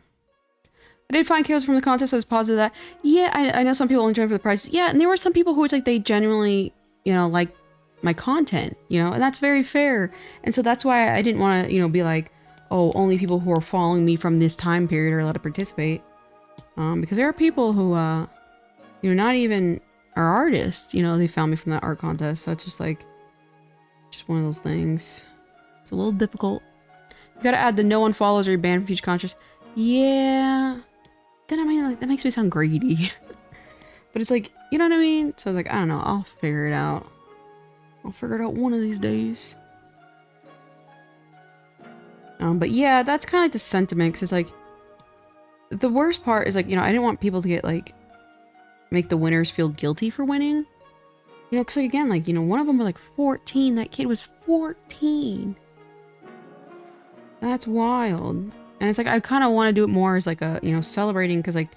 A: I did find chaos from the contest. I was positive that, yeah, I know some people only joined for the prizes. Yeah, and there were some people who was like, they genuinely, you know, like my content, you know, and that's very fair. And so that's why I didn't want to, you know, be like, oh, only people who are following me from this time period are allowed to participate. Because there are people who, you know, not even are artists, you know, they found me from that art contest. So it's just like, just one of those things. It's a little difficult. You gotta add the no one follows or you're banned from future contests. Yeah. Then I mean, like, that makes me sound greedy. But it's like, you know what I mean? So like, I don't know, I'll figure it out. I'll figure it out one of these days. But yeah, that's kind of like the sentiment, 'cause it's like, the worst part is like, you know, I didn't want people to get like, make the winners feel guilty for winning. You know, 'cause like, again, like, you know, one of them was like 14. That kid was 14. That's wild. And it's like, I kind of want to do it more as like a, you know, celebrating, because like,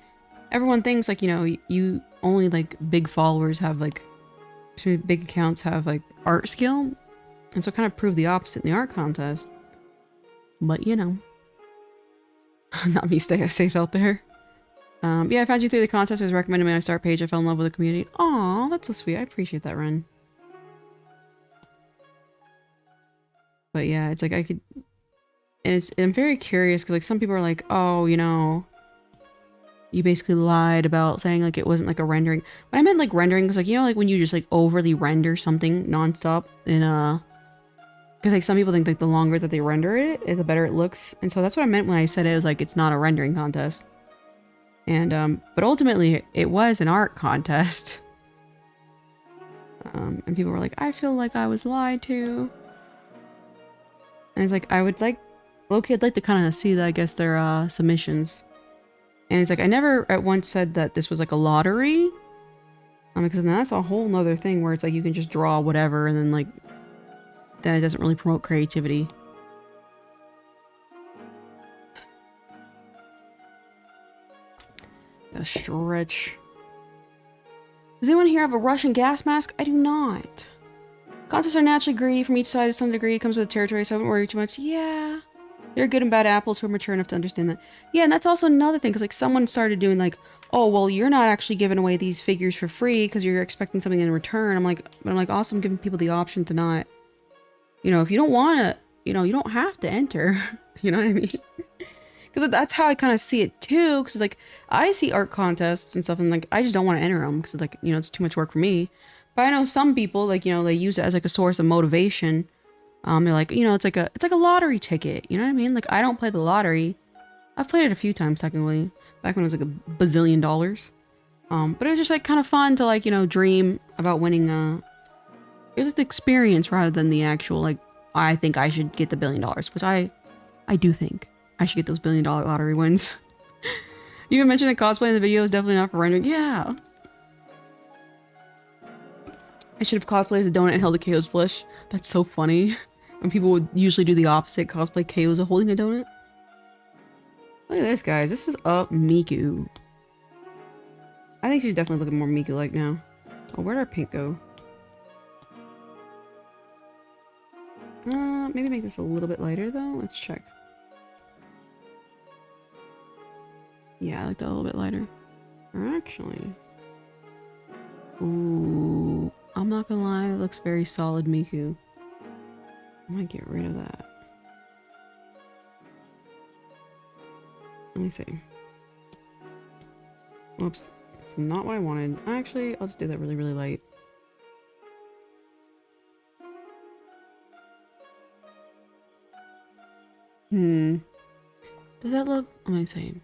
A: everyone thinks like, you know, you only like big followers have like, big accounts have like art skill. And so kind of prove the opposite in the art contest. But you know, not me, stay safe out there. Yeah, I found you through the contest. It was recommended me on my start page. I fell in love with the community. Aw, that's so sweet. I appreciate that, Ren. But yeah, it's like I could... I'm very curious because like some people are like, oh, you know, you basically lied about saying like it wasn't like a rendering. But I meant like rendering because like, you know, like when you just like overly render something nonstop in because like some people think like the longer that they render it, the better it looks. And so that's what I meant when I said it was like it's not a rendering contest. And but ultimately it was an art contest. And people were like, I feel like I was lied to. And it's like, I would like, low-key, I'd like to kind of see that, I guess, their submissions. And it's like, I never at once said that this was like a lottery. Because then that's a whole nother thing where it's like you can just draw whatever and then like, then it doesn't really promote creativity. A stretch. Does anyone here have a Russian gas mask? I do not. Contests are naturally greedy from each side to some degree. It comes with the territory, so I wouldn't worry too much. Yeah. There are good and bad apples who are mature enough to understand that. Yeah, and that's also another thing, because like someone started doing like, oh, well, you're not actually giving away these figures for free because you're expecting something in return. I'm like, awesome, giving people the option to not, you know, if you don't want to, you know, you don't have to enter. You know what I mean? Because that's how I kind of see it too. Because like I see art contests and stuff, and like I just don't want to enter them because like, you know, it's too much work for me. But I know some people like, you know, they use it as like a source of motivation. They're like, you know, it's like a lottery ticket. You know what I mean? Like I don't play the lottery. I've played it a few times technically, back when it was like $1 bazillion. But it was just like kind of fun to like, you know, dream about winning. It was like the experience rather than the actual like, I think I should get the $1 billion, which I do think I should get those $1 billion lottery wins. You even mentioned that cosplay in the video is definitely not for rendering. Yeah. I should have cosplayed as a donut and held a KO's flesh. That's so funny. And people would usually do the opposite, cosplay KO's holding a donut. Look at this, guys. This is a Miku. I think she's definitely looking more Miku-like now. Oh, where'd our pink go? Maybe make this a little bit lighter, though. Let's check. Yeah, I like that a little bit lighter. Or actually... Ooh, I'm not gonna lie, it looks very solid Miku. I might get rid of that. Let me see. Whoops. It's not what I wanted. Actually, I'll just do that really, really light. Does that look... Let me see.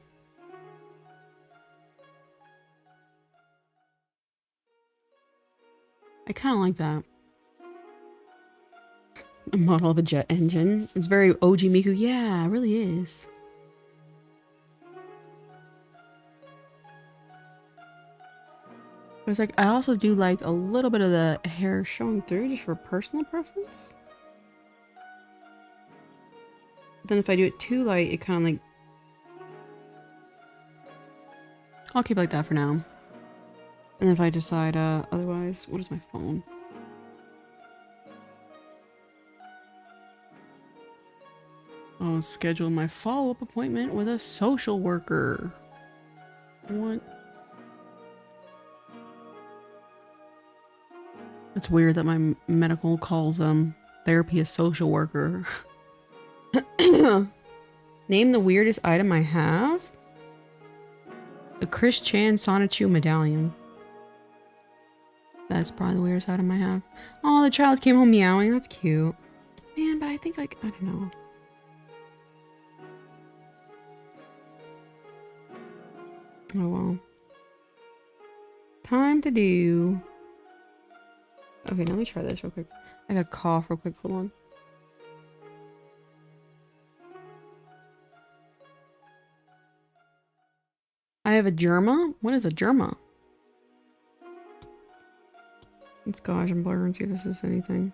A: I kind of like that. A model of a jet engine. It's very OG Miku. Yeah, it really is. But it's like, I also do like a little bit of the hair showing through just for personal preference. But then if I do it too light, it kind of like... I'll keep it like that for now. And if I decide otherwise, what is my phone? I'll schedule my follow-up appointment with a social worker. What? It's weird that my medical calls therapy a social worker. Name the weirdest item I have? A Chris Chan Sonichu medallion. That's probably the weirdest item I have. Oh, the child came home meowing. That's cute. Man, but I think like, I don't know. Oh well. Time to do. Okay, let me try this real quick. I got a cough real quick. Hold on. I have a germa? What is a germa? Let's Gauge and blur and see if this is anything.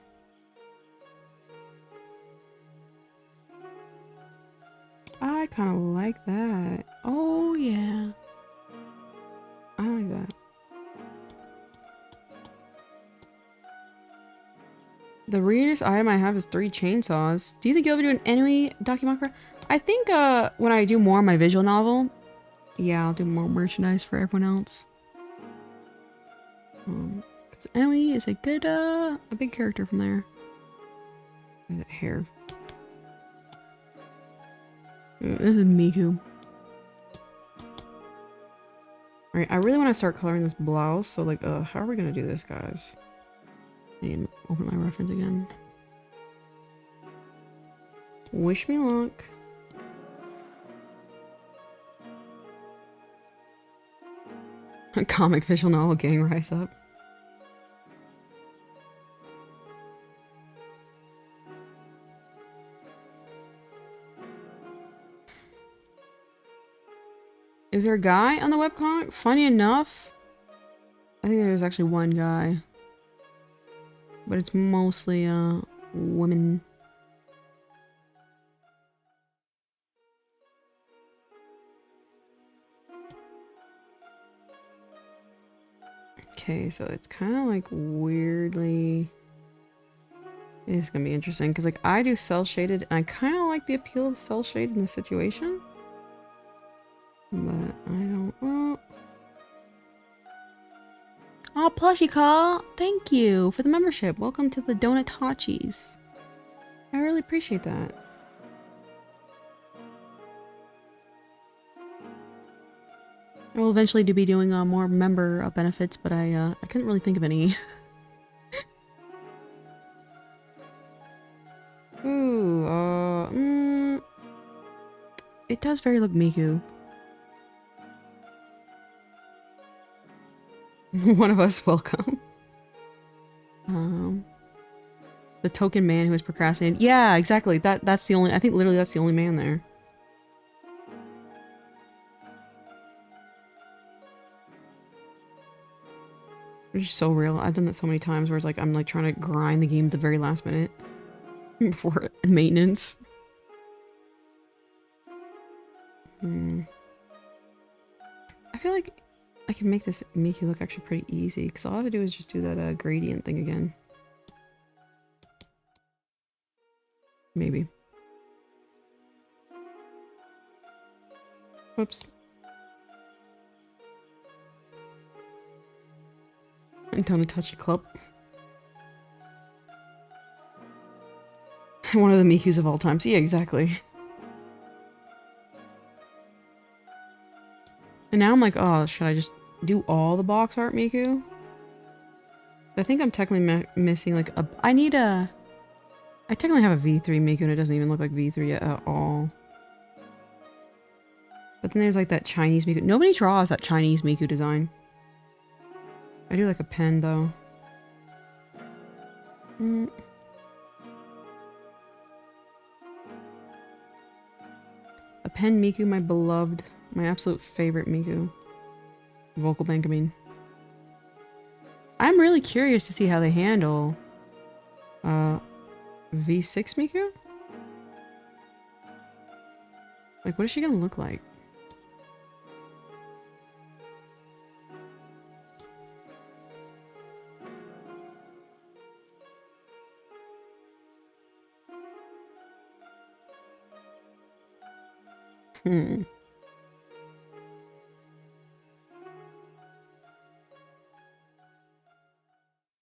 A: I kind of like that. Oh, yeah. I like that. The weirdest item I have is 3 chainsaws. Do you think you'll ever do an enemy documentary? I think when I do more of my visual novel, yeah, I'll do more merchandise for everyone else. Because enemy is a good, a big character from there. Look at that hair. This is Miku. Alright, I really want to start coloring this blouse, so like, how are we gonna do this, guys? I need to open my reference again. Wish me luck. A comic visual novel gang rise up. Is there a guy on the webcomic? Funny enough, I think there's actually one guy. But it's mostly, women. Okay, so it's kind of like weirdly... It's gonna be interesting, because like I do cel-shaded, and I kind of like the appeal of cel-shaded in this situation. But I don't... Oh, plushie call! Thank you for the membership. Welcome to the Donut Hachis. I really appreciate that. I will eventually be doing more member benefits, but I couldn't really think of any. Ooh, it does very look Miku. One of us welcome. The token man who was procrastinating. Yeah, exactly. That's the only. I think literally that's the only man there. It's just so real. I've done that so many times where it's like I'm like trying to grind the game at the very last minute before maintenance. I feel like I can make this Miku look actually pretty easy, because all I have to do is just do that gradient thing again. Maybe. Whoops. Don't touch a club. One of the Mikus of all times. Yeah, exactly. And now I'm like, oh, should I just do all the box art Miku? I think I'm technically missing like a... I technically have a V3 Miku and it doesn't even look like V3 at all. But then there's like that Chinese Miku. Nobody draws that Chinese Miku design. I do like a pen though. A pen Miku, my beloved, my absolute favorite Miku. Vocal bank, I mean. I'm really curious to see how they handle V6 Miku? Like, what is she gonna look like?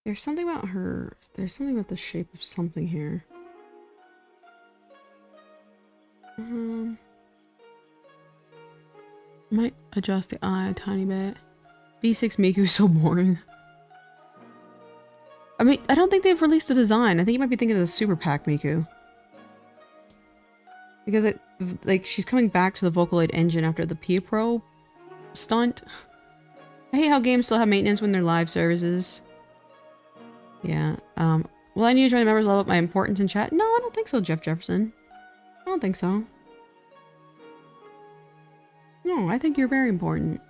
A: There's something about her. There's something about the shape of something here. Might adjust the eye a tiny bit. V6 Miku is so boring. I mean, I don't think they've released the design. I think you might be thinking of the Super Pack Miku. Because like she's coming back to the Vocaloid engine after the P Pro stunt. I hate how games still have maintenance when they're live services. Yeah. Well, I need to join the members level up my importance in chat. No, I don't think so, Jeff Jefferson. I don't think so. No, I think you're very important.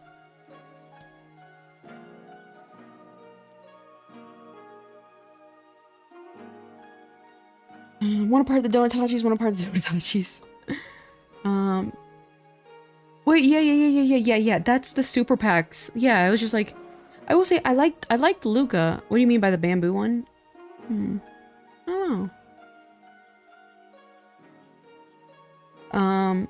A: One part of the Donatachis, one part of the Donatachis. Wait, yeah. That's the super packs. Yeah, I was just like, I will say I liked Luca. What do you mean by the bamboo one? I don't know.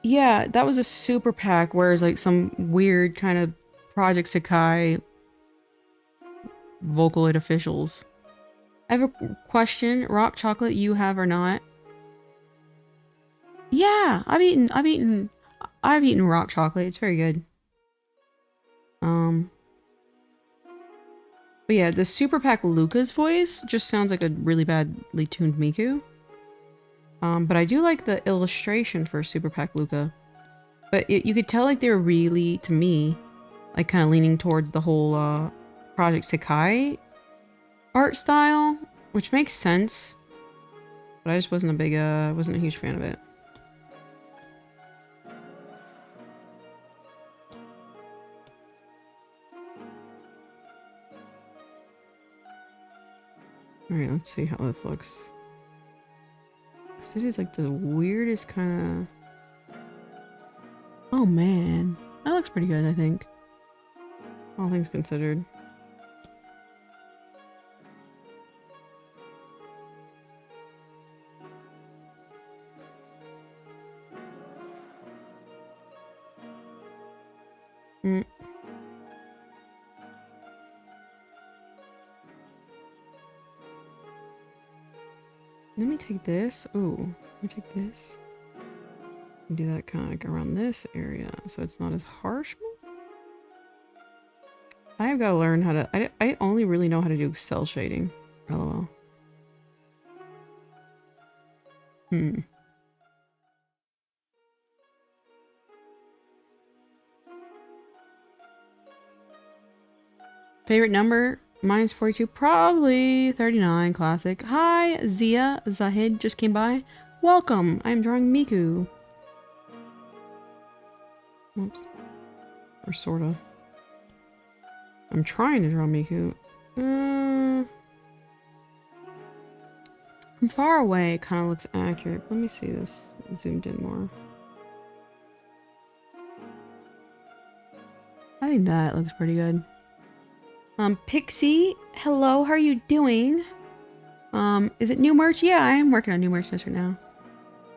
A: Yeah, that was a super pack, whereas like some weird kind of Project Sakai Vocaloid officials. I have a question. Rock chocolate you have or not? Yeah, I've eaten rock chocolate. It's very good. But yeah, the Super Pack Luca's voice just sounds like a really badly tuned Miku. But I do like the illustration for Super Pack Luca. But you could tell like they were really, to me, like kind of leaning towards the whole Project Sakai art style, which makes sense. But I just wasn't a huge fan of it. Alright, let's see how this looks. Because it is like the weirdest kind of... Oh man. That looks pretty good, I think. All things considered. Let me take this. Ooh, let me take this. And do that kind of like around this area so it's not as harsh. I have got to learn how to... I only really know how to do cell shading. LOL. Favorite number? Mine's 42. Probably 39. Classic. Hi, Zia. Zahid just came by. Welcome. I'm drawing Miku. Oops. Or sorta. I'm trying to draw Miku. From far away, it kind of looks accurate. Let me see this zoomed in more. I think that looks pretty good. Pixie, hello, how are you doing? Is it new merch? Yeah, I am working on new merch right now.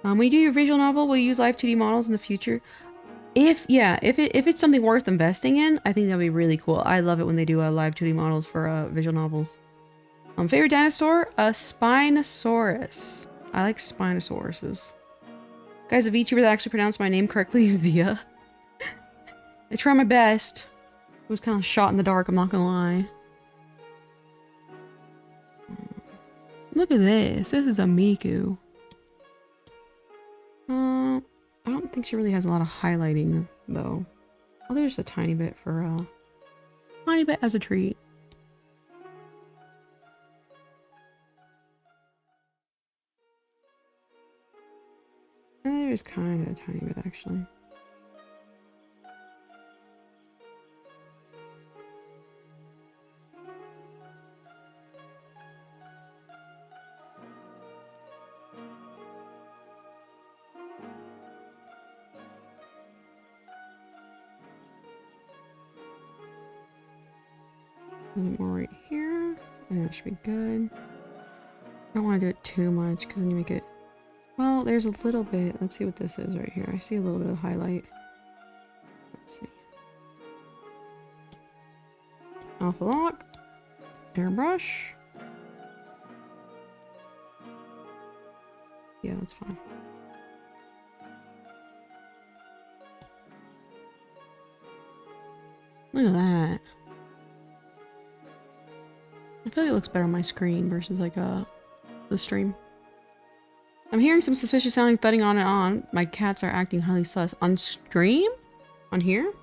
A: When you do your visual novel, will you use live 2D models in the future? If it's something worth investing in, I think that'd be really cool. I love it when they do live 2D models for visual novels. Favorite dinosaur? A Spinosaurus. I like Spinosauruses. Guys, a VTuber that actually pronounced my name correctly is Zia. I try my best. It was kind of shot in the dark, I'm not gonna lie. Look at this. This is a Miku. I don't think she really has a lot of highlighting, though. Oh, there's a tiny bit for, tiny bit as a treat. And there's kind of a tiny bit, actually. A little more right here, and that should be good. I don't want to do it too much because then you make it. Well, there's a little bit. Let's see what this is right here. I see a little bit of highlight. Let's see. Alpha lock, airbrush. Yeah, that's fine. Look at that. I feel like it looks better on my screen versus like the stream. I'm hearing some suspicious sounding thudding on and on. My cats are acting highly sus. On stream? On here?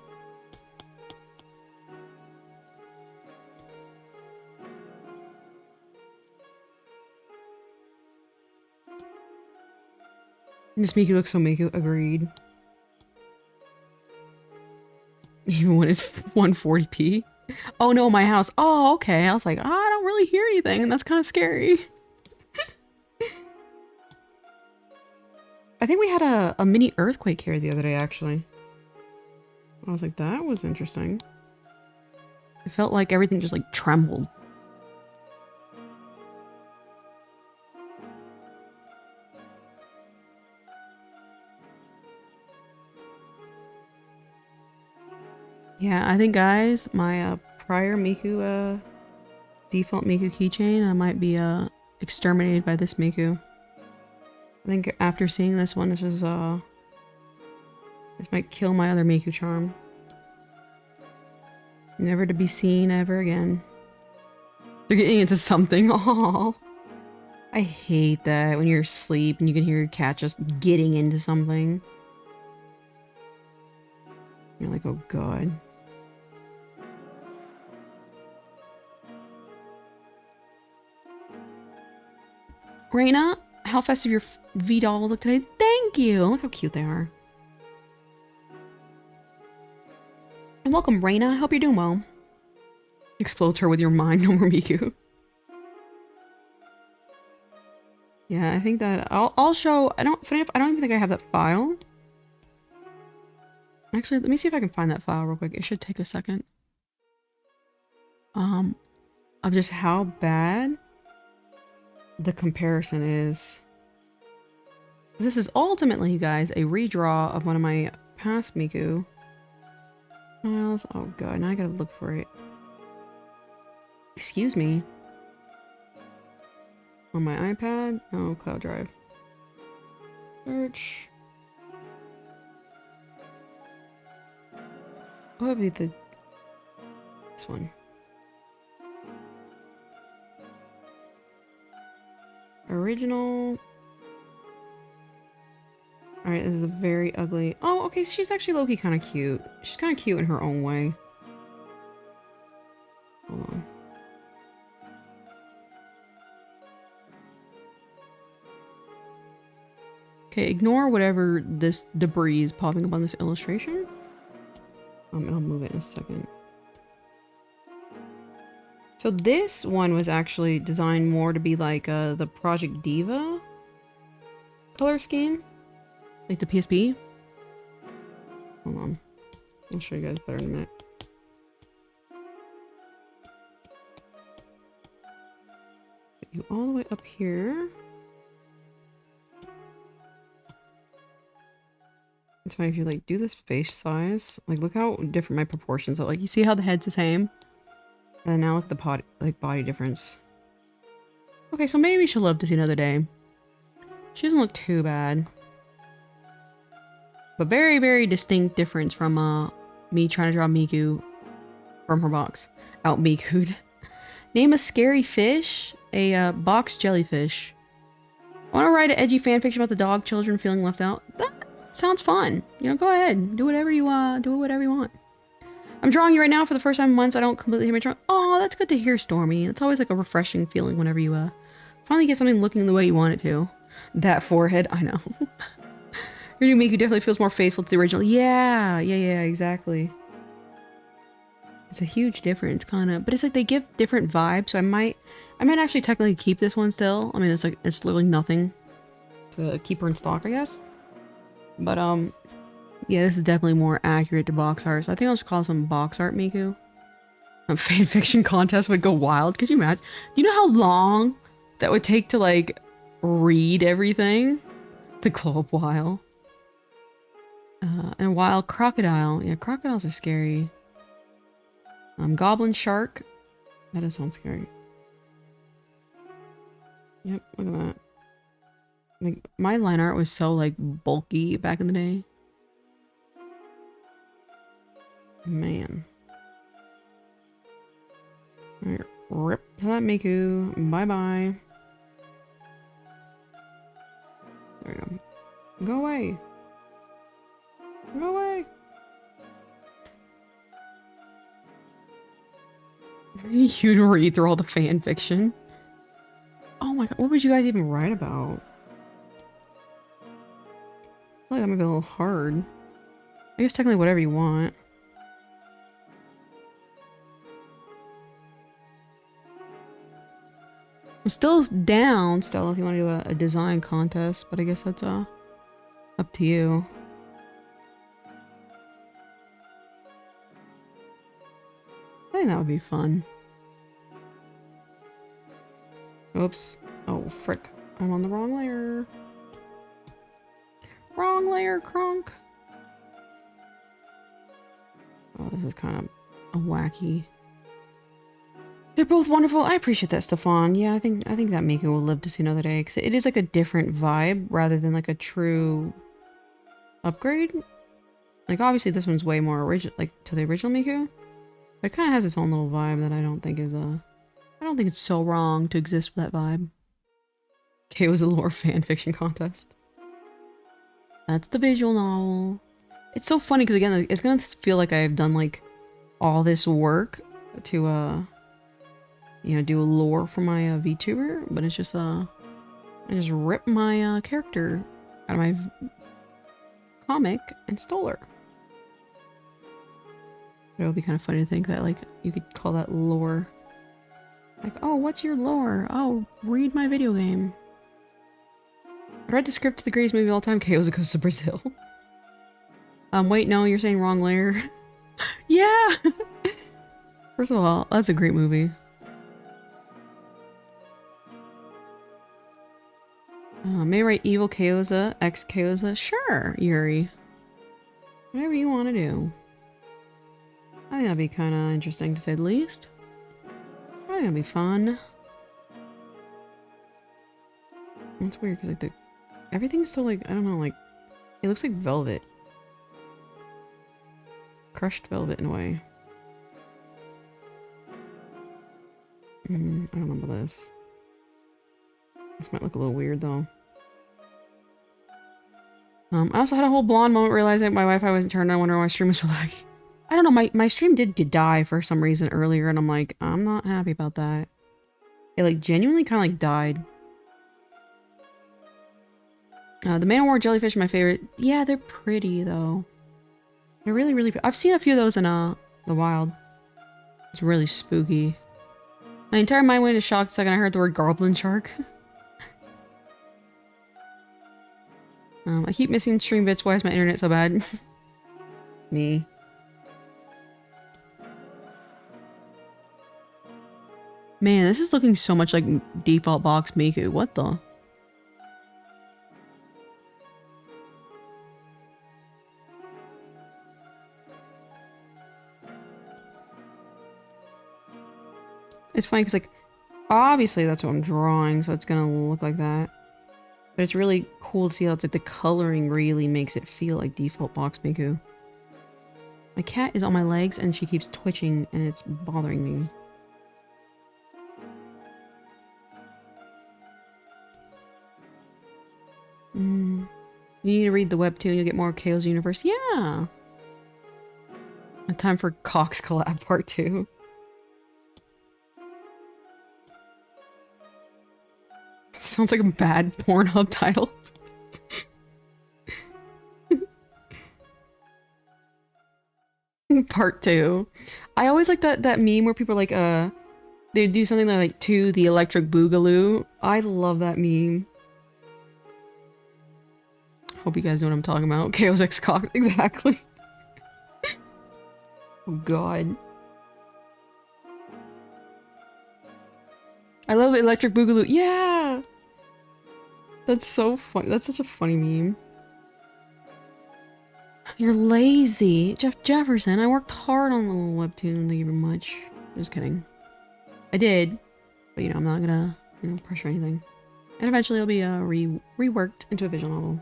A: This Miku looks so Miku. Agreed. Even when it's 140p. Oh no, my house. Oh, okay. I was like, oh, I don't really hear anything, and that's kind of scary. I think we had a mini earthquake here the other day, actually. I was like, that was interesting. It felt like everything just like trembled. Yeah, I think, guys, my prior Miku, default Miku keychain might be exterminated by this Miku. I think after seeing this one, this might kill my other Miku charm. Never to be seen ever again. They're getting into something. Aww. I hate that when you're asleep and you can hear your cat just getting into something. You're like, oh god. Reina, how festive your V-dolls look today. Thank you. Look how cute they are. And welcome, Reina. I hope you're doing well. Explodes her with your mind. No more Miku. Yeah, I think that I'll show. I don't even think I have that file. Actually, let me see if I can find that file real quick. It should take a second. Of just how bad the comparison is. This is ultimately, you guys, a redraw of one of my past Miku files. Oh god, now I gotta look for it. Excuse me. On my iPad? Oh, Cloud Drive. Search. What would be this one? Original. Alright, this is a very ugly. Oh, okay, she's actually low-key kind of cute. She's kind of cute in her own way. Hold on. Okay, ignore whatever this debris is popping up on this illustration. And I'll move it in a second. So this one was actually designed more to be like the Project Diva color scheme. Like the PSP. Hold on. I'll show you guys better in a minute. Get you all the way up here. It's So if you like do this face size, like look how different my proportions are. Like you see how the head's the same? And then now look at the body difference. Okay, so maybe she'll live to see another day. She doesn't look too bad. But very, very distinct difference from me trying to draw Miku from her box. Out Miku'd. Name a scary fish. A box jellyfish. I want to write an edgy fanfiction about the dog children feeling left out. That sounds fun. You know, go ahead. Do whatever you want. I'm drawing you right now for the first time in months. I don't completely hear my drawing. Oh, that's good to hear, Stormy. It's always like a refreshing feeling whenever you finally get something looking the way you want it to. That forehead, I know. Your new Miku definitely feels more faithful to the original. Yeah, exactly. It's a huge difference, kind of, but it's like they give different vibes. So I might actually technically keep this one still. I mean, it's literally nothing to keep her in stock, I guess. But yeah, this is definitely more accurate to box art. So I think I'll just call this one box art Miku. A fan fiction contest would go wild. Could you imagine? You know how long that would take to like read everything? The glow up while. And wild crocodile. Yeah, crocodiles are scary. Goblin shark. That does sound scary. Yep, look at that. Like, my line art was so, like, bulky back in the day. Man. Alright, rip to that Miku. Bye-bye. There we go. Go away. Go away. You'd read through all the fan fiction. Oh my god, what would you guys even write about? I feel like that might be a little hard. I guess technically whatever you want. I'm still down, Stella, if you want to do a design contest, but I guess that's up to you. I think that would be fun. Oops. Oh, frick. I'm on the wrong layer. Wrong layer, Kronk. Oh, this is kind of wacky. They're both wonderful. I appreciate that, Stefan. Yeah, I think that Miku will live to see another day. Because it is like a different vibe rather than like a true upgrade. Like, obviously this one's way more original, like, to the original Miku. But it kind of has its own little vibe that I don't think is, I don't think it's so wrong to exist with that vibe. Okay, it was a lore fanfiction contest. That's the visual novel. It's so funny because, again, it's gonna feel like I've done, like, all this work to, you know, do a lore for my VTuber, but it's just, I just ripped my character out of my comic and stole her. It would be kind of funny to think that, like, you could call that lore. Like, oh, what's your lore? Oh, read my video game. I read the script to the greatest movie of all time, Chaos Goes to Brazil. Wait, no, you're saying wrong layer. Yeah! First of all, that's a great movie. May write evil Kyoza, ex Kyoza. Sure, Yuri. Whatever you want to do. I think that'd be kind of interesting to say the least. I think that'd be fun. It's weird because like everything's so like, I don't know, like it looks like velvet. Crushed velvet in a way. I don't know about this. This might look a little weird though. I also had a whole blonde moment realizing my Wi-Fi wasn't turned on. I wonder why my stream was so laggy. I don't know, my stream did die for some reason earlier, and I'm like, I'm not happy about that. It like genuinely kind of like died. The Man of War jellyfish are my favorite. Yeah, they're pretty though. They're really, really I've seen a few of those in the wild. It's really spooky. My entire mind went into shock the second I heard the word goblin shark. I keep missing stream bits. Why is my internet so bad? Me. Man, this is looking so much like default box Miku. What the? It's funny because, like, obviously that's what I'm drawing, so it's gonna look like that. But it's really cool to see how it's like the coloring really makes it feel like default box Miku. My cat is on my legs and she keeps twitching and it's bothering me. You need to read the webtoon, you'll get more Chaos Universe. Yeah! A time for Cox collab part 2. Sounds like a bad Pornhub title. Part 2. I always like that meme where people are like, they do something like to the electric boogaloo. I love that meme. Hope you guys know what I'm talking about. Chaos X Cox, exactly. Oh god. I love the electric boogaloo. Yeah! That's so funny. That's such a funny meme. You're lazy. Jeff Jefferson, I worked hard on the little webtoon. Thank you very much. Just kidding. I did. But, you know, I'm not gonna, you know, pressure anything. And eventually it'll be reworked into a visual novel.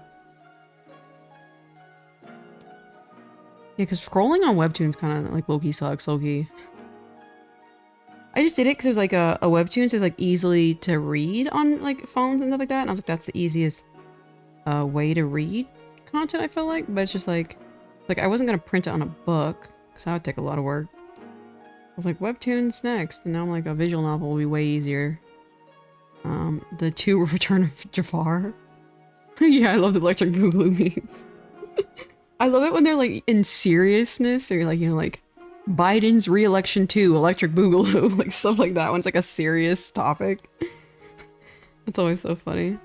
A: Yeah, because scrolling on webtoons kind of like low-key sucks, low-key. I just did it because it was like a webtoon, so it's like easily to read on like phones and stuff like that. And I was like, that's the easiest way to read content, I feel like. But it's just like I wasn't gonna print it on a book because that would take a lot of work. I was like, webtoons next, and now I'm like, a visual novel will be way easier. The 2 Return of Jafar. Yeah, I love the electric boogaloo memes. I love it when they're like in seriousness, or like, you know, like Biden's re-election 2, electric boogaloo, like stuff like that when it's like a serious topic. It's always so funny.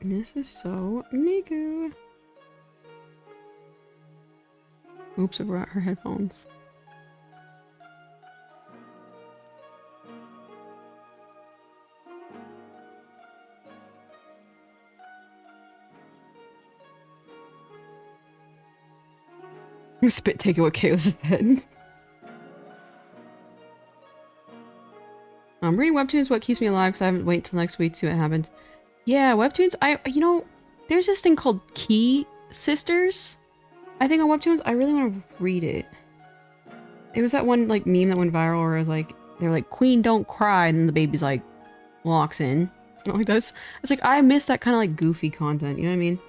A: This is so Miku. Oops, I brought her headphones. Spit taking what KO's head. Reading webtoons is what keeps me alive because I haven't wait till next week to see what happens. Yeah, webtoons, you know, there's this thing called Key Sisters. I think on webtoons, I really want to read it. It was that one like meme that went viral where it was like, they're like, Queen don't cry, and then the baby's like, walks in. Like that's, it's like, I miss that kind of like goofy content, you know what I mean?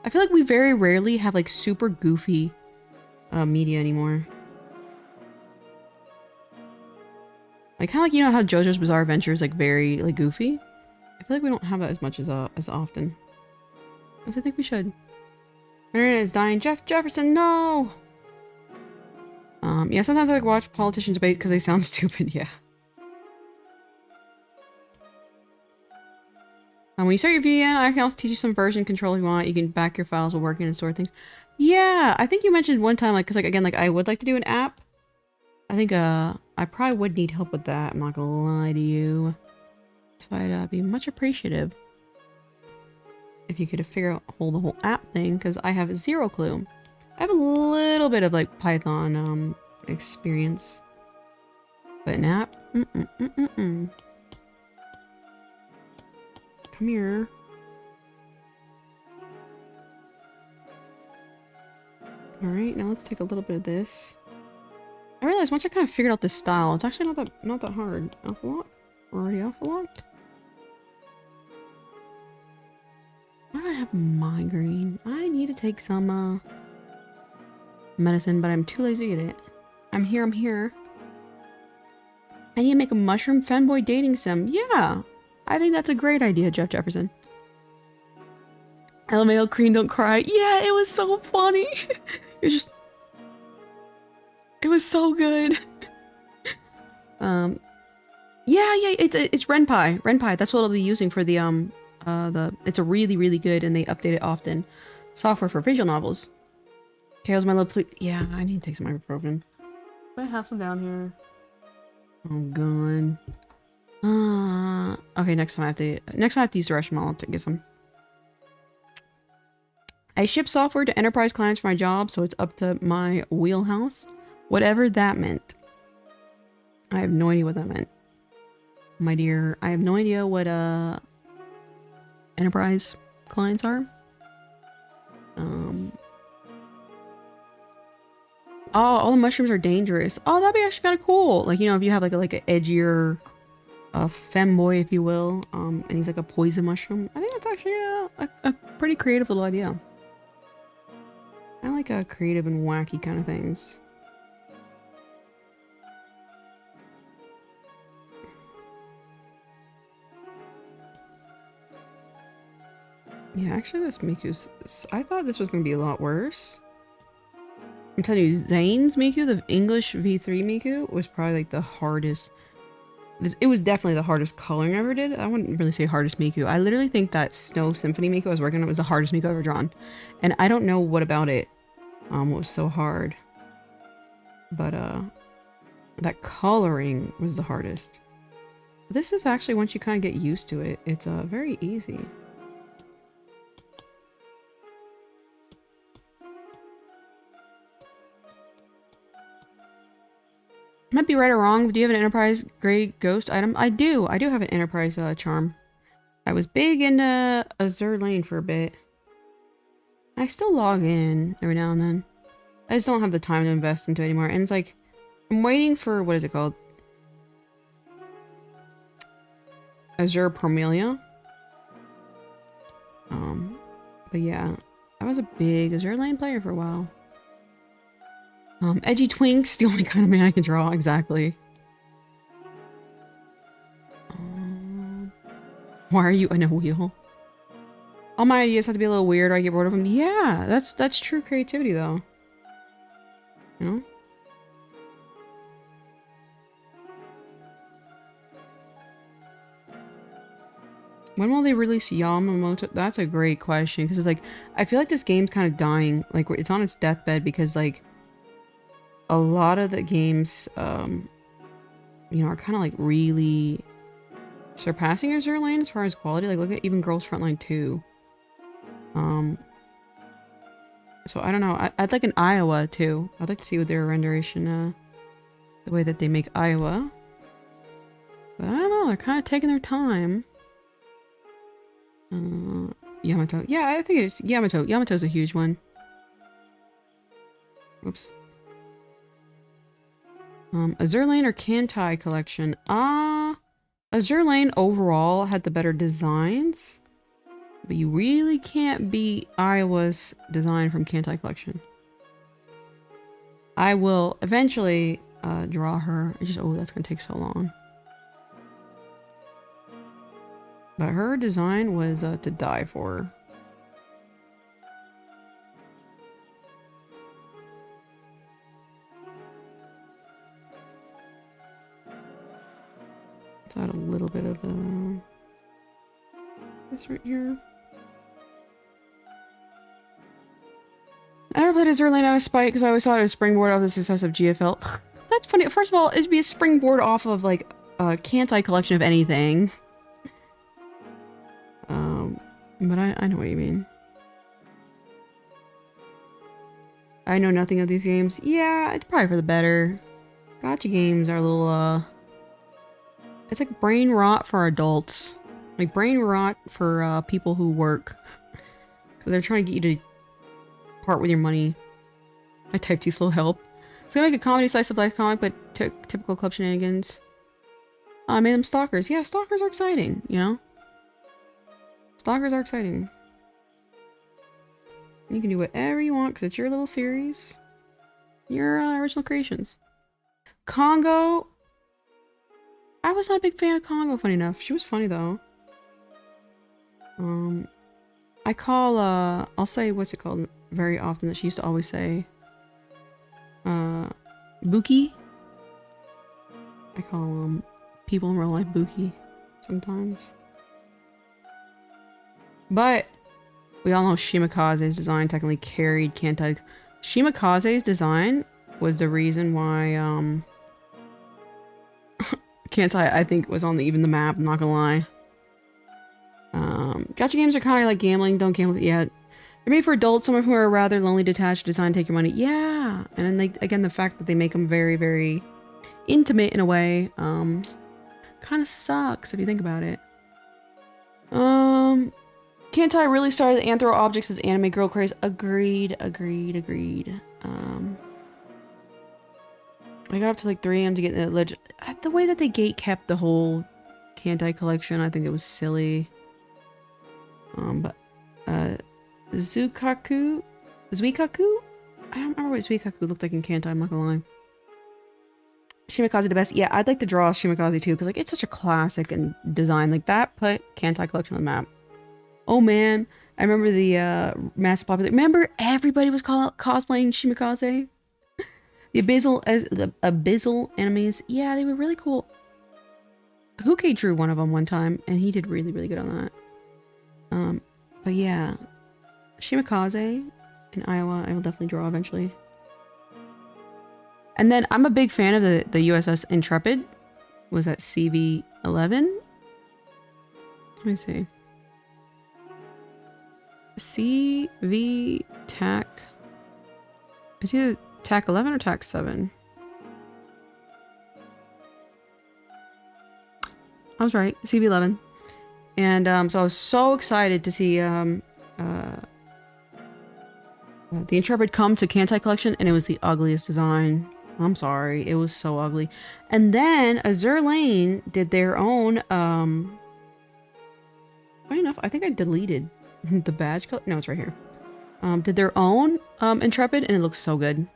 A: I feel like we very rarely have like super goofy media anymore. Like kind of like, you know how JoJo's Bizarre Adventure is like very like goofy? I feel like we don't have that as much as often. As I think we should. Internet is dying. Jeff Jefferson, no! Yeah, sometimes I like watch politicians debate because they sound stupid, yeah. When you start your VN, I can also teach you some version control if you want. You can back your files while working and store things. Yeah, I think you mentioned one time, like, because, like, again, like, I would like to do an app. I think, I probably would need help with that. I'm not gonna lie to you. So I'd be much appreciative if you could figure out the whole app thing, because I have zero clue. I have a little bit of, like, Python, experience. But an app? Come here. Alright, now let's take a little bit of this. I realized once I kind of figured out this style, it's actually not that hard. Alpha lock? We're already alpha locked? Why do I have migraine? I need to take some medicine, but I'm too lazy to get it. I'm here. I need to make a mushroom fanboy dating sim. Yeah! I think that's a great idea, Jeff Jefferson. LMAO, Cream Don't Cry. Yeah, it was so funny. It was so good. Yeah, it's Ren'Py. Ren'Py, that's what I'll be using for the it's a really good, and they update it often, software for visual novels. Okay, how's my love, please? Yeah, I need to take some ibuprofen. Do I have some down here? Oh god. Okay, next time I have to use the restroom, I'll have to get some. I ship software to enterprise clients for my job, so it's up to my wheelhouse. Whatever that meant. I have no idea what that meant. My dear, I have no idea what enterprise clients are. Oh, all the mushrooms are dangerous. Oh, that'd be actually kind of cool. Like, you know, if you have like an edgier femboy, if you will, and he's like a poison mushroom. I think that's actually a pretty creative little idea. I like creative and wacky kind of things. Yeah, actually this Miku's... I thought this was going to be a lot worse. I'm telling you, Zane's Miku, the English V3 Miku, was probably like the hardest. It was definitely the hardest coloring I ever did. I wouldn't really say hardest Miku. I literally think that Snow Symphony Miku I was working on was the hardest Miku I've ever drawn. And I don't know what about it was so hard. But that coloring was the hardest. This is actually, once you kind of get used to it, it's very easy. Might be right or wrong, but do you have an enterprise grade ghost item? I do have an enterprise charm. I was big into Azure Lane for a bit. I still log in every now and then. I just don't have the time to invest into it anymore. And it's like, I'm waiting for, what is it called? Azure Promelia. But yeah, I was a big Azure Lane player for a while. Edgy Twinks, the only kind of man I can draw, exactly. Why are you in a wheel? All my ideas have to be a little weird or I get bored of them. Yeah, that's true creativity though. You know? When will they release Yamamoto? That's a great question because it's like, I feel like this game's kind of dying. Like, it's on its deathbed because like, a lot of the games, you know, are kind of like really surpassing Azure Lane as far as quality. Like, look at even Girls Frontline 2. So I don't know. I'd like an Iowa too. I'd like to see what their renderation, the way that they make Iowa. But I don't know. They're kind of taking their time. Yamato. Yeah, I think it's Yamato. Yamato's a huge one. Oops. Azure Lane or Kantai collection? Azure Lane overall had the better designs, but you really can't beat Iowa's design from Kantai collection. I will eventually draw her. It's just, oh, that's gonna take so long. But her design was to die for. Add a little bit of this right here. I never played Azure Lane out of spite because I always thought it was springboard off the success of GFL. That's funny. First of all, it'd be a springboard off of like a Kantai collection of anything. But I know what you mean. I know nothing of these games. Yeah, it's probably for the better. Gotcha games are a little it's like brain rot for adults. Like brain rot for people who work. They're trying to get you to part with your money. I typed too slow, help. It's gonna make a comedy slice of life comic, but typical club shenanigans. I made them stalkers. Yeah, stalkers are exciting, you know? Stalkers are exciting. You can do whatever you want because it's your little series. Your original creations. Congo. I was not a big fan of Congo, funny enough. She was funny though. I call I'll say what's it called very often that she used to always say. Buki. I call people in real life Buki sometimes. But we all know Shimakaze's design technically carried Kantai. Shimakaze's design was the reason why Kantai, I think, was on even the map, I'm not gonna lie. Gacha games are kind of like gambling, don't gamble. Yeah, They're made for adults, some of whom are rather lonely, detached, designed to take your money. Yeah. And then like again, the fact that they make them very, very intimate in a way, kind of sucks if you think about it. Kantai really started the anthro objects as anime girl craze. Agreed. I got up to like 3 AM to get the way that they gate kept the whole Kantai collection. I think it was silly. Zuikaku? Zuikaku? I don't remember what Zuikaku looked like in Kantai, I'm not gonna lie. Shimikaze the best. Yeah, I'd like to draw Shimikaze too, because like it's such a classic and design. Like that put Kantai collection on the map. Oh man, I remember the mass popular. Remember everybody was cosplaying Shimikaze? The abyssal enemies. Yeah, they were really cool. Huke drew one of them one time, and he did really, really good on that. But yeah, Shimikaze in Iowa, I will definitely draw eventually. And then I'm a big fan of the USS Intrepid. Was that CV-11? Let me see. CV TAC. It's either TAC 11 or TAC 7. I was right, CV-11. And so I was so excited to see the Intrepid come to Kantai Collection, and it was the ugliest design. I'm sorry, it was so ugly. And then Azur Lane did their own, funny enough, I think I deleted the badge color. No, it's right here. Did their own Intrepid, and it looks so good.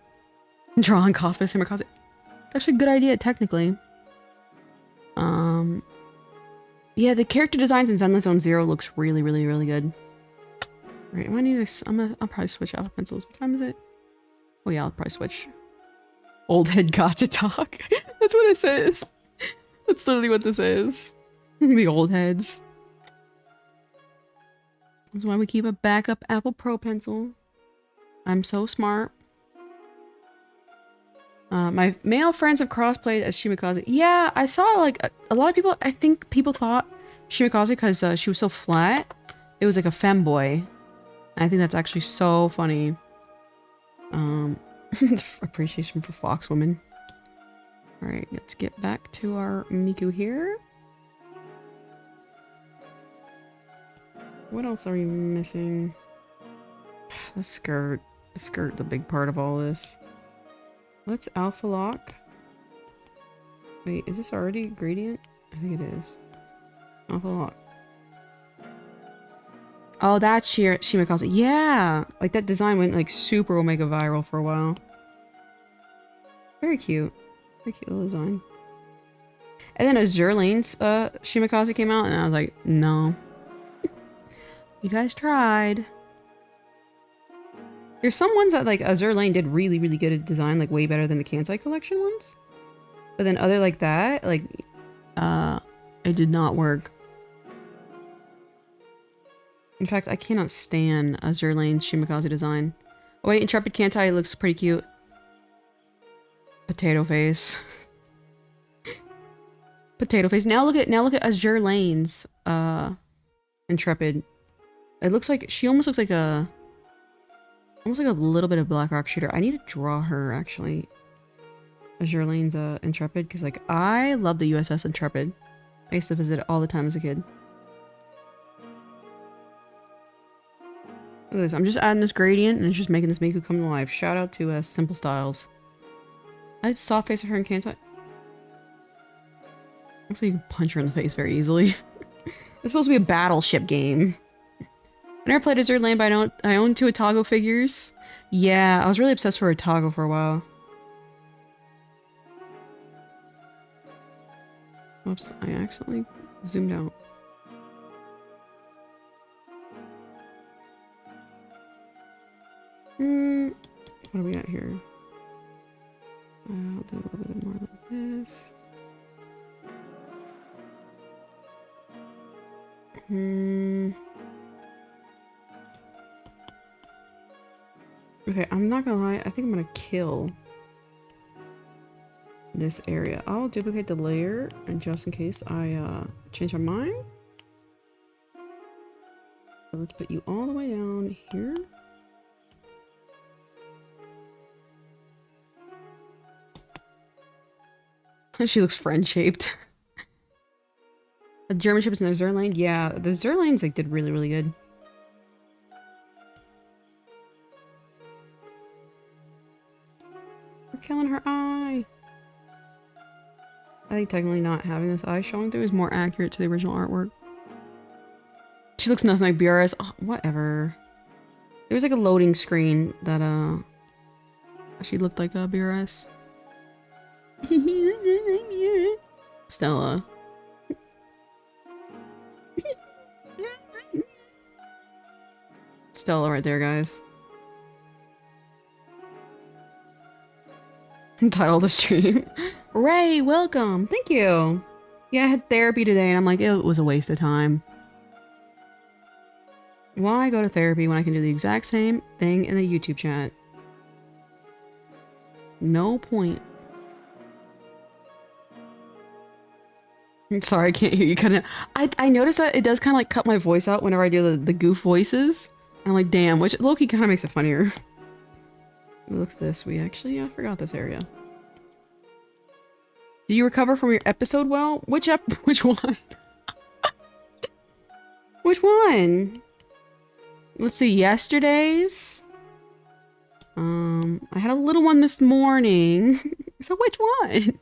A: Drawing cosplay Shimikaze. It's actually a good idea, technically. Yeah, the character designs in Zenless Zone Zero looks really, really, really good. Right, I need to, I'll probably switch out pencils. What time is it? Oh yeah, I'll probably switch. Old head gotcha talk. That's what it says. That's literally what this is. The old heads. That's why we keep a backup Apple Pro pencil. I'm so smart. My male friends have crossplayed as Shimikaze. Yeah, I saw like a lot of people, I think people thought Shimikaze because she was so flat. It was like a femboy. I think that's actually so funny. Appreciation for Fox women. Alright, let's get back to our Miku here. What else are we missing? The skirt. The skirt, the big part of all this. Let's alpha lock. Wait, is this already gradient? I think it is. Alpha lock. Oh, that's Shimikaze. Yeah! Like that design went like super Omega viral for a while. Very cute. Very cute little design. And then Azur Lane's Shimikaze came out and I was like, no. You guys tried. There's some ones that like Azur Lane did really, really good at design, like way better than the Kantai collection ones. But then other like that, like, it did not work. In fact, I cannot stand Azur Lane's Shimikaze design. Oh wait, Intrepid Kantai looks pretty cute. Potato face. Potato face. Now look at Azur Lane's Intrepid. It looks like she almost looks like a little bit of Black Rock Shooter. I need to draw her actually. Azur Lane's Intrepid, because like I love the USS Intrepid. I used to visit it all the time as a kid. Look at this. I'm just adding this gradient and it's just making this Miku come to life. Shout out to Simple Styles. I have soft face of her in Kantai. Looks like you can punch her in the face very easily. It's supposed to be a battleship game. I never played Azur Lane, but I own 2 Otago figures. Yeah, I was really obsessed with Otago for a while. Oops, I accidentally zoomed out. What are we at here? I'll do a little bit more like this. Okay, I'm not gonna lie, I think I'm gonna kill this area. I'll duplicate the layer, and just in case I change my mind. So let's put you all the way down here. She looks friend-shaped. The German ships in the Zerline? Yeah, the Zerlines like did really, really good. We're killing her eye. I think technically not having this eye showing through is more accurate to the original artwork. She looks nothing like BRS. Oh, whatever. There was like a loading screen that she looked like a BRS. Stella. Stella right there, guys. Title of the stream. Ray, welcome. Thank you. Yeah, I had therapy today and I'm like, it was a waste of time. Why go to therapy when I can do the exact same thing in the YouTube chat? No point. Sorry, I can't hear you kind of. I noticed that it does kind of like cut my voice out whenever I do the goof voices. I'm like, damn, which low-key kind of makes it funnier. Look at this. We actually forgot this area. Did you recover from your episode well? Which one? Which one? Let's see, yesterday's? I had a little one this morning. So which one?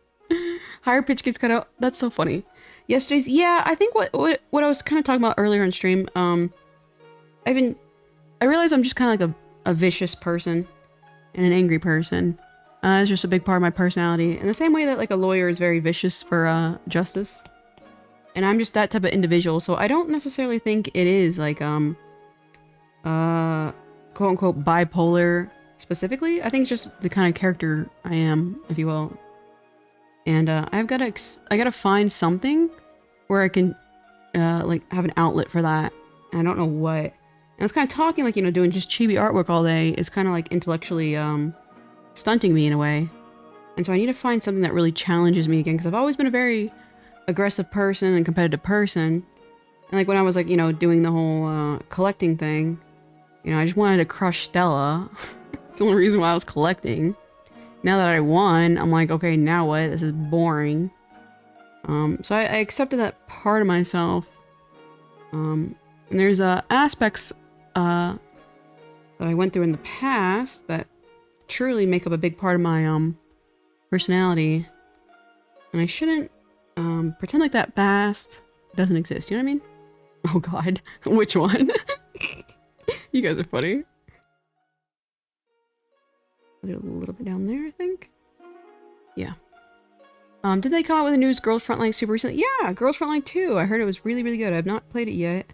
A: Higher pitch gets cut out. That's so funny. Yesterday's, yeah, I think what I was kind of talking about earlier on stream, I realize I'm just kind of like a vicious person and an angry person. It's just a big part of my personality. In the same way that like a lawyer is very vicious for justice. And I'm just that type of individual, so I don't necessarily think it is like quote unquote bipolar specifically. I think it's just the kind of character I am, if you will. And I gotta find something where I can like have an outlet for that. And I don't know what. And it's kind of talking like, you know, doing just chibi artwork all day is kind of like intellectually stunting me in a way. And so I need to find something that really challenges me again, because I've always been a very aggressive person and competitive person. And like when I was like, you know, doing the whole collecting thing, you know, I just wanted to crush Stella. It's the only reason why I was collecting. Now that I won, I'm like, okay, now what? This is boring. So I accepted that part of myself. And there's aspects that I went through in the past that truly make up a big part of my personality. And I shouldn't pretend like that past doesn't exist, you know what I mean? Oh god, which one? You guys are funny. I'll do a little bit down there, I think. Yeah. Did they come out with a new Girls Frontline super recently? Yeah, Girls Frontline 2. I heard it was really, really good. I've not played it yet.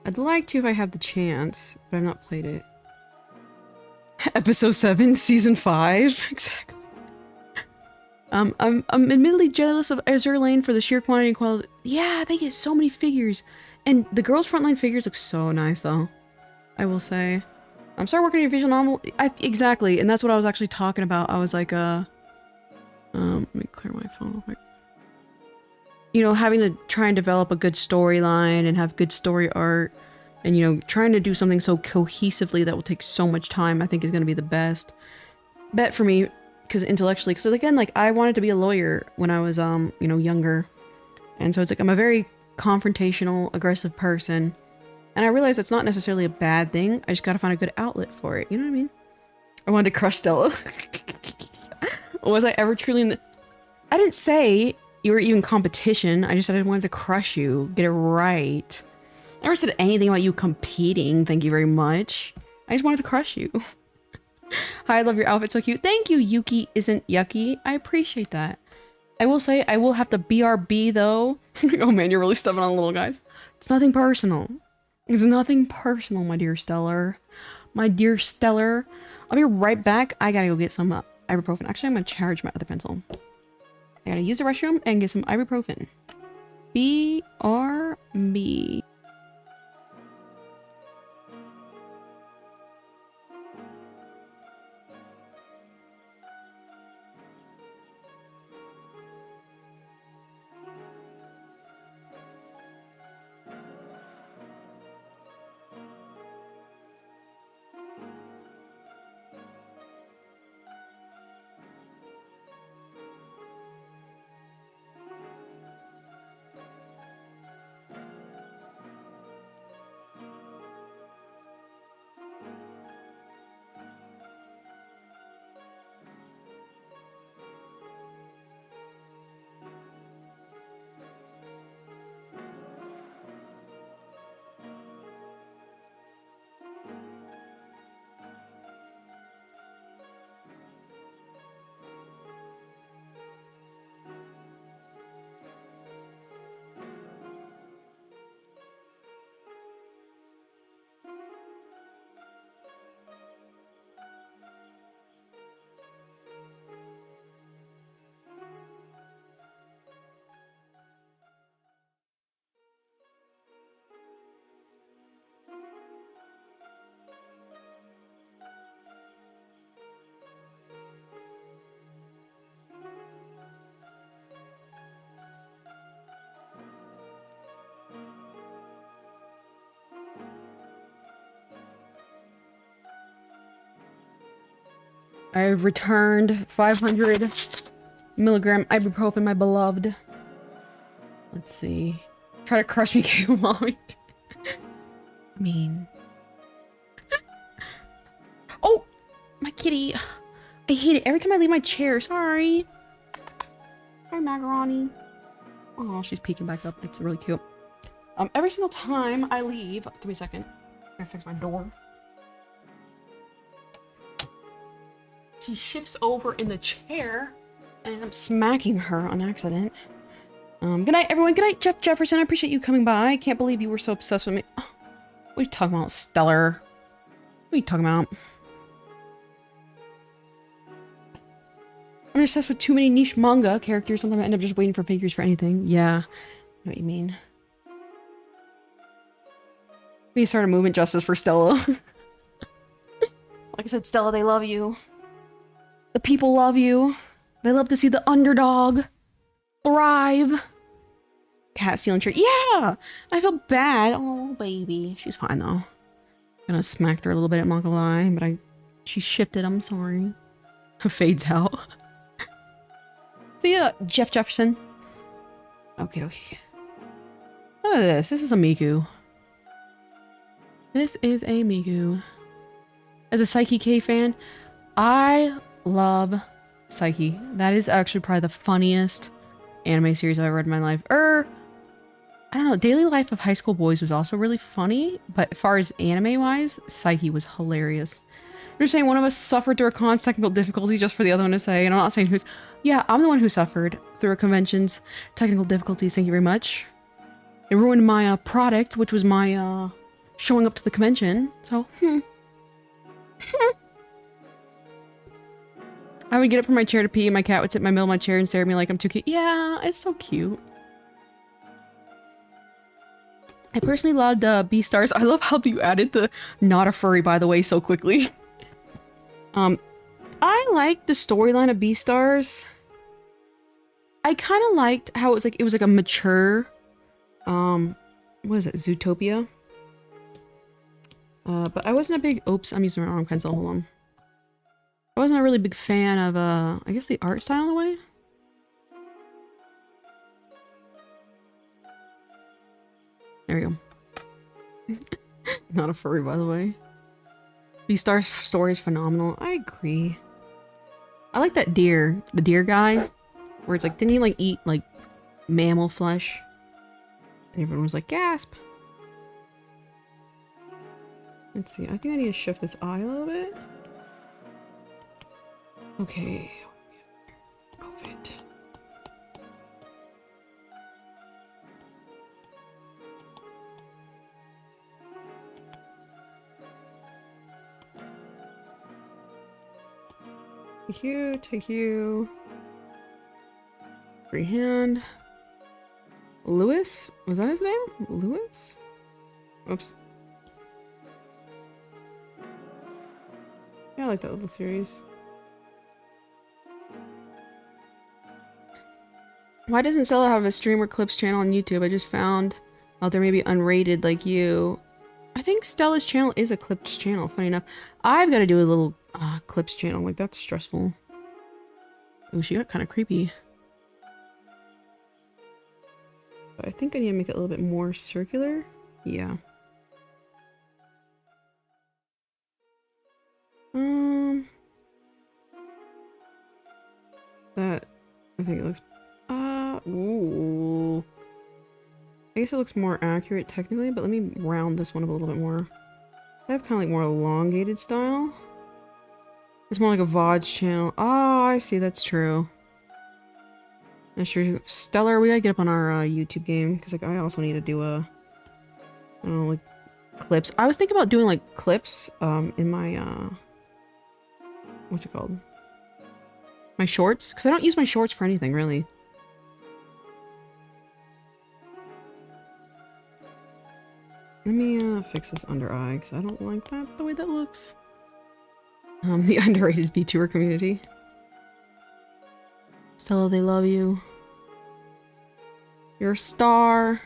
A: I'd like to if I have the chance, but I've not played it. Episode 7, Season 5. Exactly. I'm admittedly jealous of Azure Lane for the sheer quantity and quality. Yeah, they get so many figures. And the Girls Frontline figures look so nice, though. I will say. I'm starting working on your visual novel. Exactly, and that's what I was actually talking about. I was like, let me clear my phone real quick. You know, having to try and develop a good storyline and have good story art, and, you know, trying to do something so cohesively that will take so much time, I think is going to be the best bet for me, because intellectually, because again, like, I wanted to be a lawyer when I was, you know, younger, and so it's like, I'm a very confrontational, aggressive person. And I realize that's not necessarily a bad thing. I just gotta find a good outlet for it. You know what I mean? I wanted to crush Stella. Was I ever truly in the... I didn't say you were even competition. I just said I wanted to crush you. Get it right. I never said anything about you competing. Thank you very much. I just wanted to crush you. Hi, I love your outfit. So cute. Thank you, Yuki isn't yucky. I appreciate that. I will say I will have to BRB though. Oh man, you're really stepping on the little guys. It's nothing personal. It's nothing personal, my dear Stellar. My dear Stellar. I'll be right back. I gotta go get some ibuprofen. Actually, I'm gonna charge my other pencil. I gotta use the restroom and get some ibuprofen. BRB. I've returned 500 milligram ibuprofen, my beloved. Let's see. Try to crush me, K mommy. I mean... Oh! My kitty. I hate it every time I leave my chair. Sorry. Hi, Macaroni. Oh, she's peeking back up. It's really cute. Every single time I leave... Give me a second. I'm gonna fix my door. She shifts over in the chair, and I'm smacking her on accident. Good night, everyone. Good night, Jeff Jefferson. I appreciate you coming by. I can't believe you were so obsessed with me. Oh, what are you talking about, Stellar? What are you talking about? I'm obsessed with too many niche manga characters. Sometimes I end up just waiting for figures for anything. Yeah, I know what you mean. We start a movement justice for Stella. Like I said, Stella, they love you. The people love you. They love to see the underdog thrive. Cat stealing shirt. Yeah! I feel bad. Oh, baby. She's fine, though. Gonna smacked her a little bit at Monkalai, but she shifted. I'm sorry. Fades out. See ya, Jeff Jefferson. Okay. Look at this. This is a Miku. This is a Miku. As a Psyche K fan, I love Psyche. That is actually probably the funniest anime series I've ever read in my life. I don't know, Daily Life of High School Boys was also really funny, but as far as anime-wise, Psyche was hilarious. You're saying one of us suffered through a con's technical difficulties just for the other one to say, and I'm not saying who's... Yeah, I'm the one who suffered through a convention's technical difficulties, thank you very much. It ruined my product, which was my showing up to the convention, so, I would get up from my chair to pee, and my cat would sit in my middle of my chair and stare at me like I'm too cute. Yeah, it's so cute. I personally loved Beastars. I love how you added the not a furry, by the way, so quickly. I liked the storyline of Beastars. I kind of liked how it was like a mature, what is it, Zootopia? But I wasn't a big, oops, I'm using the wrong pencil, hold on. I wasn't a really big fan of, I guess the art style in a way. There we go. Not a furry, by the way. Beastar's story is phenomenal. I agree. I like that deer, the deer guy, where it's like, didn't he like eat like mammal flesh? And everyone was like, gasp. Let's see, I think I need to shift this eye a little bit. Okay. COVID. Take you. Freehand. Lewis? Was that his name? Lewis? Oops. Yeah, I like that little series. Why doesn't Stella have a streamer clips channel on YouTube? I just found out there may be unrated like you. I think Stella's channel is a clips channel, funny enough. I've got to do a little clips channel, like that's stressful. Oh, she got kind of creepy. But I think I need to make it a little bit more circular. Yeah. That, I think it looks, ooh. I guess it looks more accurate technically, but let me round this one up a little bit more. I have kind of like more elongated style. It's more like a VOD channel. Oh, I see, that's true. That's true. Stellar, we gotta get up on our YouTube game, because like I also need to do a, I don't know, like clips. I was thinking about doing like clips in my, what's it called? My shorts, because I don't use my shorts for anything, really. Let me fix this under eye, because I don't like that, the way that looks. The underrated VTuber community. Stella, they love you. You're a star.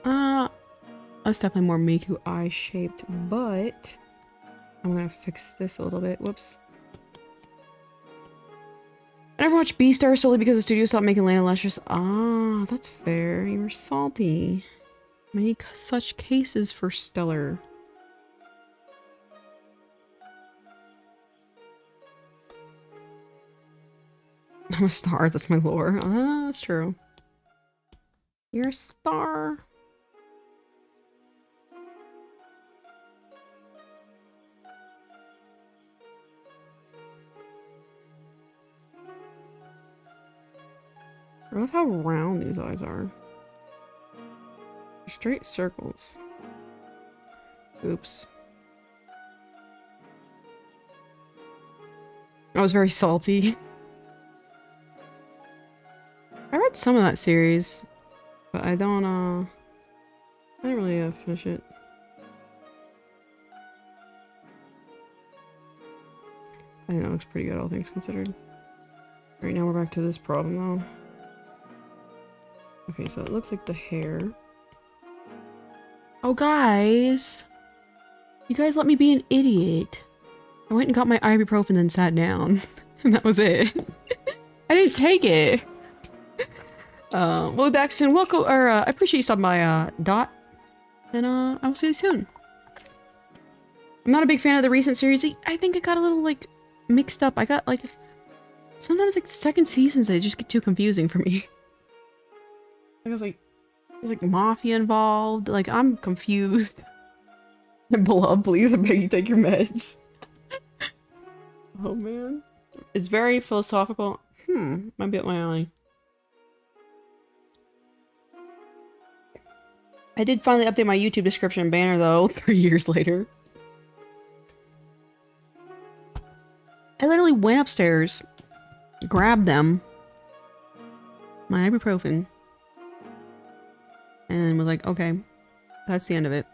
A: That's definitely more Miku eye-shaped, but I'm gonna fix this a little bit. Whoops. I never watched Beastar solely because the studio stopped making Lana Lustrous. Ah, that's fair. You were salty. Many such cases for Stellar. I'm a star. That's my lore. Ah, that's true. You're a star. I love how round these eyes are. They're straight circles. Oops. I was very salty. I read some of that series, but I didn't really finish it. I think that looks pretty good, all things considered. Right now we're back to this problem though. Okay, so it looks like the hair. Oh guys! You guys let me be an idiot. I went and got my ibuprofen and sat down. And that was it. I didn't take it! We'll be back soon. Welcome, or I appreciate you stopping by, Dot. And I will see you soon. I'm not a big fan of the recent series. I think it got a little, like, mixed up. I got, like, sometimes, like, second seasons, they just get too confusing for me. There's like mafia involved. Like, I'm confused. And beloved, please, I beg you take your meds. Oh man. It's very philosophical. Might be up my alley. I did finally update my YouTube description banner though, 3 years later. I literally went upstairs, grabbed them, my ibuprofen, and then was like, okay, that's the end of it.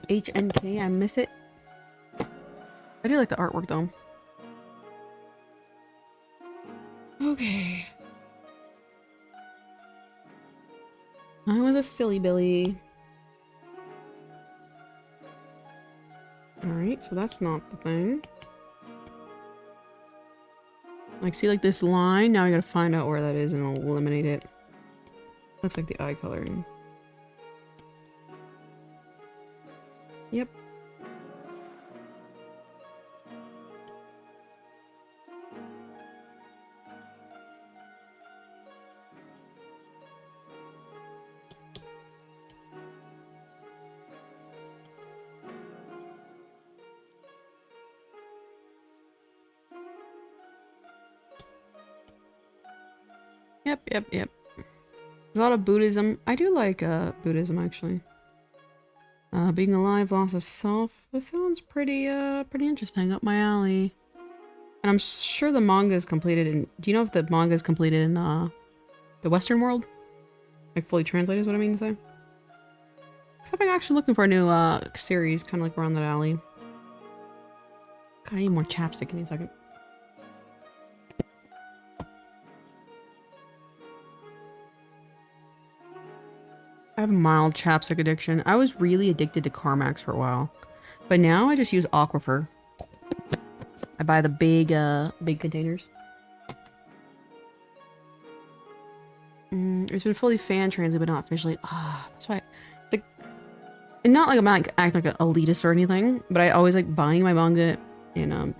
A: HNK, I miss it. I do like the artwork though. Okay. I was a silly Billy. Alright, so that's not the thing. Like, see like this line? Now I gotta find out where that is and I'll eliminate it. Looks like the eye coloring. Yep. Yep. There's a lot of Buddhism. I do like Buddhism actually. Being alive, loss of self. That sounds pretty interesting, up my alley. And I'm sure the manga is completed in. Do you know if the manga is completed in the Western world? Like fully translated is what I mean to say. Except I'm actually looking for a new series, kind of like around that alley. God, I need more chapstick. Give me a second. I have a mild chapstick addiction. I was really addicted to Carmax for a while. But now I just use Aquifer. I buy the big containers. It's been fully fan translated, but not officially. That's why. Like, and not like I'm like acting like an elitist or anything, but I always like buying my manga in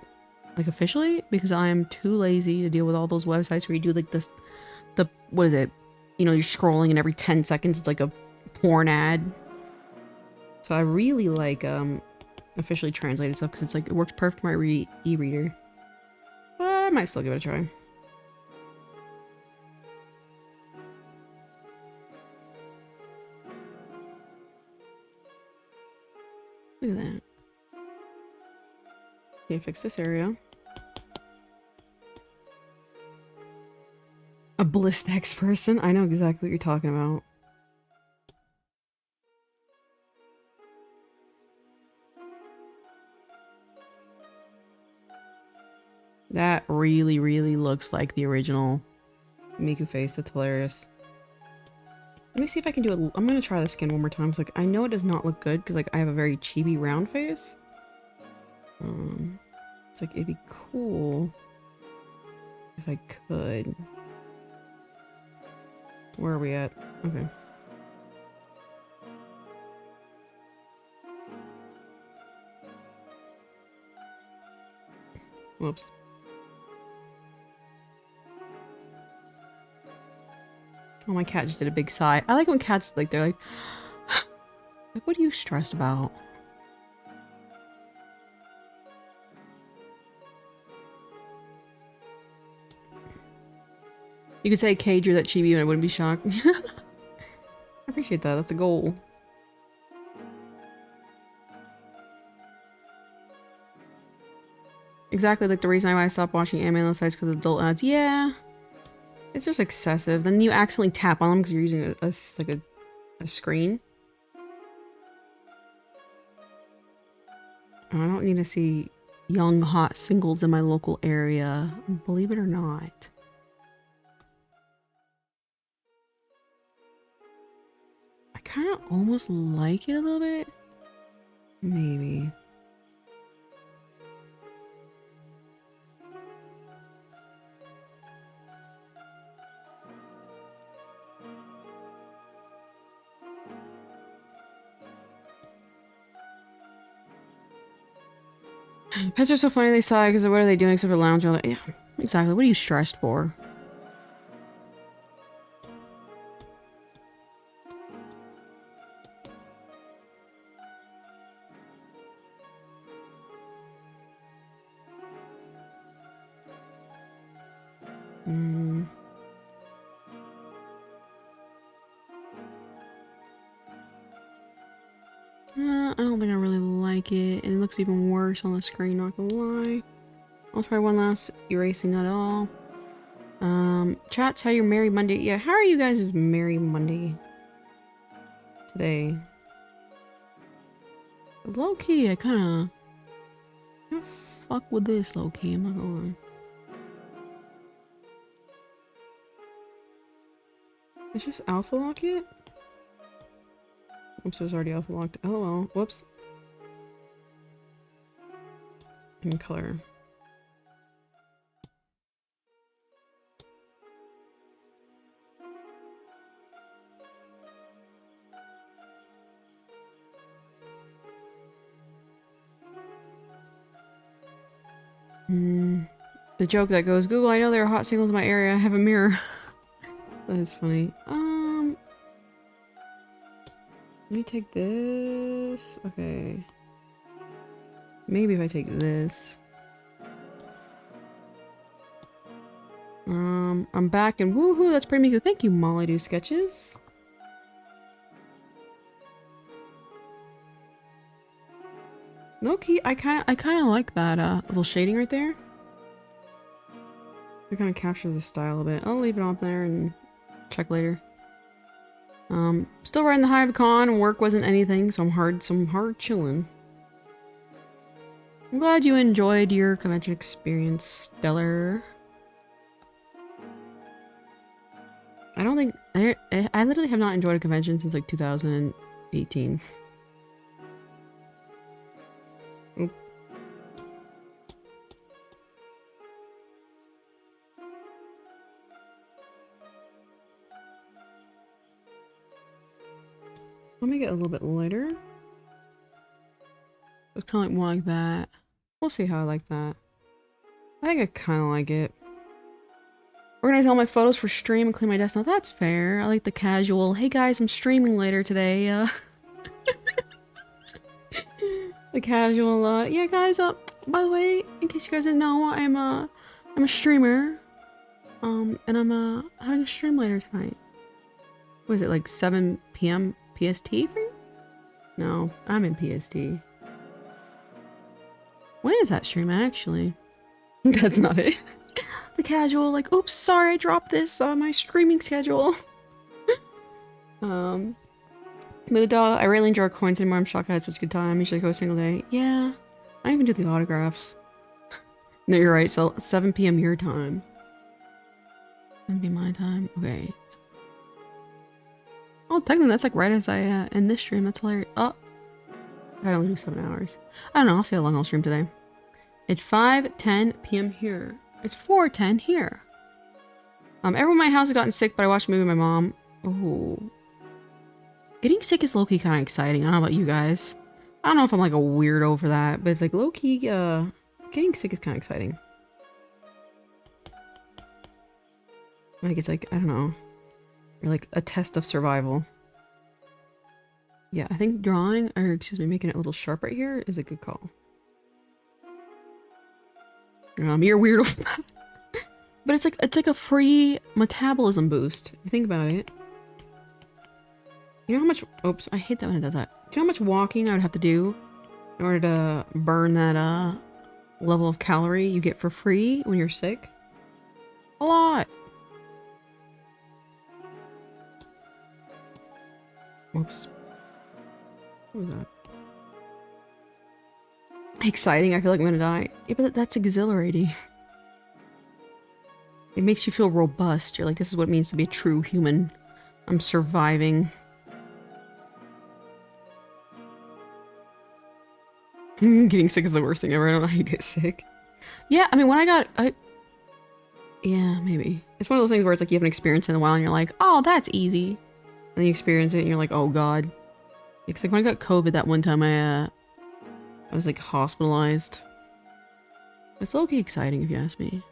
A: like officially because I am too lazy to deal with all those websites where you do like this, what is it? You know, you're scrolling and every 10 seconds it's like a porn ad. So I really like officially translated stuff because it's like it works perfect for my e-reader. But I might still give it a try. Look at that. Okay, fix this area. A Blistex person? I know exactly what you're talking about. That really, really looks like the original Miku face. That's hilarious. Let me see if I can do it. I'm gonna try the skin one more time. So, like, I know it does not look good because, like, I have a very chibi round face. It's like, it'd be cool if I could. Where are we at? Okay. Whoops. Oh, my cat just did a big sigh. I like when cats, like, they're like, like, what are you stressed about? You could say Kay drew that chibi and I wouldn't be shocked. I appreciate that. That's a goal. Exactly like the reason why I stopped watching anime on those sites because of adult ads. Yeah. It's just excessive. Then you accidentally tap on them because you're using a screen. And I don't need to see young hot singles in my local area. Believe it or not. I kind of almost like it a little bit. Maybe. Pets are so funny they sigh because what are they doing except for lounge all day? Yeah, exactly. What are you stressed for? I don't think I really like it, and it looks even worse on the screen, not gonna lie. I'll try one last erasing it all. Chats, how your Merry Monday? Yeah, how are you guys' Merry Monday today? Low key, I kinda fuck with this low key, I'm not gonna lie. It's just alpha lock it? Oops, it was already alpha locked. LOL. Whoops. In color. The joke that goes, Google, I know there are hot singles in my area. I have a mirror. That is funny. Let me take this. Okay. Maybe if I take this. I'm back and woohoo, that's pretty good. Thank you, Molly Do Sketches. Low key, I kinda like that little shading right there. It kind of captures the style a bit. I'll leave it on there and check later. Still riding the high of the con, and work wasn't anything, so I'm hard chilling. I'm glad you enjoyed your convention experience, Stellar. I don't think I literally have not enjoyed a convention since like 2018. Oop. Let me get a little bit lighter. It's kind of like more like that. We'll see how I like that. I think I kind of like it. Organize all my photos for stream and clean my desk. Now that's fair. I like the casual, hey guys, I'm streaming later today. The casual, yeah guys, by the way, in case you guys didn't know, I'm a streamer. And I'm having a stream later tonight. What is it, like 7 PM PST for you? No, I'm in PST. When is that stream actually? That's not it. The casual, like, oops, sorry I dropped this on my streaming schedule. Mood Dog, I rarely enjoy coins anymore. I'm shocked I had such a good time. Usually go a single day. Yeah, I don't even do the autographs. No, you're right. So 7 PM your time. 7 PM my time. Okay. Oh, technically that's like right as I end this stream. That's hilarious. Oh, I only do 7 hours. I don't know. I'll see how long I'll stream today. It's 5:10 p.m. here. It's 4:10 here. Everyone in my house has gotten sick, but I watched a movie with my mom. Ooh. Getting sick is low-key kind of exciting. I don't know about you guys. I don't know if I'm like a weirdo for that, but it's like low-key, getting sick is kind of exciting. Like, it's like, I don't know. Or like a test of survival. Yeah, I think drawing, or excuse me, making it a little sharp right here is a good call. You're a weirdo. But it's like a free metabolism boost. Think about it. You know how much, oops, I hate that when it does that. Do you know how much walking I would have to do in order to burn that level of calorie you get for free when you're sick? A lot. Oops. What was that? Exciting, I feel like I'm gonna die. Yeah, but that's exhilarating. It makes you feel robust. You're like, this is what it means to be a true human. I'm surviving. Getting sick is the worst thing ever. I don't know how you get sick. Yeah, I mean, when yeah, maybe. It's one of those things where it's like you haven't experienced it in a while and you're like, oh, that's easy. And then you experience it and you're like, oh god. It's like when I got COVID that one time, I was like hospitalized. It's low-key exciting if you ask me.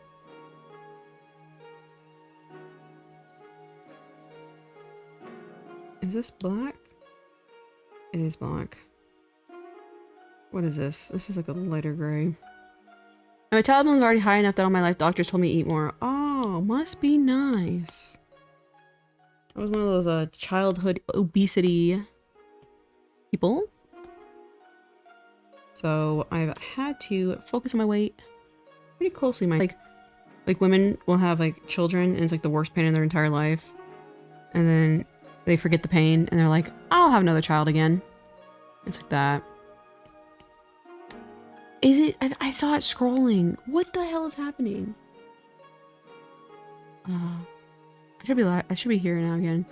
A: Is this black? It is black. What is this? This is like a lighter gray. My metabolism is already high enough that all my life doctors told me to eat more. Oh, must be nice. I was one of those childhood obesity people. So I've had to focus on my weight pretty closely. Like women will have like children and it's like the worst pain in their entire life. And then they forget the pain and they're like, I'll have another child again. It's like that. Is it? I saw it scrolling. What the hell is happening? I should be here now again.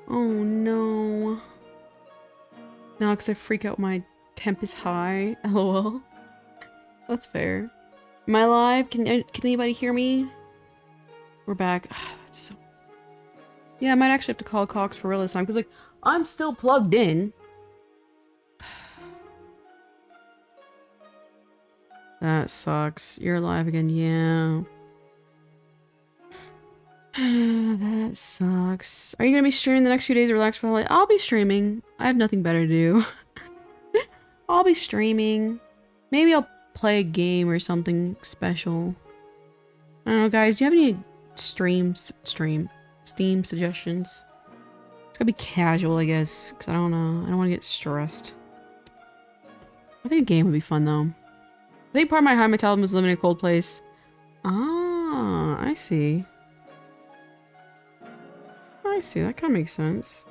A: Oh no. No, because I freak out when my temp is high. LOL. That's fair. Am I live? Can anybody hear me? We're back. That's so... Yeah, I might actually have to call Cox for real this time because like I'm still plugged in. That sucks. You're alive again, yeah. That sucks. Are you gonna be streaming the next few days to relax for the holiday? I'll be streaming. I have nothing better to do. I'll be streaming. Maybe I'll play a game or something special. I don't know, guys. Do you have any Steam suggestions? It's gotta be casual, I guess, because I don't know. I don't want to get stressed. I think a game would be fun, though. I think part of my high metabolism is living in a cold place. Ah, I see. I see. That kind of makes sense.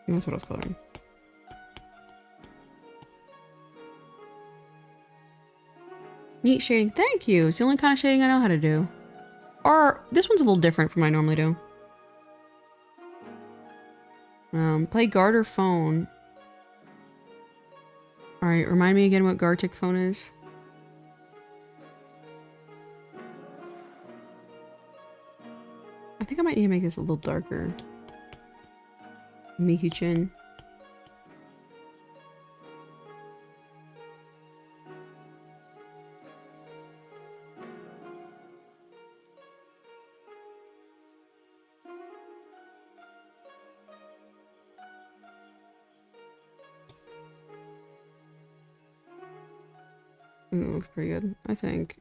A: And that's what I was putting. Neat shading. Thank you. It's the only kind of shading I know how to do. Or this one's a little different from what I normally do. Play guard or phone. Alright, remind me again what Gartic phone is. I think I might need to make this a little darker. Miku Chin. It looks pretty good, I think.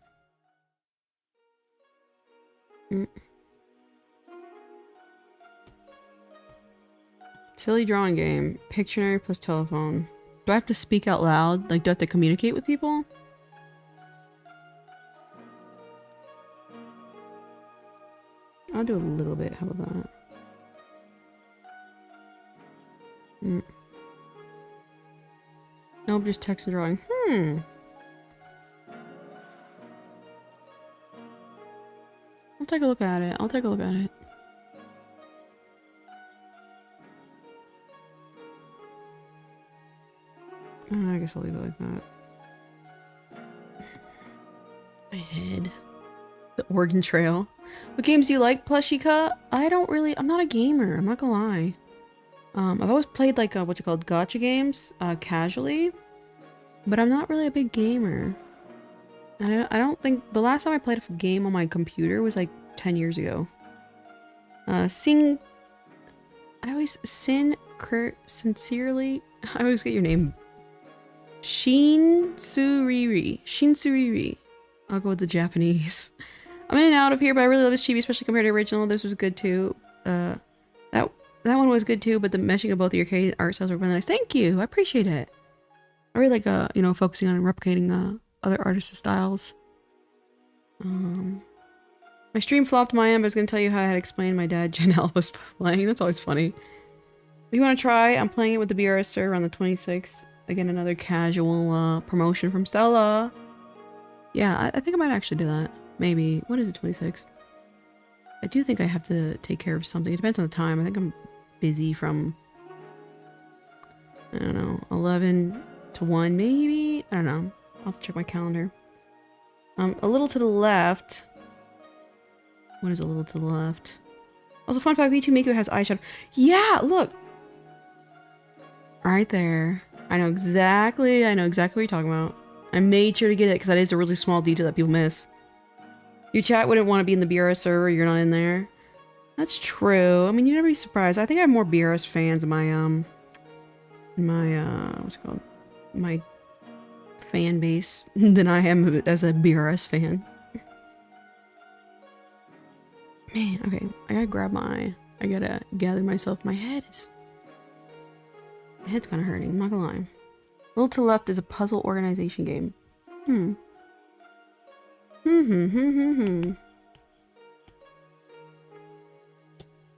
A: Silly drawing game. Pictionary plus telephone. Do I have to speak out loud? Like, do I have to communicate with people? I'll do a little bit. How about that? Nope, just text and drawing. I'll take a look at it. I'll take a look at it. I guess I'll leave it like that. My head. The Oregon Trail. What games do you like, Plushika? I'm not a gamer, I'm not gonna lie. I've always played like, what's it called, gacha games, casually. But I'm not really a big gamer. I don't think, the last time I played a game on my computer was like 10 years ago. Sincerely, I always get your name. Shinsuriri. I'll go with the Japanese. I'm in and out of here, but I really love this chibi, especially compared to original. This was good too. That one was good too, but the meshing of both of your art styles were really nice. Thank you, I appreciate it. I really like, you know, focusing on replicating other artists' styles. My stream flopped my end, but I was gonna tell you how I had explained my dad Janelle was playing. That's always funny. If you want to try, I'm playing it with the BRS server on the 26th. Again, another casual promotion from Stella. Yeah, I think I might actually do that. Maybe. What is it, 26th? I do think I have to take care of something. It depends on the time. I think I'm busy from, I don't know, 11 to 1 maybe? I don't know. I'll have to check my calendar. A little to the left. What is a little to the left? Also, fun fact, Vtube Miku has eyeshadow. Yeah, look! Right there. I know exactly what you're talking about. I made sure to get it because that is a really small detail that people miss. Your chat wouldn't want to be in the BRS server, you're not in there. That's true. I mean, you'd never be surprised. I think I have more BRS fans in my, what's it called? My fan base than I am as a BRS fan. Man, okay. I gotta gather myself. My head's kind of hurting, I'm not gonna lie. A little to the left is a puzzle organization game.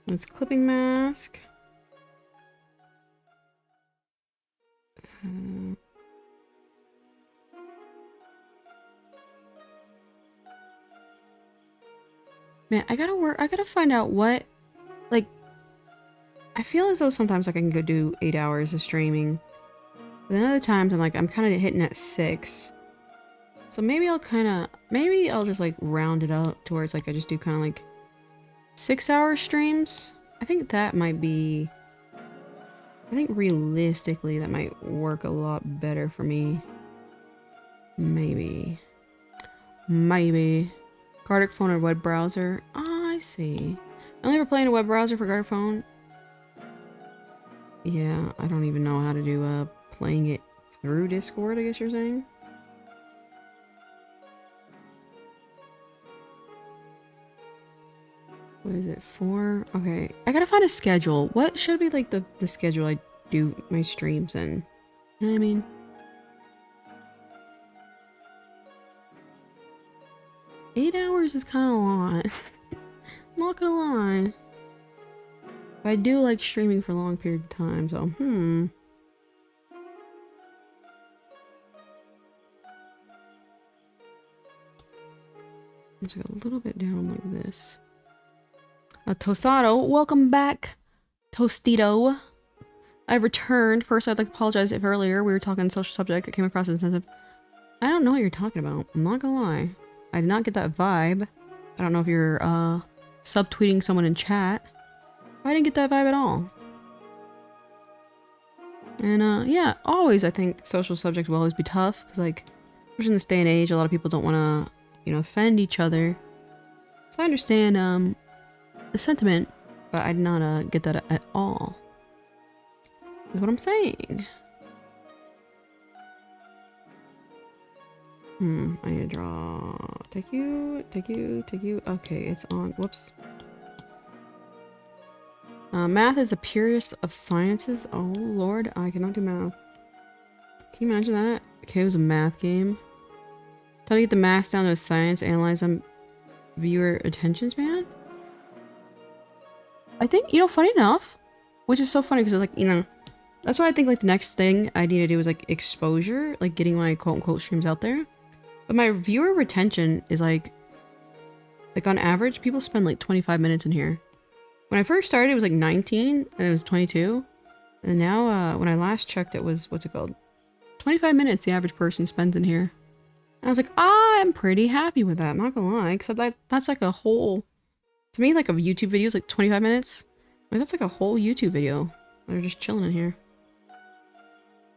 A: It's clipping mask. Man, I gotta find out what, like, I feel as though sometimes like I can go do 8 hours of streaming. But then other times I'm kind of hitting at 6. So maybe I'll just like round it out to where it's like I just do kind of like 6-hour streams. I think that might be, I think realistically that might work a lot better for me. Maybe. Gartic phone or web browser. Oh, I see. Only ever playing a web browser for Gartic phone. Yeah, I don't even know how to do playing it through Discord, I guess you're saying. What is it for? Okay, I gotta find a schedule. What should be like the schedule I do my streams in? You know what I mean? Eight hours is kind of a lot. I'm not gonna lie. But I do like streaming for a long period of time, so Let's go a little bit down like this. Tosado, welcome back, Tostito. I've returned. First, I'd like to apologize if earlier we were talking social subject that came across as insensitive. I don't know what you're talking about. I'm not gonna lie. I did not get that vibe. I don't know if you're subtweeting someone in chat. I didn't get that vibe at all. And yeah, always I think social subject will always be tough because like, especially in this day and age, a lot of people don't want to, you know, offend each other. So I understand the sentiment, but I did not get that at all. Is what I'm saying. I need to draw. Take you. Okay, it's on. Whoops. Math is the purest of sciences. Oh lord, I cannot do math. Can you imagine that? Okay, it was a math game. Trying to get the math down to a science, analyze them, viewer attention span. I think, you know, funny enough, which is so funny because like, you know, that's why I think like the next thing I need to do is like exposure, like getting my quote unquote streams out there. But my viewer retention is like on average, people spend like 25 minutes in here. When I first started, it was like 19 and it was 22. And now, when I last checked, it was, what's it called? 25 minutes the average person spends in here. And I was like, I'm pretty happy with that, I'm not gonna lie, because that's like a whole, to me, like a YouTube video is like 25 minutes. Like, that's like a whole YouTube video. They're just chilling in here.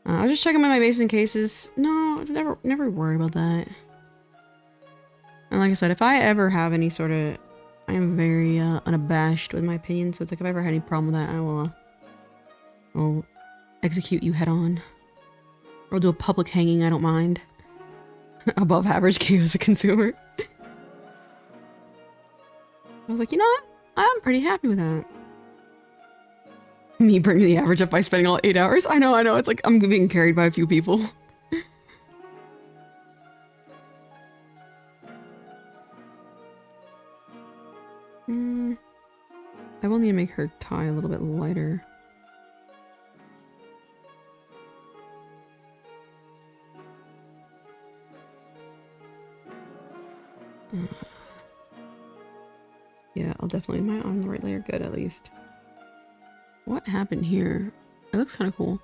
A: I was just checking my basin cases. No, never worry about that. And like I said, if I ever have any sort of, I am very unabashed with my opinions. So it's like if I ever had any problem with that, I will execute you head on. Or do a public hanging. I don't mind. Above average KO as a consumer. I was like, you know what? I'm pretty happy with that. Me bringing the average up by spending all 8 hours? I know. It's like I'm being carried by a few people. I will need to make her tie a little bit lighter. Yeah, I'll definitely, am I on the right layer? Good, at least. What happened here? It looks kind of cool.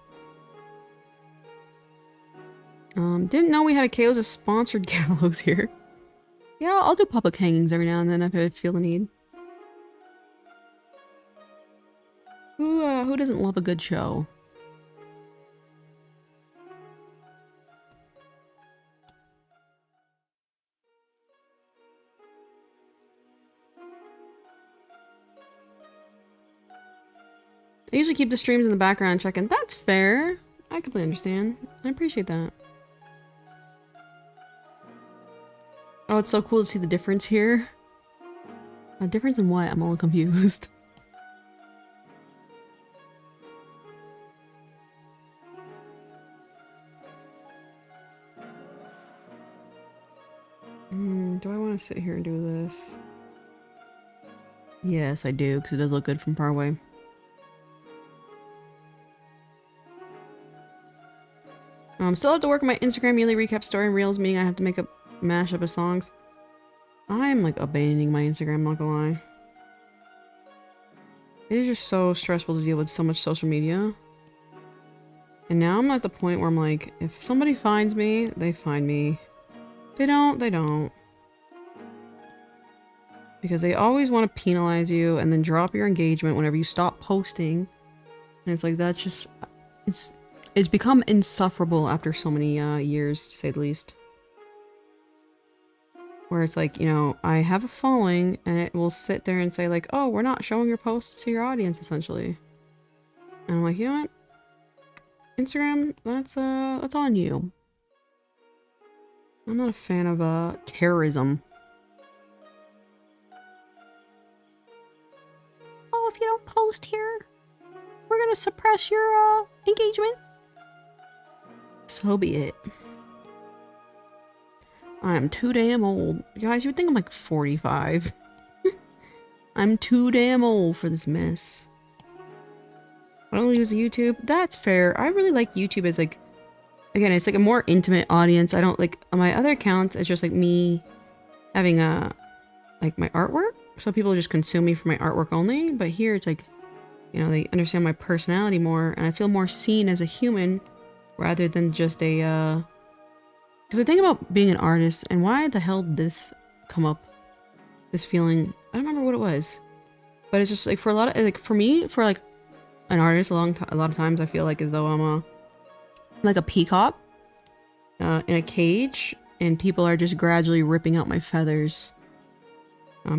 A: Didn't know we had a KOs of sponsored gallows here. Yeah, I'll do public hangings every now and then if I feel the need. Who doesn't love a good show? I usually keep the streams in the background checking. That's fair. I completely understand. I appreciate that. Oh, it's so cool to see the difference here. A difference in what? I'm all confused. Do I want to sit here and do this? Yes, I do, because it does look good from far away. Still have to work on my Instagram yearly recap story and reels, meaning I have to make a mashup of songs. I'm like abandoning my Instagram, I'm not gonna lie. It is just so stressful to deal with so much social media. And now I'm at the point where I'm like, if somebody finds me, they find me. If they don't, they don't. Because they always want to penalize you and then drop your engagement whenever you stop posting. And it's like, that's just, it's become insufferable after so many years, to say the least. Where it's like, you know, I have a following and it will sit there and say like, oh, we're not showing your posts to your audience, essentially. And I'm like, you know what? Instagram, that's on you. I'm not a fan of terrorism. Oh, if you don't post here, we're gonna suppress your engagement. So be it. I am too damn old. Guys, you would think I'm like 45. I'm too damn old for this mess. I don't use YouTube. That's fair. I really like YouTube as like, again, it's like a more intimate audience. I don't like, on my other accounts, it's just like me having like my artwork. So people just consume me for my artwork only. But here it's like, you know, they understand my personality more and I feel more seen as a human rather than just a, because I think about being an artist and why the hell did this come up? This feeling, I don't remember what it was, but it's just like for a lot of, like for me, for like an artist, a lot of times I feel like as though I'm like a peacock in a cage and people are just gradually ripping out my feathers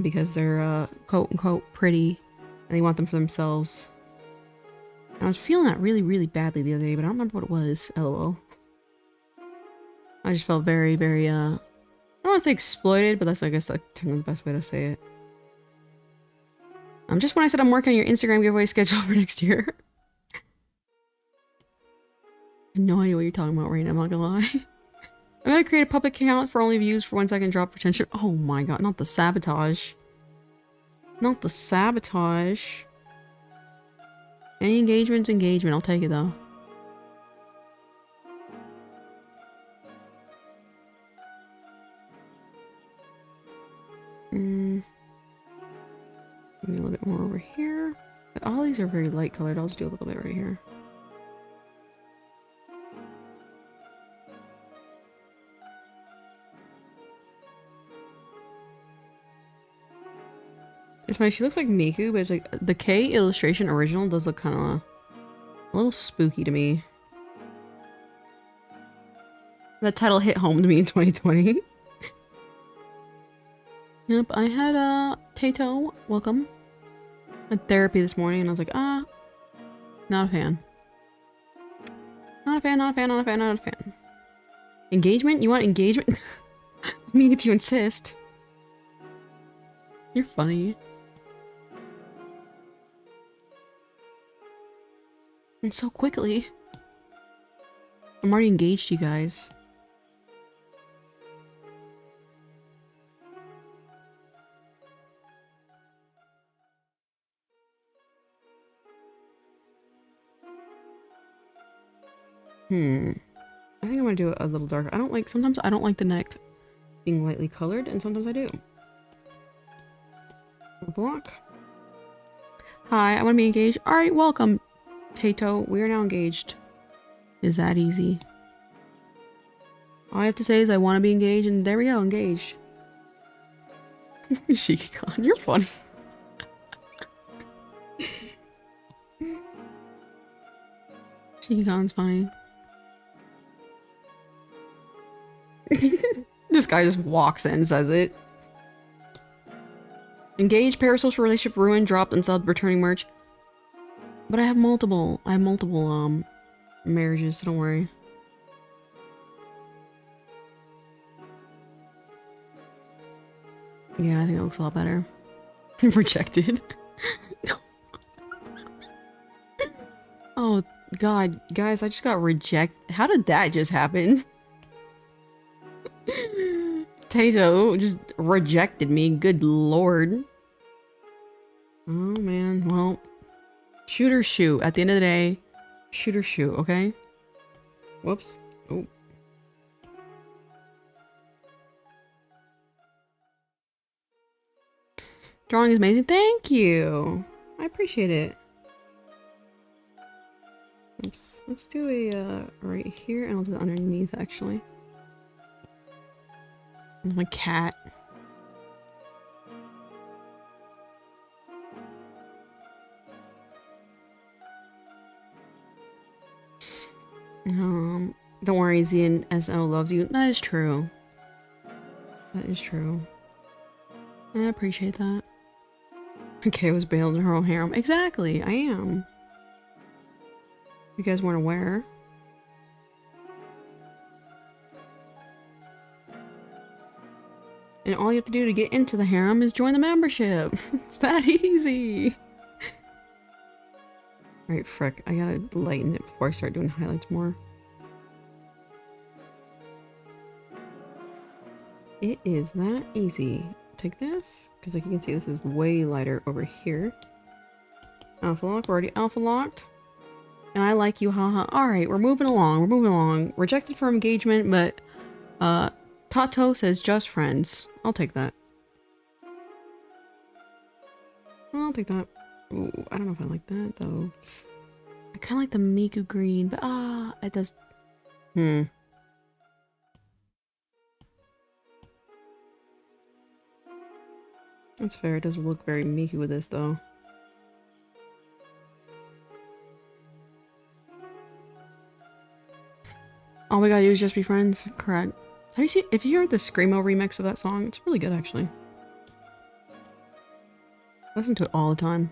A: because they're quote unquote pretty and they want them for themselves. And I was feeling that really, really badly the other day, but I don't remember what it was. LOL. I just felt very, very, I don't want to say exploited, but that's, I guess, like, technically the best way to say it. Just when I said I'm working on your Instagram giveaway schedule for next year. I have no idea what you're talking about right now, I'm not gonna lie. I'm gonna create a public account for only views for 1 second, drop retention. Oh my god, not the sabotage. Not the sabotage. Any engagement's engagement, I'll take it though. Maybe a little bit more over here. But all these are very light colored. I'll just do a little bit right here. It's funny, she looks like Miku, but it's like the K illustration original does look kind of a little spooky to me. That title hit home to me in 2020. Yep, I had Tato, welcome. Had therapy this morning and I was like, not a fan. Not a fan, not a fan, not a fan, not a fan. Engagement? You want engagement? I mean, if you insist. You're funny. And so quickly. I'm already engaged, you guys. I think I'm gonna do it a little darker. Sometimes I don't like the neck being lightly colored, and sometimes I do. Block. Hi, I want to be engaged. Alright, welcome, Tato. We are now engaged. Is that easy? All I have to say is I want to be engaged, and there we go, engaged. Shiki-con, you're funny. Shiki-con's funny. This guy just walks in and says it. Engaged, parasocial relationship ruined, dropped, and subbed, returning merch. But I have multiple marriages, so don't worry. Yeah, I think that looks a lot better. Rejected. Oh god, guys, I just got rejected. How did that just happen? Tato just rejected me, good lord. Oh man, well, shoot or shoot. At the end of the day, shoot or shoot, okay? Whoops. Oh. Drawing is amazing. Thank you. I appreciate it. Oops. Let's do a right here, and I'll do it underneath actually. My cat. Don't worry, ZNSO loves you. That is true. That is true. I appreciate that. Okay, was bailed in her own harem. Exactly, I am. You guys weren't aware. And all you have to do to get into the harem is join the membership. It's that easy. Alright, frick. I gotta lighten it before I start doing highlights more. It is that easy. Take this, because like you can see this is way lighter over here. Alpha lock, we're already alpha locked. And I like you, haha. Alright, we're moving along, we're moving along. Rejected for engagement, but Tato says just friends. I'll take that. I'll take that. Ooh, I don't know if I like that though. I kind of like the Miku green, but it does. That's fair. It doesn't look very Miku with this though. All we gotta do is just be friends. Correct. Have you seen? If you heard the Screamo remix of that song, it's really good actually. I listen to it all the time.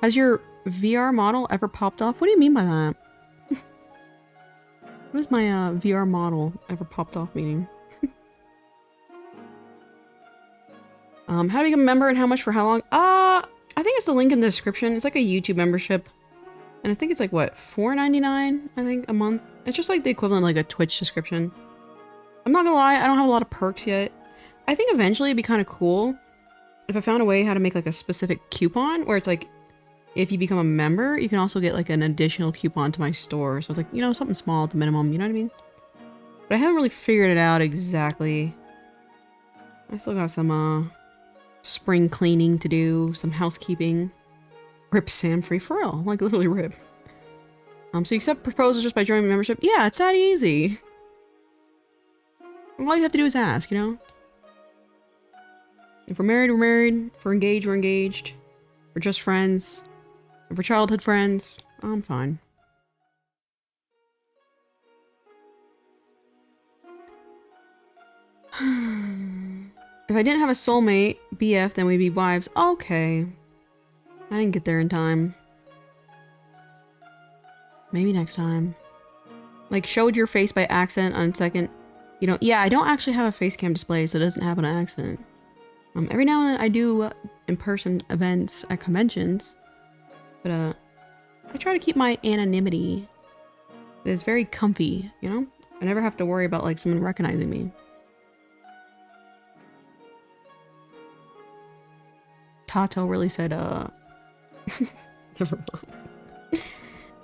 A: Has your VR model ever popped off? What do you mean by that? What is my VR model ever popped off meaning? How to become a member and how much for how long? I think it's the link in the description. It's like a YouTube membership. And I think it's like, what, $4.99, I think, a month? It's just like the equivalent of like a Twitch subscription. I'm not gonna lie, I don't have a lot of perks yet. I think eventually it'd be kind of cool if I found a way how to make like a specific coupon where it's like, if you become a member, you can also get like an additional coupon to my store. So it's like, you know, something small at the minimum, you know what I mean? But I haven't really figured it out exactly. I still got some, spring cleaning to do, some housekeeping. Rip Sam free for real, like literally rip. So you accept proposals just by joining membership? Yeah, it's that easy. All you have to do is ask, you know? If we're married, we're married. If we're engaged, we're engaged. If we're just friends. If we're childhood friends, I'm fine. If I didn't have a soulmate, BF, then we'd be wives. Okay. I didn't get there in time. Maybe next time. Like, showed your face by accident on second. You know, yeah, I don't actually have a face cam display, so it doesn't happen on accident. Every now and then I do in-person events at conventions. But, I try to keep my anonymity. It's very comfy, you know? I never have to worry about, like, someone recognizing me. Tato really said, never mind.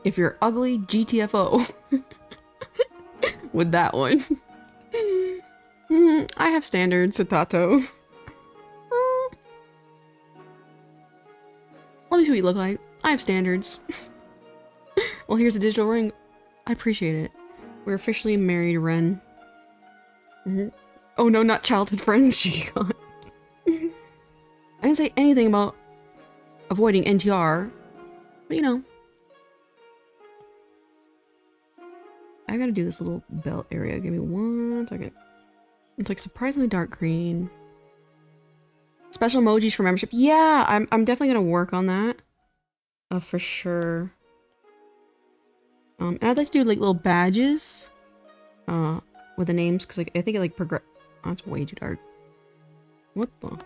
A: If you're ugly, GTFO. With that one. I have standards, said Tato. Let me see what you look like. I have standards. Well, here's a digital ring. I appreciate it. We're officially married, Ren. Oh no, not childhood friends, she got. I didn't say anything about avoiding NTR, but you know. I gotta do this little belt area. Give me 1 second. It's like surprisingly dark green. Special emojis for membership. Yeah, I'm definitely gonna work on that. For sure. And I'd like to do like little badges. With the names, because like I think it like progress. Oh, that's way too dark. What the?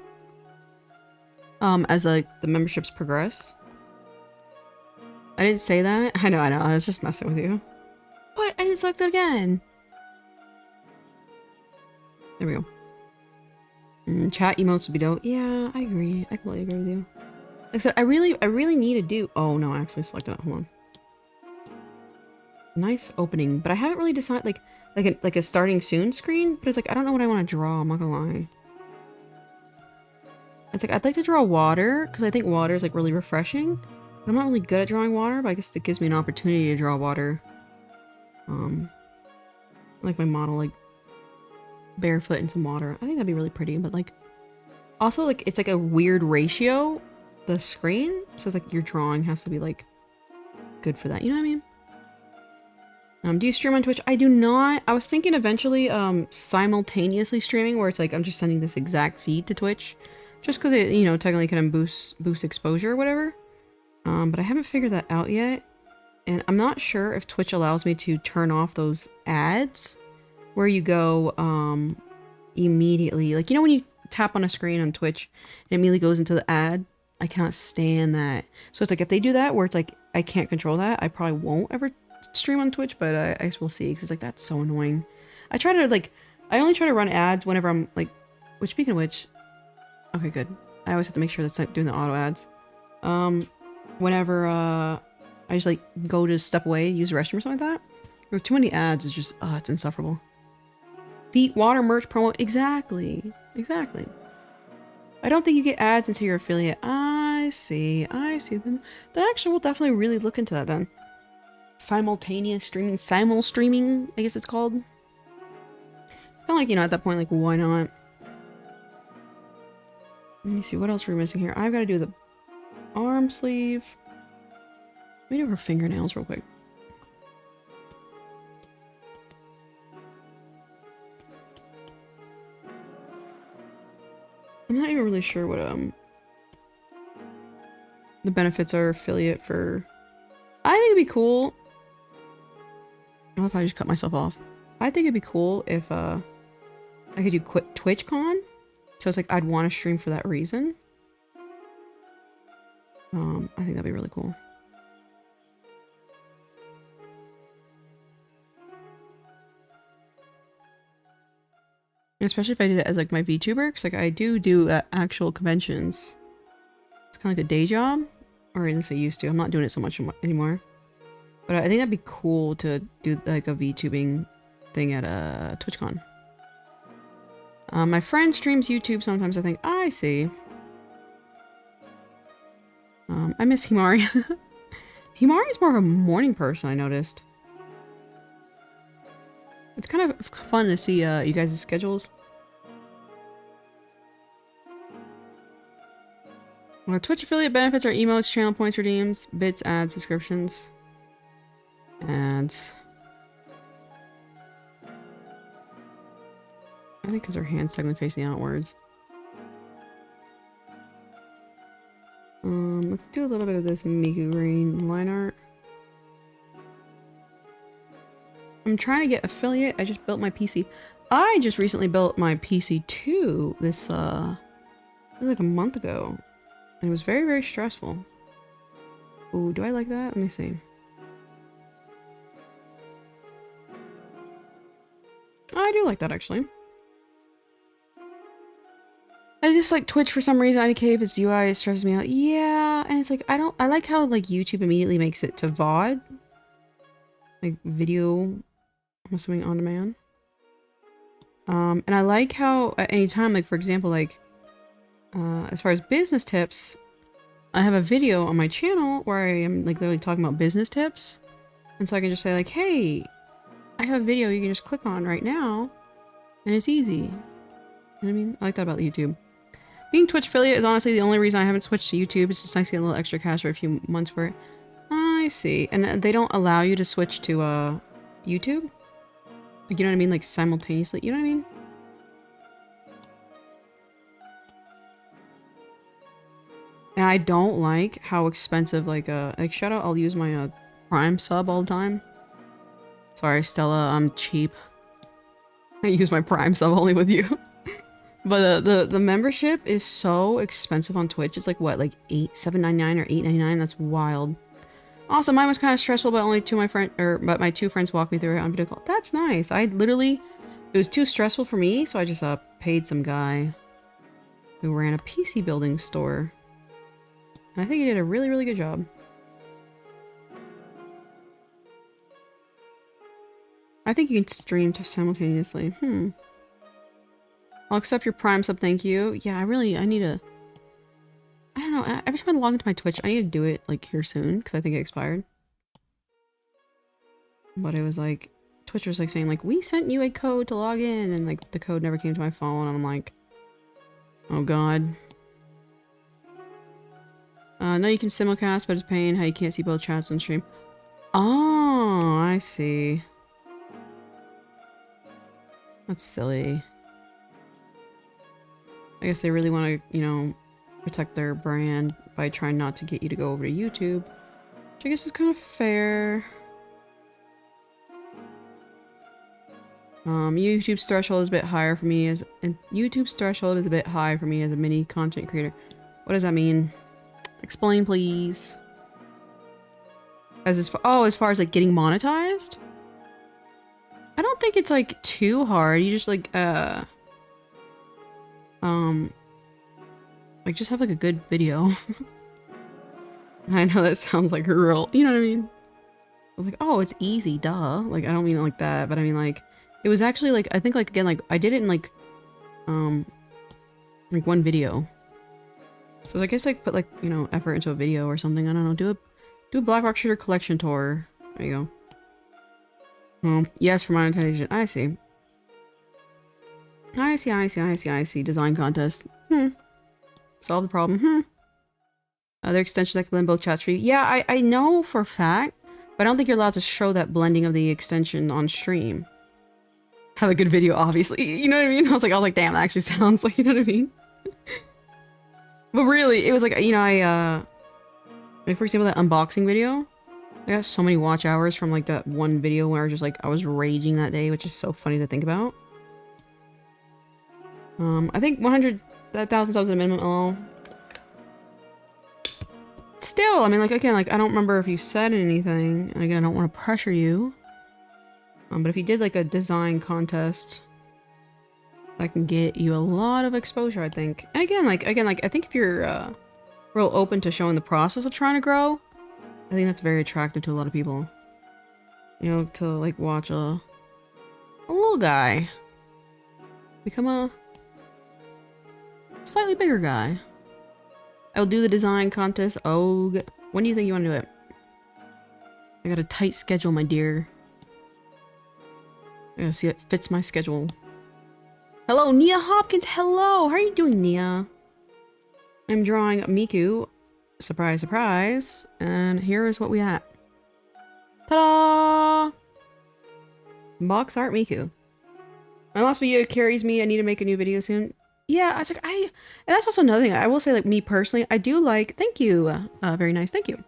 A: As like the memberships progress. I didn't say that. I know. I was just messing with you. What? I didn't select it again. There we go. Chat emotes would be dope. Yeah, I agree. I completely agree with you. Like I said, I really need to do. Oh no, I actually selected it. Hold on. Nice opening, but I haven't really decided like a starting soon screen. But it's like I don't know what I want to draw. I'm not gonna lie. It's like I'd like to draw water because I think water is like really refreshing. But I'm not really good at drawing water, but I guess it gives me an opportunity to draw water. Like my model, like barefoot in some water. I think that'd be really pretty, but like also like it's like a weird ratio, the screen. So it's like your drawing has to be like good for that. You know what I mean? Do you stream on Twitch? I do not. I was thinking eventually simultaneously streaming where it's like I'm just sending this exact feed to Twitch. Just because it, you know, technically kind of boosts exposure or whatever. But I haven't figured that out yet. And I'm not sure if Twitch allows me to turn off those ads where you go immediately. Like, you know when you tap on a screen on Twitch, it immediately goes into the ad? I cannot stand that. So it's like if they do that where it's like I can't control that, I probably won't ever stream on Twitch, but I guess we'll see because it's like that's so annoying. I only try to run ads whenever I'm like, which speaking of which, okay, good. I always have to make sure that's not doing the auto ads. Whenever I just like go to step away, use the restroom or something like that. There's too many ads. It's just, it's insufferable. Beat water merch promo. Exactly. I don't think you get ads until you're affiliate. I see. Then actually we'll definitely really look into that then. Simultaneous streaming, simul streaming, I guess it's called. It's kind of like, you know, at that point, like, why not? Let me see, what else we're missing here? I've got to do the arm sleeve. Let me do her fingernails real quick. I'm not even really sure what, the benefits are affiliate for. I think it'd be cool. I'll probably just cut myself off. I think it'd be cool if, I could do TwitchCon. So it's like, I'd want to stream for that reason. I think that'd be really cool. Especially if I did it as like my VTuber, because like I do actual conventions. It's kind of like a day job, or at least I used to. I'm not doing it so much anymore. But I think that'd be cool to do like a VTubing thing at a TwitchCon. My friend streams YouTube sometimes. I think I see. I miss Himari. Himari is more of a morning person, I noticed. It's kind of fun to see you guys' schedules. Twitch affiliate benefits are emotes, channel points, redeems, bits, ads, subscriptions, ads. I think because her hand's technically facing outwards. Let's do a little bit of this Miku green line art. I'm trying to get affiliate. I just built my PC. I just recently built my PC too. This like a month ago. And it was very, very stressful. Ooh, do I like that? Let me see. Oh, I do like that actually. I just like Twitch for some reason. IDK, if it's UI, it stresses me out. Yeah, and it's like I like how like YouTube immediately makes it to VOD. Like video, I'm assuming on demand. And I like how at any time, like for example, like as far as business tips, I have a video on my channel where I am like literally talking about business tips. And so I can just say like, hey, I have a video you can just click on right now. And it's easy. You know what I mean? I like that about YouTube. Being Twitch affiliate is honestly the only reason I haven't switched to YouTube. It's just nice to get a little extra cash for a few months for it. I see. And they don't allow you to switch to YouTube? Like, you know what I mean? Like simultaneously. You know what I mean? And I don't like how expensive like shout out, I'll use my Prime sub all the time. Sorry, Stella, I'm cheap. I use my Prime sub only with you. But the membership is so expensive on Twitch. It's like what, like $7.99 or $8.99? That's wild. Also, mine was kind of stressful, but only but my two friends walked me through it on video call. That's nice. I literally, it was too stressful for me, so I just paid some guy who ran a PC building store. And I think he did a really, really good job. I think you can stream simultaneously. I'll accept your Prime sub, thank you. Yeah, I need to... I don't know, every time I log into my Twitch, I need to do it, like, here soon, because I think it expired. But it was like... Twitch was, like, saying, like, we sent you a code to log in, and, like, the code never came to my phone, and I'm like... Oh, God. No, you can simulcast, but it's a pain how you can't see both chats on stream. Oh, I see. That's silly. I guess they really want to, you know, protect their brand by trying not to get you to go over to YouTube. Which I guess is kind of fair. YouTube's threshold is a bit higher for me as... And YouTube's threshold is a bit high for me as a mini content creator. What does that mean? Explain, please. As far as like getting monetized? I don't think it's like too hard. You just like just have like a good video. I know that sounds like real, you know what I mean? I was like, oh, it's easy, duh. Like, I don't mean it like that, but I mean like, it was actually like, I think like, again, like I did it in like one video. So I guess like put like, you know, effort into a video or something. I don't know, do a Black Rock Shooter collection tour. There you go. Yes, for monetization. I see. I see. Design contest. Solve the problem. Other extensions that can blend both chats for you. Yeah, I know for a fact, but I don't think you're allowed to show that blending of the extension on stream. Have a good video, obviously. You know what I mean? I was like, damn, that actually sounds like, you know what I mean? But really, it was like, you know, like for example, that unboxing video. I got so many watch hours from like that one video where I was just like, I was raging that day, which is so funny to think about. I think 100,000 subs is a minimum. Oh. Still, I mean, like, again, like, I don't remember if you said anything. And again, I don't want to pressure you. But if you did like a design contest, that can get you a lot of exposure, I think. And again, like, I think if you're real open to showing the process of trying to grow, I think that's very attractive to a lot of people. You know, to like watch a little guy become a slightly bigger guy. I'll do the design contest. Oh, when do you think you want to do it? I got a tight schedule, my dear. I gotta see if it fits my schedule. Hello, Nia Hopkins. Hello. How are you doing, Nia? I'm drawing Miku. Surprise, surprise. And here is what we have. Ta-da! Box art Miku. My last video carries me. I need to make a new video soon. Yeah, I was like, and that's also another thing. I will say, like, me personally, I do like, thank you. Very nice, thank you.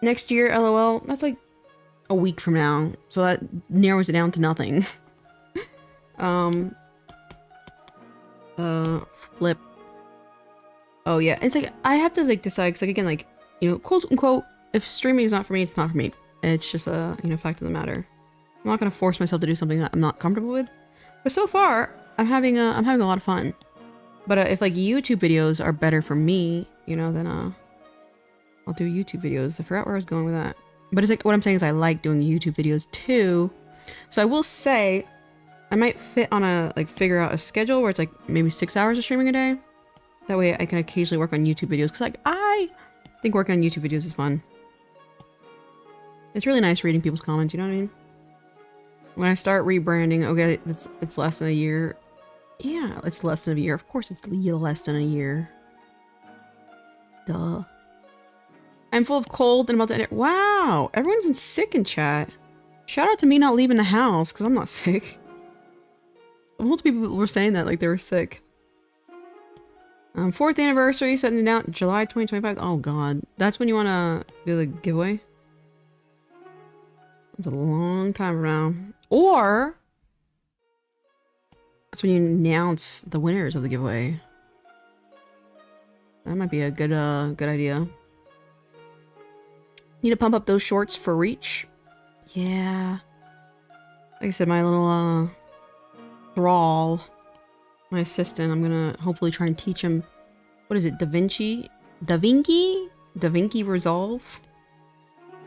A: Next year, LOL, that's like a week from now. So that narrows it down to nothing. Flip. Oh yeah, it's like, I have to like decide, cause like again, like, you know, quote unquote, if streaming is not for me, it's not for me. It's just a, you know, fact of the matter. I'm not gonna force myself to do something that I'm not comfortable with. But so far, I'm having a lot of fun. But if like YouTube videos are better for me, you know, then I'll do YouTube videos. I forgot where I was going with that. But it's like, what I'm saying is I like doing YouTube videos too. So I will say, I might fit on a, like, figure out a schedule where it's like maybe 6 hours of streaming a day. That way I can occasionally work on YouTube videos. Cause like, I think working on YouTube videos is fun. It's really nice reading people's comments, you know what I mean? When I start rebranding, okay, it's less than a year. Yeah, it's less than a year. Of course it's less than a year. Duh. I'm full of cold and about to edit. Wow, everyone's in sick in chat. Shout out to me not leaving the house, because I'm not sick. Multiple people were saying that, like they were sick. 4th anniversary, setting it out July 2025. Oh god, that's when you want to do the giveaway? It's a long time from now. Or that's when you announce the winners of the giveaway. That might be a good good idea. Need to pump up those shorts for reach. Yeah. Like I said, my little thrall, my assistant, I'm gonna hopefully try and teach him, what is it, Da Vinci Resolve?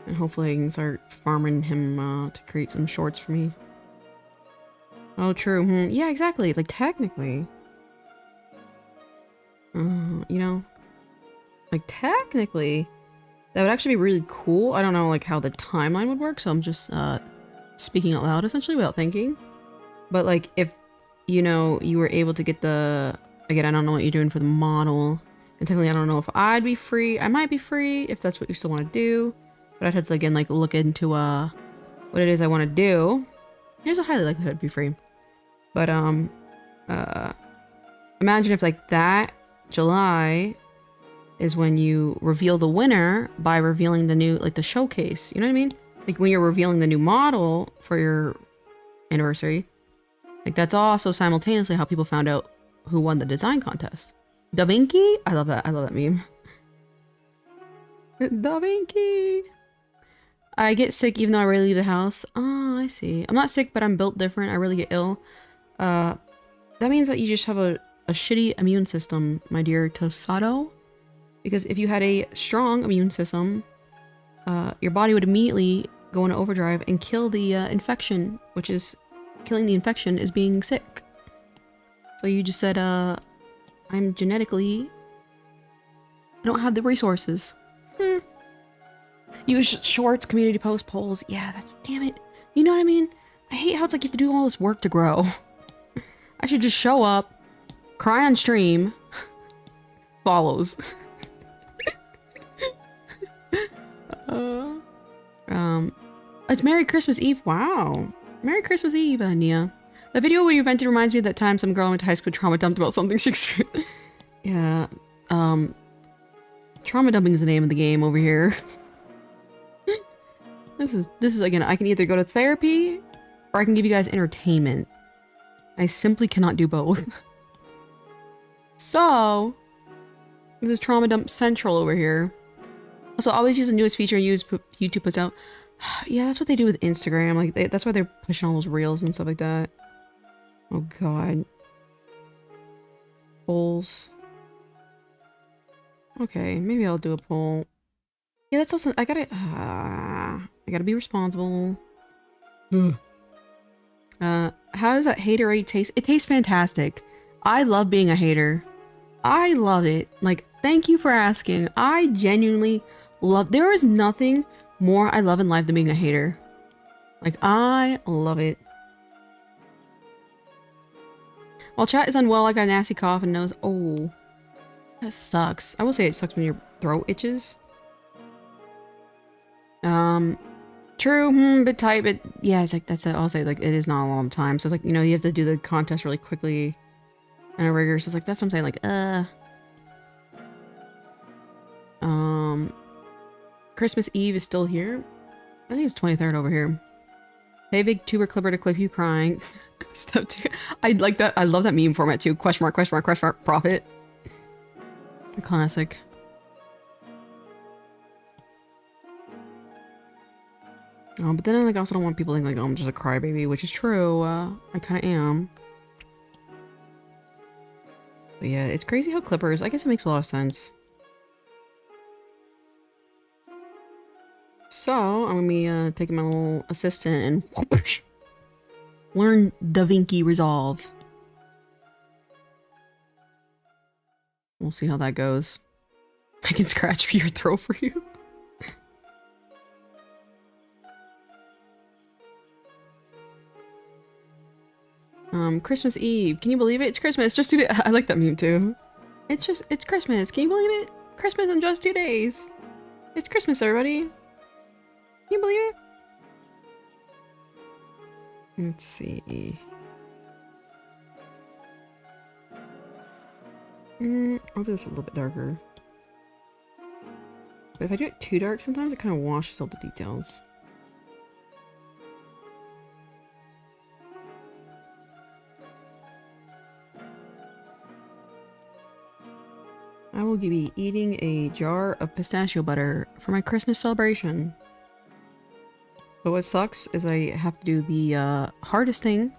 A: And hopefully I can start farming him to create some shorts for me. Oh, true. Yeah, exactly. Like, technically. You know? Like, technically, that would actually be really cool. I don't know, like, how the timeline would work, so I'm just speaking out loud, essentially, without thinking. But, like, if, you know, you were able to get the... Again, I don't know what you're doing for the model. And technically, I don't know if I'd be free. I might be free, if that's what you still want to do. But I'd have to, again, like, look into what it is I want to do. There's a highly likelihood I'd be free. But, imagine if, like, that July is when you reveal the winner by revealing the new, like, the showcase. You know what I mean? Like, when you're revealing the new model for your anniversary. Like, that's also simultaneously how people found out who won the design contest. Da Vinci? I love that. I love that meme. Da Vinci! I get sick even though I rarely leave the house. Oh, I see. I'm not sick, but I'm built different. I really get ill. That means that you just have a shitty immune system, my dear Tosado. Because if you had a strong immune system, your body would immediately go into overdrive and kill the infection, which is... Killing the infection is being sick. So you just said, I'm genetically... I don't have the resources. Use shorts, community post, polls. Yeah, that's... Damn it. You know what I mean? I hate how it's like you have to do all this work to grow. I should just show up, cry on stream, follows. It's Merry Christmas Eve. Wow. Merry Christmas Eve, Nia. The video where you vented reminds me of that time some girl went to high school trauma dumped about something she experienced. Yeah. Trauma dumping is the name of the game over here. This is again, I can either go to therapy or I can give you guys entertainment. I simply cannot do both. So, this is Trauma Dump Central over here. Also, always use the newest feature YouTube puts out. Yeah, that's what they do with Instagram. Like, that's why they're pushing all those reels and stuff like that. Oh god. Polls. Okay, maybe I'll do a poll. Yeah, that's also... I gotta be responsible. How does that haterade taste? It tastes fantastic. I love being a hater. I love it. Like, thank you for asking. I genuinely love... There is nothing more I love in life than being a hater. Like, I love it. While chat is unwell, I got a nasty cough and nose. Oh. That sucks. I will say it sucks when your throat itches. True, but tight, but yeah, it's like, that's it. I'll say, like, it is not a long time. So it's like, you know, you have to do the contest really quickly and a rigor. So it's like, that's what I'm saying, like, Christmas Eve is still here. I think it's 23rd over here. Hey, big tuber clipper to clip you crying. Stuff too. I like that. I love that meme format too. Question mark, question mark, question mark, profit. Classic. But then I like also don't want people to think like, oh, I'm just a crybaby, which is true. I kind of am. But yeah, it's crazy how clippers. I guess it makes a lot of sense. So I'm gonna be taking my little assistant and whoosh, learn DaVinci Resolve. We'll see how that goes. I can scratch for your throat for you. Christmas Eve. Can you believe it? It's Christmas. Just 2 days. I like that meme too. It's Christmas. Can you believe it? Christmas in just 2 days. It's Christmas, everybody. Can you believe it? Let's see. I'll do this a little bit darker. But if I do it too dark, sometimes it kind of washes out the details. I will be eating a jar of pistachio butter for my Christmas celebration. But what sucks is I have to do the hardest thing,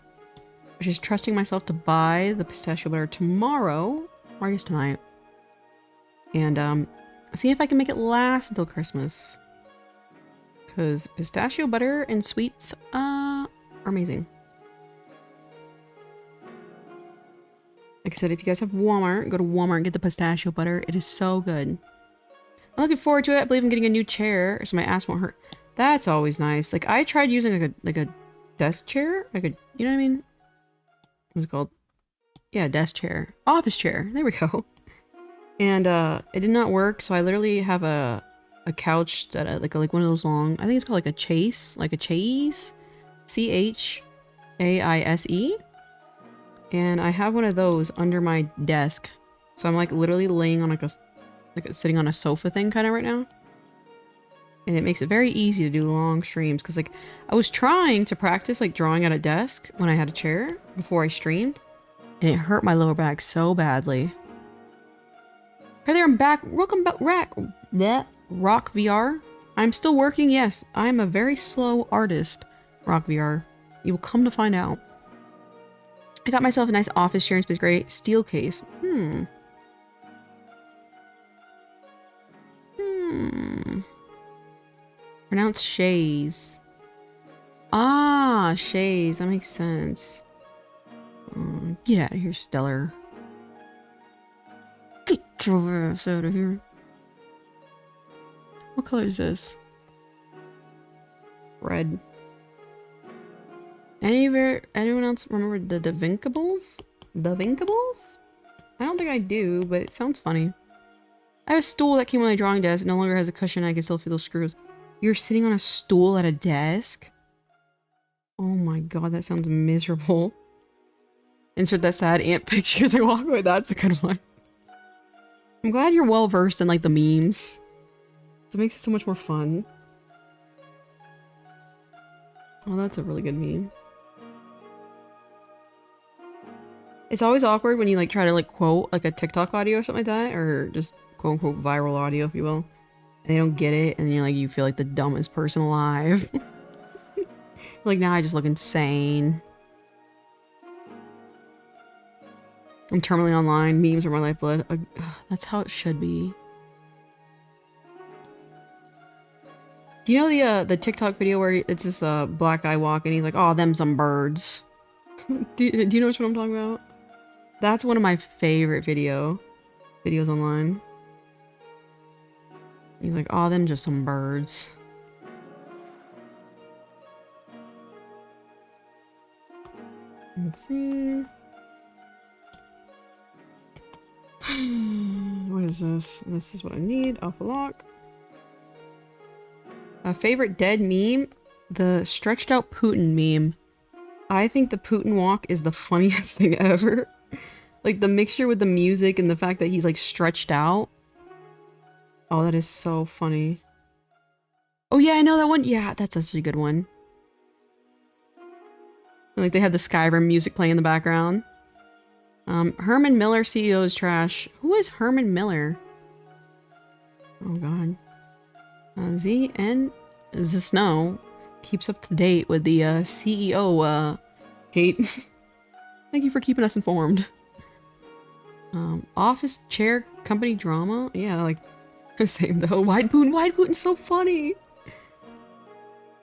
A: which is trusting myself to buy the pistachio butter tomorrow, or I guess tonight. And see if I can make it last until Christmas. Because pistachio butter and sweets are amazing. Like I said, if you guys have Walmart, go to Walmart and get the pistachio butter. It is so good. I'm looking forward to it. I believe I'm getting a new chair, so my ass won't hurt. That's always nice. Like, I tried using like a desk chair. Like a, you know what I mean? What's it called? Yeah, desk chair. Office chair. There we go. And it did not work, so I literally have a couch that like one of those long, I think it's called like a chaise. Like a chaise. CHAISE. And I have one of those under my desk. So I'm like literally laying on like sitting on a sofa thing kind of right now. And it makes it very easy to do long streams. Cause like I was trying to practice like drawing at a desk when I had a chair before I streamed. And it hurt my lower back so badly. Hi there, I'm back. Welcome back, Rock VR. I'm still working, yes. I'm a very slow artist, Rock VR. You will come to find out. I got myself a nice office chair in Space Gray steel case. Pronounced chaise. Ah, chaise. That makes sense. Get out of here, Stellar. Get your ass out of here. What color is this? Red. Anyone else remember the DaVincables? DaVincables? I don't think I do, but it sounds funny. I have a stool that came on my drawing desk. It no longer has a cushion. I can still feel those screws. You're sitting on a stool at a desk? Oh my god, that sounds miserable. Insert that sad ant picture as I walk away. That's a good one. I'm glad you're well versed in like the memes. It makes it so much more fun. Oh, that's a really good meme. It's always awkward when you like try to like quote like a TikTok audio or something like that, or just quote unquote viral audio, if you will, and they don't get it, and you're like, you feel like the dumbest person alive. Like, now I just look insane. I'm terminally online. Memes are my lifeblood. That's how it should be. Do you know the TikTok video where it's this black guy walking? He's like, "Oh, them some birds." do you know what I'm talking about? That's one of my favorite videos online. He's like, "Oh, them just some birds." Let's see. is this? This is what I need. Alpha lock. A favorite dead meme? The stretched out Putin meme. I think the Putin walk is the funniest thing ever. Like the mixture with the music and the fact that he's like stretched out. Oh, that is so funny. Oh yeah, I know that one. Yeah, that's such a good one. And, like they have the Skyrim music playing in the background. Herman Miller CEO is trash. Who is Herman Miller? Oh god. ZN the Snow keeps up to date with the CEO hate. Thank you for keeping us informed. Office chair company drama? Yeah, like same though. Wide Putin's so funny.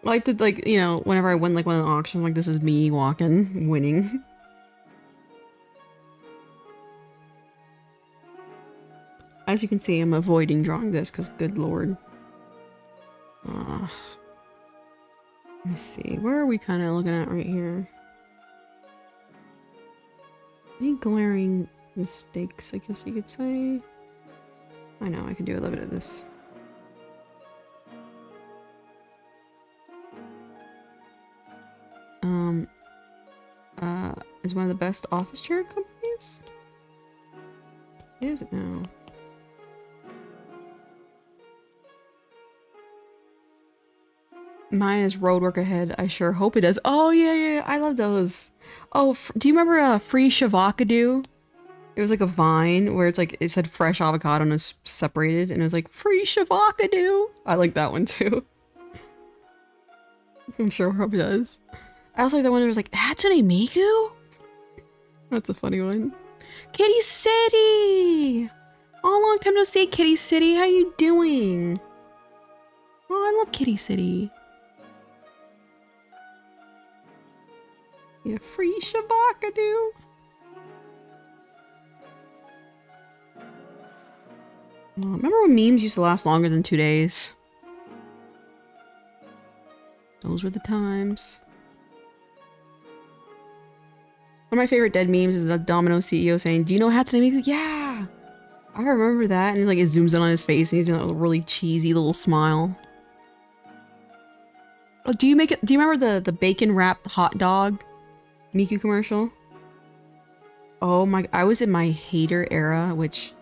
A: I like to like, you know, whenever I win like one of the auctions, like this is me walking, winning. As you can see, I'm avoiding drawing this because good lord. Let me see. Where are we kind of looking at right here? Any glaring mistakes, I guess you could say? I know, I can do a little bit of this. Is one of the best office chair companies? Is it now? Mine is roadwork ahead. I sure hope it does. Oh yeah, I love those. Oh, do you remember Free Shavakadu? It was like a vine where it's like it said fresh avocado and it was separated and it was like Free Shavakadu. I like that one too. I'm sure Rob does. I also like the one that was like Hatsune Miku. That's a funny one. Kitty City. Oh, long time no see, Kitty City. How you doing? Oh, I love Kitty City. Yeah, Free Shabakadu. Remember when memes used to last longer than 2 days? Those were the times. One of my favorite dead memes is the Domino CEO saying, "Do you know Hatsune Miku?" Yeah! I remember that, and like it zooms in on his face and he's doing a really cheesy little smile. Oh, do you remember the bacon wrapped hot dog Miku commercial? Oh my, I was in my hater era, which,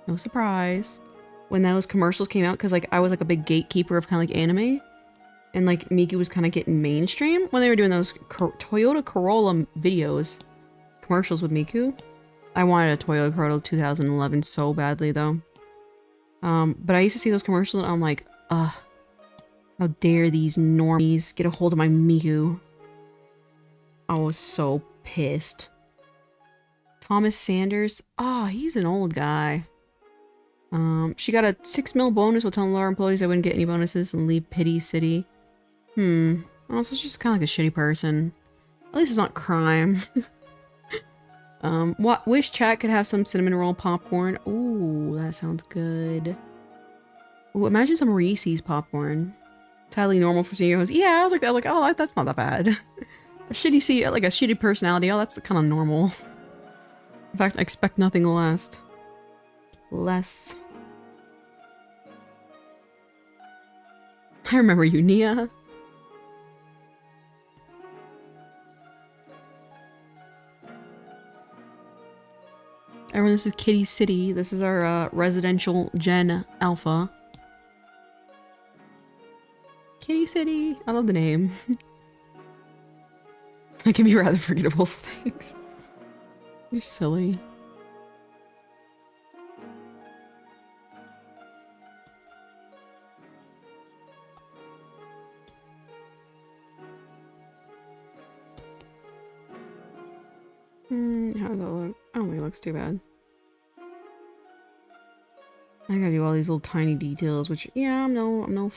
A: no surprise, when those commercials came out, because like I was like a big gatekeeper of kind of like anime, and like Miku was kind of getting mainstream when they were doing those Toyota Corolla videos, commercials with Miku. I wanted a Toyota Corolla 2011 so badly though. But I used to see those commercials and I'm like, ugh, how dare these normies get a hold of my Miku. I was so pissed. Thomas Sanders. Ah, oh, he's an old guy. She got a 6 mil bonus while telling our employees I wouldn't get any bonuses and leave Pity City. Also, she's kind of like a shitty person. At least it's not crime. Wish chat could have some cinnamon roll popcorn. Ooh, that sounds good. Ooh, imagine some Reese's popcorn. It's highly normal for CEOs. Yeah, I was like, oh, that's not that bad. A shitty CEO, like a shitty personality. Oh, that's kind of normal. In fact, I expect nothing less. I remember you, Nia. Everyone, this is Kitty City. This is our residential Gen Alpha. Kitty City. I love the name. It can be rather forgettable things. You're silly. How does that look? I don't think it looks too bad. I gotta do all these little tiny details, which, yeah, I'm no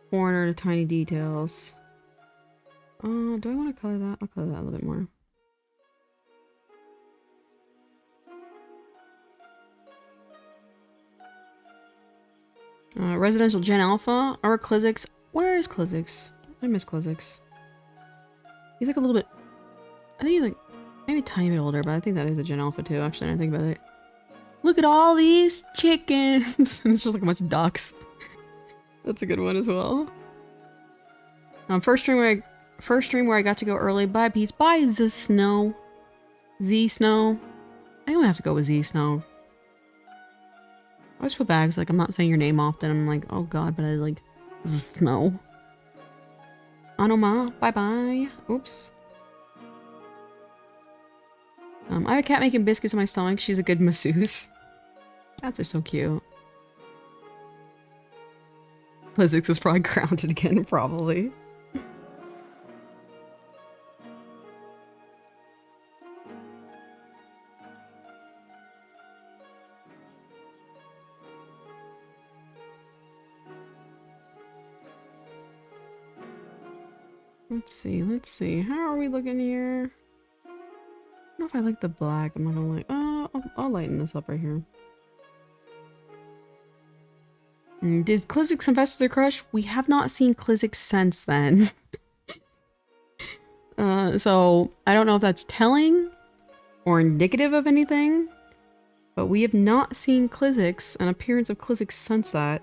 A: foreigner to tiny details. Do I want to color that? I'll color that a little bit more. Residential Gen Alpha. Our Clizzix. Where is Clizzix? I miss Clizzix. He's like a little bit... I think he's like maybe a tiny bit older, but I think that is a Gen Alpha too, actually, I think about it. Look at all these chickens. And it's just like a bunch of ducks. That's a good one as well. First stream where I got to go early. Bye, Pete's. Bye, Z Snow. Z Snow. I don't have to go with Z Snow. I always feel bad because, like, I'm not saying your name often. I'm like, oh god, but I like Z Snow. Anoma. Bye bye. Oops. I have a cat making biscuits in my stomach. She's a good masseuse. Cats are so cute. Physics is probably grounded again, probably. Let's see. How are we looking here? I don't know if I like the black. I'm not gonna like. I'll lighten this up right here. Did Klizzix confess to their crush? We have not seen Klizzix since then. So I don't know if that's telling or indicative of anything, but we have not seen Klizzix, an appearance of Klizzix since that.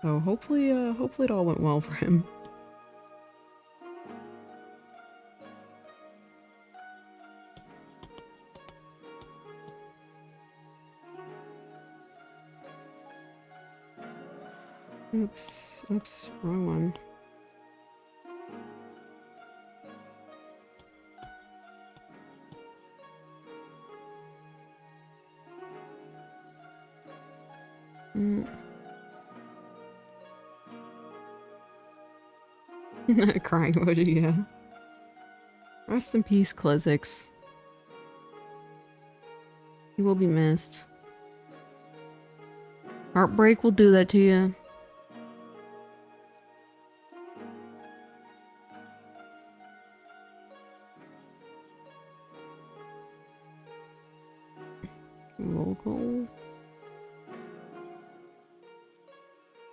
A: So hopefully it all went well for him. Oops, wrong one. Crying emoji, yeah. Rest in peace, Klizzix. You will be missed. Heartbreak will do that to you. Vocal.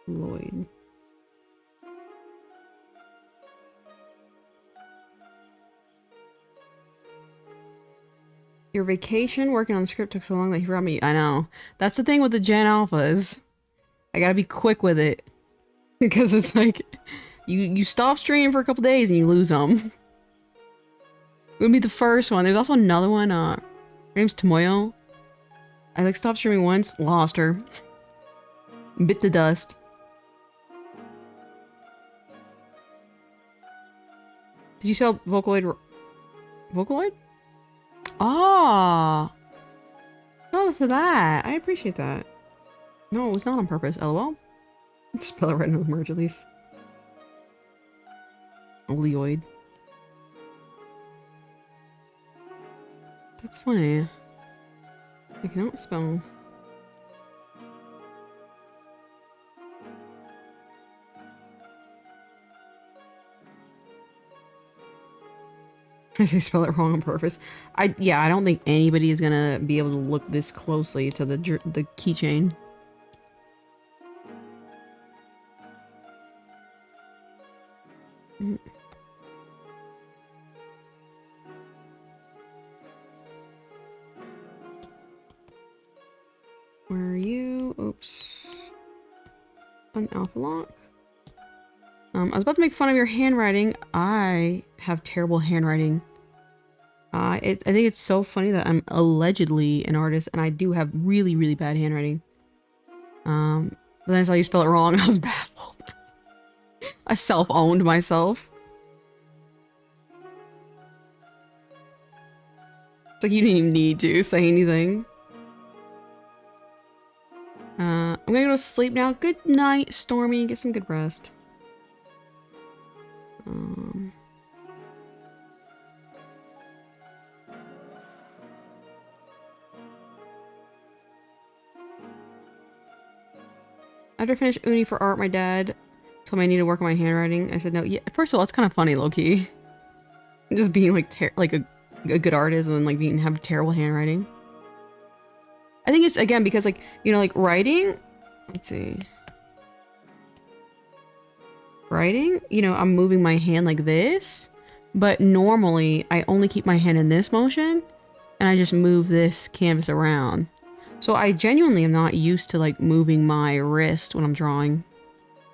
A: Lloyd. Your vacation working on the script took so long that he forgot me. I know. That's the thing with the Gen Alphas. I gotta be quick with it. Because it's like, you stop streaming for a couple days and you lose them. It would be the first one. There's also another one, her name's Tomoyo. I like stopped streaming once, lost her. Bit the dust. Did you sell Vocaloid? Vocaloid? Ah! Oh, for that. I appreciate that. No, it was not on purpose. LOL. Spell it right into the merge at least. Oleoid. That's funny. I cannot spell. I say spell it wrong on purpose. Yeah, I don't think anybody is gonna be able to look this closely to the keychain. Where are you? Oops. An alpha lock. I was about to make fun of your handwriting. I have terrible handwriting. I think it's so funny that I'm allegedly an artist and I do have really, really bad handwriting. But then I saw you spell it wrong and I was baffled. I self-owned myself. It's like you didn't even need to say anything. I'm gonna go to sleep now. Good night, Stormy. Get some good rest. After I finished uni for art, my dad told me I need to work on my handwriting. I said no. Yeah, first of all, it's kind of funny, low-key. Just being like a good artist and then like have terrible handwriting. I think it's again because like, you know, like writing. Let's see. Writing, you know, I'm moving my hand like this, but normally I only keep my hand in this motion. and I just move this canvas around. So I genuinely am not used to like moving my wrist when I'm drawing.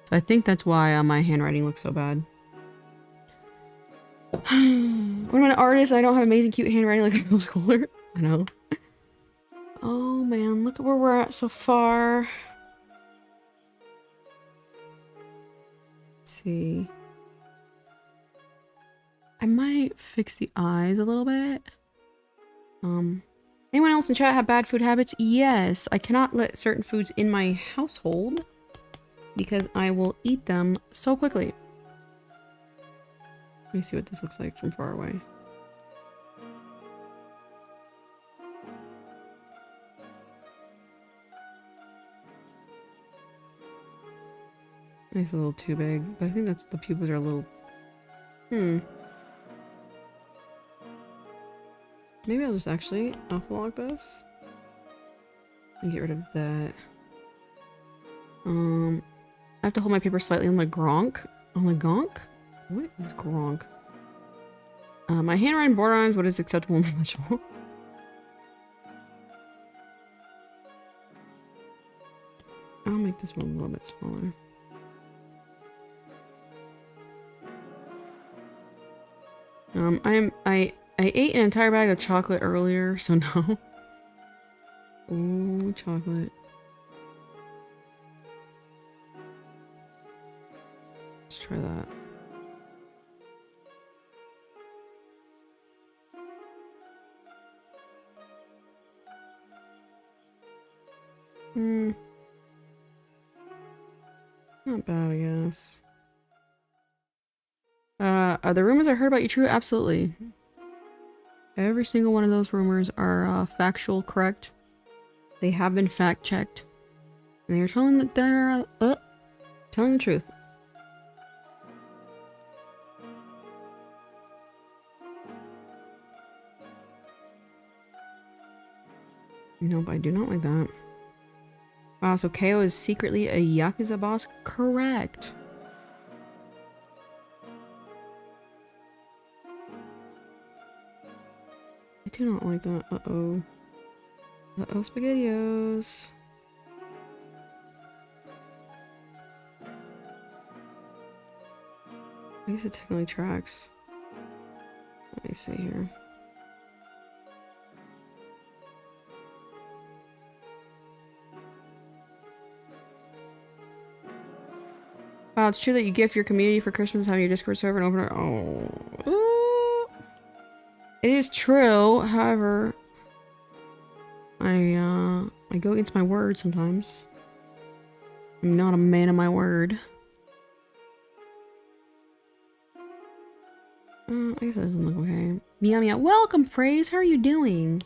A: So I think that's why my handwriting looks so bad. When I'm an artist, I don't have amazing cute handwriting like a middle schooler. I know. Oh man, look at where we're at so far. Let's see. I might fix the eyes a little bit. Anyone else in chat have bad food habits? Yes, I cannot let certain foods in my household because I will eat them so quickly. Let me see what this looks like from far away. It's a little too big, but I think that's the pupils are a little... Maybe I'll just actually off-log this and get rid of that. I have to hold my paper slightly on the gronk. On the gonk? What is gronk? My handwriting borderlines what is acceptable and legible. I'll make this one a little bit smaller. I ate an entire bag of chocolate earlier, so no. Ooh, chocolate. Let's try that. Not bad, I guess. Are the rumors I heard about you true? Absolutely. Every single one of those rumors are factual, correct. They have been fact-checked. And they're telling that they're telling the truth. Nope, I do not like that. Wow, so KO is secretly a Yakuza boss? Correct. I do not like that. Uh-oh. Uh-oh, SpaghettiOs. I guess it technically tracks. Let me see here. Wow, it's true that you gift your community for Christmas having your Discord server and open it. Oh. Ooh. It is true, however, I go against my word sometimes. I'm not a man of my word. I guess that doesn't look okay. Meow meow. Welcome, Phrase. How are you doing?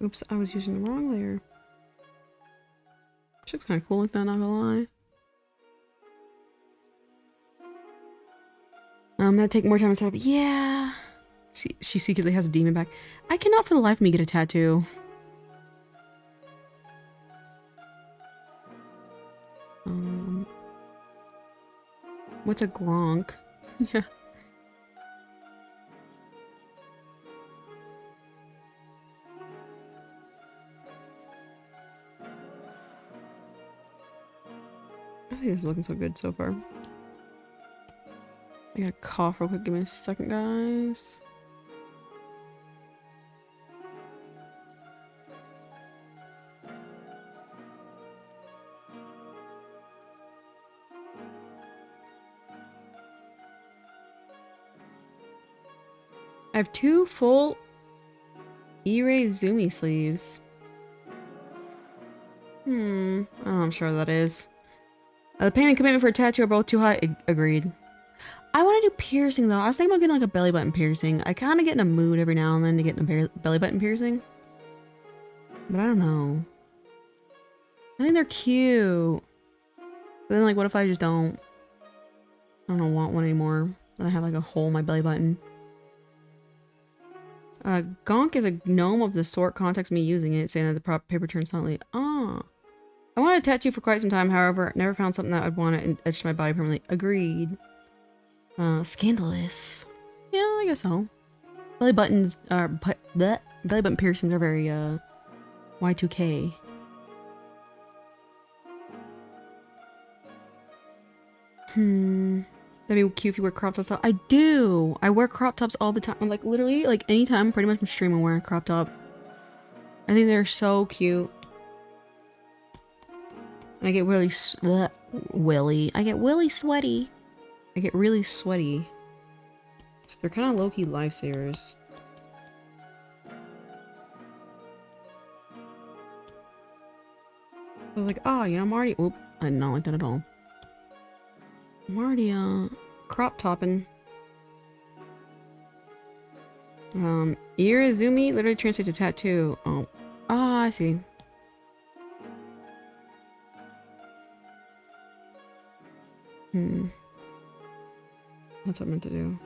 A: Oops, I was using the wrong layer. Which looks kind of cool like that, not gonna lie. That'd take more time to set up. Yeah. She secretly has a demon back. I cannot for the life of me get a tattoo. What's a gronk? Yeah. I think it's looking so good so far. I gotta cough real quick. Give me a second, guys. I have 2 full E-Ray Zoomy sleeves. I don't know, I'm sure that is. The payment commitment for a tattoo are both too high. Agreed. I want to do piercing though. I was thinking about getting like a belly button piercing. I kind of get in a mood every now and then to get a belly button piercing. But I don't know. I think they're cute. But then like what if I just don't want one anymore? Then I have like a hole in my belly button. Gonk is a gnome of the sort context me using it, saying that the proper paper turns silently. Ah. I wanted a tattoo for quite some time, however, never found something that I'd want to etch to my body permanently. Agreed. Scandalous. Yeah, I guess so. Belly buttons are That belly button piercings are very Y2K. That'd be cute if you wear crop tops. I do. I wear crop tops all the time. Like literally, like anytime, pretty much I'm streaming wearing a crop top. I think they're so cute. And I get really I get really sweaty. I get really sweaty. So they're kind of low-key lifesavers. I was like, oh, you know, I'm already. Oop, I did not like that at all. I'm already crop topping. Irizumi literally translates to tattoo. Oh, ah, I see. That's what I meant to do.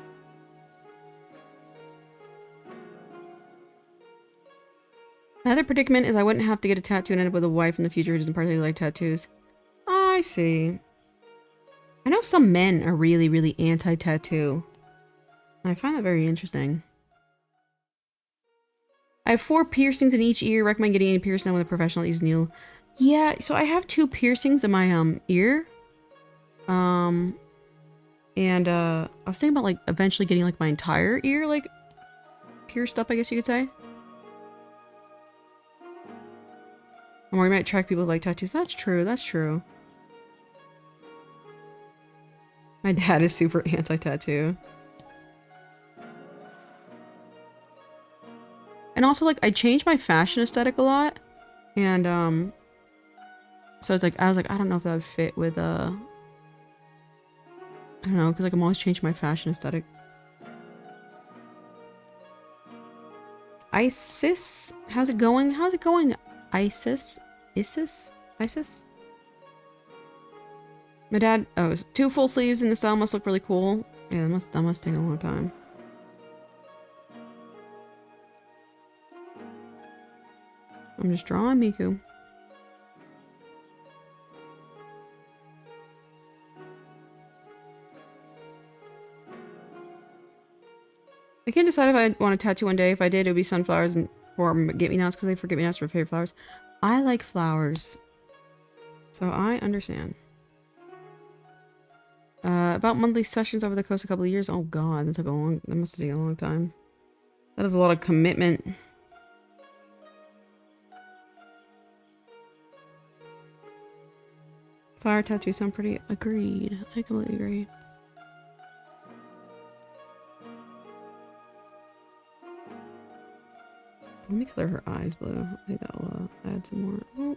A: Another predicament is I wouldn't have to get a tattoo and end up with a wife in the future who doesn't particularly like tattoos. Oh, I see. I know some men are really, really anti-tattoo. And I find that very interesting. I have 4 piercings in each ear. Recommend getting any piercing with a professional that uses needle. Yeah, so I have 2 piercings in my ear. And I was thinking about like eventually getting like my entire ear like pierced up, I guess you could say. Or we might attract people who like tattoos. That's true, that's true. My dad is super anti-tattoo. And also like I changed my fashion aesthetic a lot. And so it's like I was like, I don't know if that would fit with I don't know, because like I'm always changing my fashion aesthetic. Isis? How's it going? How's it going? Isis? Isis? Isis? My dad, oh, 2 full sleeves in the style must look really cool. Yeah, that must take a long time. I'm just drawing Miku. I can't decide if I want a tattoo one day. If I did, it would be sunflowers and or forget-me-nots because they forget-me-nots are my favorite flowers. I like flowers. So I understand. About monthly sessions over the course of a couple of years. Oh god, that must have taken a long time. That is a lot of commitment. Flower tattoos sound pretty. Agreed. I completely agree. Let me color her eyes blue. I think that'll add some more. Oh.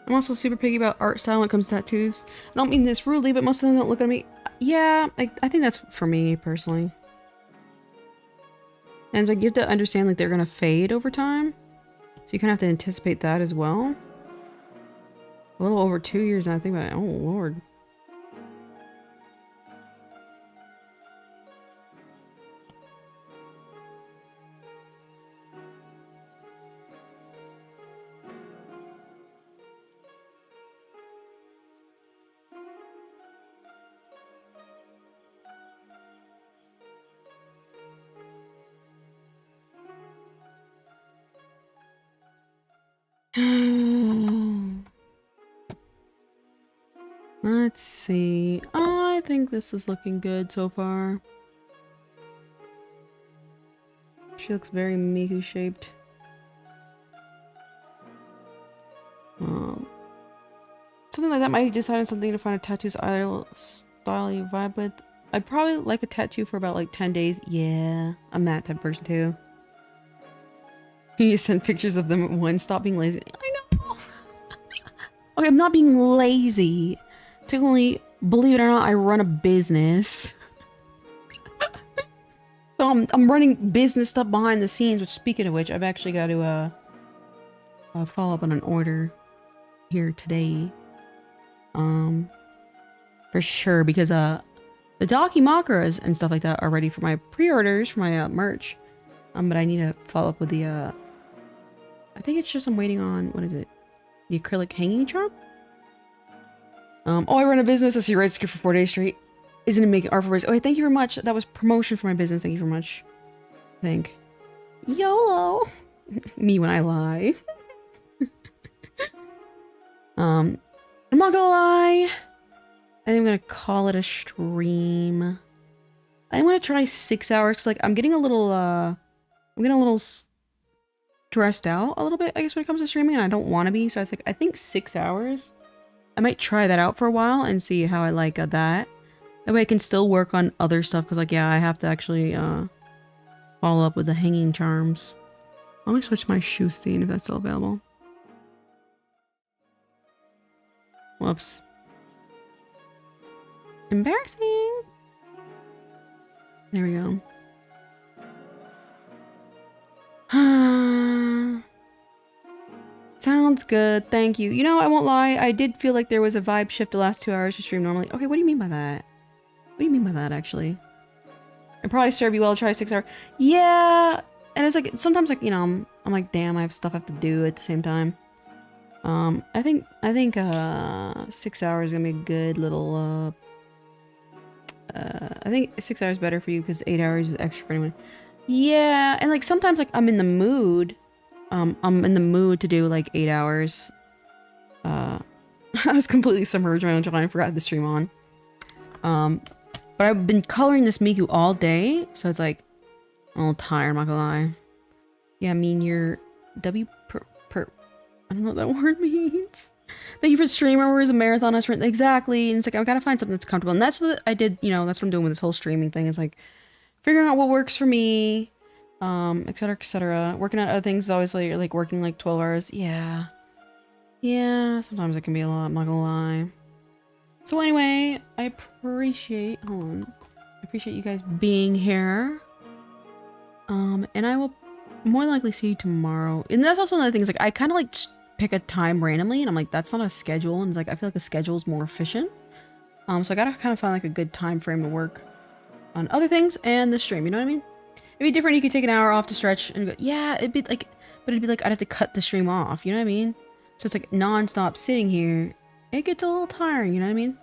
A: I'm also super picky about art style when it comes to tattoos. I don't mean this rudely, but most of them don't look at me. Yeah, I think that's for me, personally. And it's like, you have to understand, like, they're gonna fade over time. So you kind of have to anticipate that as well. A little over 2 years now, I think about it. Oh, lord. Let's see. I think this is looking good so far. She looks very Miku shaped. Something like that might decide on something to find a tattoo style you vibe with. I'd probably like a tattoo for about like 10 days. Yeah, I'm that type of person too. You send pictures of them at once. Stop being lazy. I know. Okay, I'm not being lazy. Technically, believe it or not, I run a business. So I'm running business stuff behind the scenes, which, speaking of which, I've actually got to follow up on an order here today. For sure, because the The Dakimakuras and stuff like that are ready for my pre-orders for my merch. But I need to follow up with the I think it's just I'm waiting on, what is it? The acrylic hanging charm? Oh, I run a business. I see right script for 4 days straight. Isn't it making art for race? Oh, thank you very much. That was promotion for my business. Thank you very much. Thank. YOLO. Me when I lie. I'm not gonna lie. I think I'm gonna call it a stream. I'm gonna try 6 hours. 'Cause, like, I'm getting a little stressed out a little bit, I guess, when it comes to streaming, and I don't want to be. So I was like, I think 6 hours. I might try that out for a while and see how I like that. That way I can still work on other stuff. Because, like, yeah, I have to actually follow up with the hanging charms. Let me switch my Shoost scene if that's still available. Whoops. Embarrassing. There we go. Sounds good. Thank you. You know, I won't lie. I did feel like there was a vibe shift the last 2 hours to stream normally. Okay, what do you mean by that? What do you mean by that, actually? I probably serve you well to try 6 hours. Yeah. And it's like, sometimes, like, you know, I'm like, damn, I have stuff I have to do at the same time. I think 6 hours is gonna be a good little, I think 6 hours is better for you because 8 hours is extra for anyone. Yeah, and like sometimes like I'm in the mood. I'm in the mood to do like 8 hours. I was completely submerged in my own job. I forgot the stream on. But I've been coloring this Miku all day, so it's like I'm a little tired, I'm not gonna lie. Yeah, I mean your I don't know what that word means. Thank you for the stream. Remember, it was a marathon. Exactly. And it's like, I've got to find something that's comfortable. And that's what I did, you know, that's what I'm doing with this whole streaming thing. It's like figuring out what works for me, et cetera, et cetera. Working on other things is always like working like 12 hours. Yeah. Yeah. Sometimes it can be a lot, I'm not gonna lie. So anyway, I appreciate, hold on. I appreciate you guys being here. And I will more likely see you tomorrow. And that's also another thing. Is like, I kind of like pick a time randomly and I'm like, that's not a schedule. And it's like, I feel like a schedule is more efficient. So I gotta kind of find like a good time frame to work on other things and the stream, you know what I mean? It'd be different. You could take an hour off to stretch and go, yeah, it'd be like, but it'd be like, I'd have to cut the stream off, you know what I mean? So it's like non-stop sitting here. It gets a little tiring, you know what I mean? Do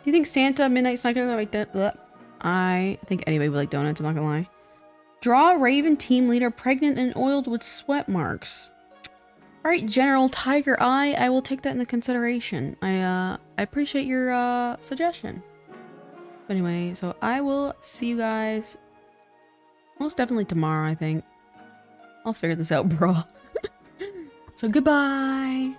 A: you think Santa Midnight Snack like that? I think anybody would like donuts, I'm not gonna lie. Draw Raven team leader pregnant and oiled with sweat marks. Alright, General Tiger Eye, I will take that into consideration. I appreciate your suggestion. But anyway, so I will see you guys most definitely tomorrow, I think. I'll figure this out, bro. So goodbye.